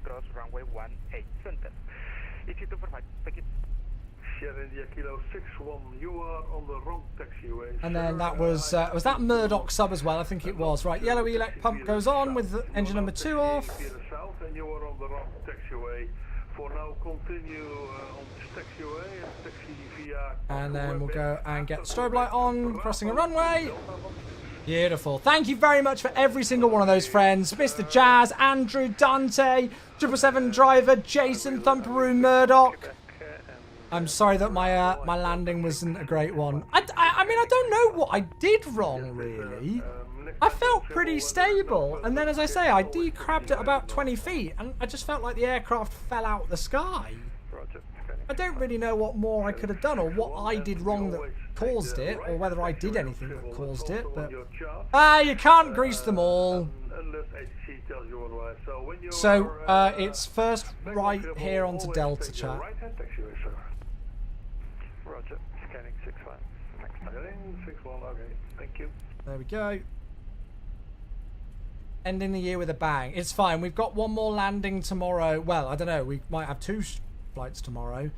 cross runway 18 center. Sierra India Kilo 61, you are on the wrong taxiway. And then that was that Murdoch sub as well? I think it was. Right, yellow elect pump goes on with engine number 2 off. South and you are on the wrong taxiway. For now, continue on this taxiway and taxi via... And then we'll go and get strobe light on, crossing a runway. Beautiful. Thank you very much for every single one of those friends. Mr. Jazz, Andrew, Dante, 777 driver, Jason, Thumperoo, Murdoch. I'm sorry that my my landing wasn't a great one. I mean, I don't know what I did wrong, really. I felt pretty stable. And then, as I say, I decrabbed at about 20 feet. And I just felt like the aircraft fell out the sky. I don't really know what more I could have done or what I did wrong that caused it, or whether I did anything that caused it, but... you can't grease them all. So, it's first right here onto Delta, chat. Roger, scanning 61. Scanning 61, okay, thank you. There we go. Ending the year with a bang. It's fine, we've got one more landing tomorrow. Well, I don't know, we might have 2 flights tomorrow.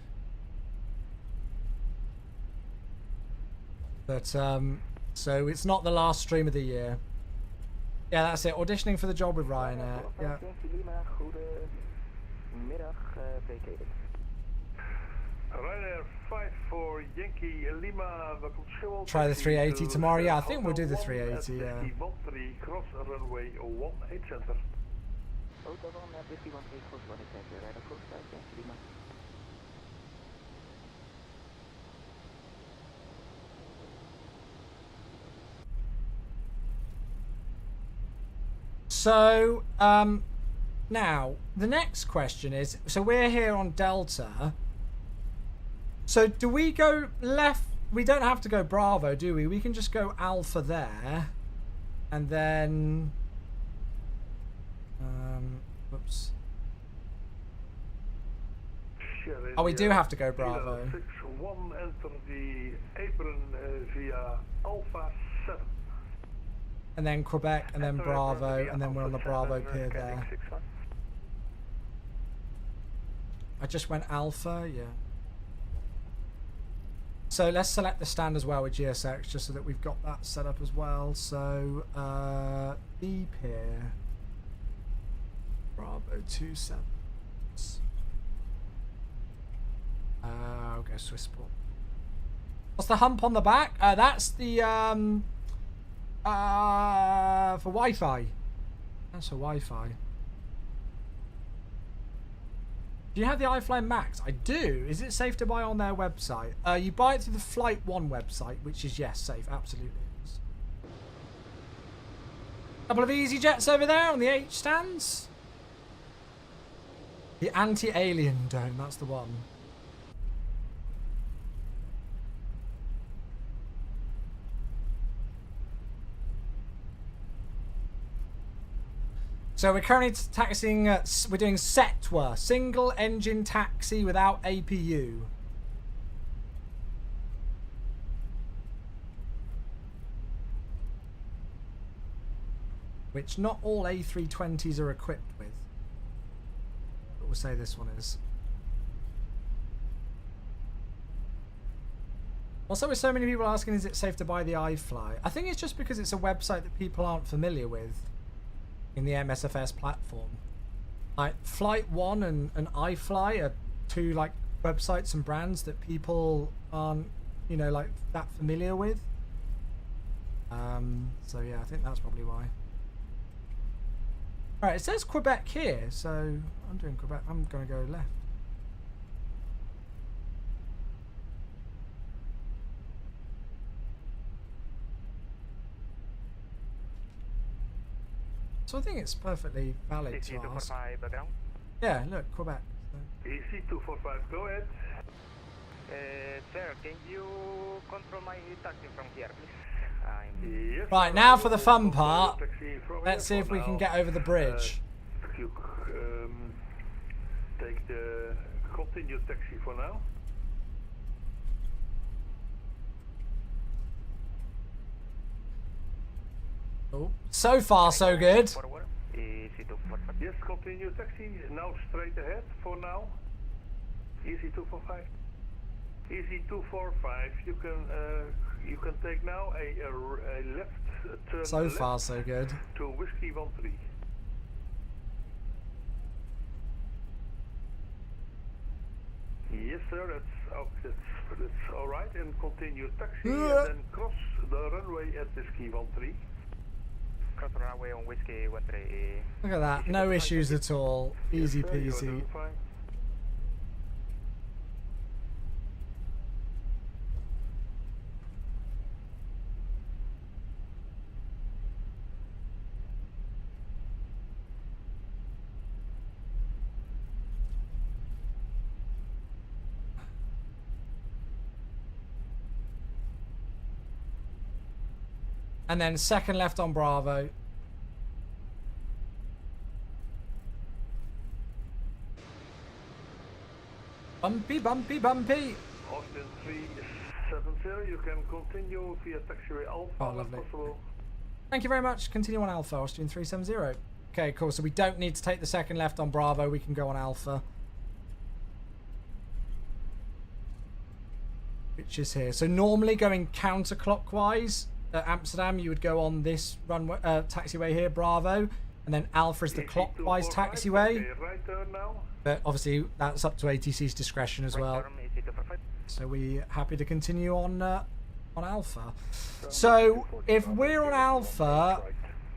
But, so it's not the last stream of the year. Yeah, that's it. Auditioning for the job with Ryanair. Yeah. Ryanair 54 Yankee Lima. Try the 380 tomorrow. Yeah, I think we'll do the 380. Yeah. Cross runway 18 center. So, now, the next question is, so we're here on Delta. So do we go left? We don't have to go Bravo, do we? We can just go Alpha there. And then... whoops. Sierra Oh, we do India, have to go Bravo. 61, enter the apron via Alpha 7. And then Quebec, and then Enter Bravo, apron via and then we're on the Alpha Bravo 7, pier scanning there. 61. I just went Alpha, yeah. So let's select the stand as well with GSX, just so that we've got that set up as well. So, B pier. Bravo 27. I'll go Swissport. What's the hump on the back? That's the, for Wi-Fi. That's for Wi-Fi. Do you have the iFly Max? I do. Is it safe to buy on their website? You buy it through the Flight One website, which is, yes, safe. Absolutely. Couple of easy jets over there on the H stands. The anti-alien dome, that's the one. So we're currently taxiing, we're doing SETWA, single engine taxi without APU. Which not all A320s are equipped with. But we'll say this one is. Also, with so many people asking, is it safe to buy the iFly? I think it's just because it's a website that people aren't familiar with in the MSFS platform. Like Flight One and iFly are two like websites and brands that people aren't, you know, like that familiar with. So yeah, I think that's probably why. Alright, it says Quebec here, so I'm doing Quebec. I'm gonna go left. So I think it's perfectly valid to ask. Yeah, look, Quebec. So. EC245, go ahead. Sir, can you control my taxi from here, please? Yes, Right, now for the fun part. Let's see if we can get over the bridge. You take the continued taxi for now. Oh, so far so good. Yes, continue taxi. Now straight ahead for now. EC245. EC245. You can take now a left turn. So left far so good. To Whiskey 13. Yes, sir. That's all right. And continue taxi and then cross the runway at Whiskey 13. Cross the runway on Whiskey 13. Look at that. No issues at all. Easy Yes, sir, you are peasy. doing fine. And then second left on Bravo. Bumpy, bumpy, bumpy. Austin 370, you can continue via taxiway Alpha Oh, when lovely. possible. Thank you very much. Continue on Alpha, Austrian 370. Okay, cool. So we don't need to take the second left on Bravo. We can go on Alpha. Which is here. So normally going counterclockwise at Amsterdam, you would go on this runway, taxiway here, Bravo. And then Alpha is the clockwise taxiway. Okay, right turn now. But obviously that's up to ATC's discretion as well. So we're happy to continue on Alpha. So if we're on Alpha,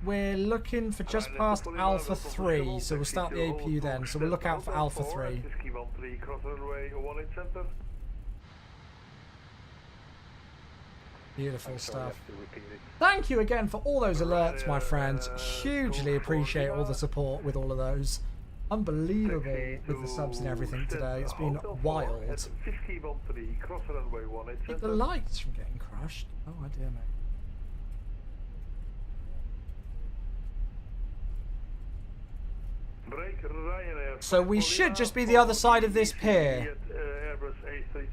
we're looking for just past Alpha 3. So we'll start the APU then. So we'll look out for Alpha 3. Whiskey 13, cross runway 18 center. Beautiful stuff. Thank you again for all those alerts, my friends. Hugely appreciate all the support with all of those. Unbelievable with the subs and everything today. It's been wild. Keep the lights from getting crushed. Oh, my dear, mate. So we should just be the other side of this pier.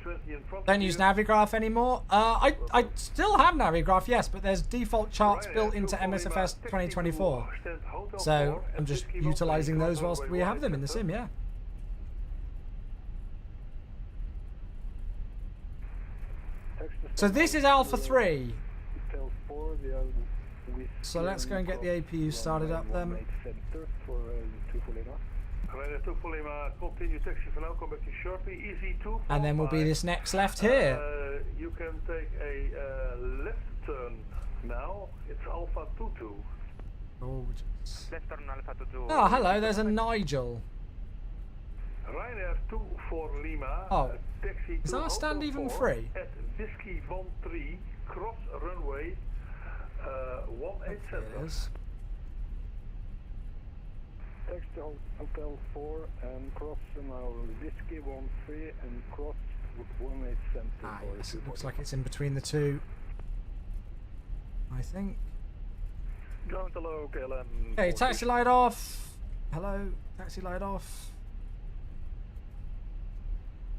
A320 in front Don't of use you. Navigraph anymore. I still have Navigraph, yes, but there's default charts built into MSFS 2024. So I'm just utilizing those whilst we have them in the sim, yeah. So this is Alpha 3. So let's go and get the APU started up then. Ryanair 2 for Lima, continue taxi for now, come back to shortly. Easy 2. And then will be this next left here. You can take a left turn now. It's Alpha 22. Gorgeous. Left turn Alpha 22. Oh, hello, there's a Nigel. Ryanair 2 for Lima. Oh, Taxi is to our stand Hotel even 4 free? At Whiskey 13, cross runway 18 center. Yes. Taxi to Hotel 4 and cross now Whiskey 13 and cross 18 center. Ah, yes, it looks like it's in between the two. I think. Going to low, KLM. Okay, taxi light off. Hello, taxi light off.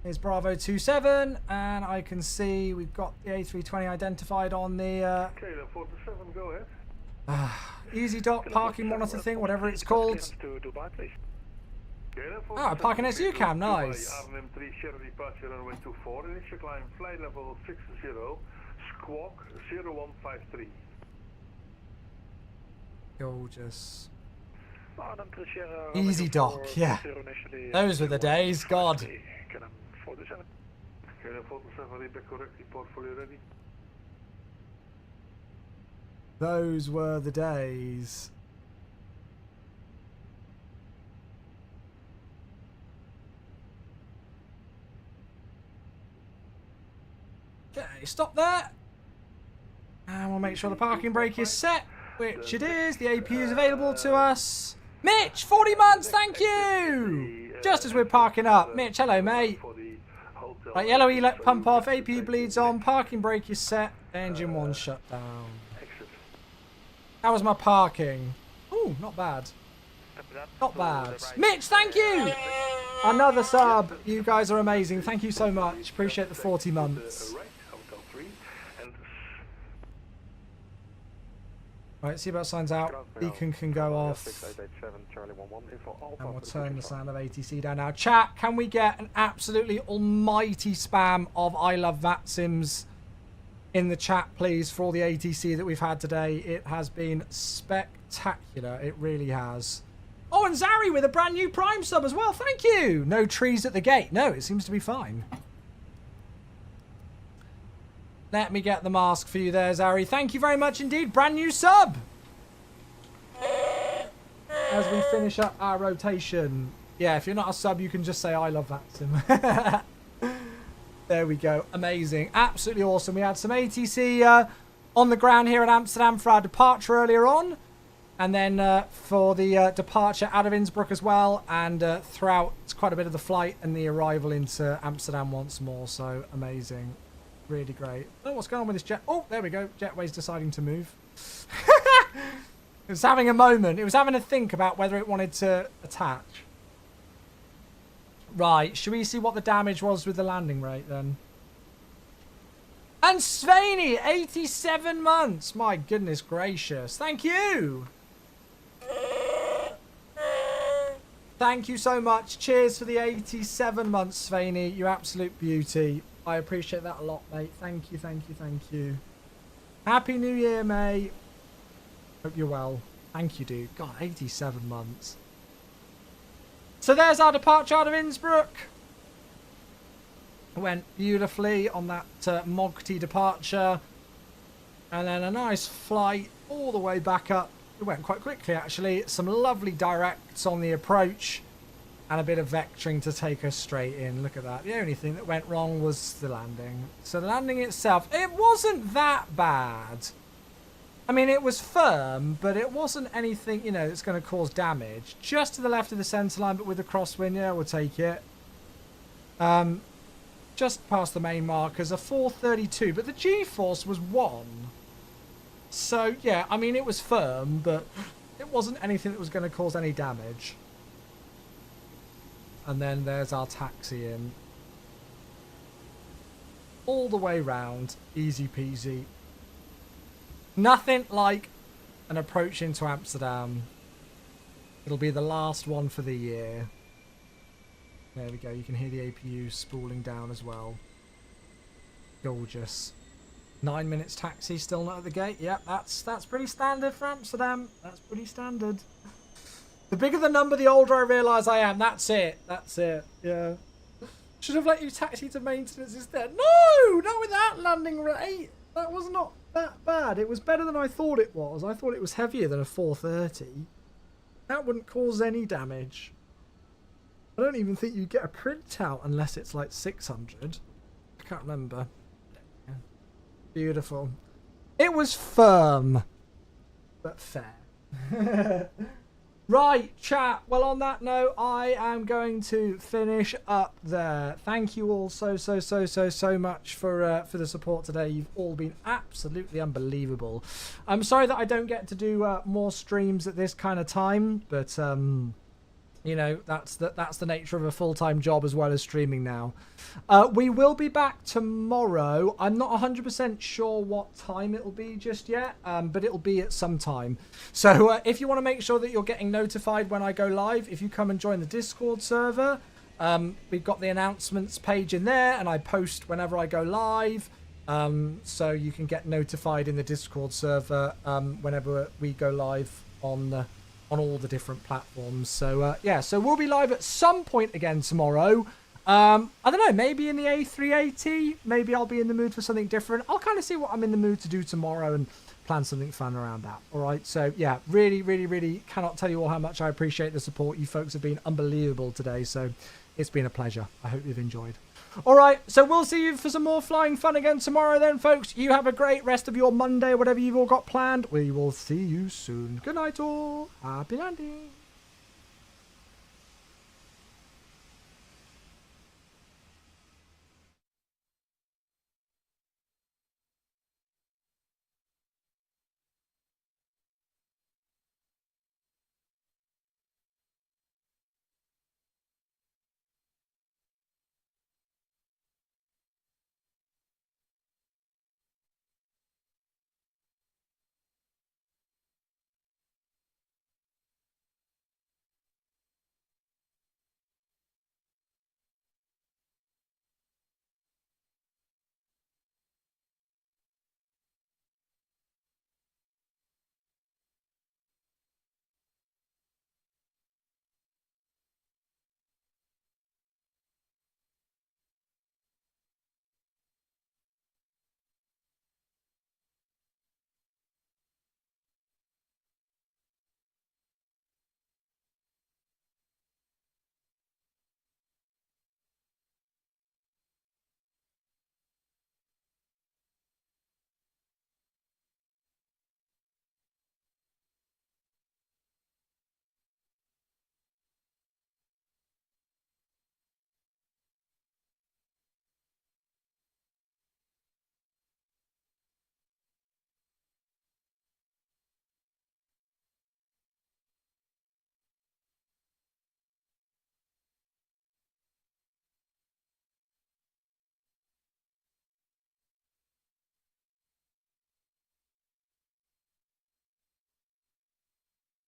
Here's Bravo 27, and I can see we've got the A320 identified on the KLM 47, go ahead. Easy Dock parking monitor thing, whatever it's called. To Dubai, please. Ah, parking SU cam, nice. Arnhem 3, Sierra departure runway 24, initial climb, flight level 60, squawk 0153. Gorgeous. Arnhem 3, Sierra. Easy Dock, yeah. Those were the days, God. KLM 47. KLM 47, read correct, report fully ready. Those were the days. Okay, stop there. And we'll make sure the parking brake is set, which it is. The AP is available to us. Mitch, 40 months, thank you! Just as we're parking up. Mitch, hello, mate. Right, yellow E let pump off, AP bleeds on, parking brake is set, engine 1 shut down. How was my parking? Ooh, not bad. Not bad. Mitch, thank you! Another sub. You guys are amazing. Thank you so much. Appreciate the 40 months. Right, seatbelt signs out. Beacon can go off. And we'll turn the sound of ATC down now. Chat, can we get an absolutely almighty spam of I love VATSIMs in the chat, please, for all the ATC that we've had today? It has been spectacular. It really has. Oh, and Zari with a brand new Prime sub as well. Thank you. No trees at the gate. No, it seems to be fine. Let me get the mask for you there, Zari. Thank you very much indeed. Brand new sub. As we finish up our rotation. Yeah, if you're not a sub, you can just say I love VATSIM. There we go. Amazing. Absolutely awesome. We had some ATC on the ground here in Amsterdam for our departure earlier on. And then for the departure out of Innsbruck as well. And throughout quite a bit of the flight and the arrival into Amsterdam once more. So amazing. Really great. Oh, what's going on with this jet? Oh, there we go. Jetway's deciding to move. It was having a moment. It was having a think about whether it wanted to attach. Right, should we see what the damage was with the landing rate then? And Sveni, 87 months. My goodness gracious. Thank you. Thank you so much. Cheers for the 87 months, Sveni. You absolute beauty. I appreciate that a lot, mate. Thank you, thank you, thank you. Happy New Year, mate. Hope you're well. Thank you, dude. God, 87 months. So there's our departure out of Innsbruck. Went beautifully on that Mogti departure. And then a nice flight all the way back up. It went quite quickly, actually. Some lovely directs on the approach. And a bit of vectoring to take us straight in. Look at that. The only thing that went wrong was the landing. So the landing itself, it wasn't that bad. I mean, it was firm, but it wasn't anything, you know, that's going to cause damage. Just to the left of the centre line, but with the crosswind, yeah, we'll take it. Just past the main markers, a 432, but the G-force was 1. So, yeah, I mean, it was firm, but it wasn't anything that was going to cause any damage. And then there's our taxi in. all the way round. Easy peasy. Nothing like an approach into Amsterdam. It'll be the last one for the year. There we go. You can hear the APU spooling down as well. Gorgeous. 9 minutes taxi, still not at the gate. Yep, that's pretty standard for Amsterdam. That's pretty standard. The bigger the number, the older I realise I am. That's it. That's it. Yeah. Should have let you taxi to maintenance instead. No! Not with that landing rate. That was not that bad. It was better than I thought it was. I thought it was heavier than a 430. That wouldn't cause any damage. I don't even think you get a printout unless it's like 600. I can't remember. Beautiful. It was firm, but fair. Right, chat. Well, on that note, I am going to finish up there. Thank you all so much for the support today. You've all been absolutely unbelievable. I'm sorry that I don't get to do more streams at this kind of time, but you know, that's the nature of a full-time job as well as streaming now. We will be back tomorrow. I'm not 100% sure what time it'll be just yet, but it'll be at some time. So if you want to make sure that you're getting notified when I go live, if you come and join the Discord server, we've got the announcements page in there, and I post whenever I go live. So you can get notified in the Discord server whenever we go live on all the different platforms. So yeah, so we'll be live at some point again tomorrow. I don't know, maybe in the A380, maybe I'll be in the mood for something different. I'll kind of see what I'm in the mood to do tomorrow and plan something fun around that. All right, so yeah, really cannot tell you all how much I appreciate the support. You folks have been unbelievable today, so it's been a pleasure. I hope you've enjoyed. All right, so we'll see you for some more flying fun again tomorrow then, folks. You have a great rest of your Monday, whatever you've all got planned. We will see you soon. Good night all. Happy landing.